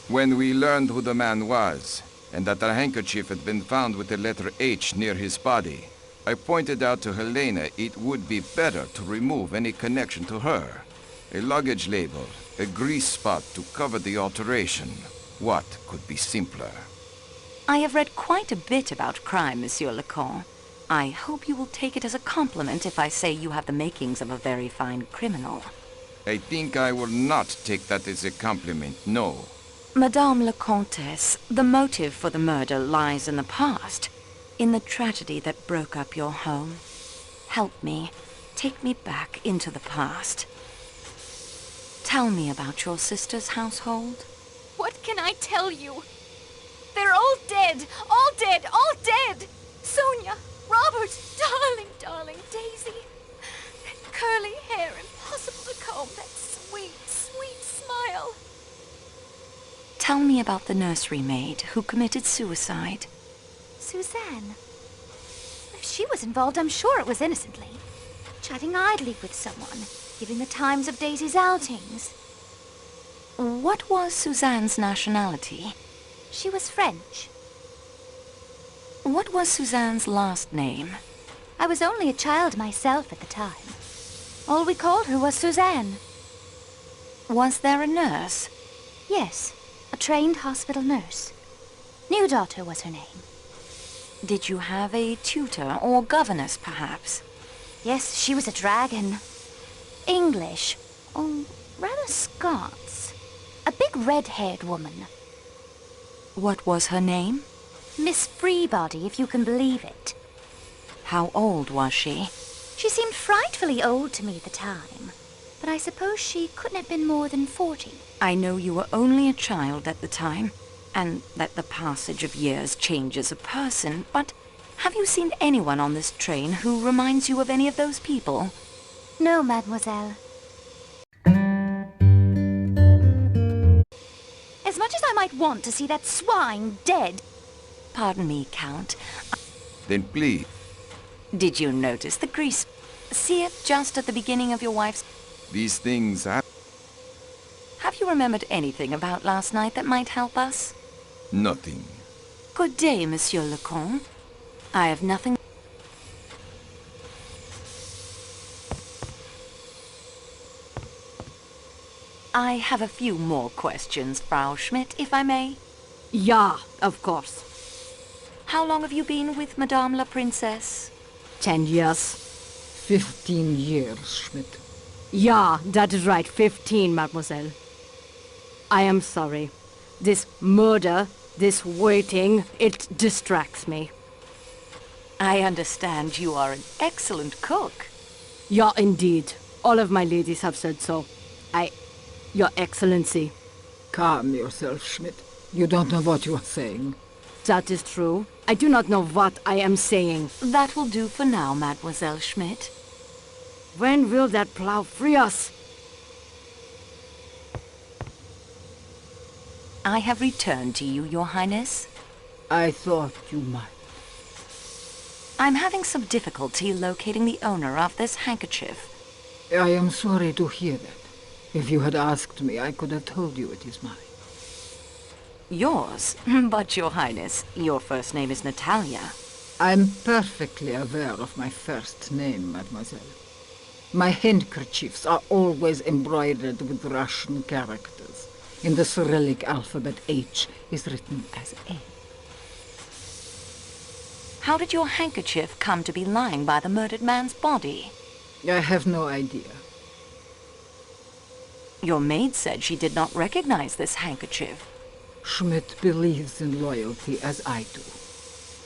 When we learned who the man was, and that the handkerchief had been found with the letter H near his body, I pointed out to Helena it would be better to remove any connection to her. A luggage label, a grease spot to cover the alteration. What could be simpler? I have read quite a bit about crime, Monsieur Leconte. I hope you will take it as a compliment if I say you have the makings of a very fine criminal. I think I will not take that as a compliment, no. Madame la Comtesse, the motive for the murder lies in the past, in the tragedy that broke up your home. Help me. Take me back into the past. Tell me about your sister's household. What can I tell you? They're all dead! All dead! All dead! Sonia! Robert! Darling, darling Daisy! That curly hair, impossible to comb, that sweet, sweet smile. Tell me about the nursery maid who committed suicide. Suzanne. If she was involved, I'm sure it was innocently. Chatting idly with someone, giving the times of Daisy's outings. What was Suzanne's nationality? She was French. What was Suzanne's last name? I was only a child myself at the time. All we called her was Suzanne. Was there a nurse? Yes, a trained hospital nurse. New Daughter was her name. Did you have a tutor or governess, perhaps? Yes, she was a dragon. English. Oh, rather Scots. A big red-haired woman. What was her name? Miss Freebody, if you can believe it. How old was she? She seemed frightfully old to me at the time. But I suppose she couldn't have been more than 40. I know you were only a child at the time, and that the passage of years changes a person, but have you seen anyone on this train who reminds you of any of those people? No, mademoiselle. As much as I might want to see that swine dead. Pardon me, Count. Then please. Did you notice the grease? See it just at the beginning of your wife's... These things happen. Have you remembered anything about last night that might help us? Nothing. Good day, Monsieur Leconte. I have nothing... I have a few more questions, Frau Schmidt, if I may. Yeah, of course. How long have you been with Madame la Princesse? 10 years. 15 years, Schmidt. Yeah, that is right. 15, mademoiselle. I am sorry. This murder, this waiting, it distracts me. I understand you are an excellent cook. Yeah, indeed. All of my ladies have said so. Your Excellency. Calm yourself, Schmidt. You don't know what you are saying. That is true. I do not know what I am saying. That will do for now, Mademoiselle Schmidt. When will that plow free us? I have returned to you, Your Highness. I thought you might. I'm having some difficulty locating the owner of this handkerchief. I am sorry to hear that. If you had asked me, I could have told you it is mine. Yours? But, Your Highness, your first name is Natalia. I'm perfectly aware of my first name, mademoiselle. My handkerchiefs are always embroidered with Russian characters. In the Cyrillic alphabet, H is written as A. How did your handkerchief come to be lying by the murdered man's body? I have no idea. Your maid said she did not recognize this handkerchief. Schmidt believes in loyalty as I do.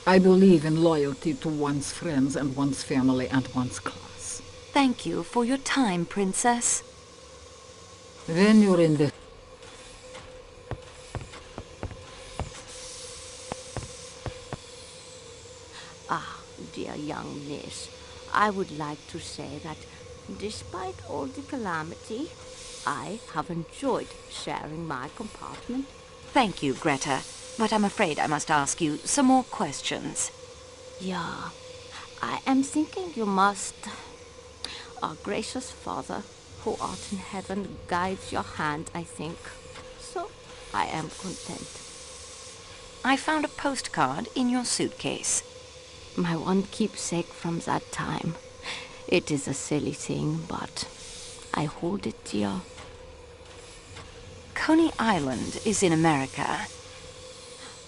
I believe in loyalty to one's friends and one's family and one's class. Thank you for your time, Princess. When you're in the... Ah, dear young miss, I would like to say that despite all the calamity, I have enjoyed sharing my compartment. Thank you, Greta, but I'm afraid I must ask you some more questions. Yeah, I am thinking you must. Our gracious Father, who art in heaven, guides your hand, I think. So, I am content. I found a postcard in your suitcase. My one keepsake from that time. It is a silly thing, but I hold it dear. Coney Island is in America.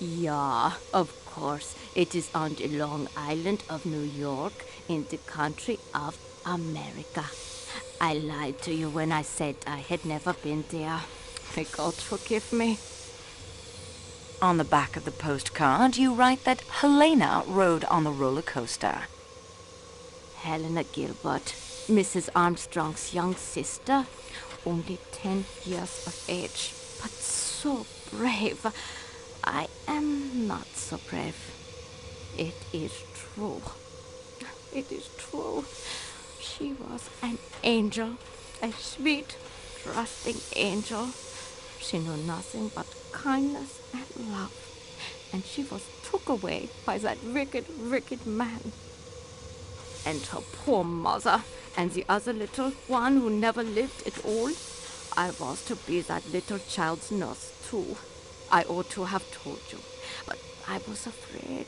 Yeah, of course. It is on the Long Island of New York, in the country of America. I lied to you when I said I had never been there. May God forgive me. On the back of the postcard, you write that Helena rode on the roller coaster. Helena Gilbert, Mrs. Armstrong's young sister, only 10 years of age, but so brave. I am not so brave. It is true. It is true. She was an angel, a sweet, trusting angel. She knew nothing but kindness and love. And she was took away by that wicked, wicked man. And her poor mother, and the other little one who never lived at all. I was to be that little child's nurse, too. I ought to have told you, but I was afraid.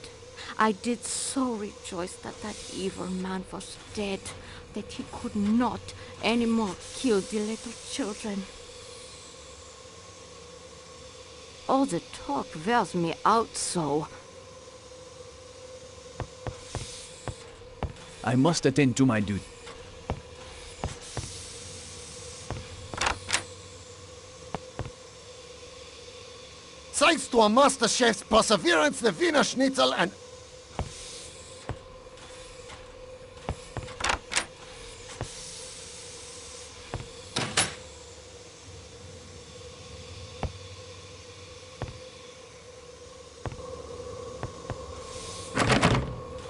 I did so rejoice that that evil man was dead, that he could not any more kill the little children. All the talk wears me out so. I must attend to my duty. Thanks to a master chef's perseverance, the Wiener Schnitzel and...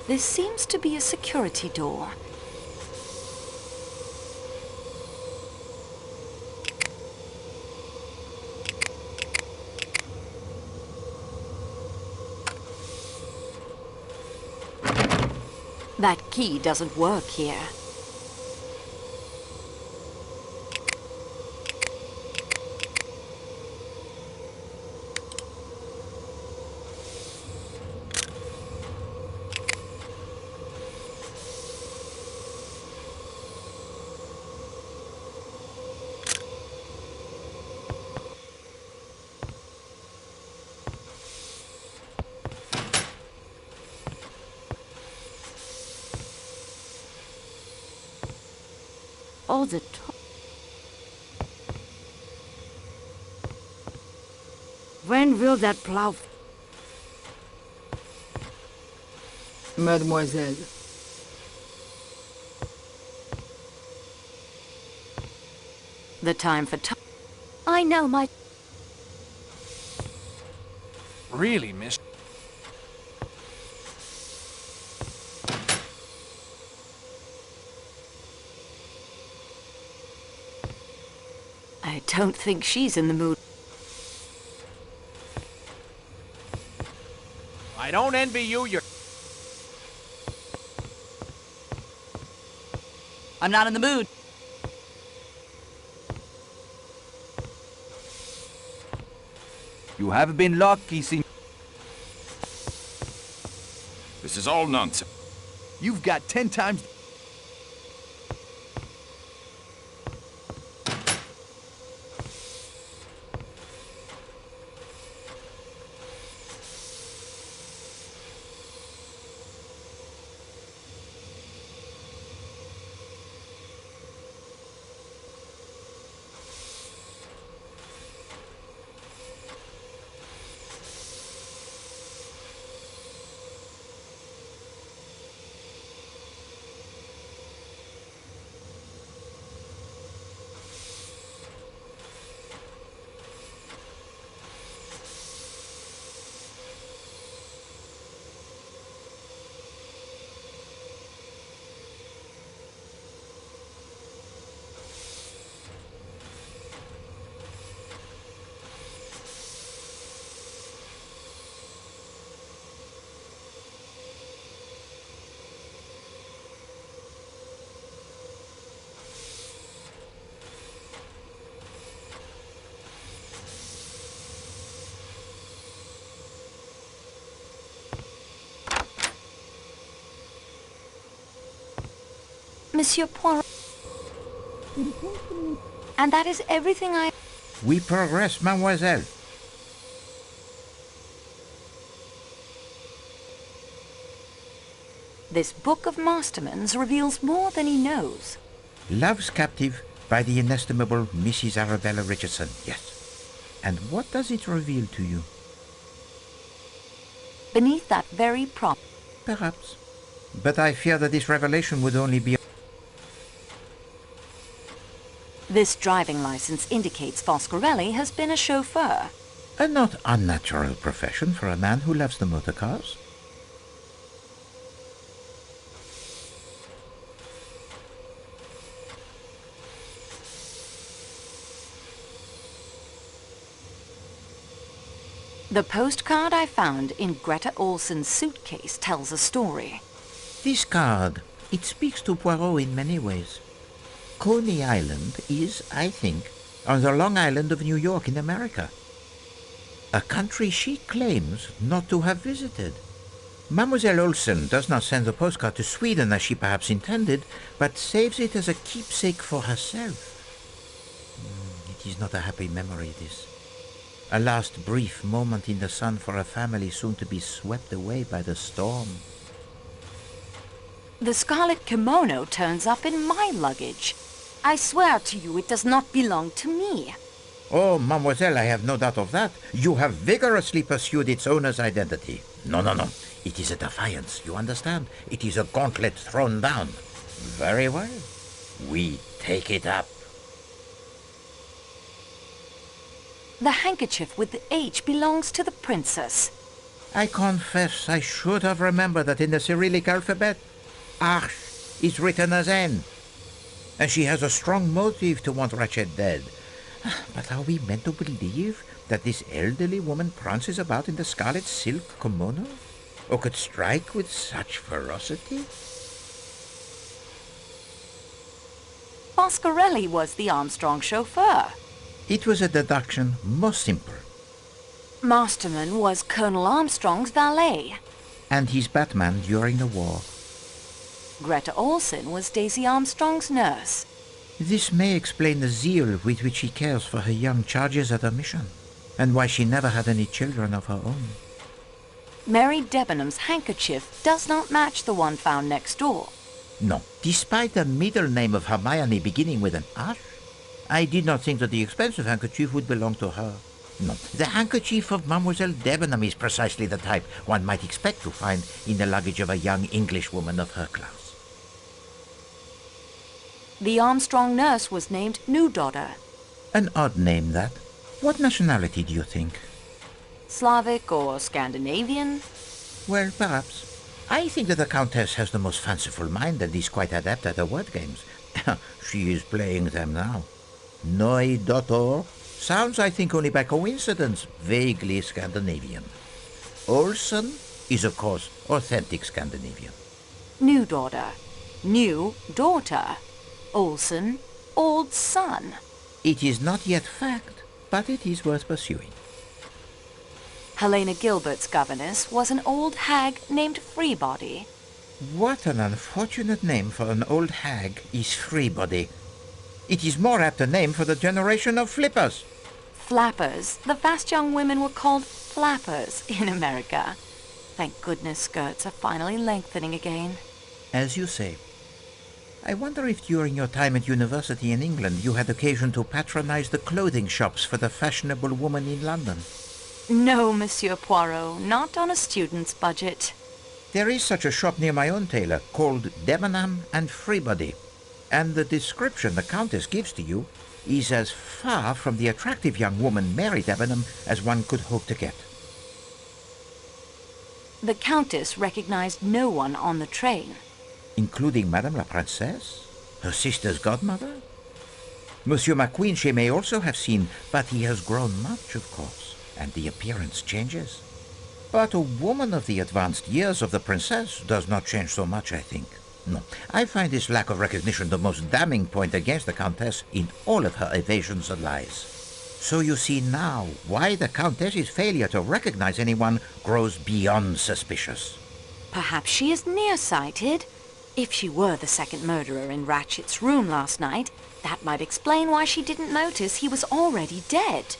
This seems to be a security door. That key doesn't work here. All the talk. When will that plow... Mademoiselle. The time for time. I know my... Really, miss? I don't think she's in the mood. I don't envy you, I'm not in the mood. You have been lucky, Signor. This is all nonsense. You've got 10 times... Monsieur Poirot. And that is everything I... We progress, mademoiselle. This book of Masterman's reveals more than he knows. Love's Captive by the inestimable Mrs. Arabella Richardson, yes. And what does it reveal to you? Beneath that very prop... Perhaps. But I fear that this revelation would only be... This driving license indicates Foscarelli has been a chauffeur. A not unnatural profession for a man who loves the motor cars. The postcard I found in Greta Olsen's suitcase tells a story. This card, it speaks to Poirot in many ways. Coney Island is, I think, on the Long Island of New York in America. A country she claims not to have visited. Mademoiselle Olsen does not send the postcard to Sweden as she perhaps intended, but saves it as a keepsake for herself. It is not a happy memory, this. A last brief moment in the sun for a family soon to be swept away by the storm. The scarlet kimono turns up in my luggage. I swear to you it does not belong to me. Oh, mademoiselle, I have no doubt of that. You have vigorously pursued its owner's identity. No. It is a defiance, you understand? It is a gauntlet thrown down. Very well. We take it up. The handkerchief with the H belongs to the princess. I confess I should have remembered that in the Cyrillic alphabet, Arch is written as N. And she has a strong motive to want Ratchet dead. But are we meant to believe that this elderly woman prances about in the scarlet silk kimono? Or could strike with such ferocity? Foscarelli was the Armstrong chauffeur. It was a deduction most simple. Masterman was Colonel Armstrong's valet. And his Batman during the war. Greta Olsen was Daisy Armstrong's nurse. This may explain the zeal with which she cares for her young charges at her mission, and why she never had any children of her own. Mary Debenham's handkerchief does not match the one found next door. No, despite the middle name of Hermione beginning with an H, I did not think that the expensive handkerchief would belong to her. No, the handkerchief of Mademoiselle Debenham is precisely the type one might expect to find in the luggage of a young Englishwoman of her class. The Armstrong nurse was named New Daughter. An odd name, that. What nationality do you think? Slavic or Scandinavian? Well, perhaps. I think that the Countess has the most fanciful mind and is quite adept at her word games. She is playing them now. Noi Daughter sounds, I think, only by coincidence, vaguely Scandinavian. Olsen is, of course, authentic Scandinavian. New Daughter. New Daughter. Olsen, old son. It is not yet fact, but it is worth pursuing. Helena Gilbert's governess was an old hag named Freebody. What an unfortunate name for an old hag is Freebody. It is more apt a name for the generation of flippers. Flappers. The fast young women were called flappers in America. Thank goodness skirts are finally lengthening again. As you say. I wonder if during your time at university in England you had occasion to patronize the clothing shops for the fashionable woman in London. No, Monsieur Poirot, not on a student's budget. There is such a shop near my own tailor called Debenham and Freebody, and the description the Countess gives to you is as far from the attractive young woman Mary Debenham as one could hope to get. The Countess recognized no one on the train. Including Madame la Princesse, her sister's godmother? Monsieur McQueen she may also have seen, but he has grown much, of course, and the appearance changes. But a woman of the advanced years of the princess does not change so much, I think. No, I find this lack of recognition the most damning point against the Countess in all of her evasions and lies. So you see now why the Countess's failure to recognize anyone grows beyond suspicious. Perhaps she is nearsighted. If she were the second murderer in Ratchet's room last night, that might explain why she didn't notice he was already dead.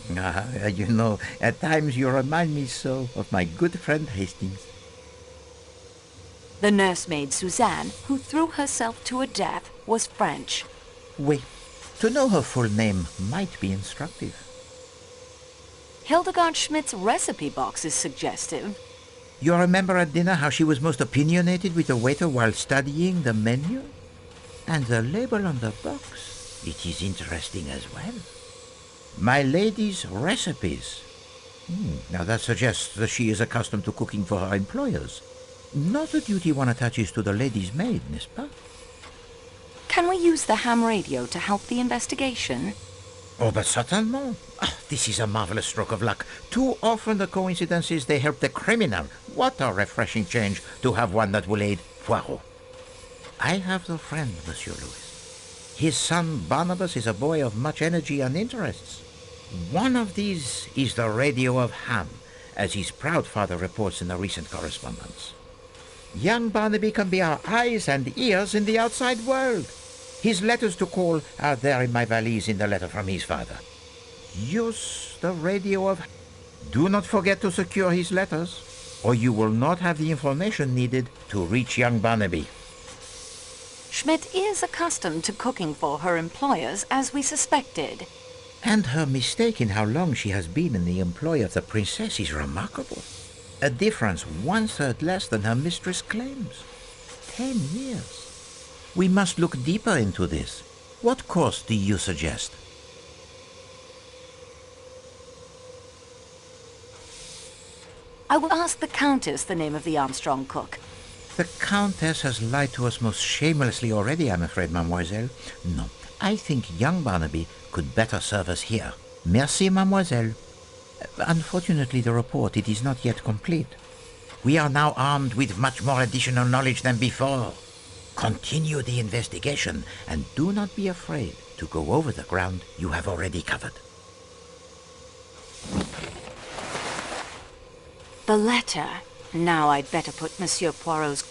You know, at times you remind me so of my good friend Hastings. The nursemaid Suzanne, who threw herself to her death, was French. Wait, to know her full name might be instructive. Hildegard Schmidt's recipe box is suggestive. You remember at dinner how she was most opinionated with the waiter while studying the menu? And the label on the box, it is interesting as well. My lady's recipes. Now that suggests that she is accustomed to cooking for her employers. Not a duty one attaches to the lady's maid, n'est-ce pas? Can we use the ham radio to help the investigation? Oh, but certainly. This is a marvelous stroke of luck. Too often the coincidences, they help the criminal. What a refreshing change to have one that will aid Poirot. I have the friend, Monsieur Louis. His son Barnabas is a boy of much energy and interests. One of these is the radio of ham, as his proud father reports in the recent correspondence. Young Barnaby can be our eyes and ears in the outside world. His letters to call are there in my valise in the letter from his father. Use the radio of... Do not forget to secure his letters, or you will not have the information needed to reach young Barnaby. Schmidt is accustomed to cooking for her employers, as we suspected. And her mistake in how long she has been in the employ of the princess is remarkable. A difference 1/3 less than her mistress claims. 10 years. We must look deeper into this. What course do you suggest? I will ask the Countess the name of the Armstrong cook. The Countess has lied to us most shamelessly already, I'm afraid, mademoiselle. No, I think young Barnaby could better serve us here. Merci, mademoiselle. Unfortunately, the report, it is not yet complete. We are now armed with much more additional knowledge than before. Continue the investigation, and do not be afraid to go over the ground you have already covered. The letter. Now I'd better put Monsieur Poirot's...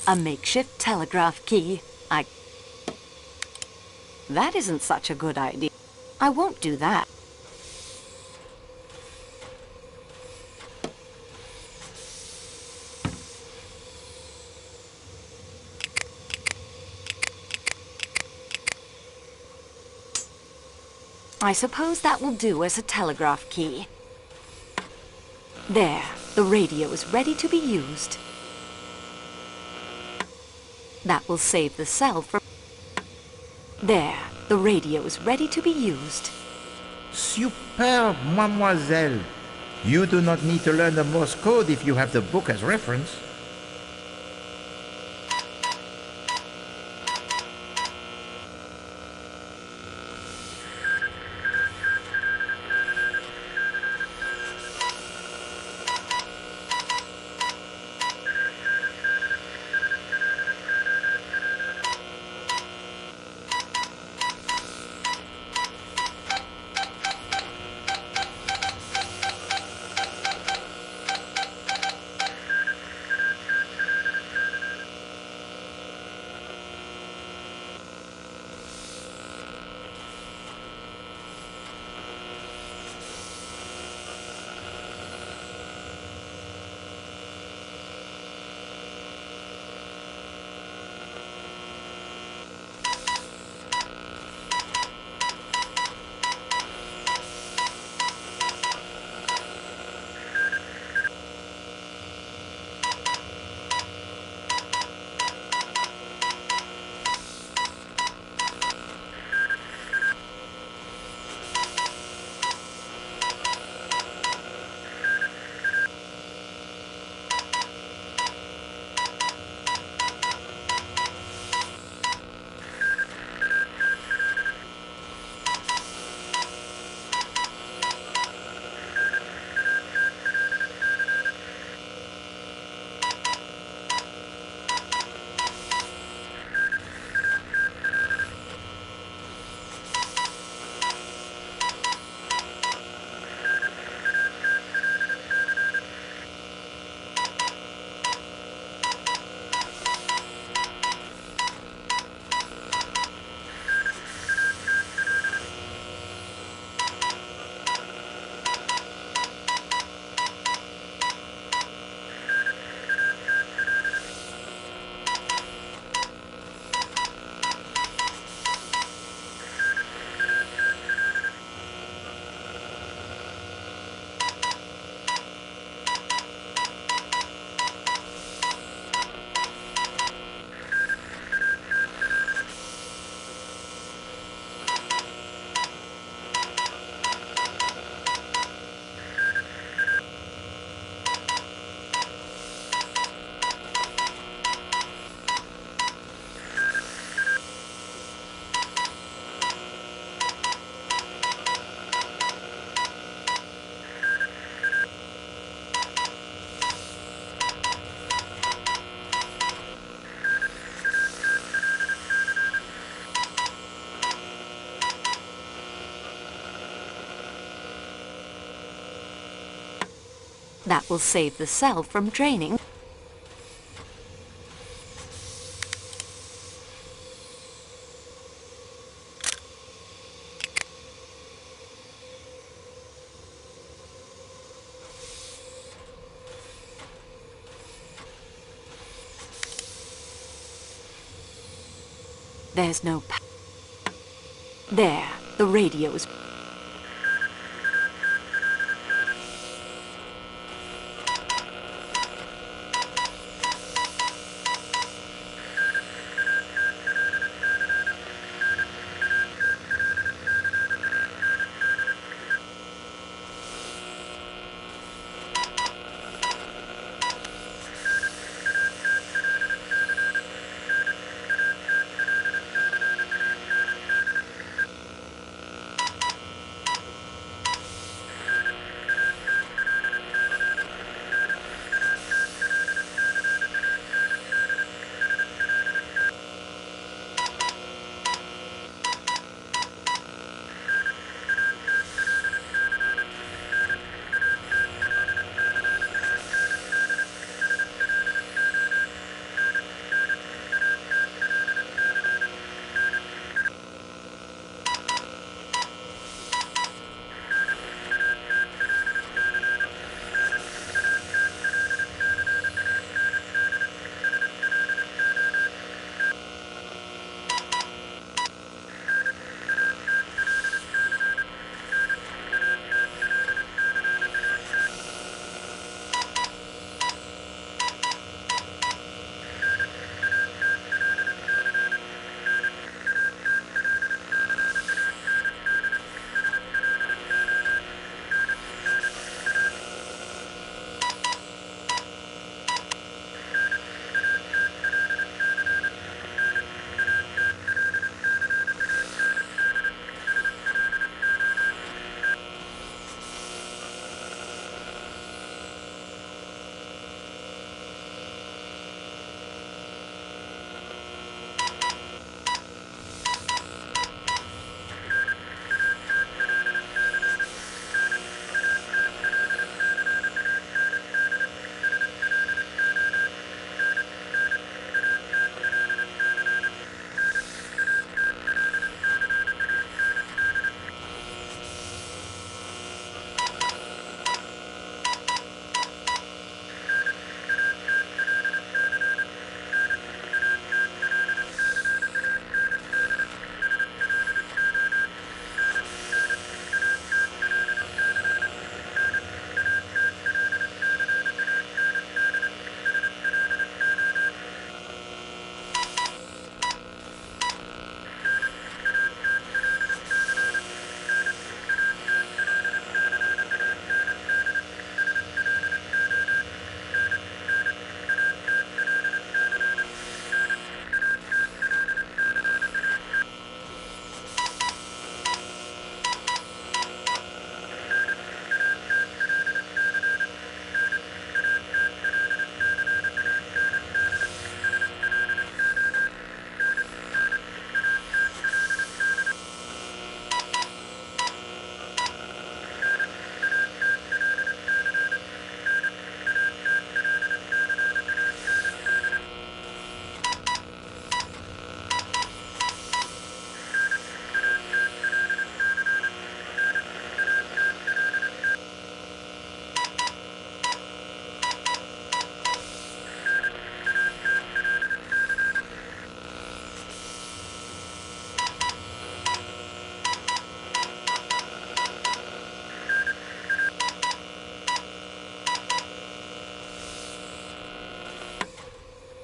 A makeshift telegraph key. That isn't such a good idea. I won't do that. I suppose that will do as a telegraph key. There, the radio is ready to be used. That will save the cell from... There, the radio is ready to be used. Superb, mademoiselle. You do not need to learn the Morse code if you have the book as reference. That will save the cell from draining. There's no power. There, the radio's...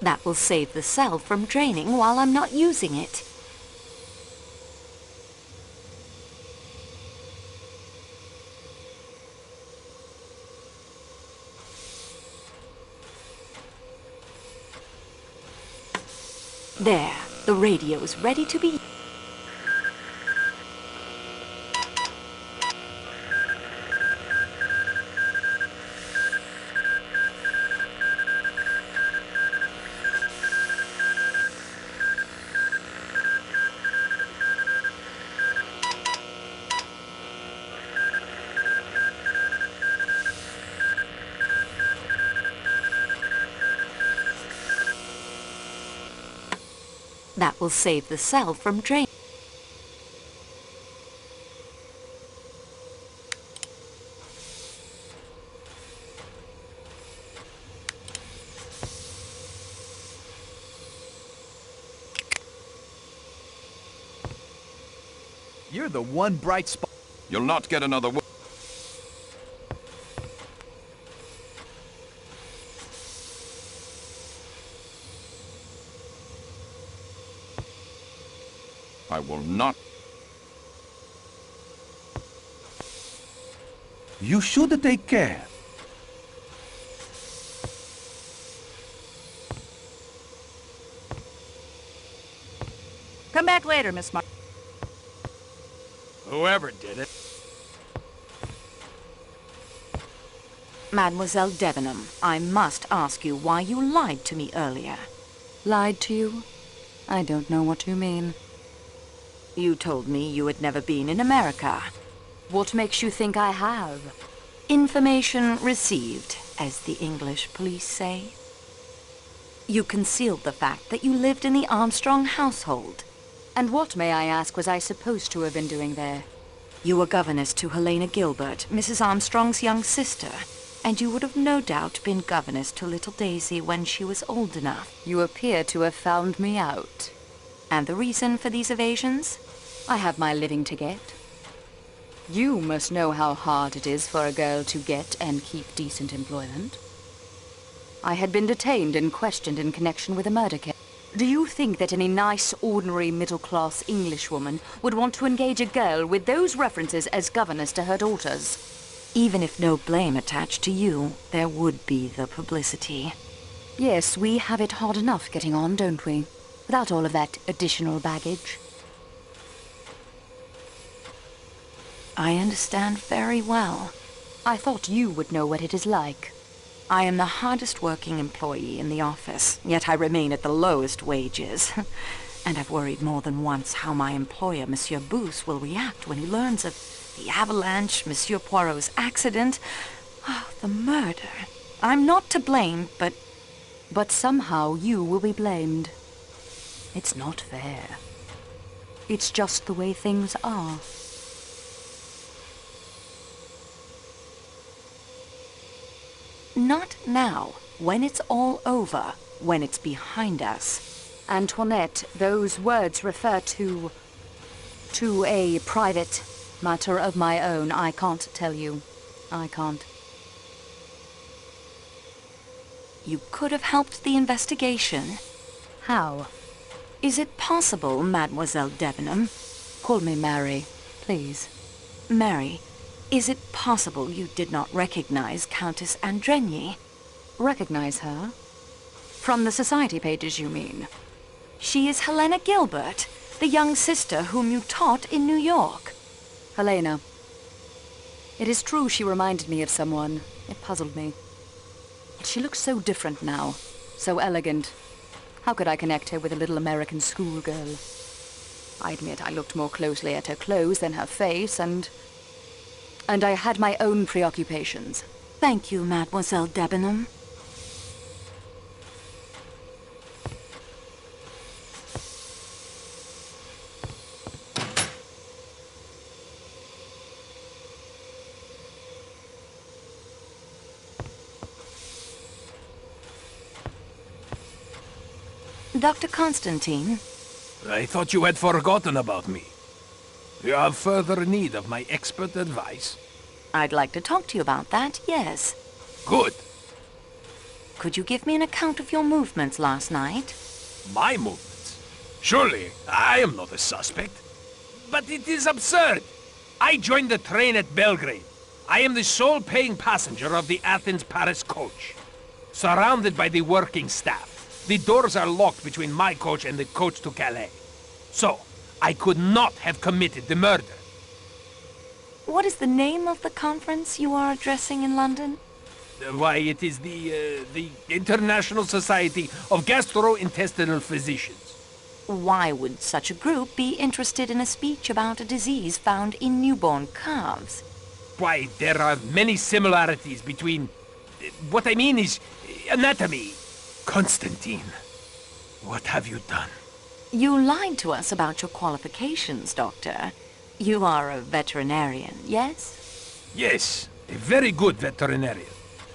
That will save the cell from draining while I'm not using it. There, the radio is ready to be... That will save the cell from drain. You're the one bright spot. You'll not get another one. I will not. You should take care. Come back later, Miss Mar. Whoever did it. Mademoiselle Debenham, I must ask you why you lied to me earlier. Lied to you? I don't know what you mean. You told me you had never been in America. What makes you think I have? Information received, as the English police say. You concealed the fact that you lived in the Armstrong household. And what, may I ask, was I supposed to have been doing there? You were governess to Helena Gilbert, Mrs. Armstrong's young sister, and you would have no doubt been governess to little Daisy when she was old enough. You appear to have found me out. And the reason for these evasions? I have my living to get. You must know how hard it is for a girl to get and keep decent employment. I had been detained and questioned in connection with a murder case. Do you think that any nice, ordinary, middle-class Englishwoman would want to engage a girl with those references as governess to her daughters? Even if no blame attached to you, there would be the publicity. Yes, we have it hard enough getting on, don't we? Without all of that additional baggage. I understand very well. I thought you would know what it is like. I am the hardest working employee in the office, yet I remain at the lowest wages. And I've worried more than once how my employer, Monsieur Booth, will react when he learns of the avalanche, Monsieur Poirot's accident, the murder. I'm not to blame, but somehow you will be blamed. It's not fair. It's just the way things are. Not now, when it's all over, when it's behind us. Antoinette, those words refer to a private matter of my own. I can't tell you. I can't. You could have helped the investigation. How? Is it possible, Mademoiselle Debenham? Call me Mary, please. Mary, is it possible you did not recognize Countess Andrenyi? Recognize her? From the society pages, you mean? She is Helena Gilbert, the young sister whom you taught in New York. Helena. It is true she reminded me of someone. It puzzled me. But she looks so different now. So elegant. How could I connect her with a little American schoolgirl? I admit I looked more closely at her clothes than her face, and I had my own preoccupations. Thank you, Mademoiselle Debenham. Dr. Constantine? I thought you had forgotten about me. You have further need of my expert advice? I'd like to talk to you about that, yes. Good. Could you give me an account of your movements last night? My movements? Surely, I am not a suspect. But it is absurd. I joined the train at Belgrade. I am the sole paying passenger of the Athens-Paris coach. Surrounded by the working staff. The doors are locked between my coach and the coach to Calais. So, I could not have committed the murder. What is the name of the conference you are addressing in London? Why, it is the International Society of Gastrointestinal Physicians. Why would such a group be interested in a speech about a disease found in newborn calves? Why, there are many similarities between... What I mean is anatomy. Constantine, what have you done? You lied to us about your qualifications, Doctor. You are a veterinarian, yes? Yes, a very good veterinarian.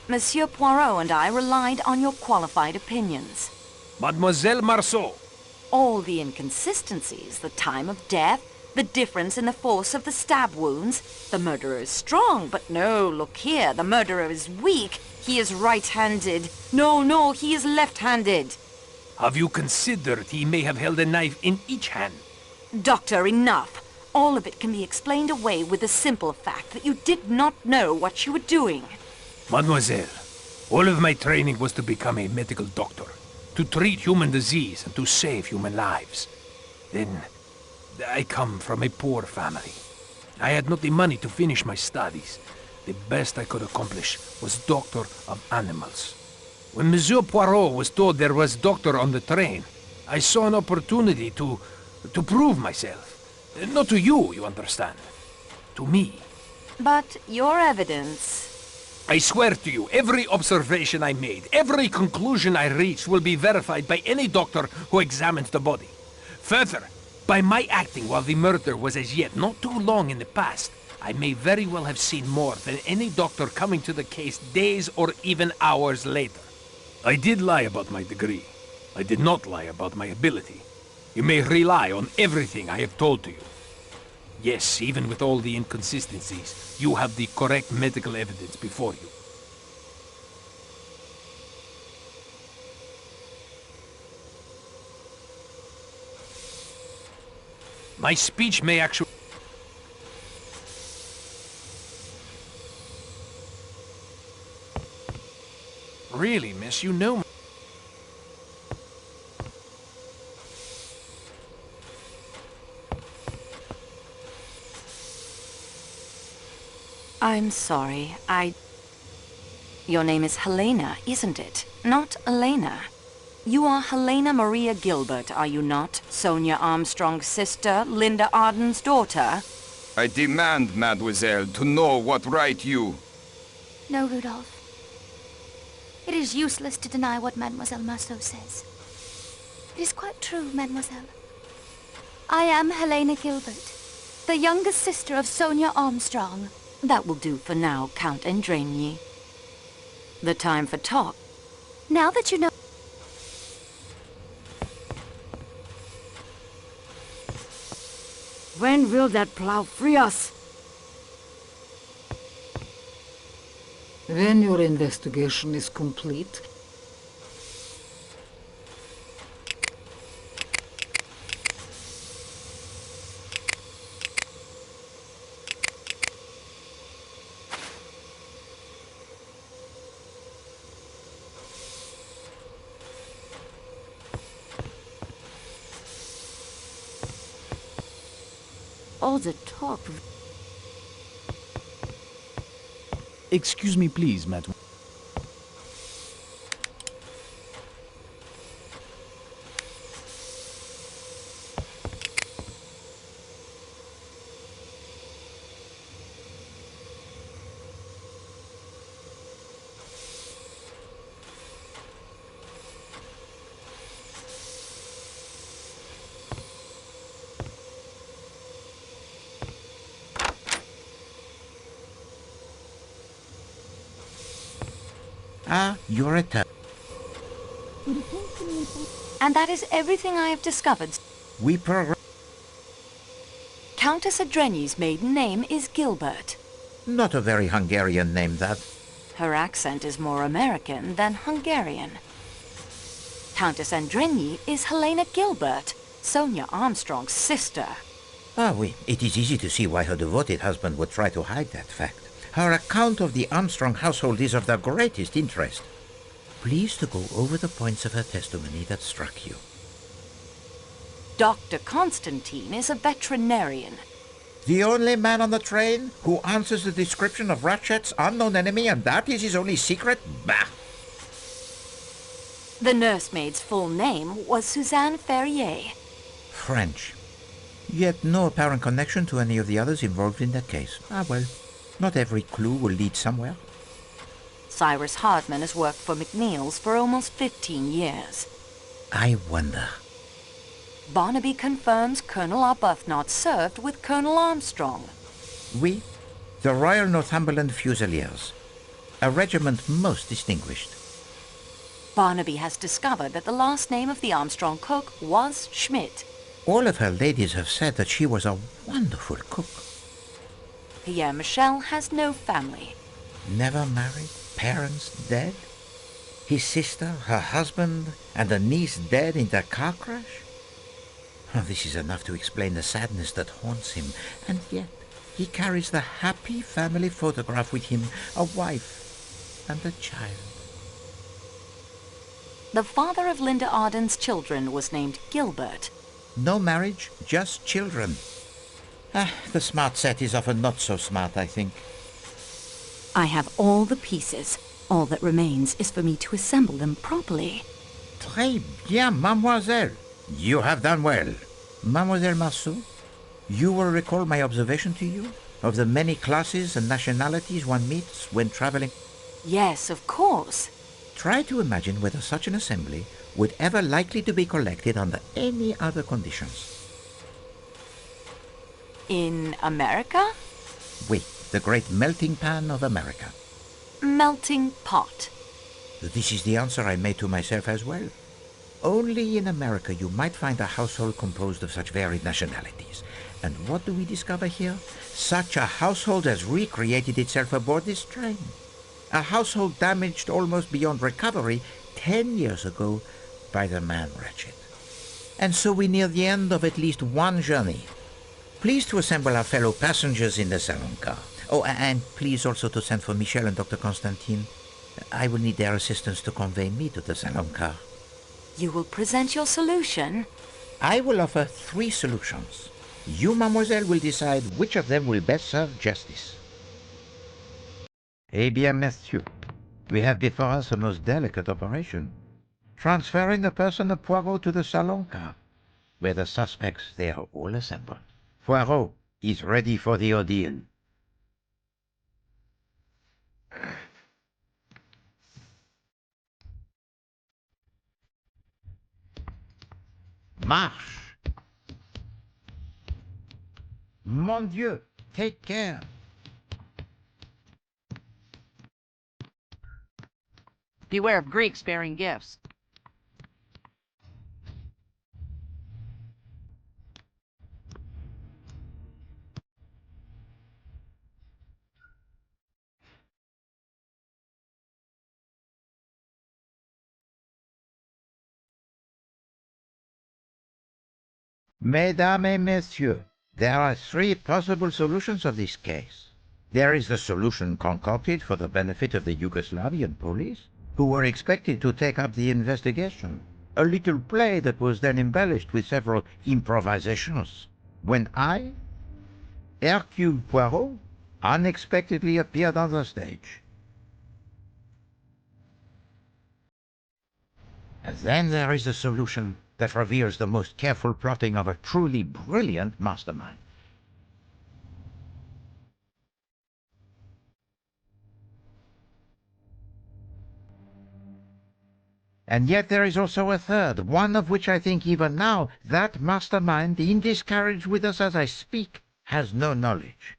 Monsieur Poirot and I relied on your qualified opinions. Mademoiselle Marceau. All the inconsistencies, the time of death, the difference in the force of the stab wounds. The murderer is strong, but no, look here, the murderer is weak. He is right-handed. No, he is left-handed. Have you considered he may have held a knife in each hand? Doctor, enough. All of it can be explained away with the simple fact that you did not know what you were doing. Mademoiselle, all of my training was to become a medical doctor, to treat human disease and to save human lives. Then, I come from a poor family. I had not the money to finish my studies. The best I could accomplish was doctor of animals. When Monsieur Poirot was told there was doctor on the train, I saw an opportunity to prove myself. Not to you, you understand. To me. But your evidence... I swear to you, every observation I made, every conclusion I reached will be verified by any doctor who examines the body. Further, by my acting while the murder was as yet not too long in the past, I may very well have seen more than any doctor coming to the case days or even hours later. I did lie about my degree. I did not lie about my ability. You may rely on everything I have told to you. Yes, even with all the inconsistencies, you have the correct medical evidence before you. My speech may actually... Really, miss, you know... I'm sorry, Your name is Helena, isn't it? Not Elena. You are Helena Maria Gilbert, are you not? Sonia Armstrong's sister, Linda Arden's daughter? I demand, mademoiselle, to know what right you... No, Rudolph. It is useless to deny what Mademoiselle Marceau says. It is quite true, mademoiselle. I am Helena Gilbert, the youngest sister of Sonia Armstrong. That will do for now, Count Andrigny. The time for talk. Now that you know... When will that plow free us? When your investigation is complete, all the talk... Excuse me, please, madam. Ah, you're a And that is everything I have discovered. We progress. Countess Adreny's maiden name is Gilbert. Not a very Hungarian name, that. Her accent is more American than Hungarian. Countess Andreny is Helena Gilbert, Sonia Armstrong's sister. Ah, oui. It is easy to see why her devoted husband would try to hide that fact. Her account of the Armstrong household is of the greatest interest. Please to go over the points of her testimony that struck you. Dr. Constantine is a veterinarian. The only man on the train who answers the description of Ratchet's unknown enemy, and that is his only secret? Bah! The nursemaid's full name was Suzanne Ferrier. French. Yet no apparent connection to any of the others involved in that case. Ah, well. Not every clue will lead somewhere. Cyrus Hardman has worked for McNeil's for almost 15 years. I wonder. Barnaby confirms Colonel Arbuthnot served with Colonel Armstrong. Oui, the Royal Northumberland Fusiliers, a regiment most distinguished. Barnaby has discovered that the last name of the Armstrong cook was Schmidt. All of her ladies have said that she was a wonderful cook. Pierre Michel has no family. Never married, parents dead, his sister, her husband, and a niece dead in the car crash. Oh, this is enough to explain the sadness that haunts him, and yet he carries the happy family photograph with him, a wife and a child. The father of Linda Arden's children was named Gilbert. No marriage, just children. The smart set is often not so smart, I think. I have all the pieces. All that remains is for me to assemble them properly. Très bien, mademoiselle. You have done well. Mademoiselle Marceau, you will recall my observation to you of the many classes and nationalities one meets when traveling? Yes, of course. Try to imagine whether such an assembly would ever likely to be collected under any other conditions. In America? Oui, the great melting pan of America. Melting pot. This is the answer I made to myself as well. Only in America you might find a household composed of such varied nationalities. And what do we discover here? Such a household has recreated itself aboard this train. A household damaged almost beyond recovery 10 years ago by the man Ratchet. And so we near the end of at least one journey. Please to assemble our fellow passengers in the salon car. Oh, and please also to send for Michel and Dr. Constantine. I will need their assistance to convey me to the salon car. You will present your solution? I will offer 3 solutions. You, mademoiselle, will decide which of them will best serve justice. Eh bien, messieurs, we have before us a most delicate operation. Transferring the person of Poirot to the salon car, where the suspects, they are all assembled. Poirot is ready for the ordeal. Marche! Mon Dieu, take care! Beware of Greeks bearing gifts. Mesdames et messieurs, there are 3 possible solutions of this case. There is the solution concocted for the benefit of the Yugoslavian police, who were expected to take up the investigation. A little play that was then embellished with several improvisations. When I, Hercule Poirot, unexpectedly appeared on the stage. And then there is a solution that reveals the most careful plotting of a truly brilliant mastermind. And yet there is also a third, one of which I think even now that mastermind, in this carriage with us as I speak, has no knowledge.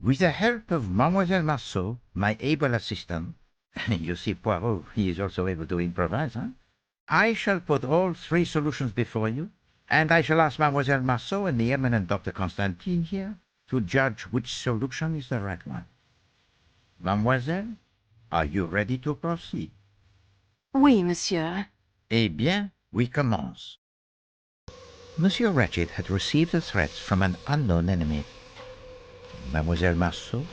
With the help of Mademoiselle Marceau, my able assistant, you see Poirot, he is also able to improvise, huh? I shall put all 3 solutions before you, and I shall ask Mademoiselle Marceau and the eminent Dr. Constantine here to judge which solution is the right one. Mademoiselle, are you ready to proceed? Oui, monsieur. Eh bien, we commence. Monsieur Ratchet had received the threats from an unknown enemy. Mademoiselle Marceau?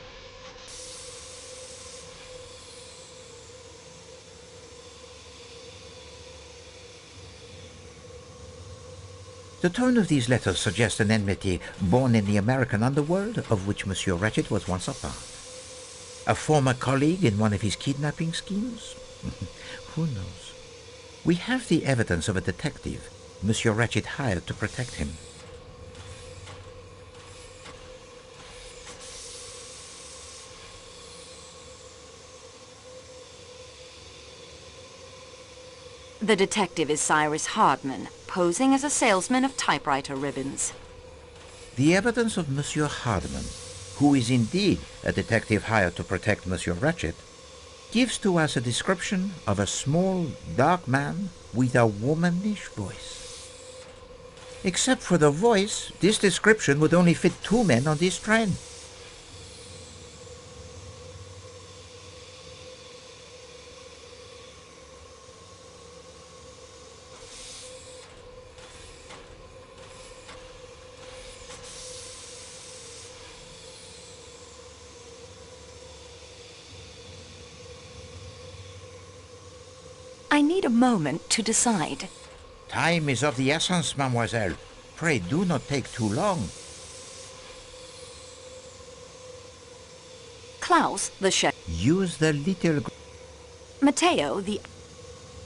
The tone of these letters suggests an enmity born in the American underworld, of which Monsieur Ratchet was once a part. A former colleague in one of his kidnapping schemes? Who knows? We have the evidence of a detective Monsieur Ratchet hired to protect him. The detective is Cyrus Hardman, posing as a salesman of typewriter ribbons. The evidence of Monsieur Hardman, who is indeed a detective hired to protect Monsieur Ratchet, gives to us a description of a small, dark man with a womanish voice. Except for the voice, this description would only fit 2 men on this train. I need a moment to decide. Time is of the essence, mademoiselle. Pray do not take too long. Klaus, the chef. Use the little... Matteo, the...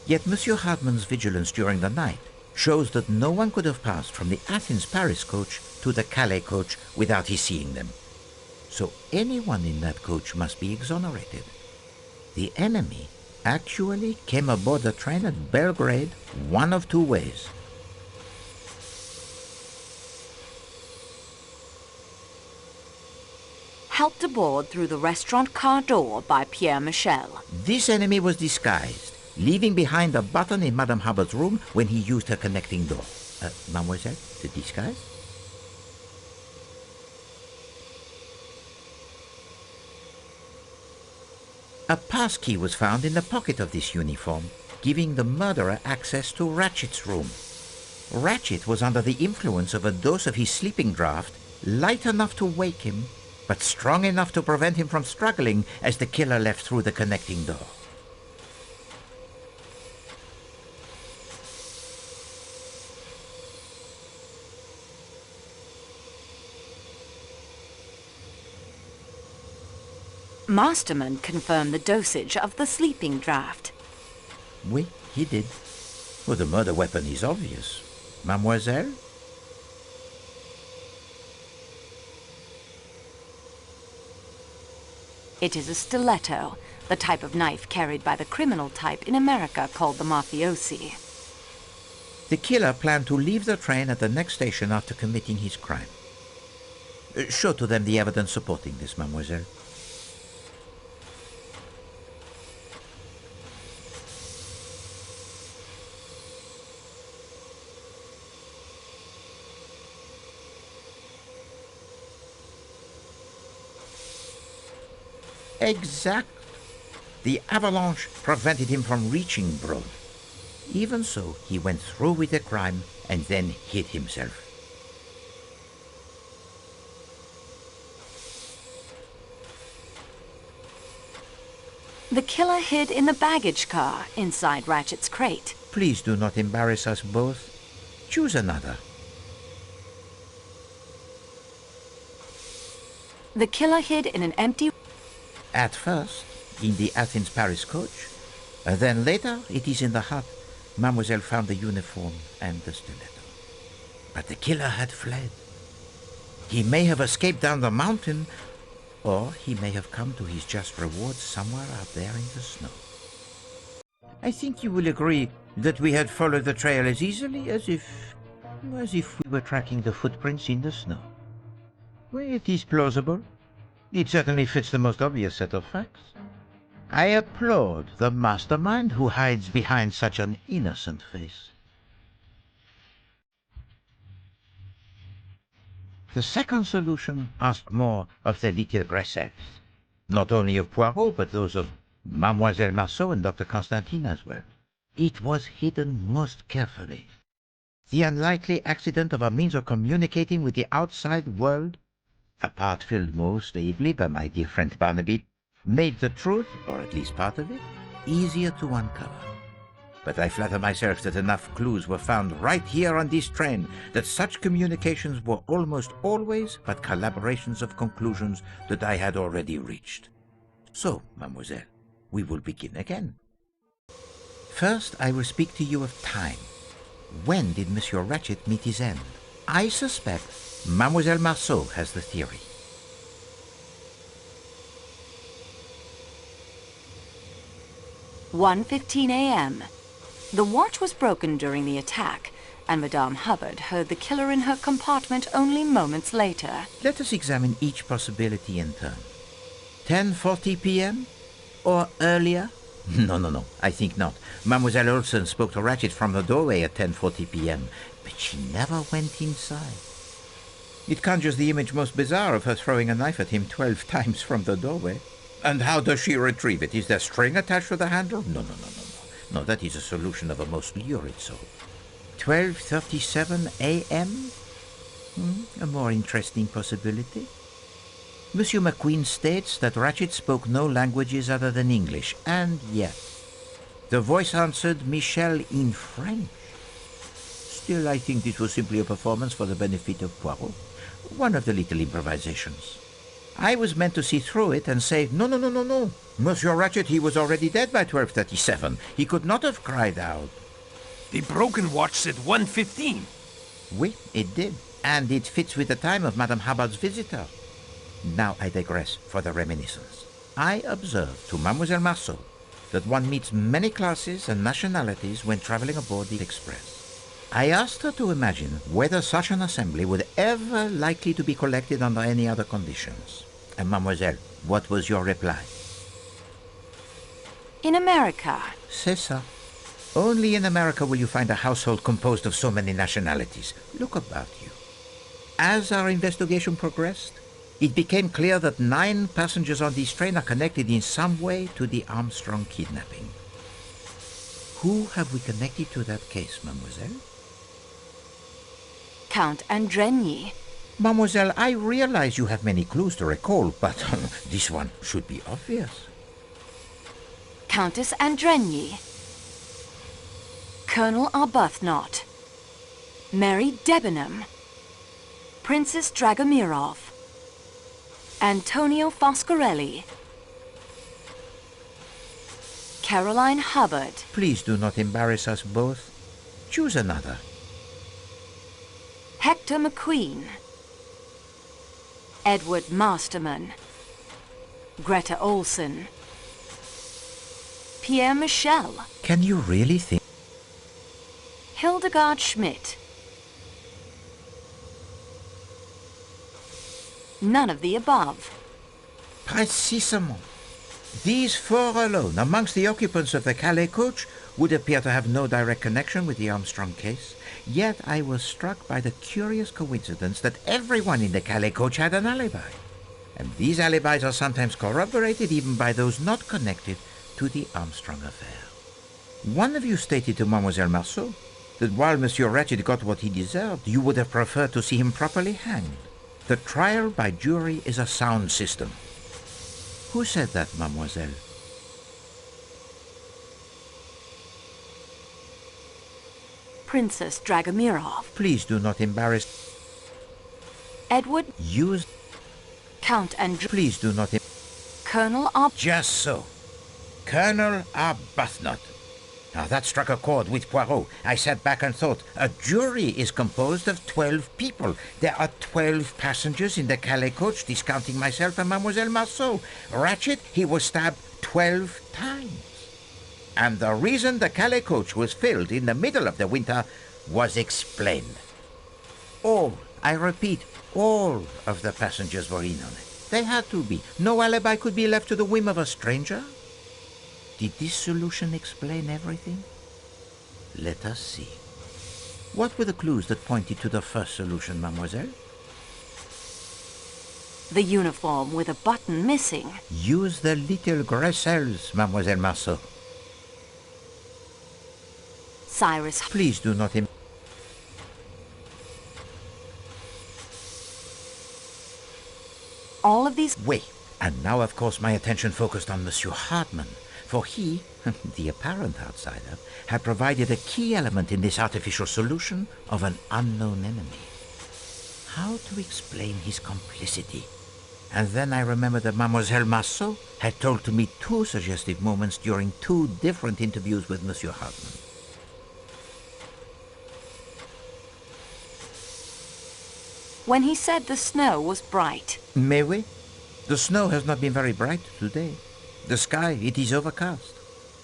Yet Monsieur Hardman's vigilance during the night shows that no one could have passed from the Athens-Paris coach to the Calais coach without his seeing them. So anyone in that coach must be exonerated. The enemy actually came aboard the train at Belgrade one of 2 ways. Helped aboard through the restaurant car door by Pierre Michel. This enemy was disguised, leaving behind a button in Madame Hubbard's room when he used her connecting door. Mademoiselle, the disguise? A passkey was found in the pocket of this uniform, giving the murderer access to Ratchet's room. Ratchet was under the influence of a dose of his sleeping draught, light enough to wake him, but strong enough to prevent him from struggling as the killer left through the connecting door. Masterman confirmed the dosage of the sleeping draught. Oui, he did. Well, the murder weapon is obvious. Mademoiselle? It is a stiletto, the type of knife carried by the criminal type in America called the mafiosi. The killer planned to leave the train at the next station after committing his crime. Show to them the evidence supporting this, mademoiselle. Exact. The avalanche prevented him from reaching Broad. Even so, he went through with the crime and then hid himself. The killer hid in the baggage car inside Ratchet's crate. Please do not embarrass us both. Choose another. The killer hid in an empty... At first, in the Athens-Paris coach. Then later, it is in the hut. Mademoiselle found the uniform and the stiletto. But the killer had fled. He may have escaped down the mountain, or he may have come to his just reward somewhere out there in the snow. I think you will agree that we had followed the trail as easily as if we were tracking the footprints in the snow. Well, it is plausible. It certainly fits the most obvious set of facts. I applaud the mastermind who hides behind such an innocent face. The second solution asked more of the little Gressels, not only of Poirot, but those of Mademoiselle Marceau and Dr. Constantine as well. It was hidden most carefully. The unlikely accident of a means of communicating with the outside world, a part filled most ably by my dear friend Barnaby, made the truth, or at least part of it, easier to uncover. But I flatter myself that enough clues were found right here on this train that such communications were almost always but collaborations of conclusions that I had already reached. So, mademoiselle, we will begin again. First, I will speak to you of time. When did Monsieur Ratchet meet his end? I suspect Mademoiselle Marceau has the theory. "1:15 a.m. The watch was broken during the attack, and Madame Hubbard heard the killer in her compartment only moments later. Let us examine each possibility in turn. 10:40 p.m. or earlier? No, I think not. Mademoiselle Olsen spoke to Ratchet from the doorway at 10:40 p.m., but she never went inside. It conjures the image most bizarre of her throwing a knife at him 12 times from the doorway. And how does she retrieve it? Is there string attached to the handle? No. No, that is a solution of a most lurid sort. 12:37 a.m.? A more interesting possibility. Monsieur McQueen states that Ratchet spoke no languages other than English, and yet the voice answered Michel in French. Still, I think this was simply a performance for the benefit of Poirot. One of the little improvisations. I was meant to see through it and say, no. Monsieur Ratchet, he was already dead by 12:37. He could not have cried out. The broken watch said 1:15. Oui, it did. And it fits with the time of Madame Hubbard's visitor. Now I digress for the reminiscence. I observed to Mademoiselle Marceau that one meets many classes and nationalities when traveling aboard the Express. I asked her to imagine whether such an assembly would ever likely to be collected under any other conditions. And Mademoiselle, what was your reply? In America. C'est ça. Only in America will you find a household composed of so many nationalities. Look about you. As our investigation progressed, it became clear that 9 passengers on this train are connected in some way to the Armstrong kidnapping. Who have we connected to that case, mademoiselle? Count Andrenyi. Mademoiselle, I realize you have many clues to recall, but this one should be obvious. Countess Andrenyi. Colonel Arbuthnot. Mary Debenham. Princess Dragomirov. Antonio Foscarelli. Caroline Hubbard. Please do not embarrass us both. Choose another. Hector McQueen. Edward Masterman. Greta Olson. Pierre Michel. Can you really think? Hildegard Schmidt. None of the above. Précisément. These 4 alone, amongst the occupants of the Calais coach, would appear to have no direct connection with the Armstrong case. Yet I was struck by the curious coincidence that everyone in the Calais coach had an alibi. And these alibis are sometimes corroborated even by those not connected to the Armstrong affair. One of you stated to Mademoiselle Marceau that while Monsieur Ratchet got what he deserved, you would have preferred to see him properly hanged. The trial by jury is a sound system. Who said that, mademoiselle? Princess Dragomirov. Please do not embarrass. Edward. Use. Count Please do not. Colonel Just so. Colonel Arbuthnot. Now that struck a chord with Poirot. I sat back and thought, a jury is composed of 12 people. There are 12 passengers in the Calais coach, discounting myself and Mademoiselle Marceau. Ratchet, he was stabbed 12 times. And the reason the Calais coach was filled in the middle of the winter was explained. All, I repeat, all of the passengers were in on it. They had to be. No alibi could be left to the whim of a stranger. Did this solution explain everything? Let us see. What were the clues that pointed to the first solution, mademoiselle? The uniform with a button missing. Use the little grecelles, mademoiselle Marceau. Cyrus. Please do not... All of these... Wait. And now, of course, my attention focused on Monsieur Hartmann. For he, the apparent outsider, had provided a key element in this artificial solution of an unknown enemy. How to explain his complicity? And then I remembered that Mademoiselle Marceau had told to me 2 suggestive moments during 2 different interviews with Monsieur Hartmann. When he said the snow was bright. Mais oui. The snow has not been very bright today. The sky, it is overcast.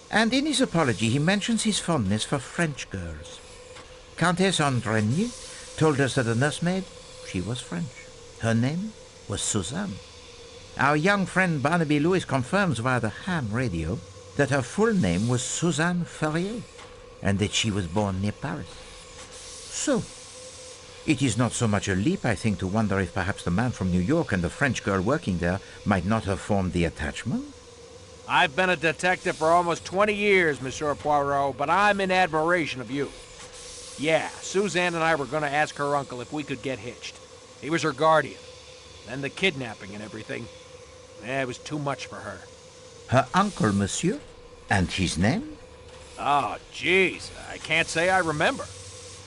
And in his apology, he mentions his fondness for French girls. Countess Andrenier told us that the nursemaid, she was French. Her name was Suzanne. Our young friend Barnaby Lewis confirms via the ham radio that her full name was Suzanne Ferrier, and that she was born near Paris. So, it is not so much a leap, I think, to wonder if perhaps the man from New York and the French girl working there might not have formed the attachment. I've been a detective for almost 20 years, Monsieur Poirot, but I'm in admiration of you. Yeah, Suzanne and I were going to ask her uncle if we could get hitched. He was her guardian. Then the kidnapping and everything. It was too much for her. Her uncle, monsieur? And his name? Oh, jeez, I can't say I remember.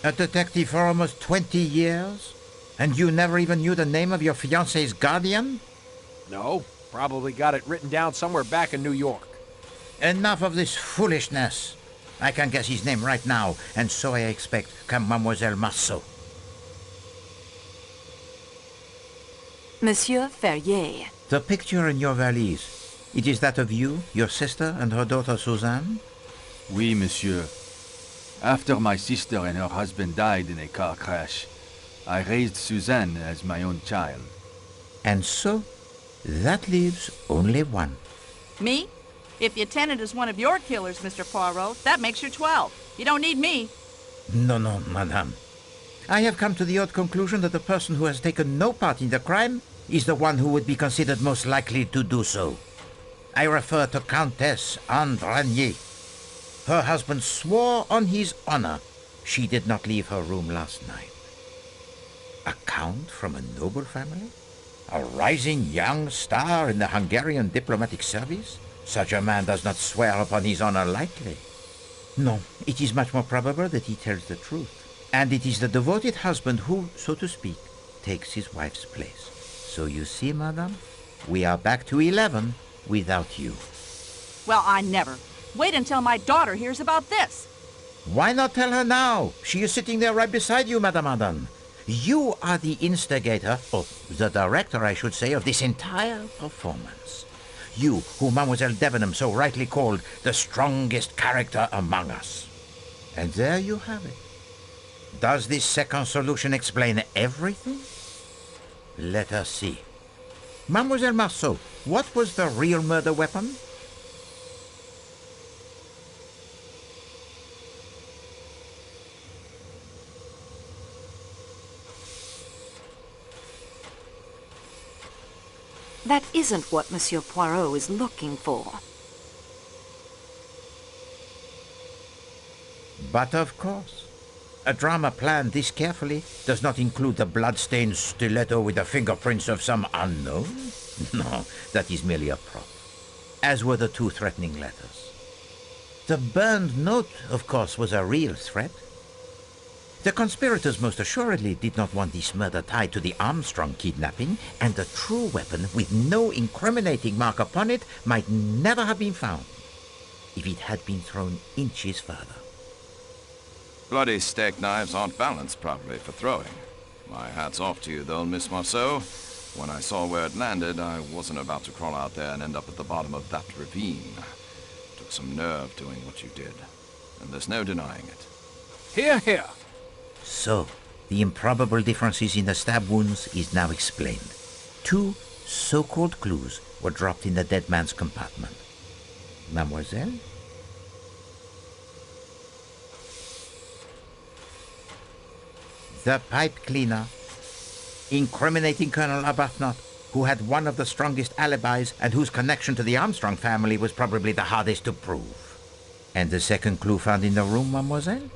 A detective for almost 20 years? And you never even knew the name of your fiancé's guardian? No, probably got it written down somewhere back in New York. Enough of this foolishness. I can guess his name right now, and so I expect can Mademoiselle Marceau. Monsieur Ferrier. The picture in your valise, it is that of you, your sister, and her daughter Suzanne? Oui, monsieur. After my sister and her husband died in a car crash, I raised Suzanne as my own child. And so, that leaves only one. Me? If the attendant is one of your killers, Mr. Poirot, that makes you 12. You don't need me. No, madame. I have come to the odd conclusion that the person who has taken no part in the crime is the one who would be considered most likely to do so. I refer to Countess Andrenier. Her husband swore on his honor she did not leave her room last night. A count from a noble family? A rising young star in the Hungarian diplomatic service? Such a man does not swear upon his honor lightly. No, it is much more probable that he tells the truth. And it is the devoted husband who, so to speak, takes his wife's place. So you see, madame, we are back to 11 without you. Well, I never. Wait until my daughter hears about this. Why not tell her now? She is sitting there right beside you, Madame Arden. You are the instigator, or the director, I should say, of this entire performance. You, who Mademoiselle Debenham so rightly called the strongest character among us. And there you have it. Does this second solution explain everything? Let us see. Mademoiselle Marceau, what was the real murder weapon? That isn't what Monsieur Poirot is looking for. But of course. A drama planned this carefully does not include the blood-stained stiletto with the fingerprints of some unknown. No, that is merely a prop. As were the 2 threatening letters. The burned note, of course, was a real threat. The conspirators most assuredly did not want this murder tied to the Armstrong kidnapping, and the true weapon, with no incriminating mark upon it, might never have been found if it had been thrown inches further. Bloody steak knives aren't balanced properly for throwing. My hat's off to you, though, Miss Marceau. When I saw where it landed, I wasn't about to crawl out there and end up at the bottom of that ravine. Took some nerve doing what you did, and there's no denying it. Hear, hear. So, the improbable differences in the stab wounds is now explained. 2 so-called clues were dropped in the dead man's compartment. Mademoiselle? The pipe cleaner, incriminating Colonel Arbuthnot, who had one of the strongest alibis and whose connection to the Armstrong family was probably the hardest to prove. And the second clue found in the room, mademoiselle?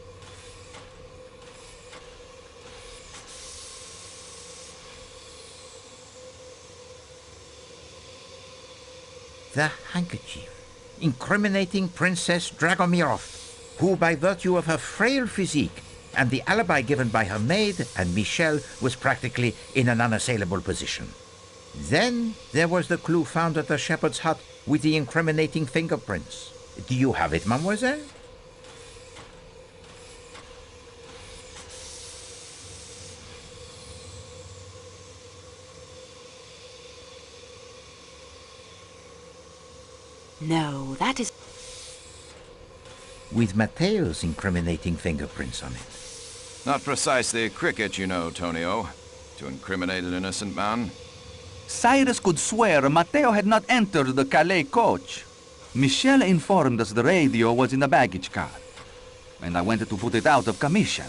The handkerchief, incriminating Princess Dragomirov, who by virtue of her frail physique and the alibi given by her maid and Michel was practically in an unassailable position. Then there was the clue found at the shepherd's hut with the incriminating fingerprints. Do you have it, mademoiselle? No, that is... with Mateo's incriminating fingerprints on it. Not precisely cricket, you know, Tonio, to incriminate an innocent man. Cyrus could swear Mateo had not entered the Calais coach. Michel informed us the radio was in the baggage car, and I went to put it out of commission.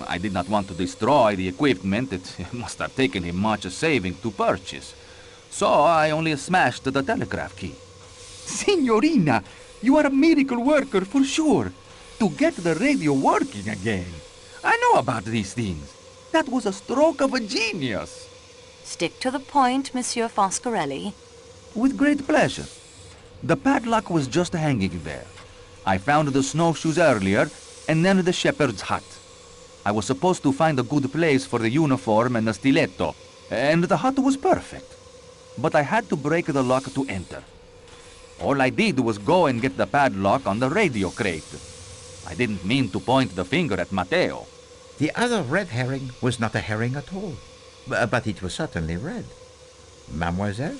I did not want to destroy the equipment. It must have taken him much saving to purchase. So I only smashed the telegraph key. Signorina, you are a miracle worker for sure. To get the radio working again. I know about these things. That was a stroke of a genius. Stick to the point, Monsieur Foscarelli. With great pleasure. The padlock was just hanging there. I found the snowshoes earlier, and then the shepherd's hut. I was supposed to find a good place for the uniform and the stiletto, and the hut was perfect. But I had to break the lock to enter. All I did was go and get the padlock on the radio crate. I didn't mean to point the finger at Mateo. The other red herring was not a herring at all, but it was certainly red. Mademoiselle?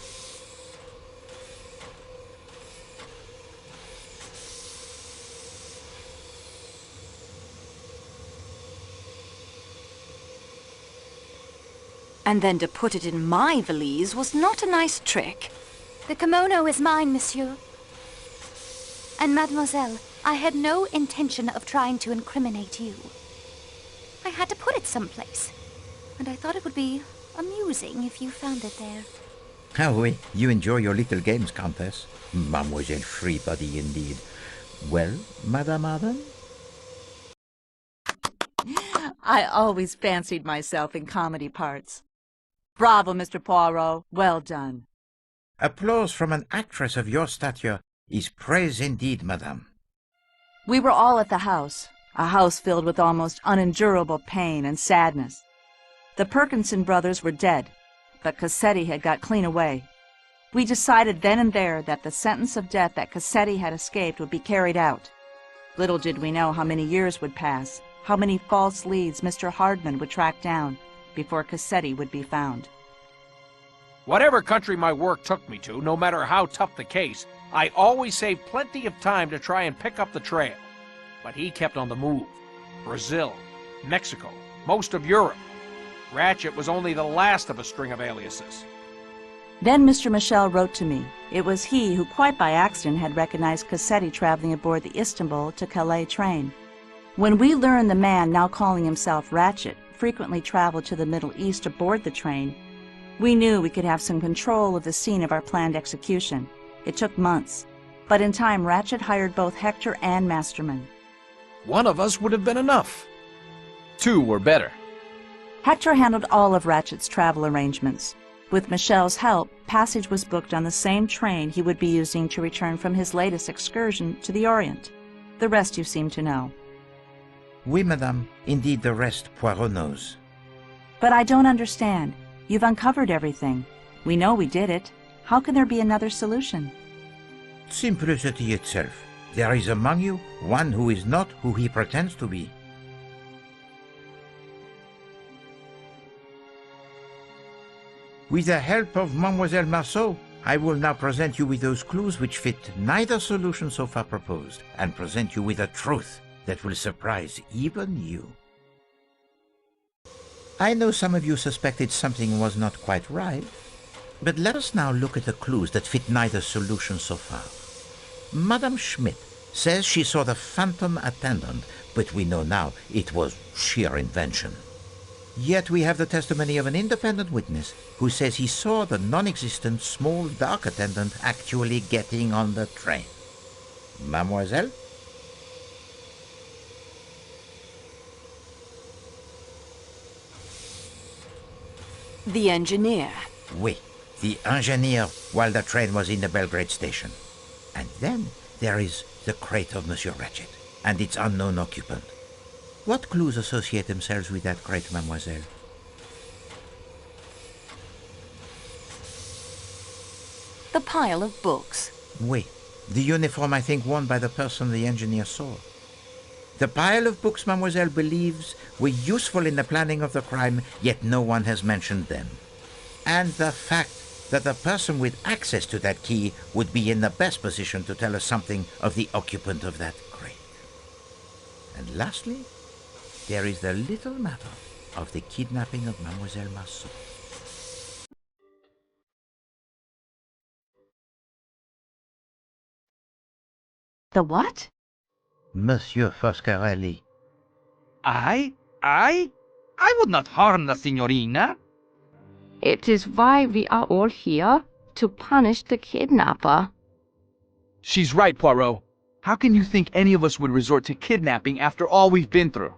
And then to put it in my valise was not a nice trick. The kimono is mine, monsieur. And mademoiselle, I had no intention of trying to incriminate you. I had to put it someplace, and I thought it would be amusing if you found it there. Ah oui, you enjoy your little games, Countess. Mademoiselle Freebody indeed. Well, Madame Arden? I always fancied myself in comedy parts. Bravo, Mr. Poirot. Well done. Applause from an actress of your stature is praise indeed, madame. We were all at the house, a house filled with almost unendurable pain and sadness. The Perkinson brothers were dead, but Cassetti had got clean away. We decided then and there that the sentence of death that Cassetti had escaped would be carried out. Little did we know how many years would pass, how many false leads Mr. Hardman would track down before Cassetti would be found. Whatever country my work took me to, no matter how tough the case, I always saved plenty of time to try and pick up the trail. But he kept on the move. Brazil, Mexico, most of Europe. Ratchet was only the last of a string of aliases. Then Mr. Michel wrote to me. It was he who, quite by accident, had recognized Cassetti traveling aboard the Istanbul to Calais train. When we learned the man, now calling himself Ratchet, frequently traveled to the Middle East aboard the train, we knew we could have some control of the scene of our planned execution. It took months, but in time Ratchet hired both Hector and Masterman. One of us would have been enough. Two were better. Hector handled all of Ratchet's travel arrangements. With Michel's help, passage was booked on the same train he would be using to return from his latest excursion to the Orient. The rest you seem to know. Oui, madame. Indeed, the rest Poirot knows. But I don't understand. You've uncovered everything. We know we did it. How can there be another solution? Simplicity itself. There is among you one who is not who he pretends to be. With the help of Mademoiselle Marceau, I will now present you with those clues which fit neither solution so far proposed, and present you with a truth that will surprise even you. I know some of you suspected something was not quite right, but let us now look at the clues that fit neither solution so far. Madame Schmidt says she saw the phantom attendant, but we know now it was sheer invention. Yet we have the testimony of an independent witness who says he saw the non-existent small dark attendant actually getting on the train. Mademoiselle? The engineer. Oui, the engineer while the train was in the Belgrade station. And then there is the crate of Monsieur Ratchet and its unknown occupant. What clues associate themselves with that crate, mademoiselle? The pile of books. Oui, the uniform I think worn by the person the engineer saw. The pile of books mademoiselle believes were useful in the planning of the crime, yet no one has mentioned them. And the fact that the person with access to that key would be in the best position to tell us something of the occupant of that crate. And lastly, there is the little matter of the kidnapping of Mademoiselle Marceau. The what? Monsieur Foscarelli. I would not harm the signorina. It is why we are all here, to punish the kidnapper. She's right, Poirot. How can you think any of us would resort to kidnapping after all we've been through?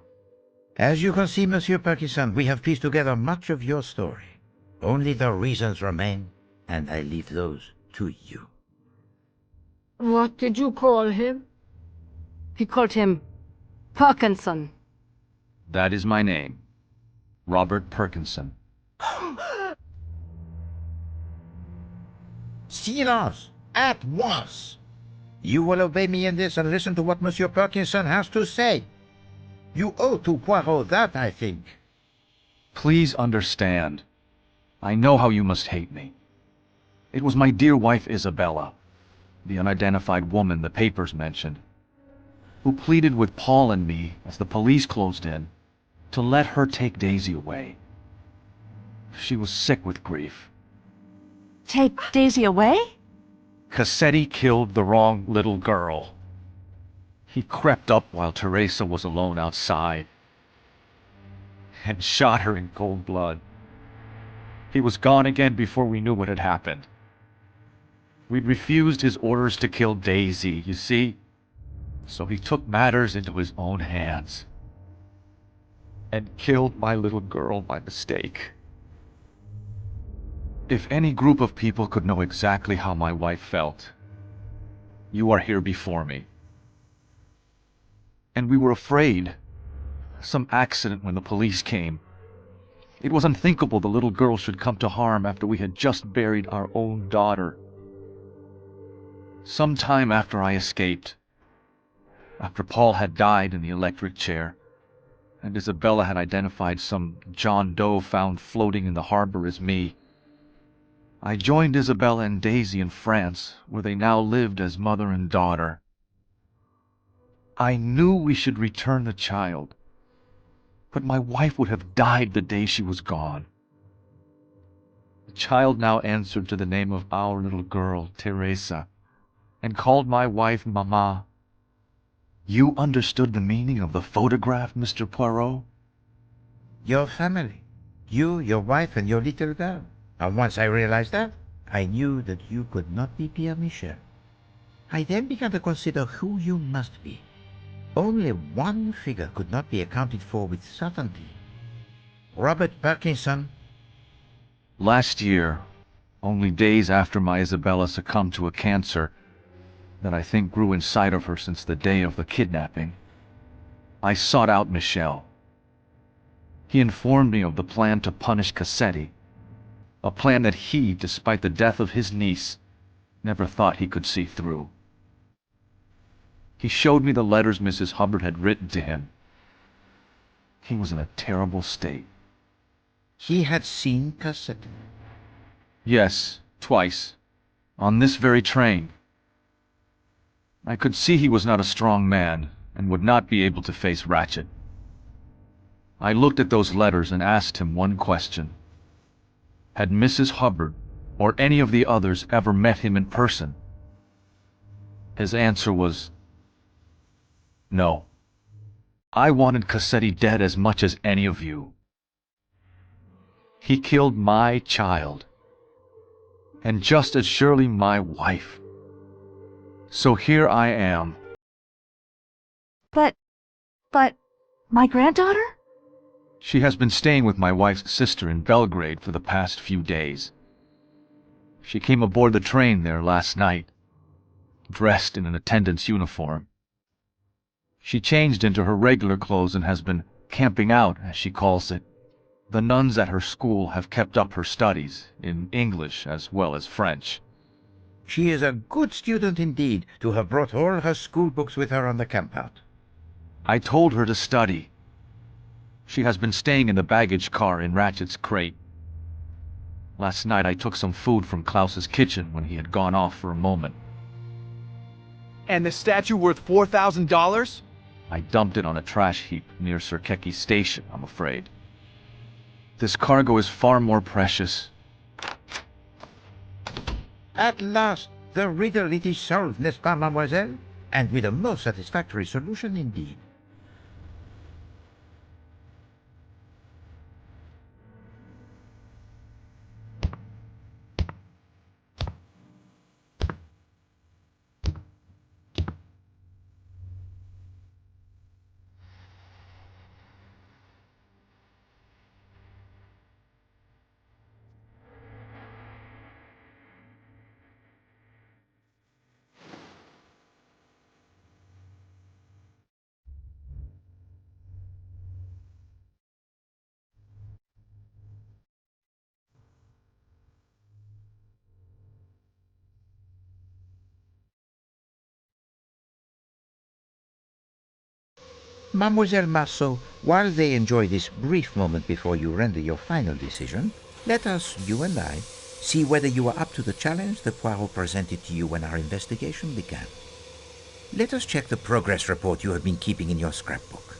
As you can see, Monsieur Parkinson, we have pieced together much of your story. Only the reasons remain, and I leave those to you. What did you call him? He called him Parkinson. That is my name. Robert Perkinson. Silence! At once! You will obey me in this and listen to what Monsieur Perkinson has to say. You owe to Poirot that, I think. Please understand. I know how you must hate me. It was my dear wife Isabella, the unidentified woman the papers mentioned, who pleaded with Paul and me as the police closed in to let her take Daisy away. She was sick with grief. Take Daisy away? Cassetti killed the wrong little girl. He crept up while Teresa was alone outside and shot her in cold blood. He was gone again before we knew what had happened. We'd refused his orders to kill Daisy, you see, so he took matters into his own hands and killed my little girl by mistake. If any group of people could know exactly how my wife felt, you are here before me. And we were afraid. Some accident when the police came. It was unthinkable the little girl should come to harm after we had just buried our own daughter. Some time after I escaped, after Paul had died in the electric chair, and Isabella had identified some John Doe found floating in the harbor as me, I joined Isabella and Daisy in France, where they now lived as mother and daughter. I knew we should return the child, but my wife would have died the day she was gone. The child now answered to the name of our little girl, Teresa, and called my wife Mama. You understood the meaning of the photograph, Mr. Poirot? Your family. You, your wife, and your little girl. And once I realized that, I knew that you could not be Pierre Michel. I then began to consider who you must be. Only one figure could not be accounted for with certainty. Robert Perkinson. Last year, only days after my Isabella succumbed to a cancer that I think grew inside of her since the day of the kidnapping, I sought out Michel. He informed me of the plan to punish Cassetti, a plan that he, despite the death of his niece, never thought he could see through. He showed me the letters Mrs. Hubbard had written to him. He was in a terrible state. He had seen Cassetti? Yes, twice. On this very train. I could see he was not a strong man, and would not be able to face Ratchet. I looked at those letters and asked him one question. Had Mrs. Hubbard, or any of the others, ever met him in person? His answer was, no. I wanted Cassetti dead as much as any of you. He killed my child, and just as surely my wife. So here I am. But, my granddaughter? She has been staying with my wife's sister in Belgrade for the past few days. She came aboard the train there last night, dressed in an attendant's uniform. She changed into her regular clothes and has been camping out, as she calls it. The nuns at her school have kept up her studies, in English as well as French. She is a good student indeed, to have brought all her school books with her on the campout. I told her to study. She has been staying in the baggage car in Ratchet's crate. Last night I took some food from Klaus's kitchen when he had gone off for a moment. And the statue worth $4,000? I dumped it on a trash heap near Sirkeki Station, I'm afraid. This cargo is far more precious. At last, the riddle it is solved, n'est-ce pas, mademoiselle? And with a most satisfactory solution indeed. Mademoiselle Marceau, while they enjoy this brief moment before you render your final decision, let us, you and I, see whether you are up to the challenge that Poirot presented to you when our investigation began. Let us check the progress report you have been keeping in your scrapbook.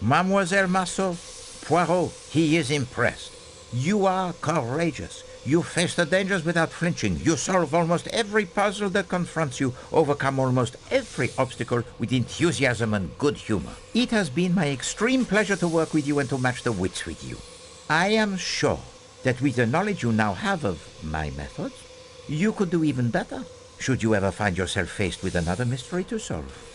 Mademoiselle Marceau, Poirot, he is impressed. You are courageous. You face the dangers without flinching. You solve almost every puzzle that confronts you, overcome almost every obstacle with enthusiasm and good humor. It has been my extreme pleasure to work with you and to match the wits with you. I am sure that with the knowledge you now have of my methods, you could do even better, should you ever find yourself faced with another mystery to solve.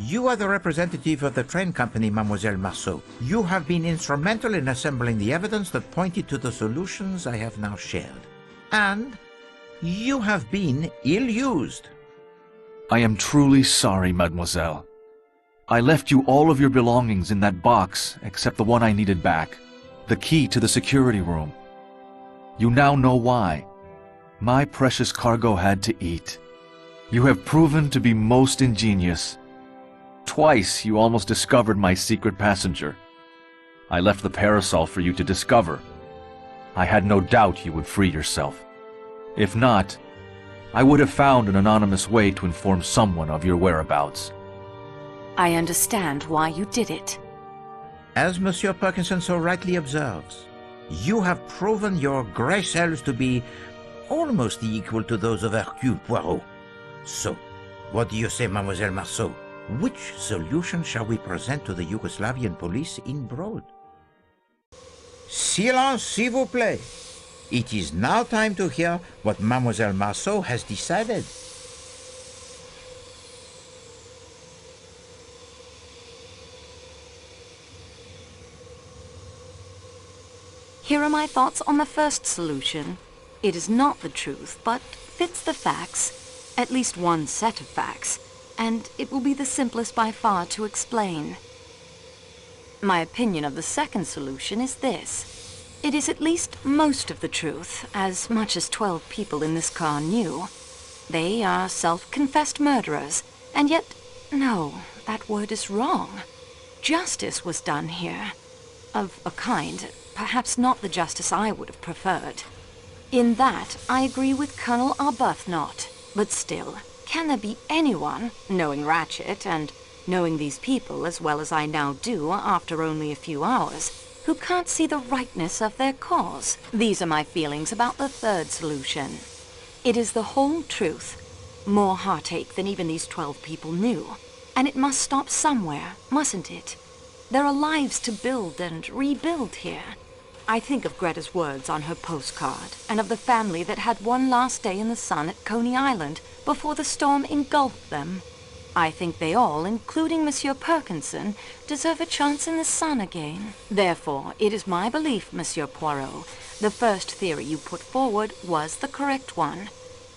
You are the representative of the train company, Mademoiselle Marceau. You have been instrumental in assembling the evidence that pointed to the solutions I have now shared. And you have been ill-used. I am truly sorry, mademoiselle. I left you all of your belongings in that box, except the one I needed back, the key to the security room. You now know why. My precious cargo had to eat. You have proven to be most ingenious. Twice you almost discovered my secret passenger. I left the parasol for you to discover. I had no doubt you would free yourself. If not, I would have found an anonymous way to inform someone of your whereabouts. I understand why you did it. As Monsieur Parkinson so rightly observes, you have proven your grey cells to be almost equal to those of Hercule Poirot. So, what do you say, Mademoiselle Marceau? Which solution shall we present to the Yugoslavian police in broad? Silence, s'il vous plaît. It is now time to hear what Mademoiselle Marceau has decided. Here are my thoughts on the first solution. It is not the truth, but fits the facts, at least one set of facts, and it will be the simplest by far to explain. My opinion of the second solution is this. It is at least most of the truth, as much as 12 people in this car knew. They are self-confessed murderers, and yet, no, that word is wrong. Justice was done here. Of a kind, perhaps not the justice I would have preferred. In that, I agree with Colonel Arbuthnot, but still, can there be anyone, knowing Ratchet and knowing these people as well as I now do after only a few hours, who can't see the rightness of their cause? These are my feelings about the third solution. It is the whole truth. More heartache than even these 12 people knew. And it must stop somewhere, mustn't it? There are lives to build and rebuild here. I think of Greta's words on her postcard, and of the family that had one last day in the sun at Coney Island before the storm engulfed them. I think they all, including Monsieur Parkinson, deserve a chance in the sun again. Therefore, it is my belief, Monsieur Poirot, the first theory you put forward was the correct one.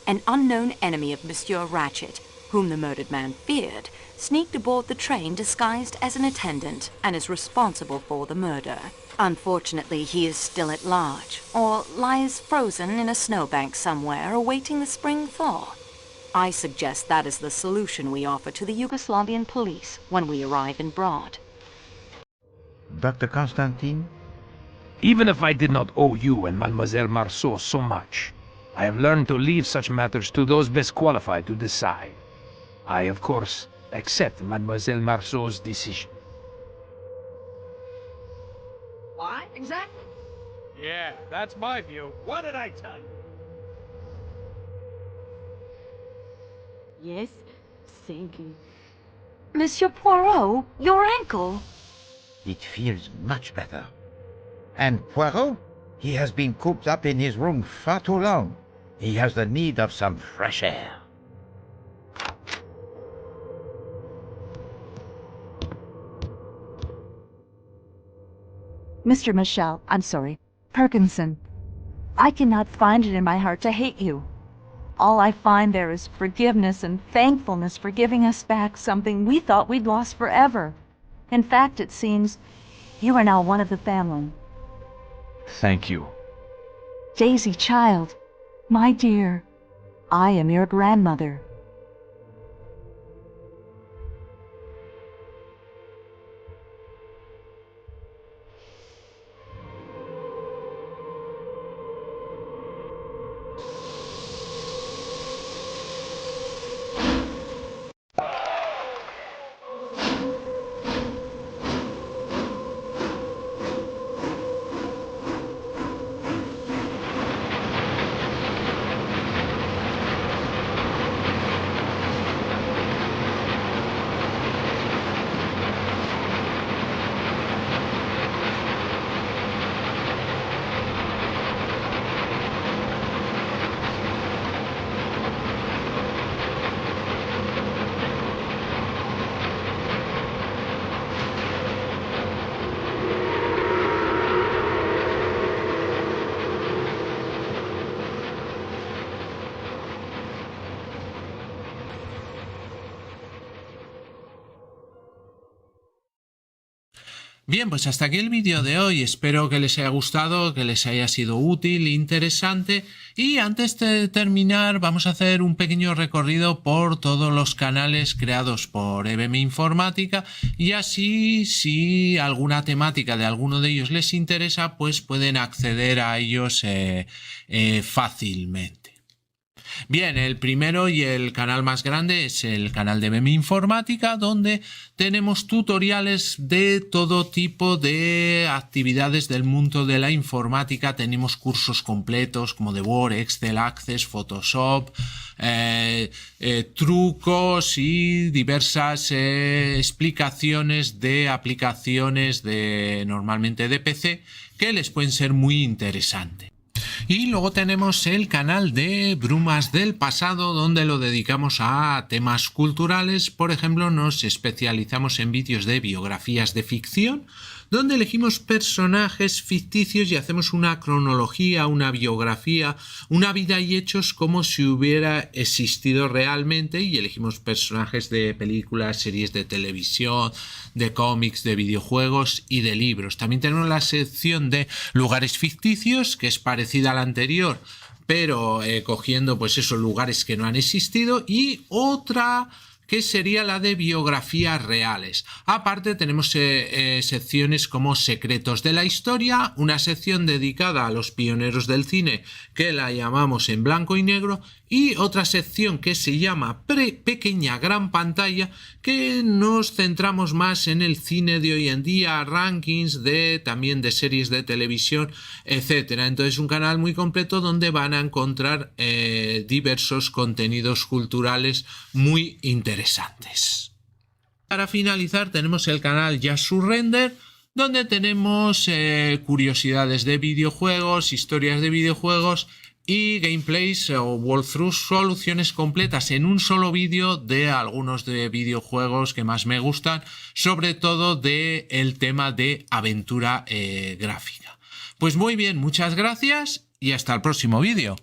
An unknown enemy of Monsieur Ratchet, whom the murdered man feared, sneaked aboard the train disguised as an attendant and is responsible for the murder. Unfortunately, he is still at large, or lies frozen in a snowbank somewhere awaiting the spring thaw. I suggest that is the solution we offer to the Yugoslavian police when we arrive in Broad. Dr. Constantine? Even if I did not owe you and Mademoiselle Marceau so much, I have learned to leave such matters to those best qualified to decide. I, of course, accept Mademoiselle Marceau's decision. Why, exactly? Yeah, that's my view. What did I tell you? Yes, thank you. Monsieur Poirot, your ankle. It feels much better. And Poirot? He has been cooped up in his room far too long. He has the need of some fresh air. Mr. Michel, I'm sorry, Perkinson. I cannot find it in my heart to hate you. All I find there is forgiveness and thankfulness for giving us back something we thought we'd lost forever. In fact, it seems you are now one of the family. Thank you. Daisy, child, my dear, I am your grandmother. Bien, pues hasta aquí el vídeo de hoy. Espero que les haya gustado, que les haya sido útil, interesante. Y antes de terminar, vamos a hacer un pequeño recorrido por todos los canales creados por EBM Informática. Y así, si alguna temática de alguno de ellos les interesa, pues pueden acceder a ellos fácilmente. Bien, el primero y el canal más grande es el canal de EBM Informática, donde tenemos tutoriales de todo tipo de actividades del mundo de la informática. Tenemos cursos completos como de Word, Excel, Access, Photoshop, trucos y diversas explicaciones de aplicaciones normalmente de PC que les pueden ser muy interesantes. Y luego tenemos el canal de Brumas del Pasado, donde lo dedicamos a temas culturales. Por ejemplo, nos especializamos en vídeos de biografías de ficción, donde elegimos personajes ficticios y hacemos una cronología, una biografía, una vida y hechos como si hubiera existido realmente, y elegimos personajes de películas, series de televisión, de cómics, de videojuegos y de libros. También tenemos la sección de lugares ficticios, que es parecida a la anterior, pero cogiendo pues esos lugares que no han existido, y otra que sería la de biografías reales. Aparte tenemos secciones como secretos de la historia, una sección dedicada a los pioneros del cine que la llamamos en blanco y negro, y otra sección que se llama pequeña gran pantalla, que nos centramos más en el cine de hoy en día, rankings también de series de televisión, etcétera. Entonces, un canal muy completo donde van a encontrar diversos contenidos culturales muy interesantes. Para finalizar, tenemos el canal Just Surrender, donde tenemos curiosidades de videojuegos, historias de videojuegos y gameplays o walkthroughs, soluciones completas en un solo vídeo de algunos de videojuegos que más me gustan, sobre todo del tema de aventura gráfica. Pues muy bien, muchas gracias y hasta el próximo vídeo.